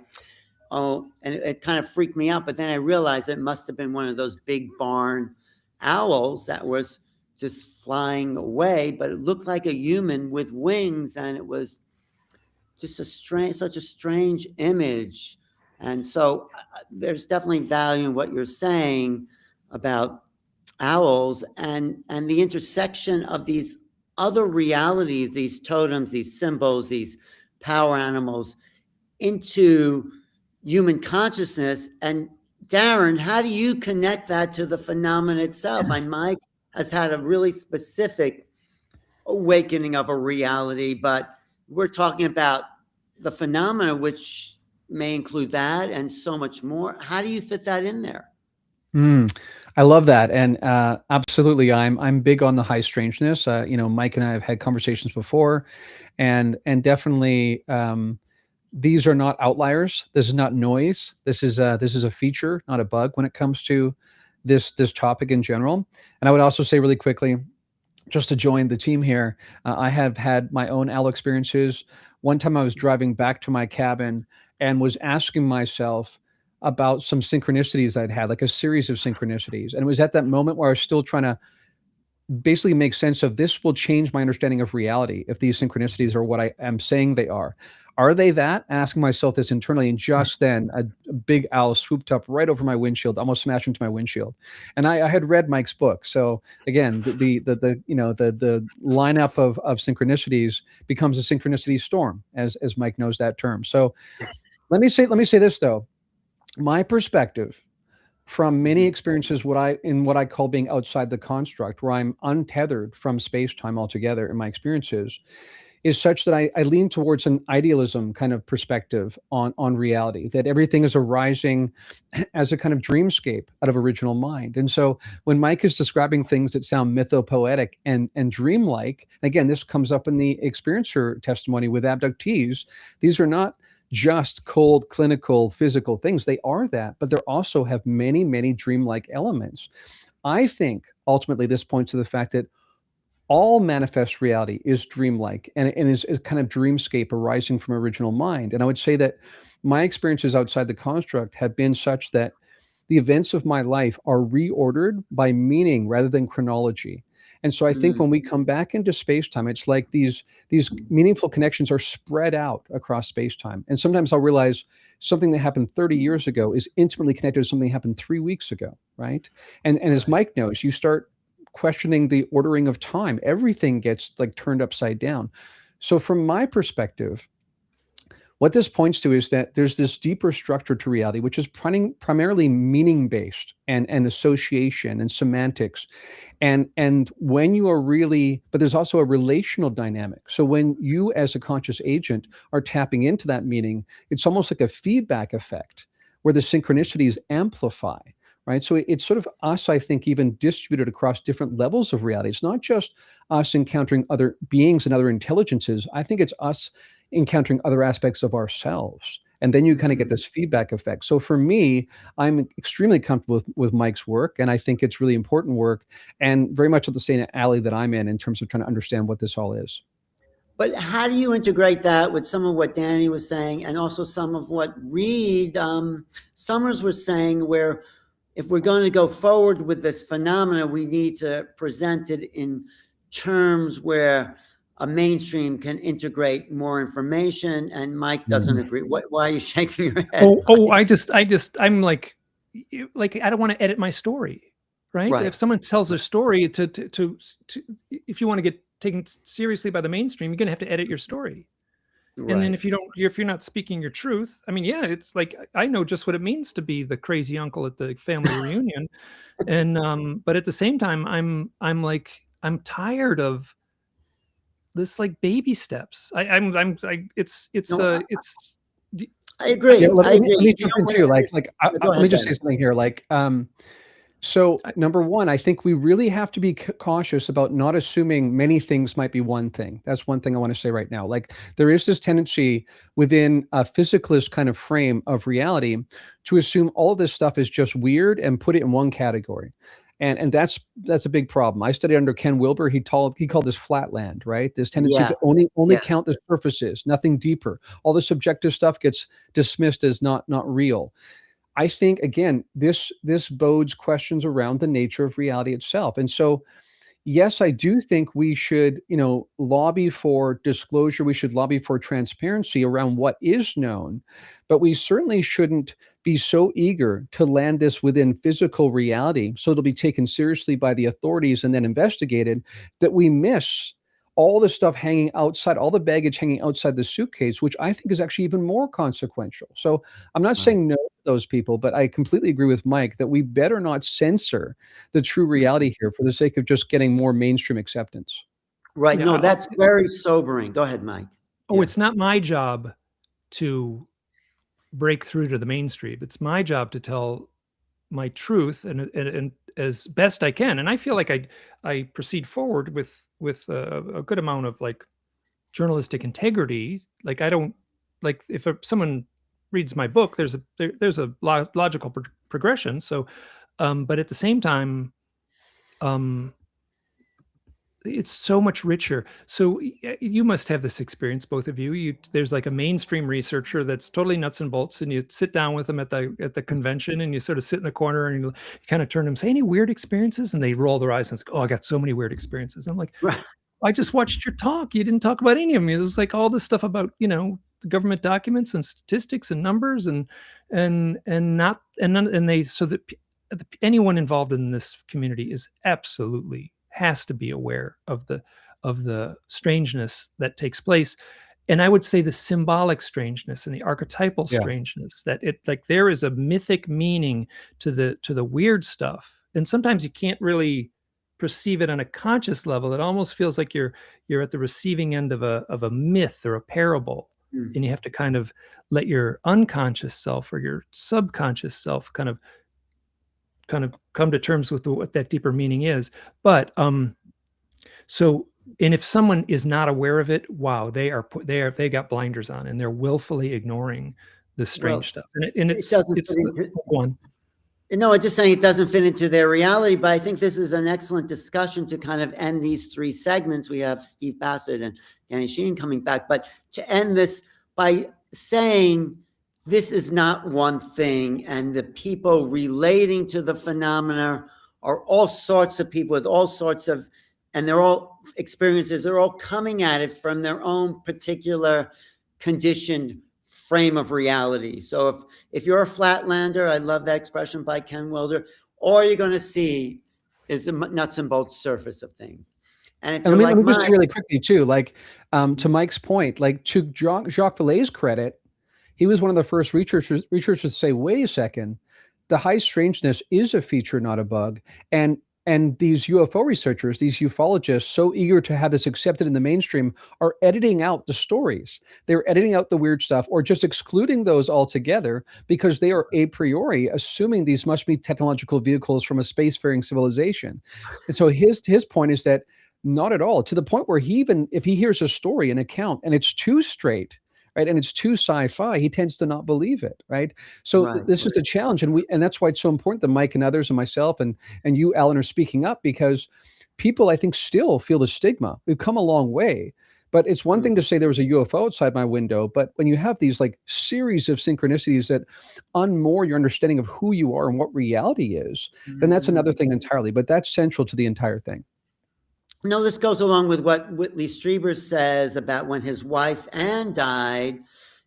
Oh, and it kind of freaked me out. But then I realized it must have been one of those big barn owls that was just flying away. But it looked like a human with wings, and it was just such a strange image. And so there's definitely value in what you're saying about owls and the intersection of these other realities, these totems, these symbols, these power animals into human consciousness. And Darren, how do you connect that to the phenomenon itself? And Mike has had a really specific awakening of a reality, but we're talking about the phenomena, which may include that and so much more. How do you fit that in there? I love that, and absolutely, I'm big on the high strangeness. Mike and I have had conversations before, and definitely, these are not outliers. This is not noise. This is a feature, not a bug, when it comes to this topic in general. And I would also say really quickly, just to join the team here, I have had my own owl experiences. One time I was driving back to my cabin and was asking myself about some synchronicities I'd had, like a series of synchronicities. And it was at that moment where I was still trying to basically make sense of, this will change my understanding of reality if these synchronicities are what I am saying they are. Are they that? Asking myself this internally, and just then a big owl swooped up right over my windshield, almost smashed into my windshield. And I had read Mike's book, so again, the lineup of synchronicities becomes a synchronicity storm, as Mike knows that term. So let me say this though, my perspective from many experiences, what I call being outside the construct, where I'm untethered from space-time altogether in my experiences, is such that I lean towards an idealism kind of perspective on reality, that everything is arising as a kind of dreamscape out of original mind. And so when Mike is describing things that sound mythopoetic and dreamlike, again, this comes up in the experiencer testimony with abductees, these are not just cold, clinical, physical things. They are that, but they also have many, many dreamlike elements. I think ultimately this points to the fact that all manifest reality is dreamlike and is kind of dreamscape arising from original mind. And I would say that my experiences outside the construct have been such that the events of my life are reordered by meaning rather than chronology. And so I think when we come back into space-time, it's like these meaningful connections are spread out across space-time. And sometimes I'll realize something that happened 30 years ago is intimately connected to something that happened 3 weeks ago, right? And as Mike knows, you start questioning the ordering of time. Everything gets like turned upside down. So from my perspective, what this points to is that there's this deeper structure to reality, which is primarily meaning-based and association and semantics. And when you are really, but there's also a relational dynamic. So when you as a conscious agent are tapping into that meaning, it's almost like a feedback effect where the synchronicities amplify. Right. So it's sort of us, I think, even distributed across different levels of reality. It's not just us encountering other beings and other intelligences. I think it's us encountering other aspects of ourselves. And then you kind of get this feedback effect. So for me, I'm extremely comfortable with Mike's work. And I think it's really important work and very much at the same alley that I'm in terms of trying to understand what this all is. But how do you integrate that with some of what Danny was saying and also some of what Reed Summers was saying, where if we're going to go forward with this phenomena, we need to present it in terms where a mainstream can integrate more information, and Mike doesn't agree. Why are you shaking your head? I'm like I don't want to edit my story, right? If someone tells a story to if you want to get taken seriously by the mainstream, you're going to have to edit your story. Right. And then if you're not speaking your truth, I mean, yeah, it's like, I know just what it means to be the crazy uncle at the family reunion. And, but at the same time, I'm tired of this, like, baby steps. I agree. Yeah, let me jump in too. Let me just say something here. Like, So, number one, I think we really have to be cautious about not assuming many things might be one thing. That's one thing I want to say right now. Like, there is this tendency within a physicalist kind of frame of reality to assume all of this stuff is just weird and put it in one category. And that's a big problem. I studied under Ken Wilber. He called this flatland, right? This tendency to Yes. only Yes. count the surfaces, nothing deeper. All the subjective stuff gets dismissed as not real. I think again, this bodes questions around the nature of reality itself. And so, yes, I do think we should, lobby for disclosure. We should lobby for transparency around what is known, but we certainly shouldn't be so eager to land this within physical reality, so it'll be taken seriously by the authorities and then investigated, that we miss all the stuff hanging outside, all the baggage hanging outside the suitcase, which I think is actually even more consequential. So I'm not saying no to those people, but I completely agree with Mike that we better not censor the true reality here for the sake of just getting more mainstream acceptance. Right. Yeah, No, I'll that's say- very sobering. Go ahead, Mike. Oh, Yeah. it's not my job to break through to the mainstream. It's my job to tell my truth and as best I can. And I feel like I proceed forward with a good amount of like journalistic integrity. Like I don't like if someone reads my book, there's a logical progression. So, but at the same time, it's so much richer. So you must have this experience, both of you. There's like a mainstream researcher that's totally nuts and bolts, and you sit down with them at the convention, and you sort of sit in the corner, and you kind of turn to them, say, "Any weird experiences?" And they roll their eyes and say, "Oh, I got so many weird experiences." I'm like, Right. "I just watched your talk. You didn't talk about any of them. It was like all this stuff about the government documents and statistics and numbers and they so that anyone involved in this community is absolutely." Has to be aware of the strangeness that takes place, and I would say the symbolic strangeness and the archetypal strangeness, that it like there is a mythic meaning to the weird stuff, and sometimes you can't really perceive it on a conscious level. It almost feels like you're at the receiving end of a myth or a parable, and you have to kind of let your unconscious self or your subconscious self kind of come to terms with what that deeper meaning is. But so, and if someone is not aware of it, wow, they got blinders on, and they're willfully ignoring the strange stuff. And it doesn't it's fit into one. No, I'm just saying it doesn't fit into their reality, but I think this is an excellent discussion to kind of end these three segments. We have Steve Bassett and Danny Sheehan coming back, but to end this by saying this is not one thing, and the people relating to the phenomena are all sorts of people with all sorts of, and they're all experiences, they're all coming at it from their own particular conditioned frame of reality. So if you're a flatlander, I love that expression by Ken Wilber, all you're going to see is the nuts and bolts surface of things. And if And you're let me just say Mike, really quickly too, like to Mike's point, like to Jacques Vallée's credit, he was one of the first researchers to say, wait a second, the high strangeness is a feature, not a bug. And these UFO researchers, these ufologists, so eager to have this accepted in the mainstream, are editing out the stories. They're editing out the weird stuff or just excluding those altogether because they are a priori assuming these must be technological vehicles from a spacefaring civilization. And so his point is that not at all, to the point where if he hears a story, an account, and it's too straight, right, and it's too sci-fi, he tends to not believe it, right? So this is the challenge, and that's why it's so important that Mike and others and myself and you, Alan, are speaking up, because people, I think, still feel the stigma. We've come a long way, but it's one thing to say there was a UFO outside my window, but when you have these like series of synchronicities that unmoor your understanding of who you are and what reality is, then that's another thing entirely. But that's central to the entire thing. No, this goes along with what Whitley Strieber says about when his wife Anne died,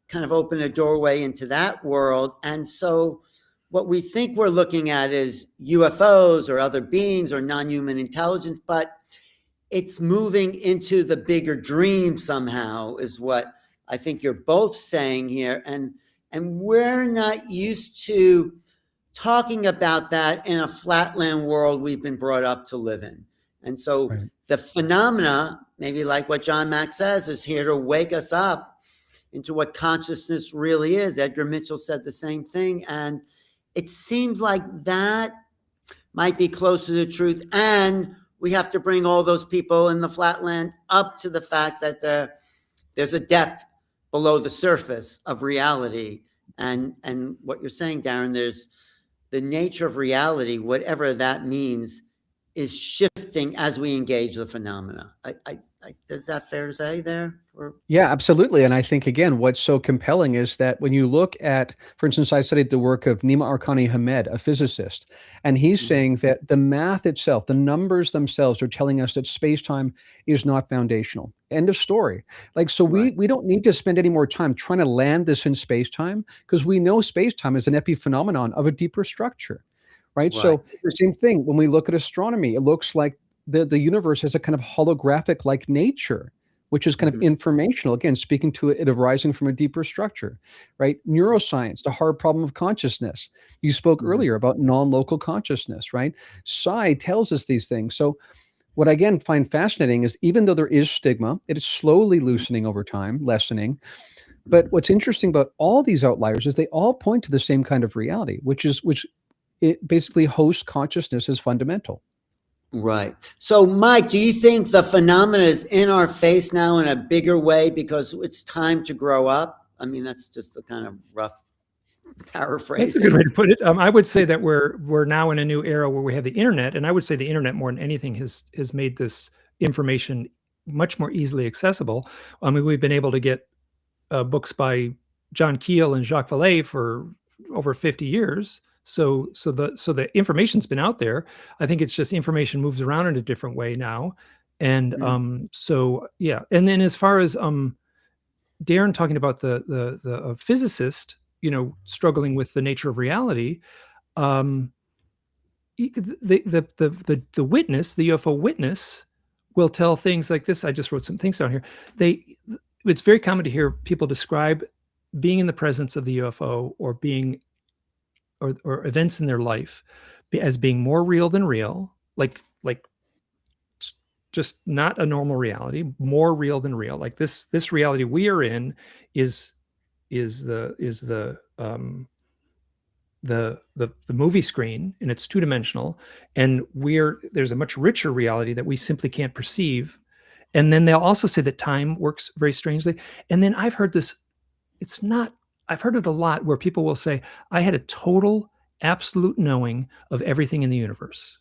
kind of opened a doorway into that world. And so what we think we're looking at is UFOs or other beings or non-human intelligence, but it's moving into the bigger dream somehow, is what I think you're both saying here. And we're not used to talking about that in a flatland world we've been brought up to live in. And so the phenomena, maybe like what John Mack says, is here to wake us up into what consciousness really is. Edgar Mitchell said the same thing. And it seems like that might be closer to the truth. And we have to bring all those people in the flatland up to the fact that there's a depth below the surface of reality. And what you're saying, Darren, there's the nature of reality, whatever that means, is shifting as we engage the phenomena. Is that fair to say there? Yeah, absolutely. And I think, again, what's so compelling is that when you look at, for instance, I studied the work of Nima Arkani Hamed, a physicist, and he's saying that the math itself, the numbers themselves are telling us that space-time is not foundational. End of story. Like, so we don't need to spend any more time trying to land this in space-time, because we know space-time is an epiphenomenon of a deeper structure, right? So the same thing, when we look at astronomy, it looks like the universe has a kind of holographic-like nature, which is kind of informational, again, speaking to it arising from a deeper structure, right? Neuroscience, the hard problem of consciousness. You spoke earlier about non-local consciousness, right? Psi tells us these things. So what I, again, find fascinating is even though there is stigma, it is slowly loosening over time, lessening. But what's interesting about all these outliers is they all point to the same kind of reality, which it basically hosts consciousness as fundamental. Right. So, Mike, do you think the phenomena is in our face now in a bigger way because it's time to grow up? I mean, that's just a kind of rough paraphrasing. That's a good way to put it. I would say that we're now in a new era where we have the internet, and I would say the internet more than anything has made this information much more easily accessible. I mean, we've been able to get books by John Keel and Jacques Vallée for over 50 years. So the information's been out there. I think it's just information moves around in a different way now. And so, yeah. And then as far as Darren talking about the physicist, struggling with the nature of reality, the witness, the UFO witness, will tell things like this. I just wrote some things down here. It's very common to hear people describe being in the presence of the UFO or being or events in their life as being more real than real, like just not a normal reality, more real than real. Like this reality we are in is the movie screen, and it's two-dimensional, and there's a much richer reality that we simply can't perceive. And then they'll also say that time works very strangely. And then I've heard this, I've heard it a lot where people will say, I had a total, absolute knowing of everything in the universe.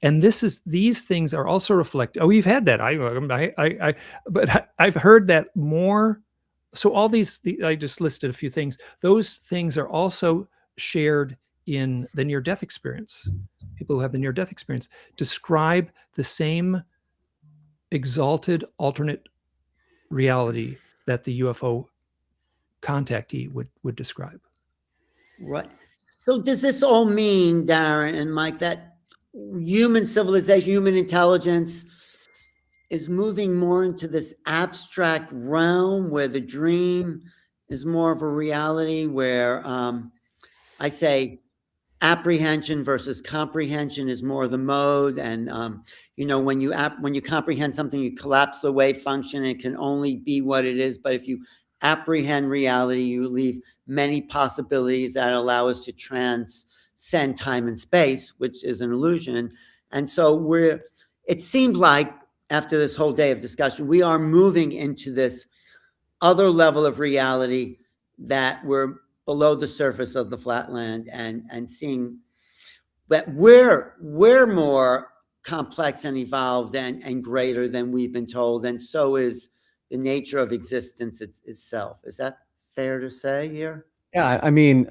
And these things are also reflected. Oh, you've had that. But I've heard that more. So all I just listed a few things. Those things are also shared in the near-death experience. People who have the near-death experience describe the same exalted alternate reality that the UFO contactee would describe. Right. So does this all mean, Darren and Mike, that human civilization, human intelligence is moving more into this abstract realm where the dream is more of a reality, where I say apprehension versus comprehension is more the mode, and when you comprehend something, you collapse the wave function, it can only be what it is. But if you apprehend reality, you leave many possibilities that allow us to transcend time and space, which is an illusion. And so it seems like after this whole day of discussion, we are moving into this other level of reality that we're below the surface of the flatland, and seeing that we're more complex and evolved and greater than we've been told, and so is the nature of existence itself. Is that fair to say here? Yeah, I mean,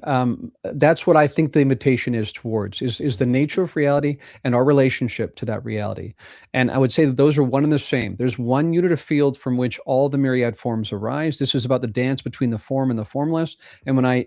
that's what I think the invitation is towards, is the nature of reality and our relationship to that reality. And I would say that those are one and the same. There's one unit of field from which all the myriad forms arise. This is about the dance between the form and the formless. And when I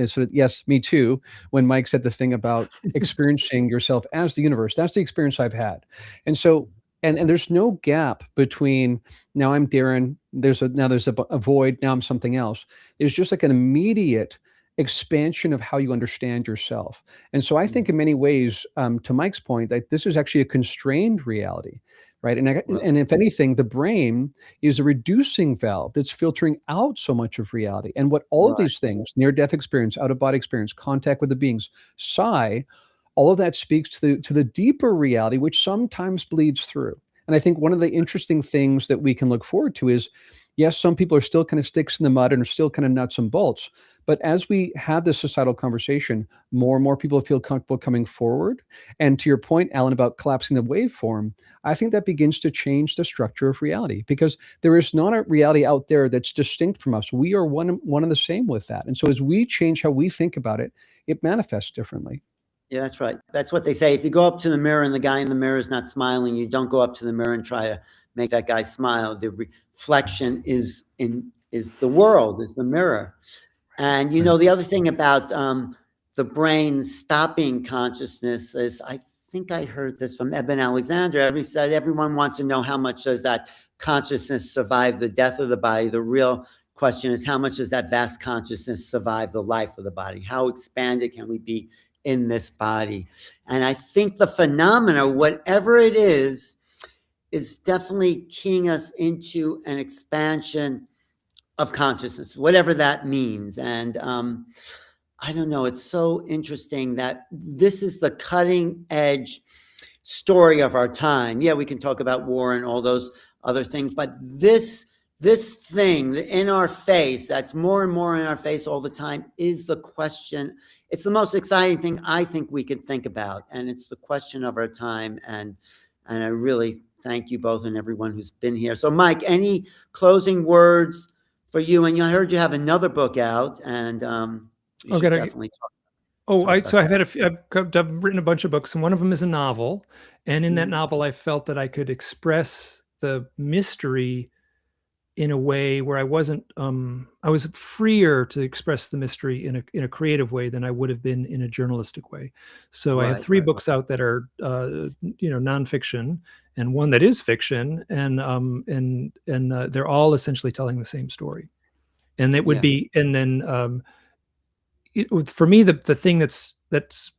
sort of, yes, me too, when Mike said the thing about experiencing yourself as the universe, that's the experience I've had. And so, and there's no gap between now I'm Darren, there's a void, now I'm something else. There's just like an immediate expansion of how you understand yourself. And so I think in many ways, to Mike's point, that this is actually a constrained reality, right? And if anything, the brain is a reducing valve that's filtering out so much of reality. And what all of these things, near-death experience, out-of-body experience, contact with the beings, psi, all of that speaks to the deeper reality, which sometimes bleeds through. And I think one of the interesting things that we can look forward to is, yes, some people are still kind of sticks in the mud and are still kind of nuts and bolts. But as we have this societal conversation, more and more people feel comfortable coming forward. And to your point, Alan, about collapsing the waveform, I think that begins to change the structure of reality, because there is not a reality out there that's distinct from us. We are one and the same with that. And so as we change how we think about it, it manifests differently. Yeah, that's right. That's what they say. If you go up to the mirror and the guy in the mirror is not smiling, you don't go up to the mirror and try to make that guy smile. The reflection is the world, is the mirror. And the other thing about the brain stopping consciousness is, I think I heard this from Eben Alexander. He said everyone wants to know how much does that consciousness survive the death of the body. The real question is, how much does that vast consciousness survive the life of the body? How expanded can we be in this body? And I think the phenomena, whatever it is definitely keying us into an expansion of consciousness, whatever that means. And I don't know, it's so interesting that this is the cutting edge story of our time. Yeah, we can talk about war and all those other things, but this thing in our face, that's more and more in our face all the time, is the question. It's the most exciting thing I think we could think about, and it's the question of our time. And I really thank you both and everyone who's been here. So Mike, any closing words for you? And I heard you have another book out, and you should definitely talk. I've written a bunch of books, and one of them is a novel. And in that novel, I felt that I could express the mystery in a way where I was freer to express the mystery in a creative way than I would have been in a journalistic way. So I have three books out that are nonfiction, and one that is fiction, and they're all essentially telling the same story. And it would be, and then for me, the thing that's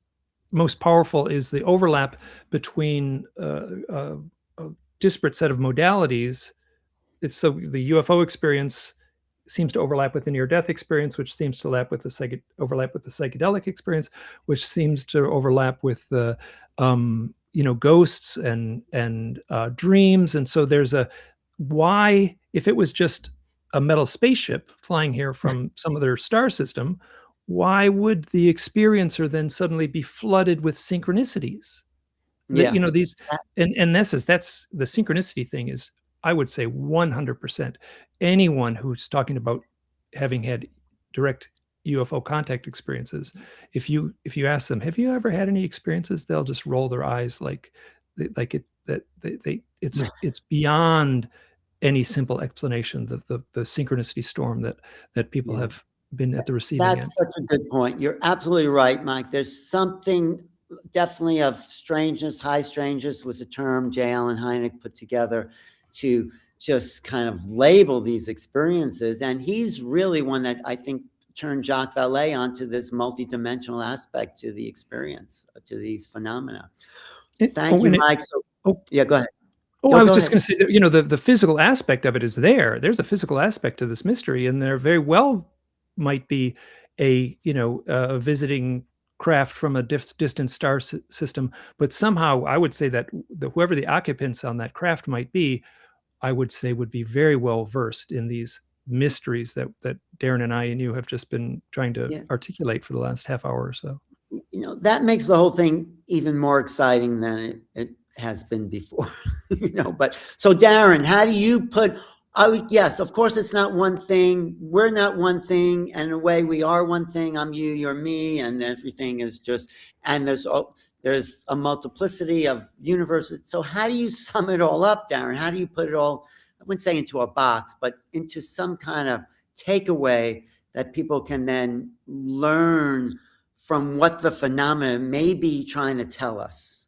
most powerful is the overlap between a disparate set of modalities. It's so the UFO experience seems to overlap with the near-death experience, which seems to overlap with the psychedelic experience, which seems to overlap with the ghosts and dreams. And so there's why, if it was just a metal spaceship flying here from some other star system, why would the experiencer then suddenly be flooded with synchronicities? Yeah. That's the synchronicity thing is, I would say 100%. Anyone who's talking about having had direct UFO contact experiences, if you ask them, have you ever had any experiences, they'll just roll their eyes it's beyond any simple explanation. The synchronicity storm that people have been at the receiving end. That's such a good point. You're absolutely right, Mike. There's something definitely of strangeness. High strangeness was a term J. Allen Hynek put together to just kind of label these experiences. And he's really one that I think turned Jacques Vallée onto this multidimensional aspect to the experience, to these phenomena. Thank you, Mike. Yeah, go ahead. I was just going to say, the physical aspect of it is there. There's a physical aspect to this mystery, and there very well might be a visiting craft from a distant star system. But somehow I would say that whoever the occupants on that craft might be, I would say would be very well versed in these mysteries that Darren and I and you have just been trying to articulate for the last half hour or so. That makes the whole thing even more exciting than it has been before. But so Darren, how do you put, yes, of course it's not one thing. We're not one thing. And in a way we are one thing. I'm you, you're me, and everything is just, and there's a multiplicity of universes. So how do you sum it all up, Darren? How do you put it all, I wouldn't say into a box, but into some kind of takeaway that people can then learn from what the phenomena may be trying to tell us?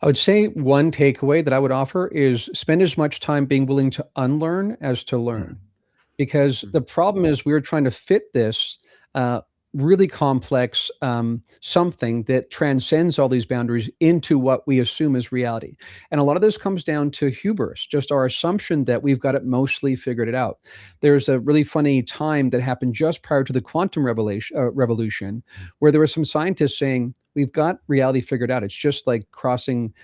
I would say one takeaway that I would offer is spend as much time being willing to unlearn as to learn. Because the problem is we're trying to fit this really complex something that transcends all these boundaries into what we assume is reality. And a lot of this comes down to hubris, just our assumption that we've got it mostly figured out. There's a really funny time that happened just prior to the quantum revolution, where there were some scientists saying, we've got reality figured out. It's just like crossing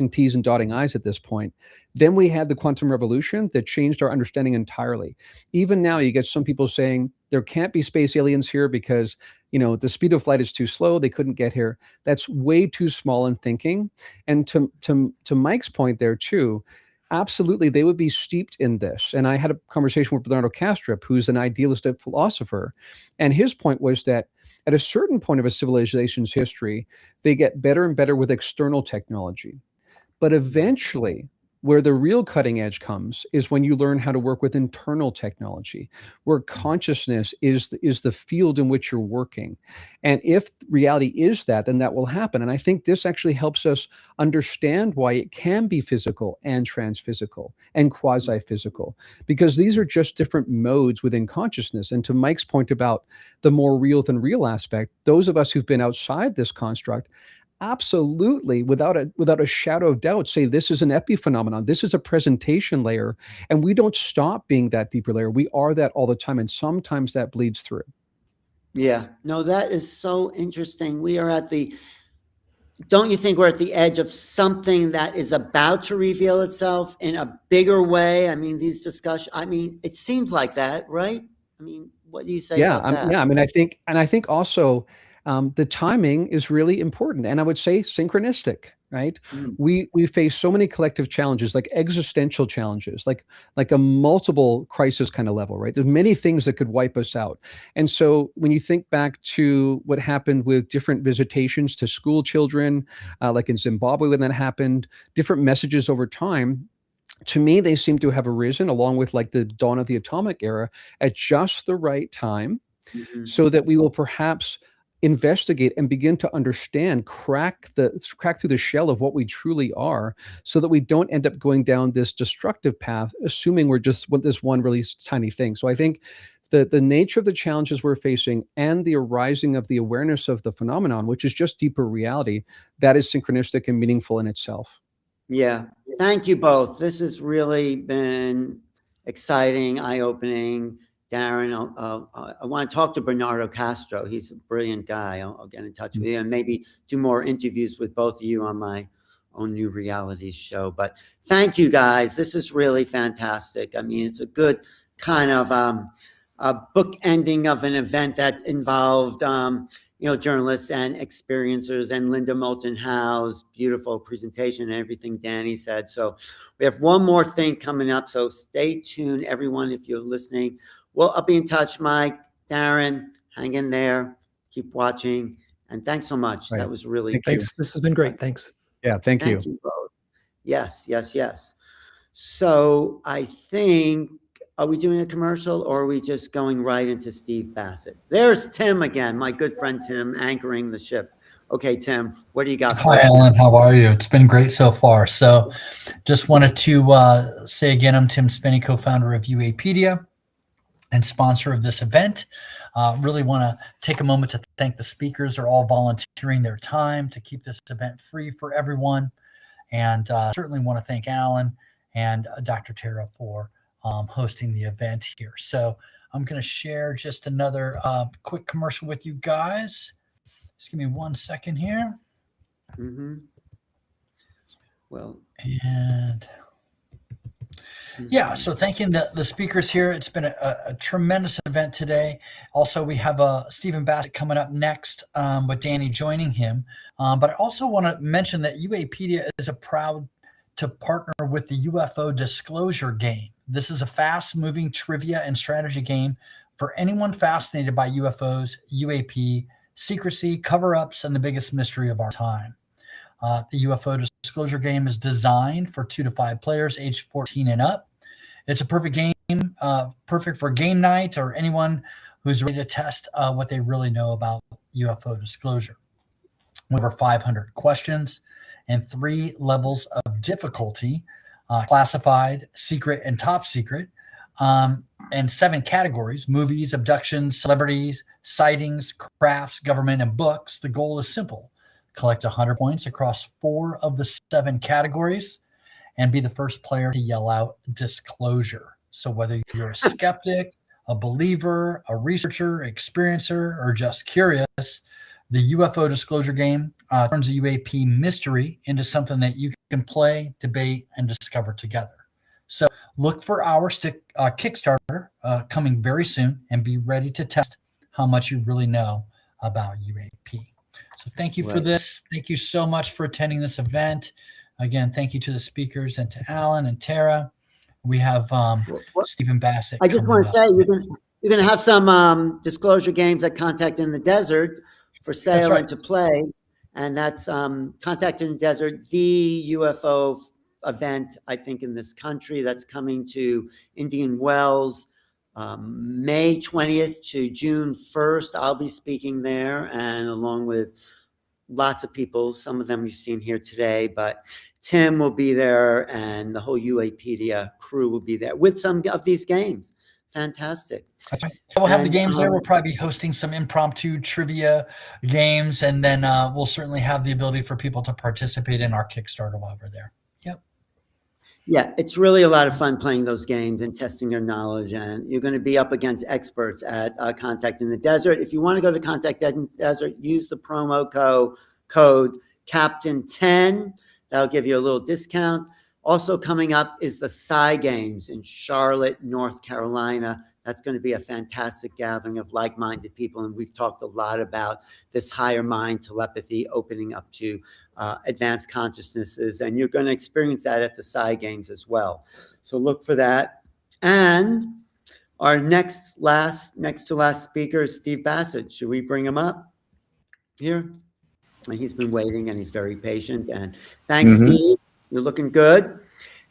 T's and dotting I's at this point. Then we had the quantum revolution that changed our understanding entirely. Even now, you get some people saying there can't be space aliens here because, the speed of light is too slow. They couldn't get here. That's way too small in thinking. And to Mike's point there too, absolutely, they would be steeped in this. And I had a conversation with Bernardo Kastrup, who's an idealistic philosopher. And his point was that at a certain point of a civilization's history, they get better and better with external technology. But eventually, where the real cutting edge comes is when you learn how to work with internal technology, where consciousness is the field in which you're working. And if reality is that, then that will happen. And I think this actually helps us understand why it can be physical and transphysical and quasi-physical, because these are just different modes within consciousness. And to Mike's point about the more real than real aspect, those of us who've been outside this construct absolutely, without a shadow of doubt, say this is an epiphenomenon. This is a presentation layer, and we don't stop being that deeper layer. We are that all the time, and sometimes that bleeds through. Yeah, no, that is so interesting. We are don't you think we're at the edge of something that is about to reveal itself in a bigger way? I mean, these discussions, it seems like that, right? What do you say about that? Yeah, I think also the timing is really important, and I would say synchronistic, right? We face so many collective challenges, like existential challenges, like a multiple crisis kind of level, right? There's many things that could wipe us out. And so when you think back to what happened with different visitations to school children, like in Zimbabwe when that happened, different messages over time, to me, they seem to have arisen along with like the dawn of the atomic era at just the right time, so that we will perhaps investigate and begin to understand, crack through the shell of what we truly are, so that we don't end up going down this destructive path, assuming we're just this one really tiny thing. So I think the nature of the challenges we're facing and the arising of the awareness of the phenomenon, which is just deeper reality, that is synchronistic and meaningful in itself. Yeah. Thank you both. This has really been exciting, eye-opening. Darren, I want to talk to Bernardo Castro. He's a brilliant guy. I'll get in touch with you and maybe do more interviews with both of you on my own new reality show. But thank you, guys. This is really fantastic. It's a good kind of a book ending of an event that involved journalists and experiencers, and Linda Moulton Howe's beautiful presentation and everything Danny said. So we have one more thing coming up. So stay tuned, everyone, if you're listening. Well, I'll be in touch, Mike, Darren, hang in there, keep watching, and thanks so much. Right. That was really Thanks. This has been great. Thanks. Yeah, thank you. Thank you both. Yes. So I think, are we doing a commercial or are we just going right into Steve Bassett? There's Tim again, my good friend Tim, anchoring the ship. Okay, Tim, what do you got? Hi, Alan. How are you? It's been great so far. So just wanted to say again, I'm Tim Spenny, co-founder of UAPedia and sponsor of this event. Really want to take a moment to thank the speakers. They're all volunteering their time to keep this event free for everyone. And certainly want to thank Alan and Dr. Tara for hosting the event here. So I'm going to share just another quick commercial with you guys. Just give me 1 second here. Well, and yeah, so thanking the speakers here. It's been a tremendous event today. Also, we have Stephen Bassett coming up next with Danny joining him. But I also want to mention that UAPedia is proud to partner with the UFO Disclosure Game. This is a fast-moving trivia and strategy game for anyone fascinated by UFOs, UAP, secrecy, cover-ups, and the biggest mystery of our time. The UFO Disclosure Game is designed for 2 to 5 players aged 14 and up. It's a perfect game, perfect for game night or anyone who's ready to test what they really know about UFO disclosure. Over 500 questions and 3 levels of difficulty, classified, secret, and top secret. in 7 categories: movies, abductions, celebrities, sightings, crafts, government, and books. The goal is simple: collect 100 points across 4 of the 7 categories and be the first player to yell out disclosure. So whether you're a skeptic, a believer, a researcher, experiencer, or just curious, the UFO disclosure game turns a UAP mystery into something that you can play, debate, and discover together. So look for our Kickstarter coming very soon, and be ready to test how much you really know about UAP. So thank you for this. Thank you so much for attending this event. Again, thank you to the speakers and to Alan and Tara. We have Stephen Bassett. I just want to say you're going to have some disclosure games at Contact in the Desert for sale and to play. And that's Contact in the Desert, the UFO event, I think, in this country, that's coming to Indian Wells May 20th to June 1st. I'll be speaking there, and along with lots of people, some of them you've seen here today, but Tim will be there and the whole UAPedia crew will be there with some of these games. Fantastic. That's right. We'll have the games there. We'll probably be hosting some impromptu trivia games, and then we'll certainly have the ability for people to participate in our Kickstarter while we're there. Yep. Yeah, it's really a lot of fun playing those games and testing your knowledge, and you're going to be up against experts at Contact in the Desert. If you want to go to Contact in the Desert, use the promo code Captain10. That'll give you a little discount. Also coming up is the Psy Games in Charlotte, North Carolina. That's going to be a fantastic gathering of like-minded people, and we've talked a lot about this higher mind telepathy opening up to advanced consciousnesses, and you're going to experience that at the Psy Games as well. So look for that. And our next to last speaker is Steve Bassett. Should we bring him up here? He's been waiting, and he's very patient. And thanks, Steve. You're looking good.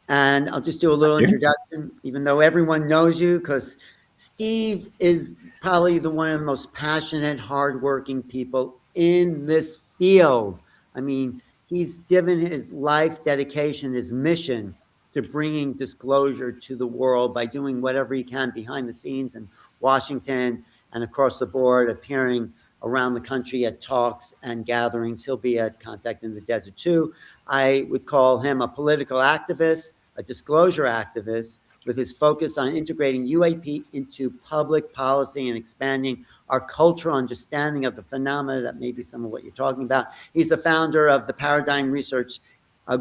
And I'll just do a little introduction, even though everyone knows you, because Steve is probably one of the most passionate, hardworking people in this field. I mean, he's given his life dedication, his mission to bringing disclosure to the world by doing whatever he can behind the scenes in Washington and across the board, appearing around the country at talks and gatherings. He'll be at Contact in the Desert too. I would call him a political activist, a disclosure activist, with his focus on integrating UAP into public policy and expanding our cultural understanding of the phenomena. That may be some of what you're talking about. He's the founder of the Paradigm Research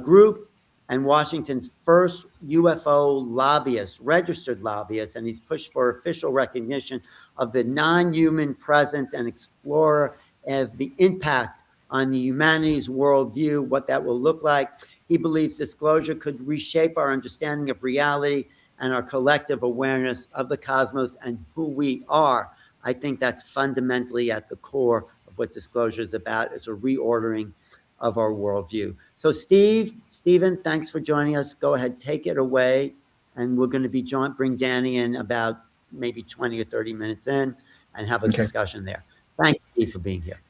Group and Washington's first UFO lobbyist, registered lobbyist, and he's pushed for official recognition of the non-human presence and explorer of the impact on the humanities worldview, what that will look like. He believes disclosure could reshape our understanding of reality and our collective awareness of the cosmos and who we are. I think that's fundamentally at the core of what disclosure is about. It's a reordering of our worldview. So Stephen, thanks for joining us. Go ahead, take it away. And we're going to be bring Danny in about maybe 20 or 30 minutes in and have a discussion there. Thanks, Steve, for being here.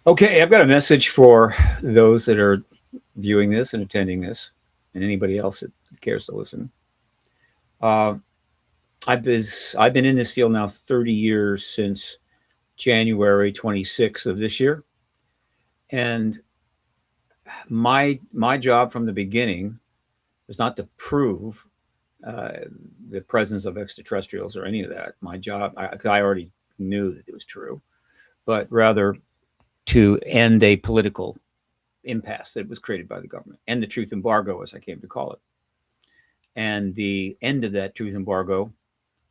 Okay, I've got a message for those that are viewing this and attending this, and anybody else that cares to listen. I've been in this field now 30 years, since January 26th of this year. And my job from the beginning was not to prove the presence of extraterrestrials or any of that. My job, I already knew that it was true, but rather to end a political impasse that was created by the government, and the truth embargo, as I came to call it. And the end of that truth embargo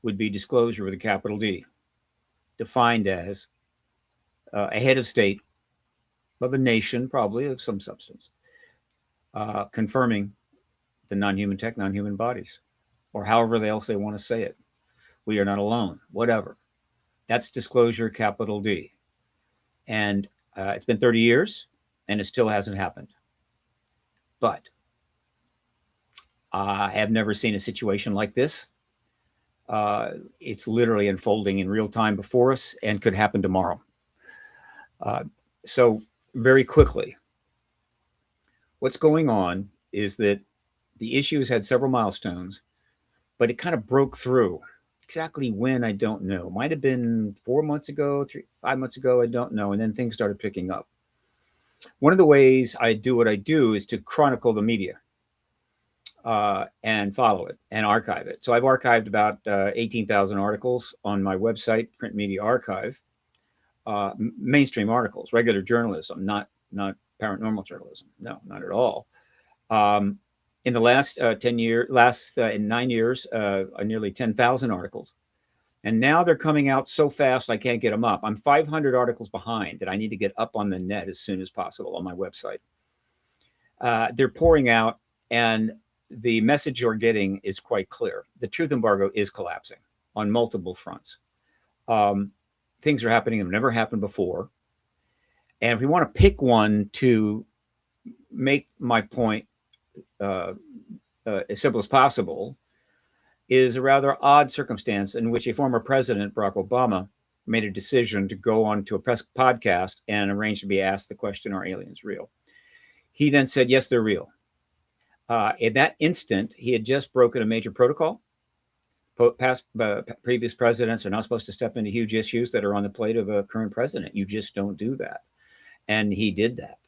would be disclosure with a capital D, defined as a head of state of a nation, probably of some substance, confirming the non-human tech, non-human bodies, or however else they want to say it. We are not alone, whatever. That's disclosure, capital D. And it's been 30 years, and it still hasn't happened. But I have never seen a situation like this. It's literally unfolding in real time before us and could happen tomorrow. So very quickly, what's going on is that the issue has had several milestones, but it kind of broke through Exactly when, I don't know. Might have been 4 months ago, 5 months ago, I don't know. And then things started picking up. One of the ways I do what I do is to chronicle the media and follow it and archive it. So I've archived about 18,000 articles on my website, Print Media Archive, mainstream articles, regular journalism, not paranormal journalism. No, not at all. In the last 10 years, in 9 years, nearly 10,000 articles. And now they're coming out so fast, I can't get them up. I'm 500 articles behind that I need to get up on the net as soon as possible on my website. They're pouring out, and the message you're getting is quite clear. The truth embargo is collapsing on multiple fronts. Things are happening that have never happened before. And if we want to pick one to make my point as simple as possible, is a rather odd circumstance in which a former president, Barack Obama, made a decision to go on to a press podcast and arrange to be asked the question, are aliens real? He then said, yes, they're real. In that instant, he had just broken a major protocol. Previous presidents are not supposed to step into huge issues that are on the plate of a current president. You just don't do that. And he did that.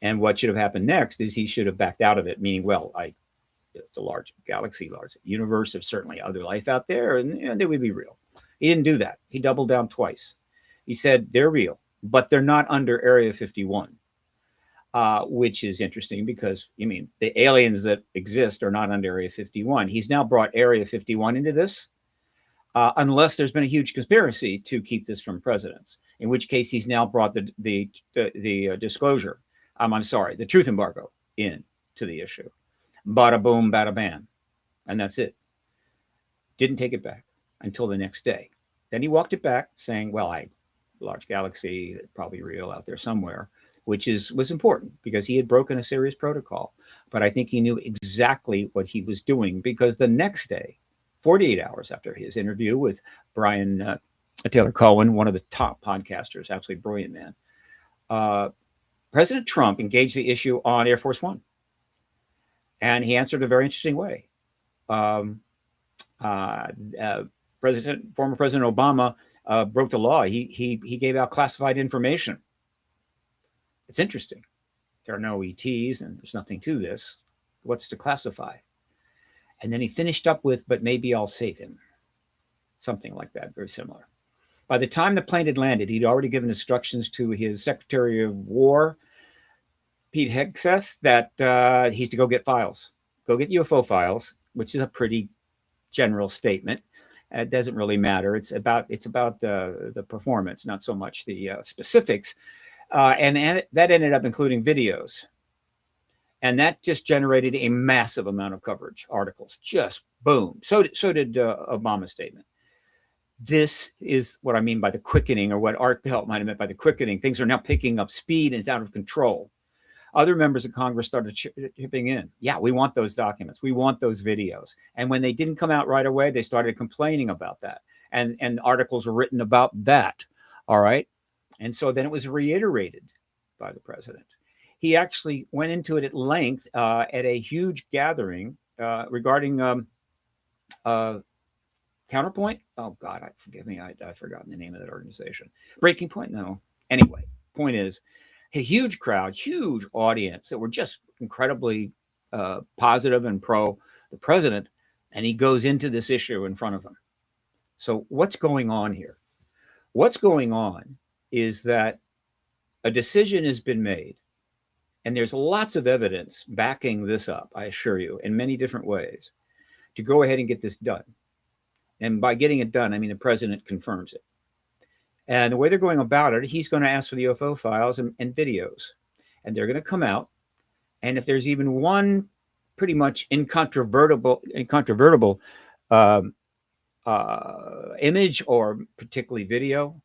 And what should have happened next is he should have backed out of it, meaning, well, it's a large galaxy, large universe. There's certainly other life out there, and they would be real. He didn't do that. He doubled down twice. He said they're real, but they're not under Area 51, which is interesting because, the aliens that exist are not under Area 51. He's now brought Area 51 into this, unless there's been a huge conspiracy to keep this from presidents, in which case he's now brought the disclosure. I'm sorry, the truth embargo in to the issue. Bada boom, bada bam. And that's it. Didn't take it back until the next day. Then he walked it back saying, well, large galaxy, probably real out there somewhere, which was important because he had broken a serious protocol. But I think he knew exactly what he was doing, because the next day, 48 hours after his interview with Brian Taylor Cohen, one of the top podcasters, absolutely brilliant man, President Trump engaged the issue on Air Force One. And he answered a very interesting way. Former President Obama broke the law. He gave out classified information. It's interesting. There are no ETs and there's nothing to this. What's to classify? And then he finished up with, but maybe I'll save him. Something like that, very similar. By the time the plane had landed, he'd already given instructions to his Secretary of War, Pete Hegseth, that he's to go get files, go get UFO files, which is a pretty general statement. It doesn't really matter. It's about the performance, not so much the specifics. And that ended up including videos. And that just generated a massive amount of coverage, articles, just boom. So did Obama's statement. This is what I mean by the quickening, or what Art Belt might have meant by the quickening. Things are now picking up speed and it's out of control. Other members of Congress started chipping in. Yeah, we want those documents. We want those videos. And when they didn't come out right away, they started complaining about that. And articles were written about that. All right. And so then it was reiterated by the president. He actually went into it at length at a huge gathering regarding Counterpoint. Oh, God, forgive me. I've forgotten the name of that organization. Breaking Point? No. Anyway, point is, a huge crowd, huge audience that were just incredibly positive and pro the president. And he goes into this issue in front of them. So what's going on here? What's going on is that a decision has been made. And there's lots of evidence backing this up, I assure you, in many different ways, to go ahead and get this done. And by getting it done, I mean the president confirms it. And the way they're going about it, he's going to ask for the UFO files and videos. And they're going to come out. And if there's even one pretty much incontrovertible image or particularly video,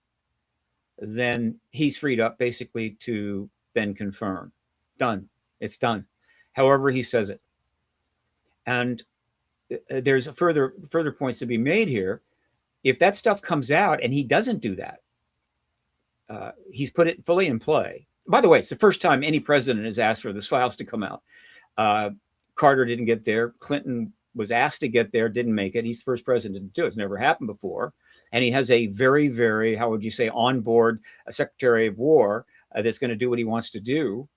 then he's freed up basically to then confirm. Done. It's done. However he says it. And there's further points to be made here. If that stuff comes out and he doesn't do that, he's put it fully in play. By the way, it's the first time any president has asked for those files to come out. Carter didn't get there. Clinton was asked to get there, didn't make it. He's the first president to do it. It's never happened before. And he has a very, very, how would you say, on board Secretary of War that's going to do what he wants to do.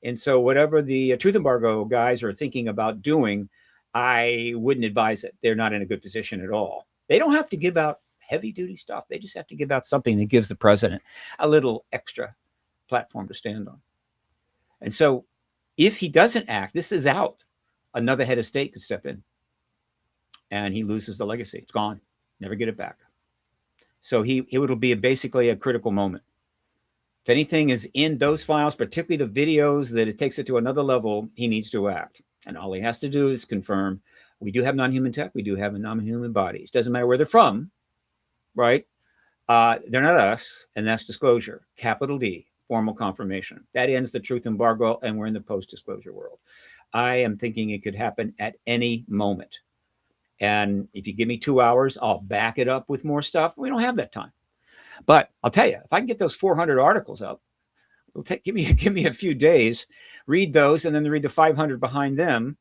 And so whatever the truth embargo guys are thinking about doing, I wouldn't advise it. They're not in a good position at all. They don't have to give out heavy duty stuff. They just have to give out something that gives the president a little extra platform to stand on. And so if he doesn't act, this is out. Another head of state could step in and he loses the legacy. It's gone. Never get it back. So it'll be basically a critical moment. If anything is in those files, particularly the videos that it takes it to another level, he needs to act. And all he has to do is confirm, we do have non-human tech. We do have non-human bodies. Doesn't matter where they're from, right? They're not us, and that's disclosure. Capital D, formal confirmation. That ends the truth embargo, and we're in the post-disclosure world. I am thinking it could happen at any moment. And if you give me 2 hours, I'll back it up with more stuff. We don't have that time. But I'll tell you, if I can get those 400 articles up, it'll give me a few days, read those, and then read the 500 behind them,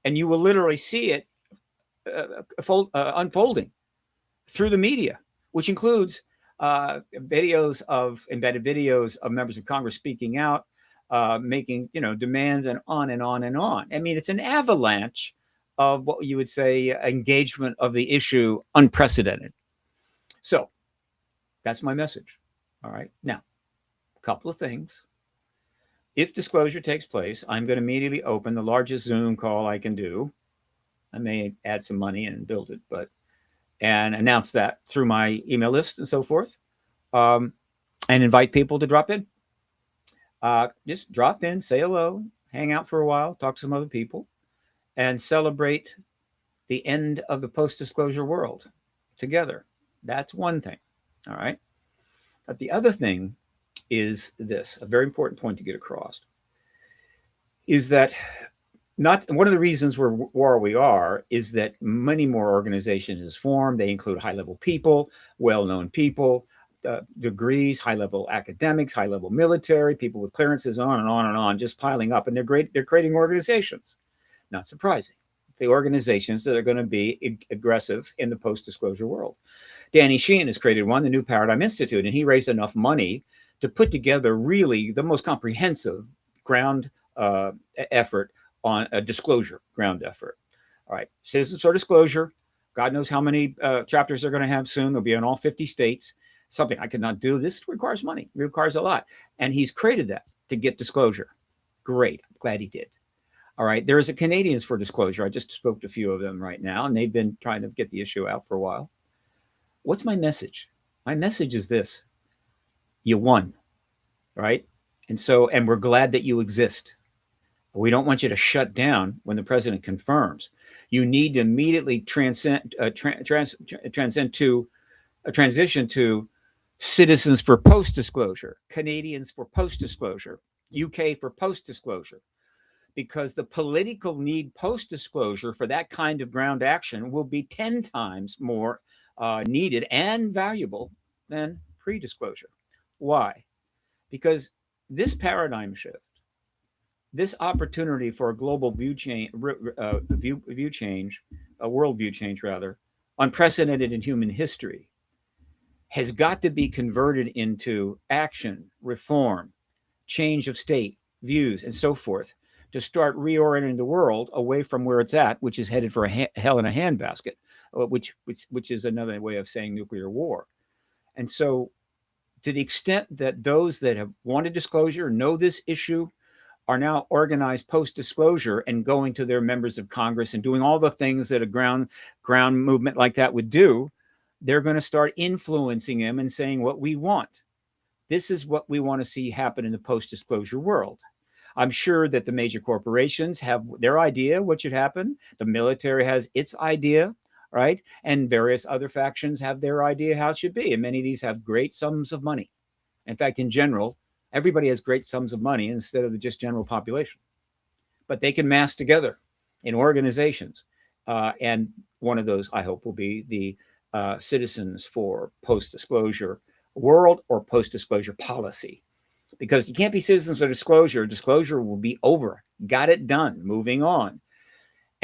and you will literally see it unfolding through the media, which includes embedded videos of members of Congress speaking out, making demands, and on and on and on. I mean, it's an avalanche of what you would say engagement of the issue, unprecedented. So that's my message. All right. Now, a couple of things. If disclosure takes place, I'm going to immediately open the largest Zoom call I can do. I may add some money and build it, and announce that through my email list and so forth, and invite people to drop in. Just drop in, say hello, hang out for a while, talk to some other people, and celebrate the end of the post-disclosure world together. That's one thing. All right. But the other thing is this, a very important point to get across, is that one of the reasons where we are is that many more organizations is formed. They include high-level people, well-known people, degrees, high-level academics, high-level military, people with clearances, on and on and on, just piling up. And they're creating organizations. Not surprising. The organizations that are going to be aggressive in the post-disclosure world. Danny Sheehan has created one, the New Paradigm Institute, and he raised enough money to put together really the most comprehensive ground effort on a disclosure ground effort. All right, citizens for disclosure. God knows how many chapters they're going to have soon. They'll be in all 50 states. Something I could not do. This requires money. It requires a lot. And he's created that to get disclosure. Great. I'm glad he did. All right. There is a Canadians for Disclosure. I just spoke to a few of them right now, and they've been trying to get the issue out for a while. What's my message? My message is this. You won, right? And we're glad that you exist. We don't want you to shut down when the president confirms. You need to immediately transition to citizens for post-disclosure, Canadians for post-disclosure, UK for post-disclosure, because the political need post-disclosure for that kind of ground action will be 10 times more needed and valuable than pre-disclosure. Why? Because this paradigm shift, this opportunity for a global worldview change, unprecedented in human history, has got to be converted into action, reform, change of state, views, and so forth, to start reorienting the world away from where it's at, which is headed for hell in a handbasket, which is another way of saying nuclear war. And so, to the extent that those that have wanted disclosure, know this issue, are now organized post-disclosure and going to their members of Congress and doing all the things that a ground movement like that would do, they're going to start influencing them and saying what we want. This is what we want to see happen in the post-disclosure world. I'm sure that the major corporations have their idea what should happen. The military has its idea, right? And various other factions have their idea how it should be. And many of these have great sums of money. In fact, in general, everybody has great sums of money instead of the just general population. But they can mass together in organizations. And one of those, I hope, will be the Citizens for Post-Disclosure World or Post-Disclosure Policy. Because you can't be citizens for disclosure. Disclosure will be over. Got it done. Moving on.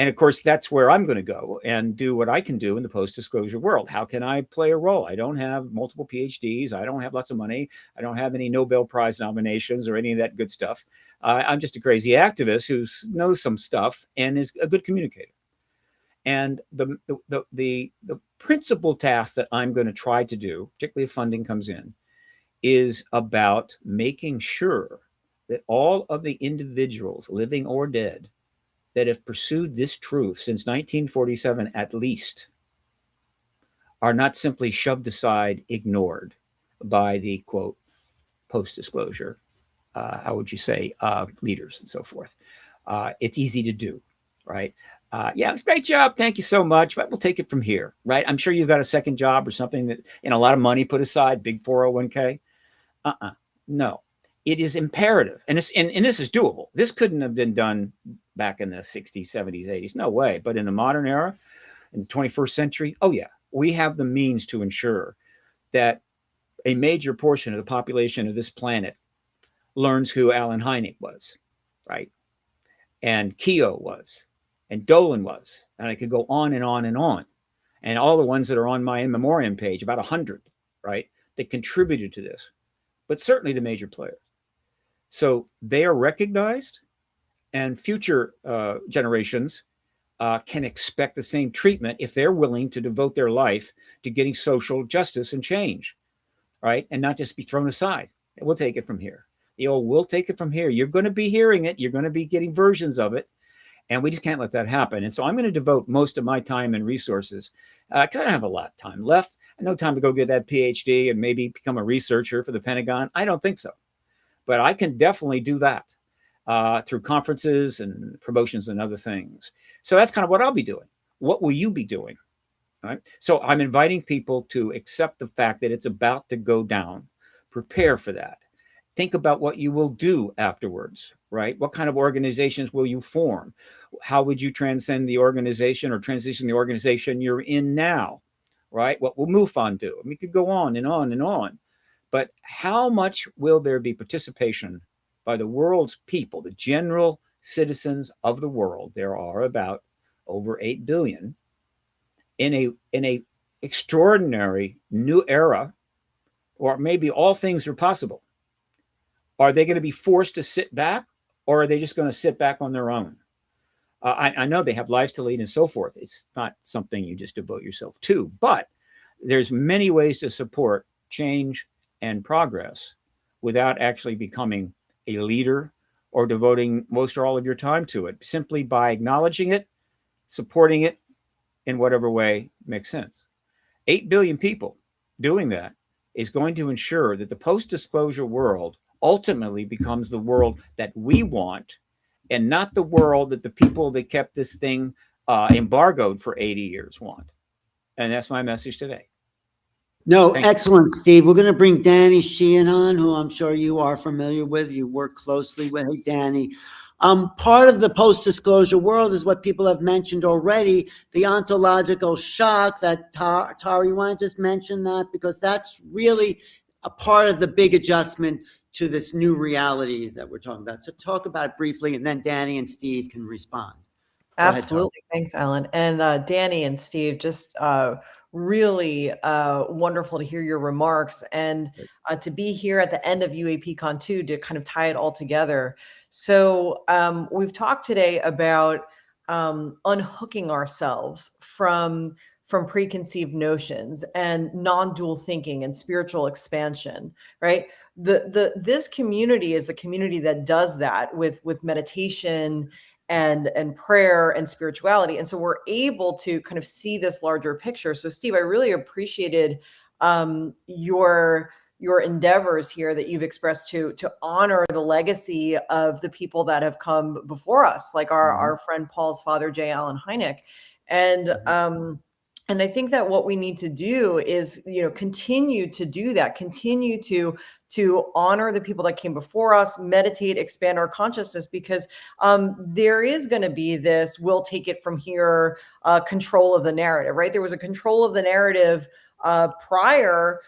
And of course, that's where I'm going to go and do what I can do in the post-disclosure world. How can I play a role? I don't have multiple PhDs. I don't have lots of money. I don't have any Nobel Prize nominations or any of that good stuff. I'm just a crazy activist who knows some stuff and is a good communicator. And the principal task that I'm going to try to do, particularly if funding comes in, is about making sure that all of the individuals, living or dead, that have pursued this truth since 1947 at least, are not simply shoved aside, ignored by the, quote, post-disclosure, how would you say, leaders and so forth. It's easy to do, right? Yeah, it's a great job. Thank you so much. But we'll take it from here, right? I'm sure you've got a second job or something that, a lot of money put aside, big 401k. No, it is imperative. And this is doable. This couldn't have been done back in the 60s, 70s, 80s. No way. But in the modern era, in the 21st century, oh yeah, we have the means to ensure that a major portion of the population of this planet learns who Alan Hynek was, right? And Keogh was, and Dolan was, and I could go on and on and on. And all the ones that are on my in memoriam page, about 100, right, that contributed to this, but certainly the major players. So they are recognized, and future generations can expect the same treatment if they're willing to devote their life to getting social justice and change, right? And not just be thrown aside. We'll take it from here. We'll take it from here. You're going to be hearing it. You're going to be getting versions of it. And we just can't let that happen. And so I'm going to devote most of my time and resources because I don't have a lot of time left. No time to go get that PhD and maybe become a researcher for the Pentagon. I don't think so. But I can definitely do that through conferences and promotions and other things. So that's kind of what I'll be doing. What will you be doing? Right? So I'm inviting people to accept the fact that it's about to go down. Prepare for that. Think about what you will do afterwards, right? What kind of organizations will you form? How would you transcend the organization or transition the organization you're in now, right? What will MUFON do? I mean, we could go on and on and on. But how much will there be participation by the world's people, the general citizens of the world? There are about over 8 billion in a extraordinary new era, or maybe all things are possible. Are they going to be forced to sit back, or are they just going to sit back on their own? I know they have lives to lead and so forth. It's not something you just devote yourself to, but there's many ways to support change and progress without actually becoming a leader or devoting most or all of your time to it, simply by acknowledging it, supporting it in whatever way makes sense. 8 billion people doing that is going to ensure that the post-disclosure world ultimately becomes the world that we want, and not the world that the people that kept this thing embargoed for 80 years want. And that's my message today. No, excellent, Steve. We're going to bring Danny Sheehan on, who I'm sure you are familiar with. You work closely with. Hey, Danny. Part of the post-disclosure world is what people have mentioned already, the ontological shock that Tara, you want to just mention that? Because that's really a part of the big adjustment to this new realities that we're talking about. So talk about it briefly, and then Danny and Steve can respond. Absolutely. Thanks, Alan. And Danny and Steve, just really wonderful to hear your remarks and to be here at the end of UAPCon 2 to kind of tie it all together. So we've talked today about unhooking ourselves from preconceived notions and non-dual thinking and spiritual expansion, right? This community is the community that does that with meditation and prayer and spirituality. And so we're able to kind of see this larger picture. So Steve, I really appreciated your endeavors here that you've expressed to honor the legacy of the people that have come before us, like our friend Paul's father, J. Allen Hynek. And I think that what we need to do is, continue to do that, continue to honor the people that came before us, meditate, expand our consciousness, because there is going to be this, we'll take it from here, control of the narrative, right? There was a control of the narrative prior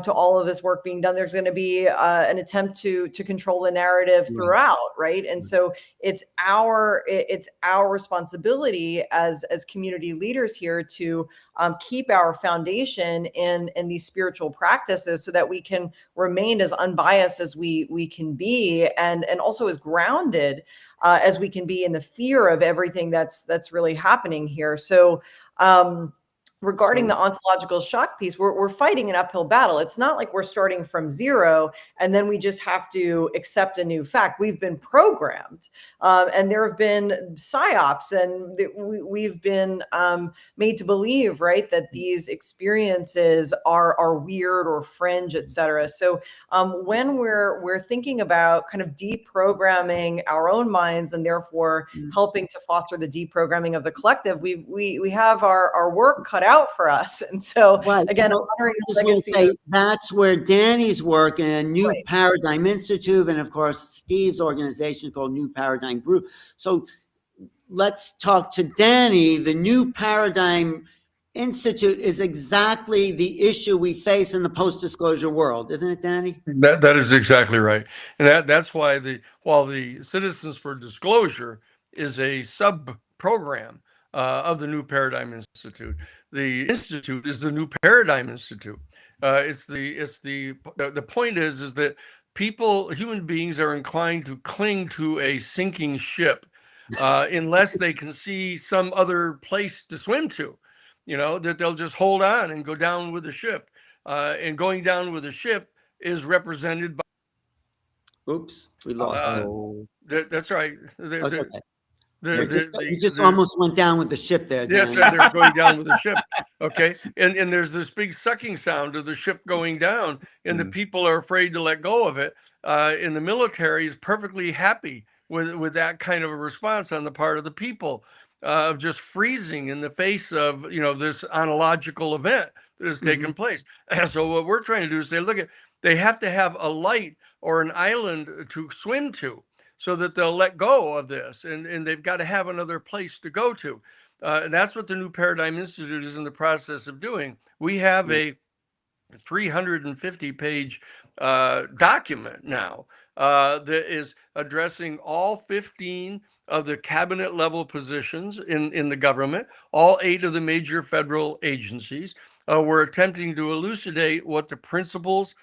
to all of this work being done, there's going to be an attempt to control the narrative throughout, right? And so it's our responsibility as community leaders here to keep our foundation in these spiritual practices, so that we can remain as unbiased as we can be, and also as grounded as we can be in the fear of everything that's really happening here. So regarding the ontological shock piece, we're fighting an uphill battle. It's not like we're starting from zero and then we just have to accept a new fact. We've been programmed, and there have been psyops, and we've been made to believe, right, that these experiences are weird or fringe, et cetera. So when we're thinking about kind of deprogramming our own minds, and therefore helping to foster the deprogramming of the collective, we have our work cut out for us. And so again, honoring the legacy. Say that's where Danny's work in a New Paradigm Institute, and of course Steve's organization called New Paradigm Group. So let's talk to Danny. The New Paradigm Institute is exactly the issue we face in the post-disclosure world, isn't it, Danny? That is exactly right, and that's why while the Citizens for Disclosure is a sub program of the New Paradigm Institute, the institute is the New Paradigm Institute. The point is that human beings are inclined to cling to a sinking ship unless they can see some other place to swim to. That they'll just hold on and go down with the ship, and going down with the ship is represented by. Oops, we lost. That's right. You just almost went down with the ship there, Yes, Danny. they're going down with the ship. Okay, and there's this big sucking sound of the ship going down, and the people are afraid to let go of it. And the military is perfectly happy with that kind of a response on the part of the people, of just freezing in the face of this ontological event that has taken place. And so what we're trying to do is say, look, they have to have a light or an island to swim to, so that they'll let go of this, and they've got to have another place to go to. And that's what the New Paradigm Institute is in the process of doing. We have a 350-page document now that is addressing all 15 of the cabinet level positions in the government, all 8 of the major federal agencies. We're attempting to elucidate what the principles,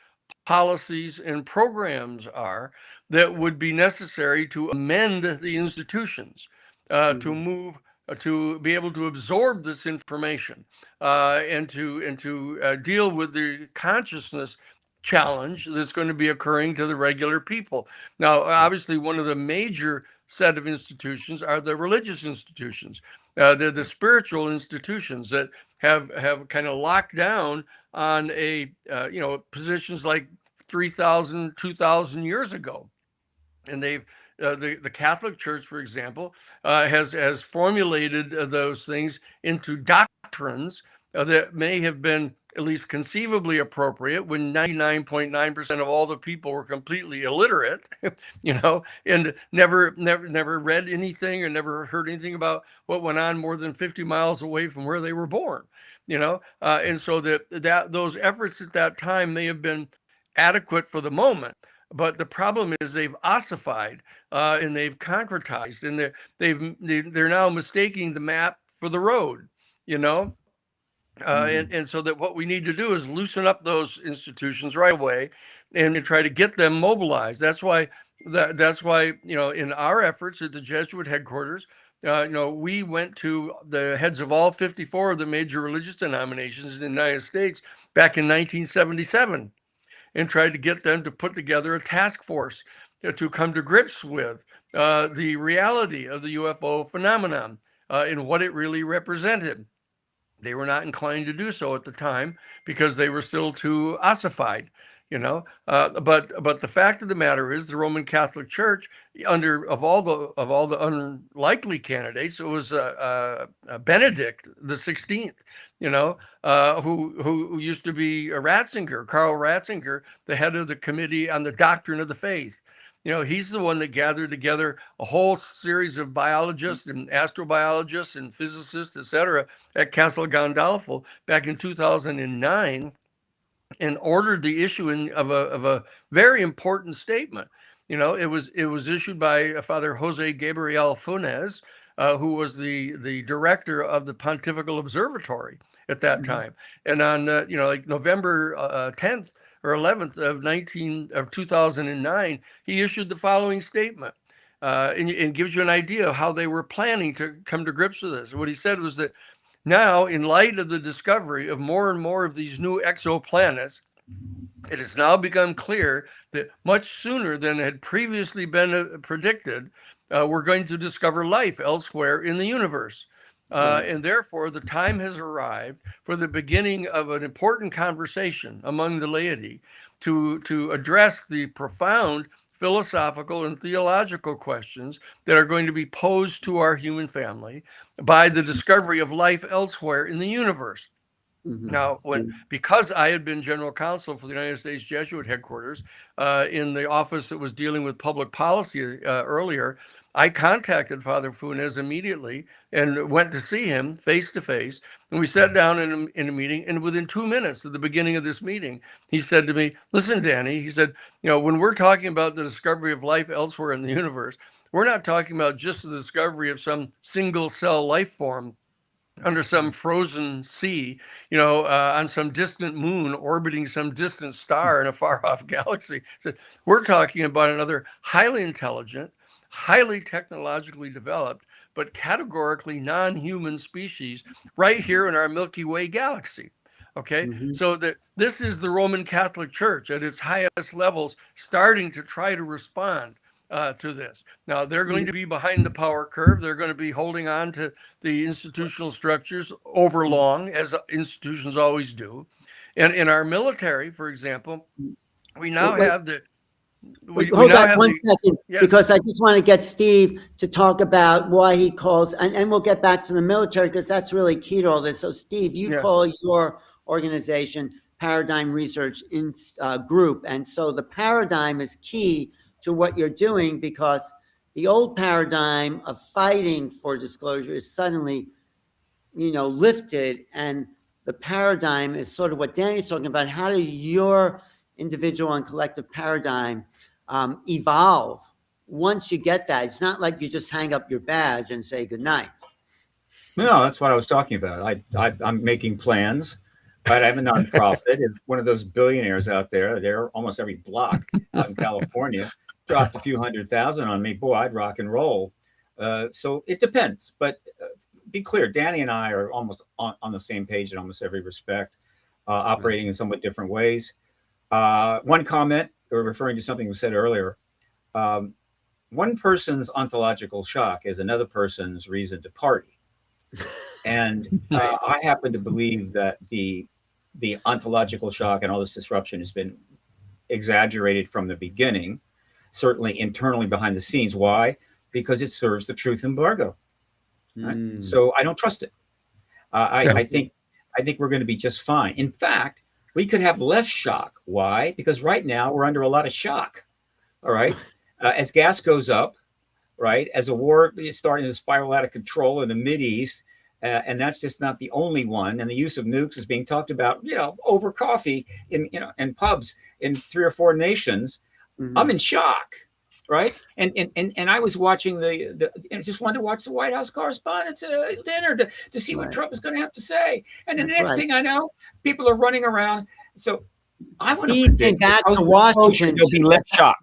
policies, and programs are that would be necessary to amend the institutions, to be able to absorb this information, and to deal with the consciousness challenge that's going to be occurring to the regular people. Now, obviously, one of the major set of institutions are the religious institutions. They're the spiritual institutions that have kind of locked down on positions like 3,000, 2,000 years ago. And they've the Catholic Church, for example, has formulated those things into doctrines that may have been at least conceivably appropriate when 99.9% of all the people were completely illiterate, and never read anything or never heard anything about what went on more than 50 miles away from where they were born, and so that those efforts at that time may have been adequate for the moment. But the problem is they've ossified, and they've concretized, and they're now mistaking the map for the road, and so that what we need to do is loosen up those institutions right away, and try to get them mobilized. That's why in our efforts at the Jesuit headquarters, we went to the heads of all 54 of the major religious denominations in the United States back in 1977. And tried to get them to put together a task force to come to grips with the reality of the UFO phenomenon and what it really represented. They were not inclined to do so at the time because they were still too ossified, but the fact of the matter is the Roman Catholic Church, of all the unlikely candidates, it was Benedict the 16th, who used to be Karl Ratzinger, the head of the Committee on the Doctrine of the Faith. You know, he's the one that gathered together a whole series of biologists and astrobiologists and physicists, et cetera, at Castle Gandolfo back in 2009, and ordered the issuing of a very important statement. You know, it was issued by Father Jose Gabriel Funes, who was the director of the Pontifical Observatory at that time. And on like November 10th or 11th of 2009, he issued the following statement. And gives you an idea of how they were planning to come to grips with this. What he said was that now, in light of the discovery of more and more of these new exoplanets, it has now become clear that much sooner than had previously been predicted, we're going to discover life elsewhere in the universe. And therefore, the time has arrived for the beginning of an important conversation among the laity to address the profound philosophical and theological questions that are going to be posed to our human family by the discovery of life elsewhere in the universe. Now, because I had been general counsel for the United States Jesuit headquarters in the office that was dealing with public policy earlier, I contacted Father Funes immediately and went to see him face to face. And we sat down in a meeting. And within 2 minutes at the beginning of this meeting, he said to me, "Listen, Danny," he said, "you know, when we're talking about the discovery of life elsewhere in the universe, we're not talking about just the discovery of some single cell life form under some frozen sea, on some distant moon orbiting some distant star in a far off galaxy." So we're talking about another highly intelligent, highly technologically developed, but categorically non-human species right here in our Milky Way galaxy. Okay, so that this is the Roman Catholic Church at its highest levels starting to try to respond to this. Now, they're going to be behind the power curve. They're going to be holding on to the institutional structures over long, as institutions always do. And in our military, for example, we now have the... Hold on 1 second, because I just want to get Steve to talk about why he calls, and we'll get back to the military because that's really key to all this. So, Steve, you call your organization Paradigm Research Group, and so the paradigm is key to what you're doing, because the old paradigm of fighting for disclosure is suddenly, lifted, and the paradigm is sort of what Danny's talking about. How do your individual and collective paradigm evolve once you get that? It's not like you just hang up your badge and say good night. No, that's what I was talking about. I'm making plans. Right, I have a nonprofit, and one of those billionaires out there, they're almost every block out in California, dropped a few $100,000 on me. Boy, I'd rock and roll. So it depends. But be clear, Danny and I are almost on the same page in almost every respect, operating in somewhat different ways. One comment, or referring to something we said earlier, one person's ontological shock is another person's reason to party. And I happen to believe that the ontological shock and all this disruption has been exaggerated from the beginning, certainly internally behind the scenes. Why? Because it serves the truth embargo. Right? So I don't trust it. I think we're going to be just fine. In fact, we could have less shock. Why? Because right now we're under a lot of shock. All right. As gas goes up, right, as a war is starting to spiral out of control in the Mideast, and that's just not the only one. And the use of nukes is being talked about, over coffee in pubs in 3 or 4 nations. I'm in shock, right? And I was watching just wanted to watch the White House Correspondents' dinner to see what Trump is going to have to say. And then the next thing I know, people are running around. So Steve came back to Washington. There'll be less shock.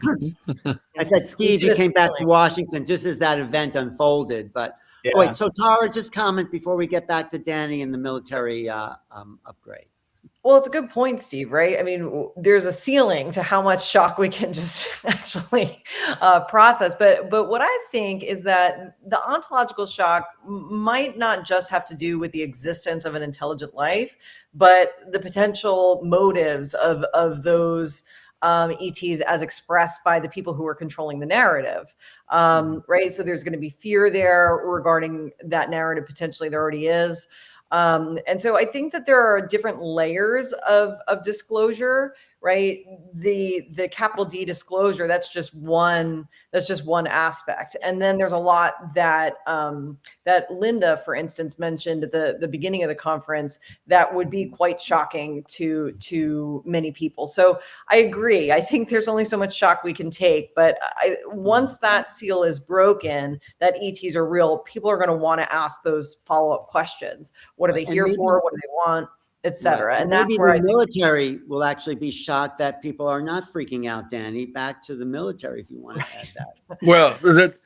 I said, Steve, you came back to Washington just as that event unfolded. But wait, so Tara, just comment before we get back to Danny and the military upgrade. Well, it's a good point, Steve, right? I mean, there's a ceiling to how much shock we can just actually process. But what I think is that the ontological shock might not just have to do with the existence of an intelligent life, but the potential motives of those ETs as expressed by the people who are controlling the narrative, right? So there's going to be fear there regarding that narrative. Potentially there already is. And so I think that there are different layers of disclosure, right? The capital D disclosure, that's just one aspect. And then there's a lot that that Linda, for instance, mentioned at the beginning of the conference that would be quite shocking to many people. So I agree. I think there's only so much shock we can take, but once that seal is broken, that ETs are real, people are going to want to ask those follow-up questions. What are they here for? What do they want? Etc. Right. And maybe that's where the military will actually be shocked that people are not freaking out, Danny. Back to the military, if you want to add that. Well,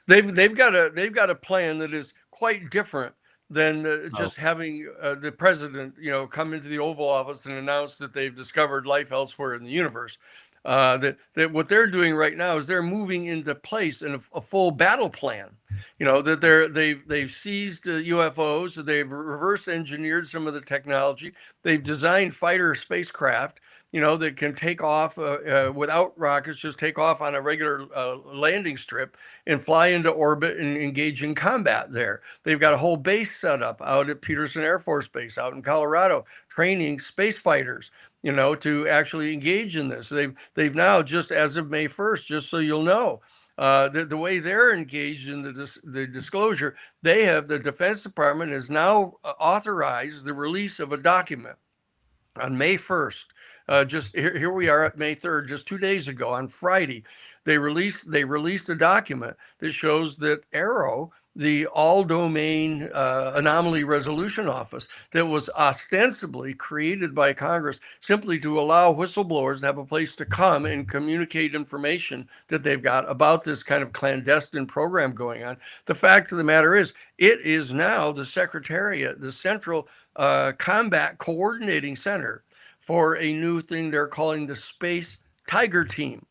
they've got a plan that is quite different than just having the president, come into the Oval Office and announce that they've discovered life elsewhere in the universe. That what they're doing right now is they're moving into place in a full battle plan. That they've seized UFOs, they've reverse engineered some of the technology, they've designed fighter spacecraft, that can take off without rockets, just take off on a regular landing strip and fly into orbit and engage in combat there. They've got a whole base set up out at Peterson Air Force Base out in Colorado, training space fighters, to actually engage in this. They've now, just as of May 1st, just so you'll know, the way they're engaged in the disclosure, the Defense Department has now authorized the release of a document on May 1st. Just here we are at May 3rd, just 2 days ago on Friday, they released a document that shows that AARO, the All Domain Anomaly Resolution Office, that was ostensibly created by Congress simply to allow whistleblowers to have a place to come and communicate information that they've got about this kind of clandestine program going on. The fact of the matter is, it is now the Secretariat, the Central Combat Coordinating Center, for a new thing they're calling the Space Tiger Team.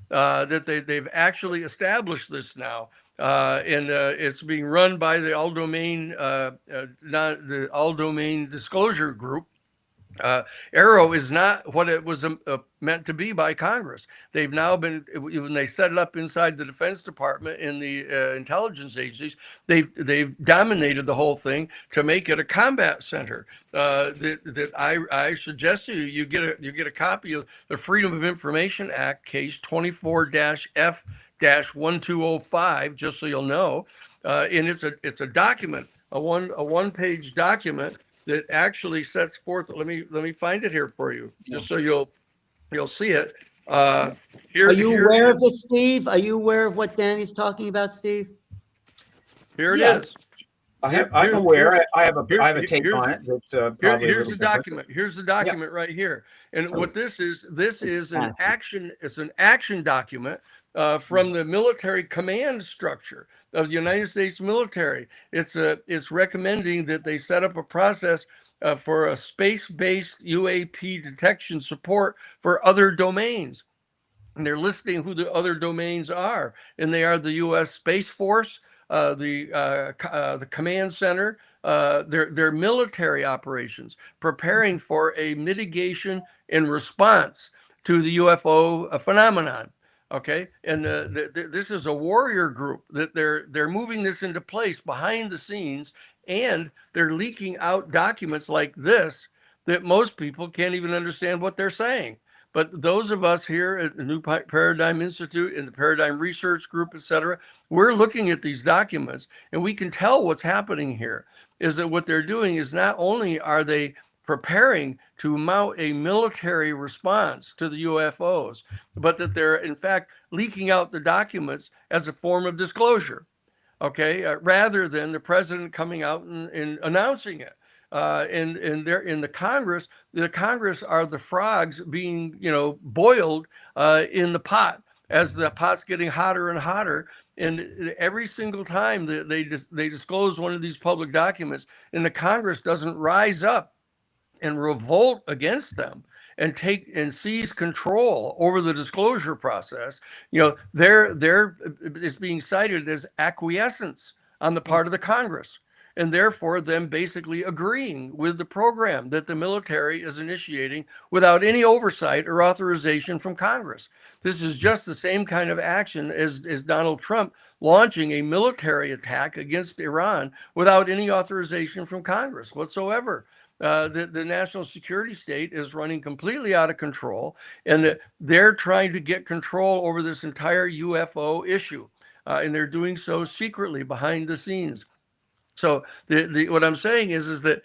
That they've actually established this now, and it's being run by the All Domain Disclosure Group. AARO is not what it was meant to be by Congress. They've now been, when they set it up inside the Defense Department and the intelligence agencies, they've dominated the whole thing to make it a combat center. That I suggest to you get a copy of the Freedom of Information Act, case 24-F-1205, just so you'll know. And it's a document, a one-page document that actually sets forth. Let me find it here for you, just so you'll see it. Here, are you aware of this, Steve? Are you aware of what Danny's talking about, Steve? Here it is. I'm aware. I have a take on it. That's probably here's the document. Here's the document right here. And what this is an action. It's an action document from the military command structure of the United States military. It's recommending that they set up a process for a space-based UAP detection support for other domains. And they're listing who the other domains are, and they are the U.S. Space Force, the command center, their military operations, preparing for a mitigation and response to the UFO phenomenon. Okay, and this is a warrior group that they're moving this into place behind the scenes, and they're leaking out documents like this that most people can't even understand what they're saying. But those of us here at the New Paradigm Institute and the Paradigm Research Group, et cetera, we're looking at these documents, and we can tell what's happening here is that what they're doing is not only are they preparing to mount a military response to the UFOs, but that they're in fact leaking out the documents as a form of disclosure, okay, rather than the president coming out and announcing it. And they're in the Congress are the frogs being, boiled in the pot as the pot's getting hotter and hotter. And every single time that they disclose one of these public documents, and the Congress doesn't rise up and revolt against them and take and seize control over the disclosure process, it's being cited as acquiescence on the part of the Congress, and therefore them basically agreeing with the program that the military is initiating without any oversight or authorization from Congress. This is just the same kind of action as Donald Trump launching a military attack against Iran without any authorization from Congress whatsoever. the national security state is running completely out of control, and that they're trying to get control over this entire UFO issue. And they're doing so secretly behind the scenes. So what I'm saying is that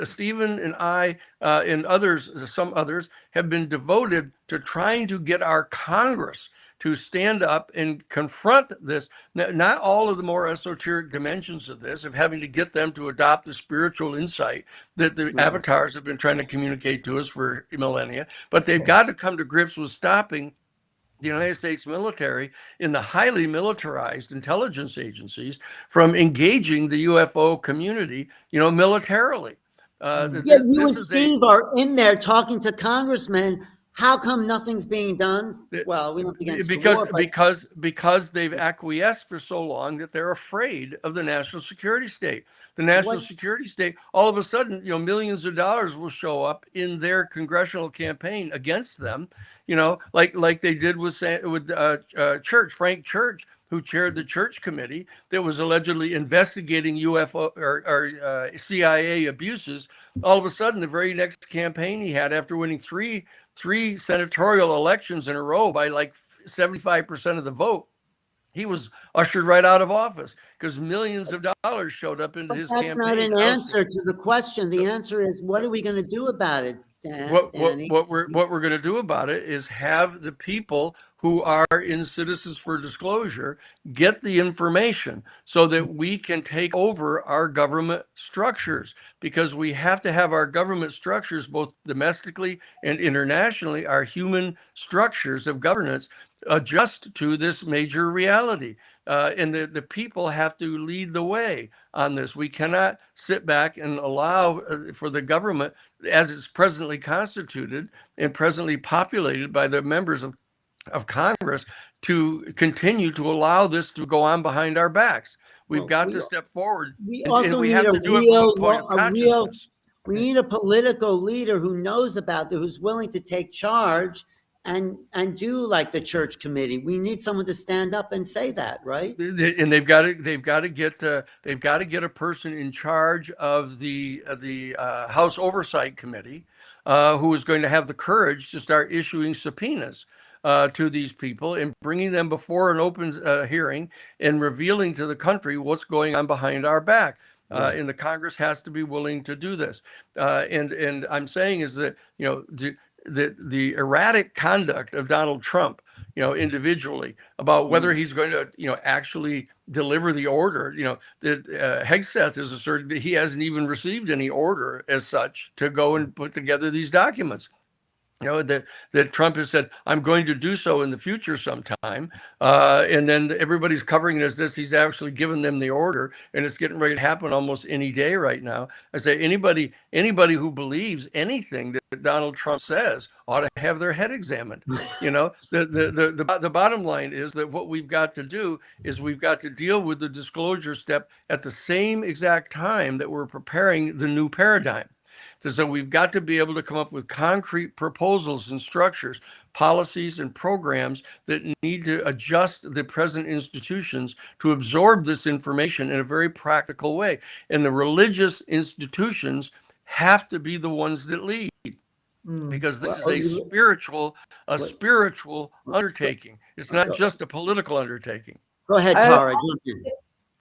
Stephen and I and others, some others, have been devoted to trying to get our Congress to stand up and confront this. Not all of the more esoteric dimensions of this, of having to get them to adopt the spiritual insight that the avatars have been trying to communicate to us for millennia, but they've got to come to grips with stopping the United States military in the highly militarized intelligence agencies from engaging the UFO community, militarily. Yeah, you and Steve are in there talking to congressmen. How come nothing's being done? Well, we don't begin because they've acquiesced for so long that they're afraid of the national security state. The national security state, all of a sudden, millions of dollars will show up in their congressional campaign against them. Like they did with Church, Frank Church, who chaired the Church committee that was allegedly investigating UFO or CIA abuses. All of a sudden, the very next campaign he had, after winning three senatorial elections in a row by like 75% of the vote, he was ushered right out of office because millions of dollars showed up into his campaign. That's not an answer to the question. The answer is, what are we going to do about it, Danny? What we're going to do about it is have the people who are in Citizens for Disclosure get the information so that we can take over our government structures, because we have to have our government structures, both domestically and internationally, our human structures of governance, adjust to this major reality. And the people have to lead the way on this. We cannot sit back and allow for the government, as it's presently constituted and presently populated by the members of Congress, to continue to allow this to go on behind our backs. We've got to step forward. We also we need have to do it from a point of consciousness. We need a political leader who knows about this, who's willing to take charge and do like the Church committee. We need someone to stand up and say that, right? And they've got to get a person in charge of the House Oversight Committee who is going to have the courage to start issuing subpoenas to these people and bringing them before an open hearing and revealing to the country what's going on behind our back. And the Congress has to be willing to do this. And I'm saying is that, the erratic conduct of Donald Trump, individually, about whether he's going to, actually deliver the order, that Hegseth has asserted that he hasn't even received any order as such to go and put together these documents. That Trump has said, I'm going to do so in the future sometime. And then everybody's covering it as this. He's actually given them the order, and it's getting ready to happen almost any day right now. I say anybody who believes anything that Donald Trump says ought to have their head examined. The bottom line is that what we've got to do is we've got to deal with the disclosure step at the same exact time that we're preparing the new paradigm. So we've got to be able to come up with concrete proposals and structures, policies and programs that need to adjust the present institutions to absorb this information in a very practical way. And the religious institutions have to be the ones that lead, because this is a spiritual undertaking. It's not just a political undertaking. Go ahead, Tara.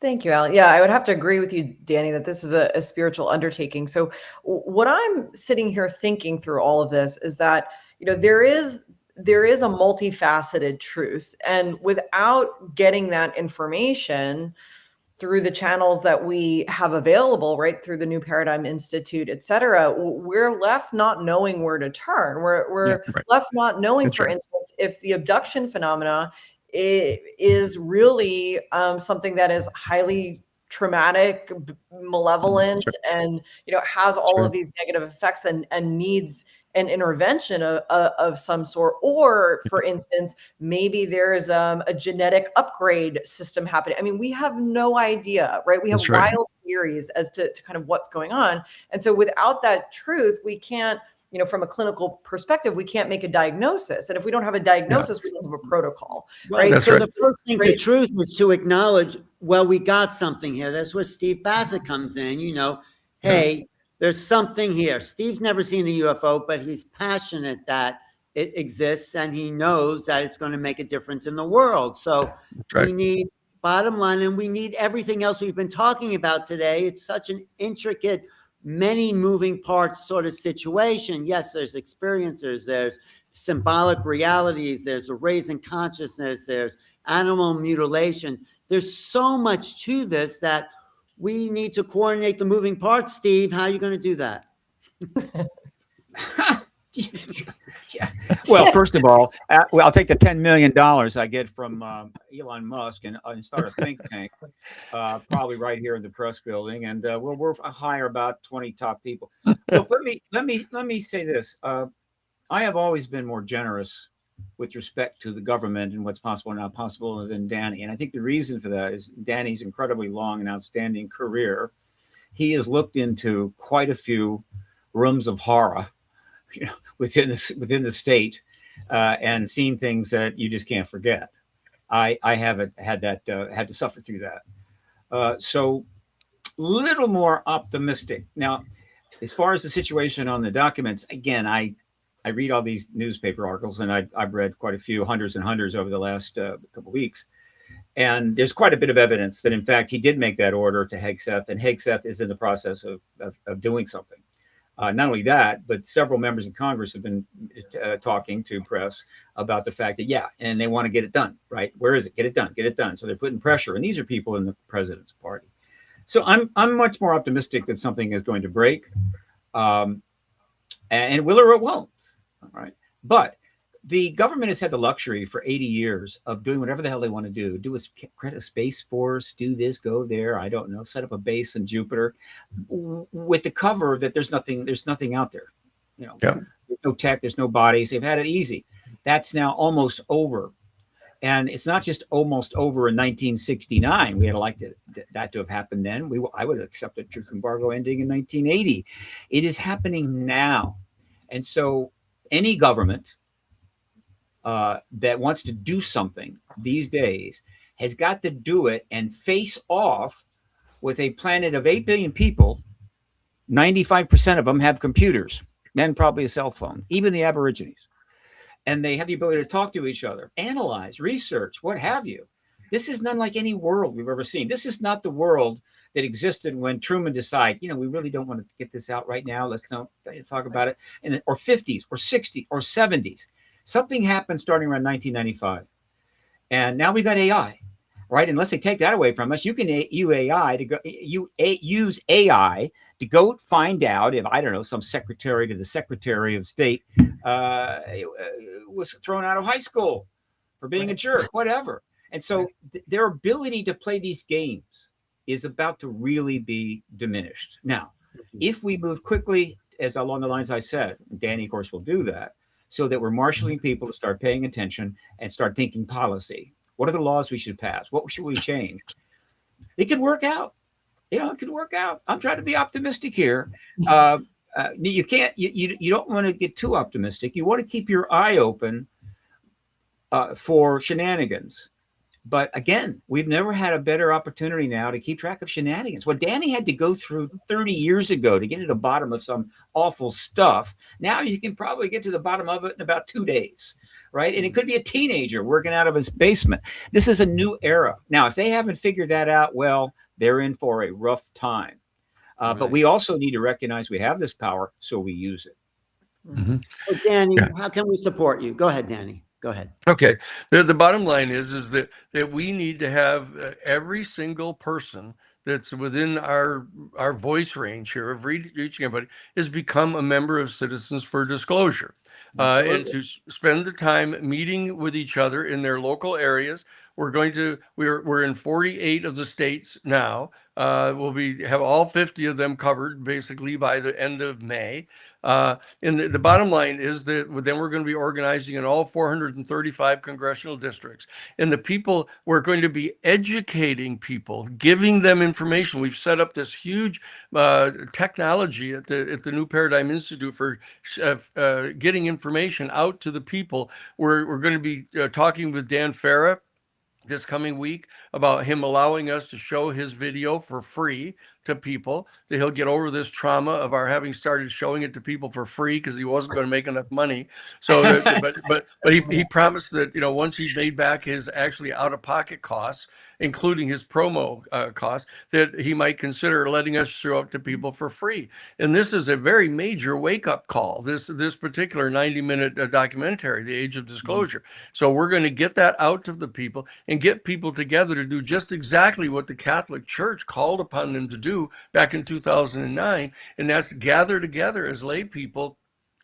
Thank you, Alan. Yeah, I would have to agree with you, Danny, that this is a spiritual undertaking. So what I'm sitting here thinking through all of this is that, there is a multifaceted truth. And without getting that information through the channels that we have available, right, through the New Paradigm Institute, et cetera, we're left not knowing where to turn. We're left not knowing, for instance, if the abduction phenomena is really something that is highly traumatic, malevolent, and has all of these negative effects and needs an intervention of some sort. Or, for instance, maybe there's a genetic upgrade system happening. I mean, we have no idea, right? We have wild theories as to kind of what's going on. And so without that truth, we can't, from a clinical perspective, we can't make a diagnosis. And if we don't have a diagnosis, we don't have a protocol, right? So the first thing to truth is to acknowledge, well, we got something here. That's where Steve Bassett comes in, hey, there's something here. Steve's never seen a UFO, but he's passionate that it exists and he knows that it's going to make a difference in the world. So we need, bottom line, and we need everything else we've been talking about today. It's such an intricate, many moving parts sort of situation. Yes, there's experiencers, there's symbolic realities, there's a raising consciousness, there's animal mutilations. There's so much to this that we need to coordinate the moving parts. Steve, how are you going to do that? Yeah. Well, first of all, I'll take the $10 million I get from Elon Musk and start a think tank, probably right here in the press building, and we'll hire about 20 top people. Look, let me say this. I have always been more generous with respect to the government and what's possible and not possible than Danny, and I think the reason for that is Danny's incredibly long and outstanding career. He has looked into quite a few rooms of horror, you know, within the state, and seen things that you just can't forget. I haven't had that, had to suffer through that. So little more optimistic. Now, as far as the situation on the documents, again, I read all these newspaper articles, and I've read quite a few, hundreds and hundreds over the last couple of weeks. And there's quite a bit of evidence that, in fact, he did make that order to Hegseth, and Hegseth is in the process of doing something. Not only that, but several members of Congress have been talking to press about the fact that, yeah, and they want to get it done, right? Where is it? Get it done, get it done. So they're putting pressure. And these are people in the president's party. So I'm much more optimistic that something is going to break. And it will or it won't. All right. But the government has had the luxury for 80 years of doing whatever the hell they want to do. Create a space force, do this, go there. I don't know. Set up a base in Jupiter with the cover that there's nothing out there. You know, There's no tech, there's no bodies. They've had it easy. That's now almost over. And it's not just almost over in 1969. We had elected that to have happened then. I would have accepted truth embargo ending in 1980. It is happening now. And so any government that wants to do something these days has got to do it and face off with a planet of 8 billion people. 95% of them have computers, then probably a cell phone, even the Aborigines. And they have the ability to talk to each other, analyze, research, what have you. This is not like any world we've ever seen. This is not the world that existed when Truman decided, you know, we really don't want to get this out right now. Let's not talk about it. Or 50s or 60s or 70s. Something happened starting around 1995. And now we got AI, right? Unless they take that away from us, you can use AI to go find out if, I don't know, some secretary to the Secretary of State was thrown out of high school for being a jerk, whatever. And so their ability to play these games is about to really be diminished. Now, if we move quickly, as along the lines I said, Danny, of course, will do that, so that we're marshaling people to start paying attention and start thinking policy. What are the laws we should pass? What should we change? It could work out. You know, it could work out. I'm trying to be optimistic here. You can't. You don't want to get too optimistic. You want to keep your eye open for shenanigans. But again, we've never had a better opportunity now to keep track of shenanigans. What Danny had to go through 30 years ago to get to the bottom of some awful stuff, now you can probably get to the bottom of it in about 2 days, right? And it could be a teenager working out of his basement. This is a new era. Now, if they haven't figured that out, well, they're in for a rough time. But we also need to recognize we have this power, so we use it. Mm-hmm. So Danny, how can we support you? Go ahead, Danny. Go ahead. Okay. The bottom line is that we need to have every single person that's within our voice range here of reaching everybody is become a member of Citizens for Disclosure, and to spend the time meeting with each other in their local areas. We're in 48 of the states now. We'll have all 50 of them covered basically by the end of May. And the bottom line is that then we're going to be organizing in all 435 congressional districts. And the people, we're going to be educating people, giving them information. We've set up this huge technology at the New Paradigm Institute for getting information out to the people. We're going to be talking with Dan Farah this coming week about him allowing us to show his video for free to people, that he'll get over this trauma of our having started showing it to people for free because he wasn't going to make enough money. So, but he promised that, you know, once he made back his actually out-of-pocket costs, including his promo costs, that he might consider letting us show up to people for free. And this is a very major wake-up call, this particular 90-minute documentary, The Age of Disclosure. So we're going to get that out to the people and get people together to do just exactly what the Catholic Church called upon them to do back in 2009, and that's gather together as lay people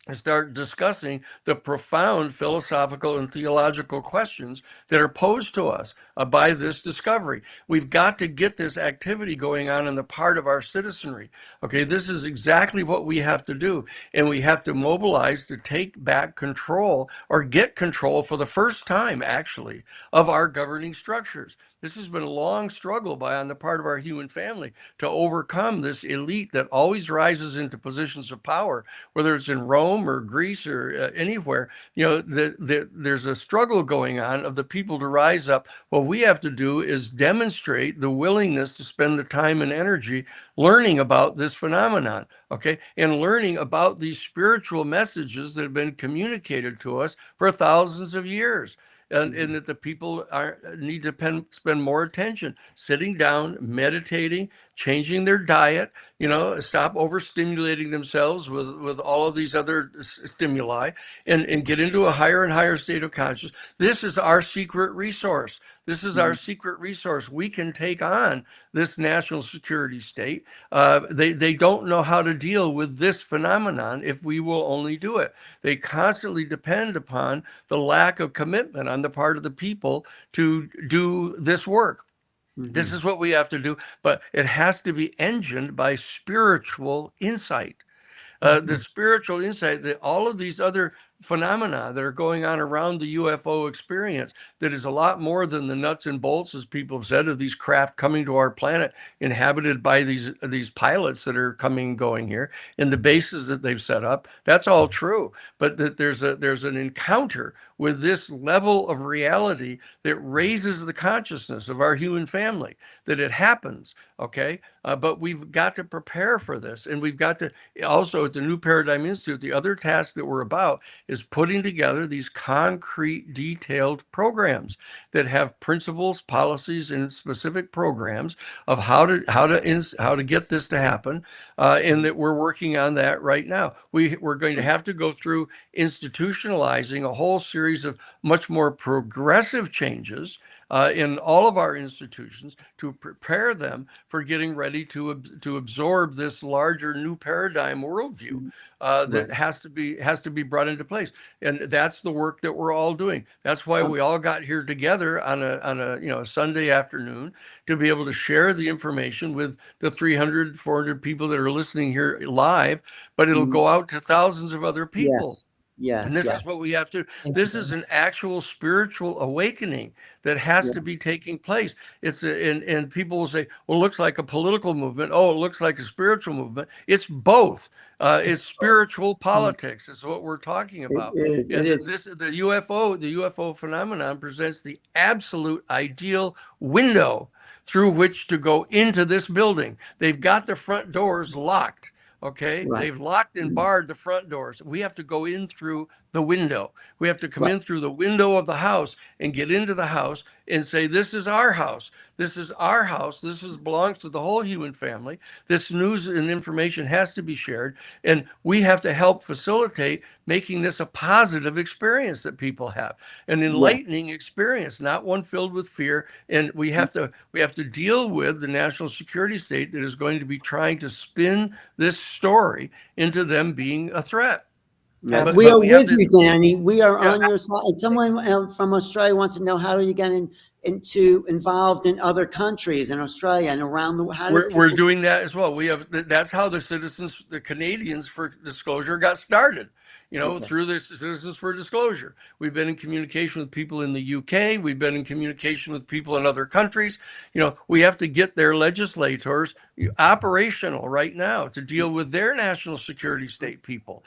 and start discussing the profound philosophical and theological questions that are posed to us by this discovery. We've got to get this activity going on the part of our citizenry. Okay, this is exactly what we have to do. And we have to mobilize to take back control, or get control for the first time, actually, of our governing structures. This has been a long struggle on the part of our human family to overcome this elite that always rises into positions of power, whether it's in Rome or Greece or anywhere. You know, there's a struggle going on of the people to rise up. What we have to do is demonstrate the willingness to spend the time and energy learning about this phenomenon, okay, and learning about these spiritual messages that have been communicated to us for thousands of years. And that the people need to spend more attention, sitting down, meditating, changing their diet, you know, stop overstimulating themselves with all of these other stimuli, and get into a higher and higher state of consciousness. This is our secret resource. This is our secret resource. We can take on this national security state. They don't know how to deal with this phenomenon if we will only do it. They constantly depend upon the lack of commitment on the part of the people to do this work. This is what we have to do, but it has to be engined by spiritual insight. The spiritual insight that all of these other phenomena that are going on around the UFO experience, that is a lot more than the nuts and bolts, as people have said, of these craft coming to our planet inhabited by these pilots that are coming and going here, and the bases that they've set up. That's all true, but that there's an encounter with this level of reality that raises the consciousness of our human family, that it happens, okay? But we've got to prepare for this, and we've got to also, at the New Paradigm Institute, the other task that we're about is putting together these concrete, detailed programs that have principles, policies, and specific programs of how to get this to happen, and that we're working on that right now. We're going to have to go through institutionalizing a whole series of much more progressive changes in all of our institutions to prepare them for getting ready to absorb this larger new paradigm worldview that has to be brought into place. And that's the work that we're all doing. That's why we all got here together on a Sunday afternoon, to be able to share the information with the 300, 400 people that are listening here live, but it'll go out to thousands of other people. Yes. And this is what we have to. This is an actual spiritual awakening that has to be taking place. And people will say, well, it looks like a political movement. Oh, it looks like a spiritual movement. It's both. It's spiritual politics is what we're talking about. It is. The UFO phenomenon presents the absolute ideal window through which to go into this building. They've got the front doors locked. Okay, they've locked and barred the front doors. We have to go in through the window. We have to come in through the window of the house and get into the house and say, this is our house. This is our house. This belongs to the whole human family. This news and information has to be shared. And we have to help facilitate making this a positive experience that people have, an enlightening experience, not one filled with fear. And we have to deal with the national security state that is going to be trying to spin this story into them being a threat. We are with you, Danny. We are on your side. Someone from Australia wants to know, how are you getting involved in other countries in Australia and around the world? We're doing that as well. That's how the Canadians for Disclosure got started. Through the Citizens for Disclosure. We've been in communication with people in the UK. We've been in communication with people in other countries. We have to get their legislators operational right now to deal with their national security state people.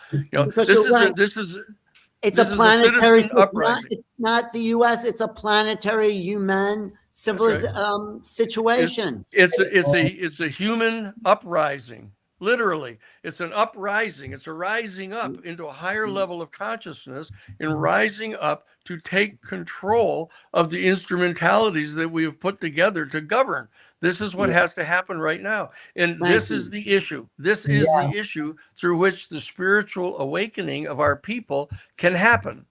It's This a is planetary, citizen uprising. it's not the US, it's a planetary human situation. It's a human uprising. Literally, it's an uprising. It's a rising up into a higher level of consciousness and rising up to take control of the instrumentalities that we have put together to govern. This is what has to happen right now. And this is the issue. This is the issue through which the spiritual awakening of our people can happen.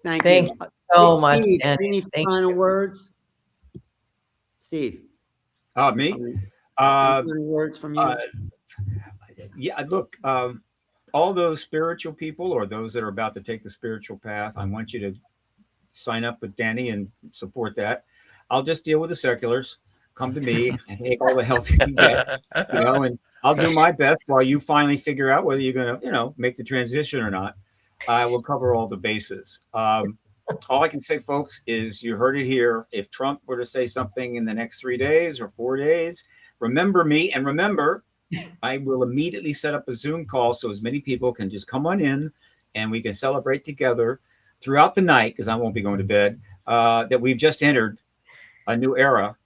Thank Thank you. you so much, Steve, Danny. any Thank final words? Steve. Me? Any final words from you? Yeah, look, all those spiritual people or those that are about to take the spiritual path, I want you to sign up with Danny and support that. I'll just deal with the seculars. Come to me and take all the help you can get, and I'll do my best while you finally figure out whether you're going to, make the transition or not. I will cover all the bases. All I can say, folks, is you heard it here. If Trump were to say something in the next 3 days or 4 days, remember me. And remember, I will immediately set up a Zoom call so as many people can just come on in and we can celebrate together throughout the night, because I won't be going to bed, that we've just entered a new era,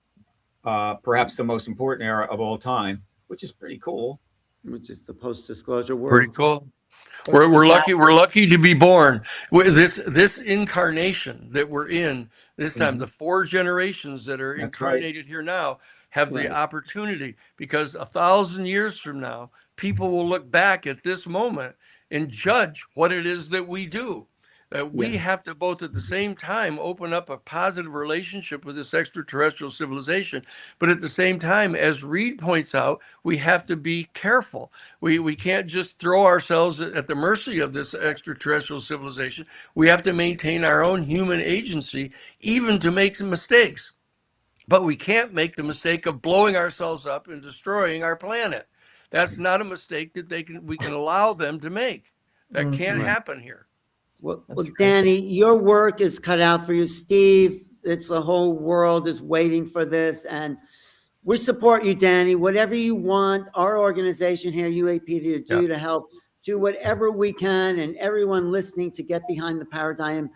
perhaps the most important era of all time, which is pretty cool. Which is the post-disclosure world. Pretty cool. We're lucky to be born. This incarnation that we're in this time, the 4 generations that are incarnated here now have the opportunity, because 1,000 years from now, people will look back at this moment and judge what it is that we do. We have to both at the same time open up a positive relationship with this extraterrestrial civilization, but at the same time, as Reed points out, we have to be careful. We can't just throw ourselves at the mercy of this extraterrestrial civilization. We have to maintain our own human agency, even to make some mistakes. But we can't make the mistake of blowing ourselves up and destroying our planet. That's not a mistake that we can allow them to make. That can't happen here. Well, Danny, your work is cut out for you. Steve, it's the whole world is waiting for this. And we support you, Danny. Whatever you want, our organization here, UAP, to do to help, do whatever we can. And everyone listening to get behind the Paradigm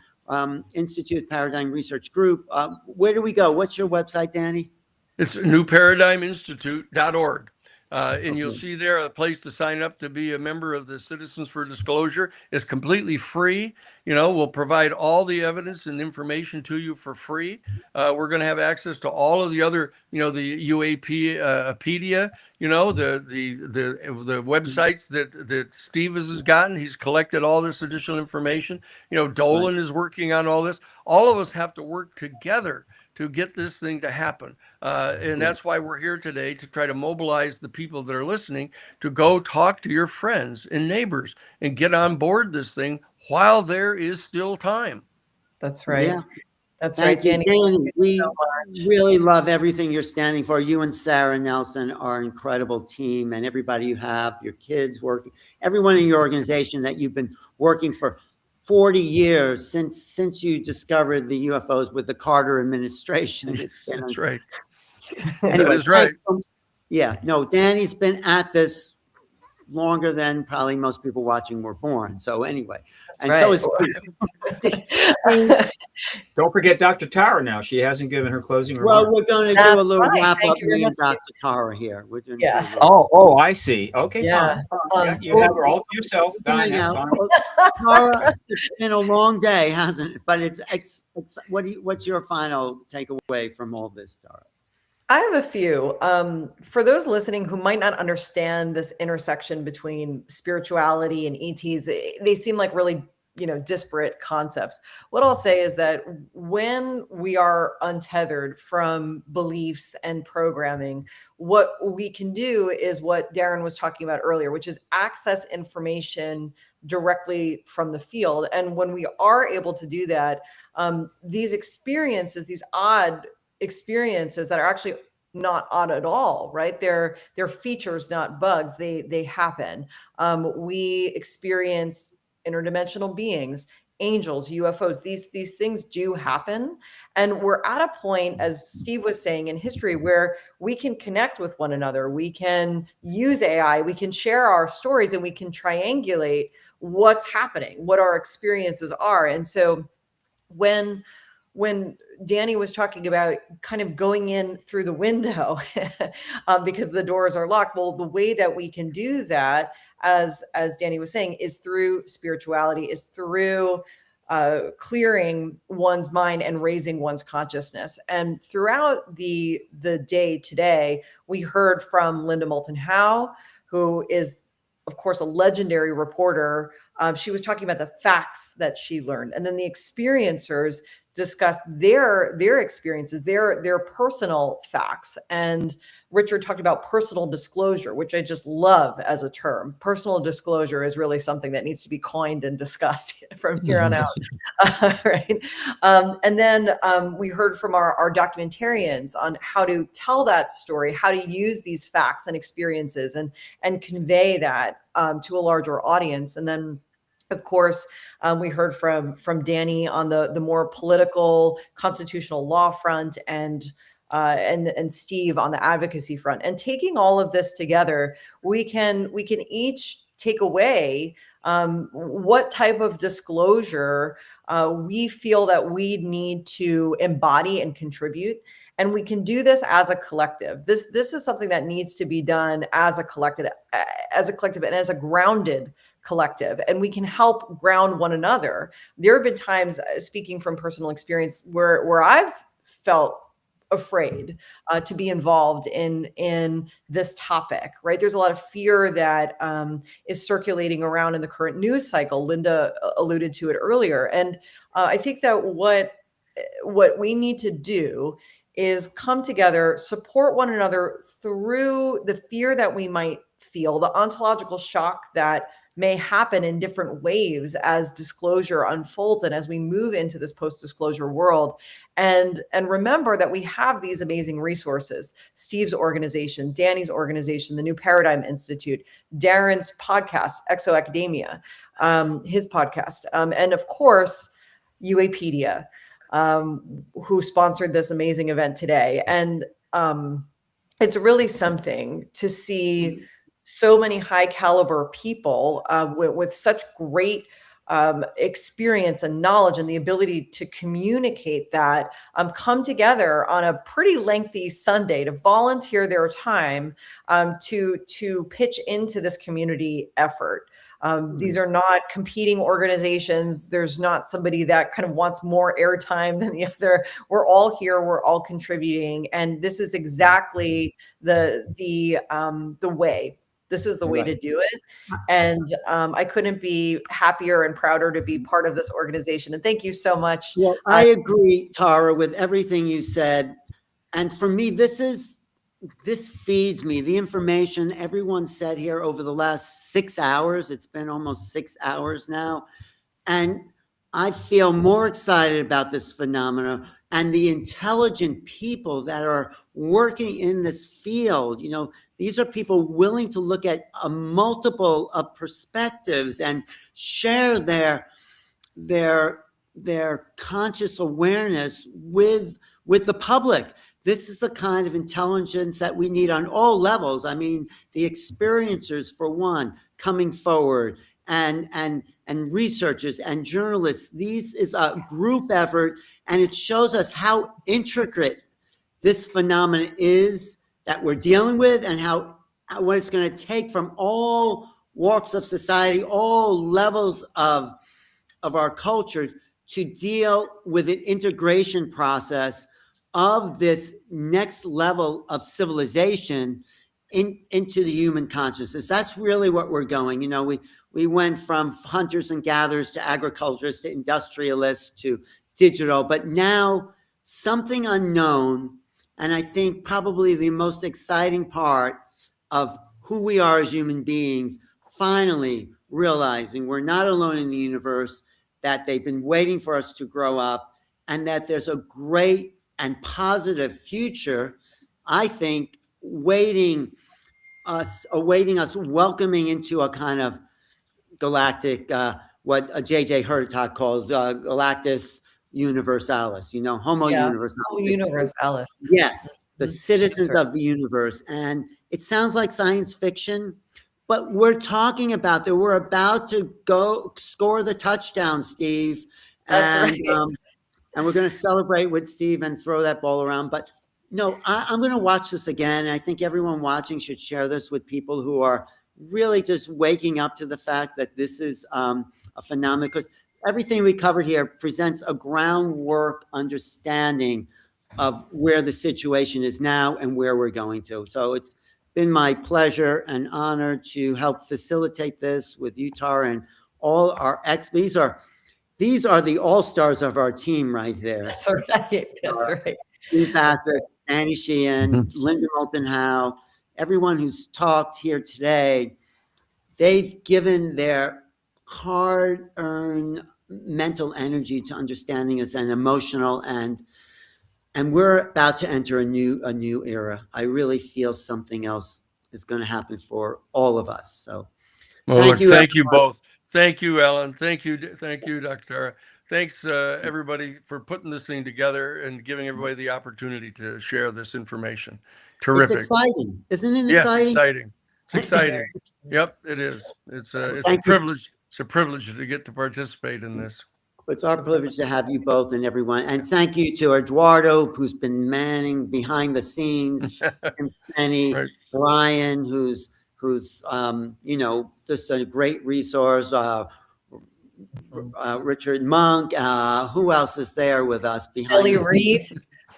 Institute, Paradigm Research Group. Where do we go? What's your website, Danny? It's newparadigminstitute.org. And you'll see there a place to sign up to be a member of the Citizens for Disclosure. It's completely free. We'll provide all the evidence and information to you for free. We're going to have access to all of the other, the UAPpedia, the websites that Steve has gotten. He's collected all this additional information. Dolan is working on all this. All of us have to work together to get this thing to happen. And that's why we're here today, to try to mobilize the people that are listening to go talk to your friends and neighbors and get on board this thing while there is still time. That's right. Yeah. That's Thank right, you, Danny. Danny. We really love everything you're standing for. You and Sarah Nelson are an incredible team, and everybody you have, your kids working, everyone in your organization that you've been working for 40 years since you discovered the UFOs with the Carter administration. It's been That's right. Anyway, that is right. Danny's been at this longer than probably most people watching were born. So anyway, so is Don't forget Dr. Tara now. She hasn't given her closing remarks. Well, we're going to do a little wrap up, me and Dr. Tara here. We're doing Oh, I see. Okay, Yeah. fine. You have her all to yourself. Fine, that's fine. Tara, it's been a long day, hasn't it? But it's what's your final takeaway from all this, Tara? I have a few. For those listening who might not understand this intersection between spirituality and ETs, they seem like really, disparate concepts. What I'll say is that when we are untethered from beliefs and programming, what we can do is what Darren was talking about earlier, which is access information directly from the field. And when we are able to do that, these experiences, these odd experiences that are actually not odd at all, right? They're features, not bugs. They happen. We experience interdimensional beings, angels, UFOs. These things do happen, and we're at a point, as Steve was saying, in history where we can connect with one another. We can use AI. We can share our stories, and we can triangulate what's happening, what our experiences are. And so when Danny was talking about kind of going in through the window because the doors are locked, well, the way that we can do that, as Danny was saying, is through spirituality, is through clearing one's mind and raising one's consciousness. And throughout the day today, we heard from Linda Moulton Howe, who is, of course, a legendary reporter. She was talking about the facts that she learned, and then the experiencers discussed their experiences, their personal facts. And Richard talked about personal disclosure, which I just love as a term. Personal disclosure is really something that needs to be coined and discussed from here on out. Right. And then we heard from our documentarians on how to tell that story, how to use these facts and experiences and convey that to a larger audience. And then, of course, we heard from Danny on the more political constitutional law front, and Steve on the advocacy front. And taking all of this together, we can each take away what type of disclosure we feel that we need to embody and contribute. And we can do this as a collective. This is something that needs to be done as a collective and as a grounded collective, and we can help ground one another. There have been times, speaking from personal experience, where I've felt afraid to be involved in this topic, right? There's a lot of fear that is circulating around in the current news cycle. Linda alluded to it earlier. And I think that what we need to do is come together, support one another through the fear that we might feel, the ontological shock that may happen in different waves as disclosure unfolds and as we move into this post-disclosure world. And remember that we have these amazing resources: Steve's organization, Danny's organization, the New Paradigm Institute, Darren's podcast, Exo Academia, his podcast, and of course, UAPedia, who sponsored this amazing event today. And it's really something to see so many high caliber people with such great experience and knowledge and the ability to communicate that come together on a pretty lengthy Sunday to volunteer their time to pitch into this community effort. These are not competing organizations. There's not somebody that kind of wants more airtime than the other. We're all here. We're all contributing, and this is exactly the way. This is the way to do it. And I couldn't be happier and prouder to be part of this organization. And thank you so much. Well, I agree, Tara, with everything you said. And for me, this feeds me. The information everyone said here over the last 6 hours, it's been almost 6 hours now. And I feel more excited about this phenomena and the intelligent people that are working in this field. You know, these are people willing to look at a multiple of perspectives and share their conscious awareness with the public. This is the kind of intelligence that we need on all levels. I mean, the experiencers, for one, coming forward, and researchers and journalists. This is a group effort, and it shows us how intricate this phenomenon is that we're dealing with, and what it's going to take from all walks of society, all levels of our culture, to deal with an integration process of this next level of civilization into the human consciousness. That's really what we're going. You know, we went from hunters and gatherers to agriculturists to industrialists to digital, but now something unknown, and I think probably the most exciting part of who we are as human beings, finally realizing we're not alone in the universe, that they've been waiting for us to grow up, and that there's a great and positive future, I think, awaiting us, welcoming into a kind of galactic, what J.J. Hurtak calls Galactus Universalis, you know, Homo Universalis. Homo Universalis. Yes, the citizens of the universe. And it sounds like science fiction, but we're talking about that. We're about to go score the touchdown, Steve. That's And, right. and we're going to celebrate with Steve and throw that ball around. But no, I'm going to watch this again. And I think everyone watching should share this with people who are really just waking up to the fact that this is a phenomenon, because everything we covered here presents a groundwork understanding of where the situation is now and where we're going to. So it's been my pleasure and honor to help facilitate this with you, Tara, and all our these are the all-stars of our team right there. That's right. That's right. Steve Bassett, Annie Sheehan, Linda Moulton, Howe, everyone who's talked here today, they've given their hard-earned mental energy to understanding us and emotional, and we're about to enter a new era. I really feel something else is going to happen for all of us. So thank you both. Thank you, Ellen. Thank you, Dr. Tara. Thanks, everybody, for putting this thing together and giving everybody the opportunity to share this information. Terrific. It's exciting, isn't it? Yes, Exciting. exciting. It's exciting. Yep, it is. It's a privilege. It's a privilege to get to participate in this. It's our privilege to have you both and everyone. And thank you to Eduardo, who's been manning behind the scenes, and Penny, right. Brian, who's you know, just a great resource. Richard Monk. Who else is there with us behind? Shelley Reed,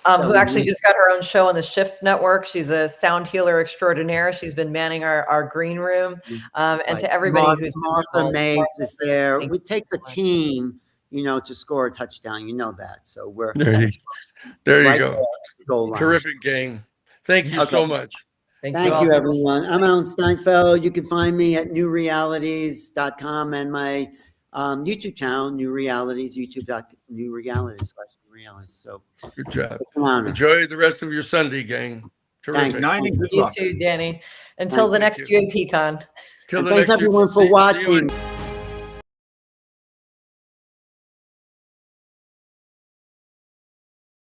who actually just got her own show on the Shift Network. She's a sound healer extraordinaire. She's been manning our green room. And to everybody who's Martha Mace is there. It takes a team, you know, to score a touchdown. You know that. So we're there you right go. Terrific gang. Thank you so much. Thank you, everyone. I'm Alan Steinfeld. You can find me at newrealities.com and my YouTube channel, New Realities, youtube.newrealities/newrealities. So good job. It's an honor. Enjoy the rest of your Sunday, gang. Terrific. Thanks. You too, Danny. Until the next UAPCon. Thanks everyone for watching.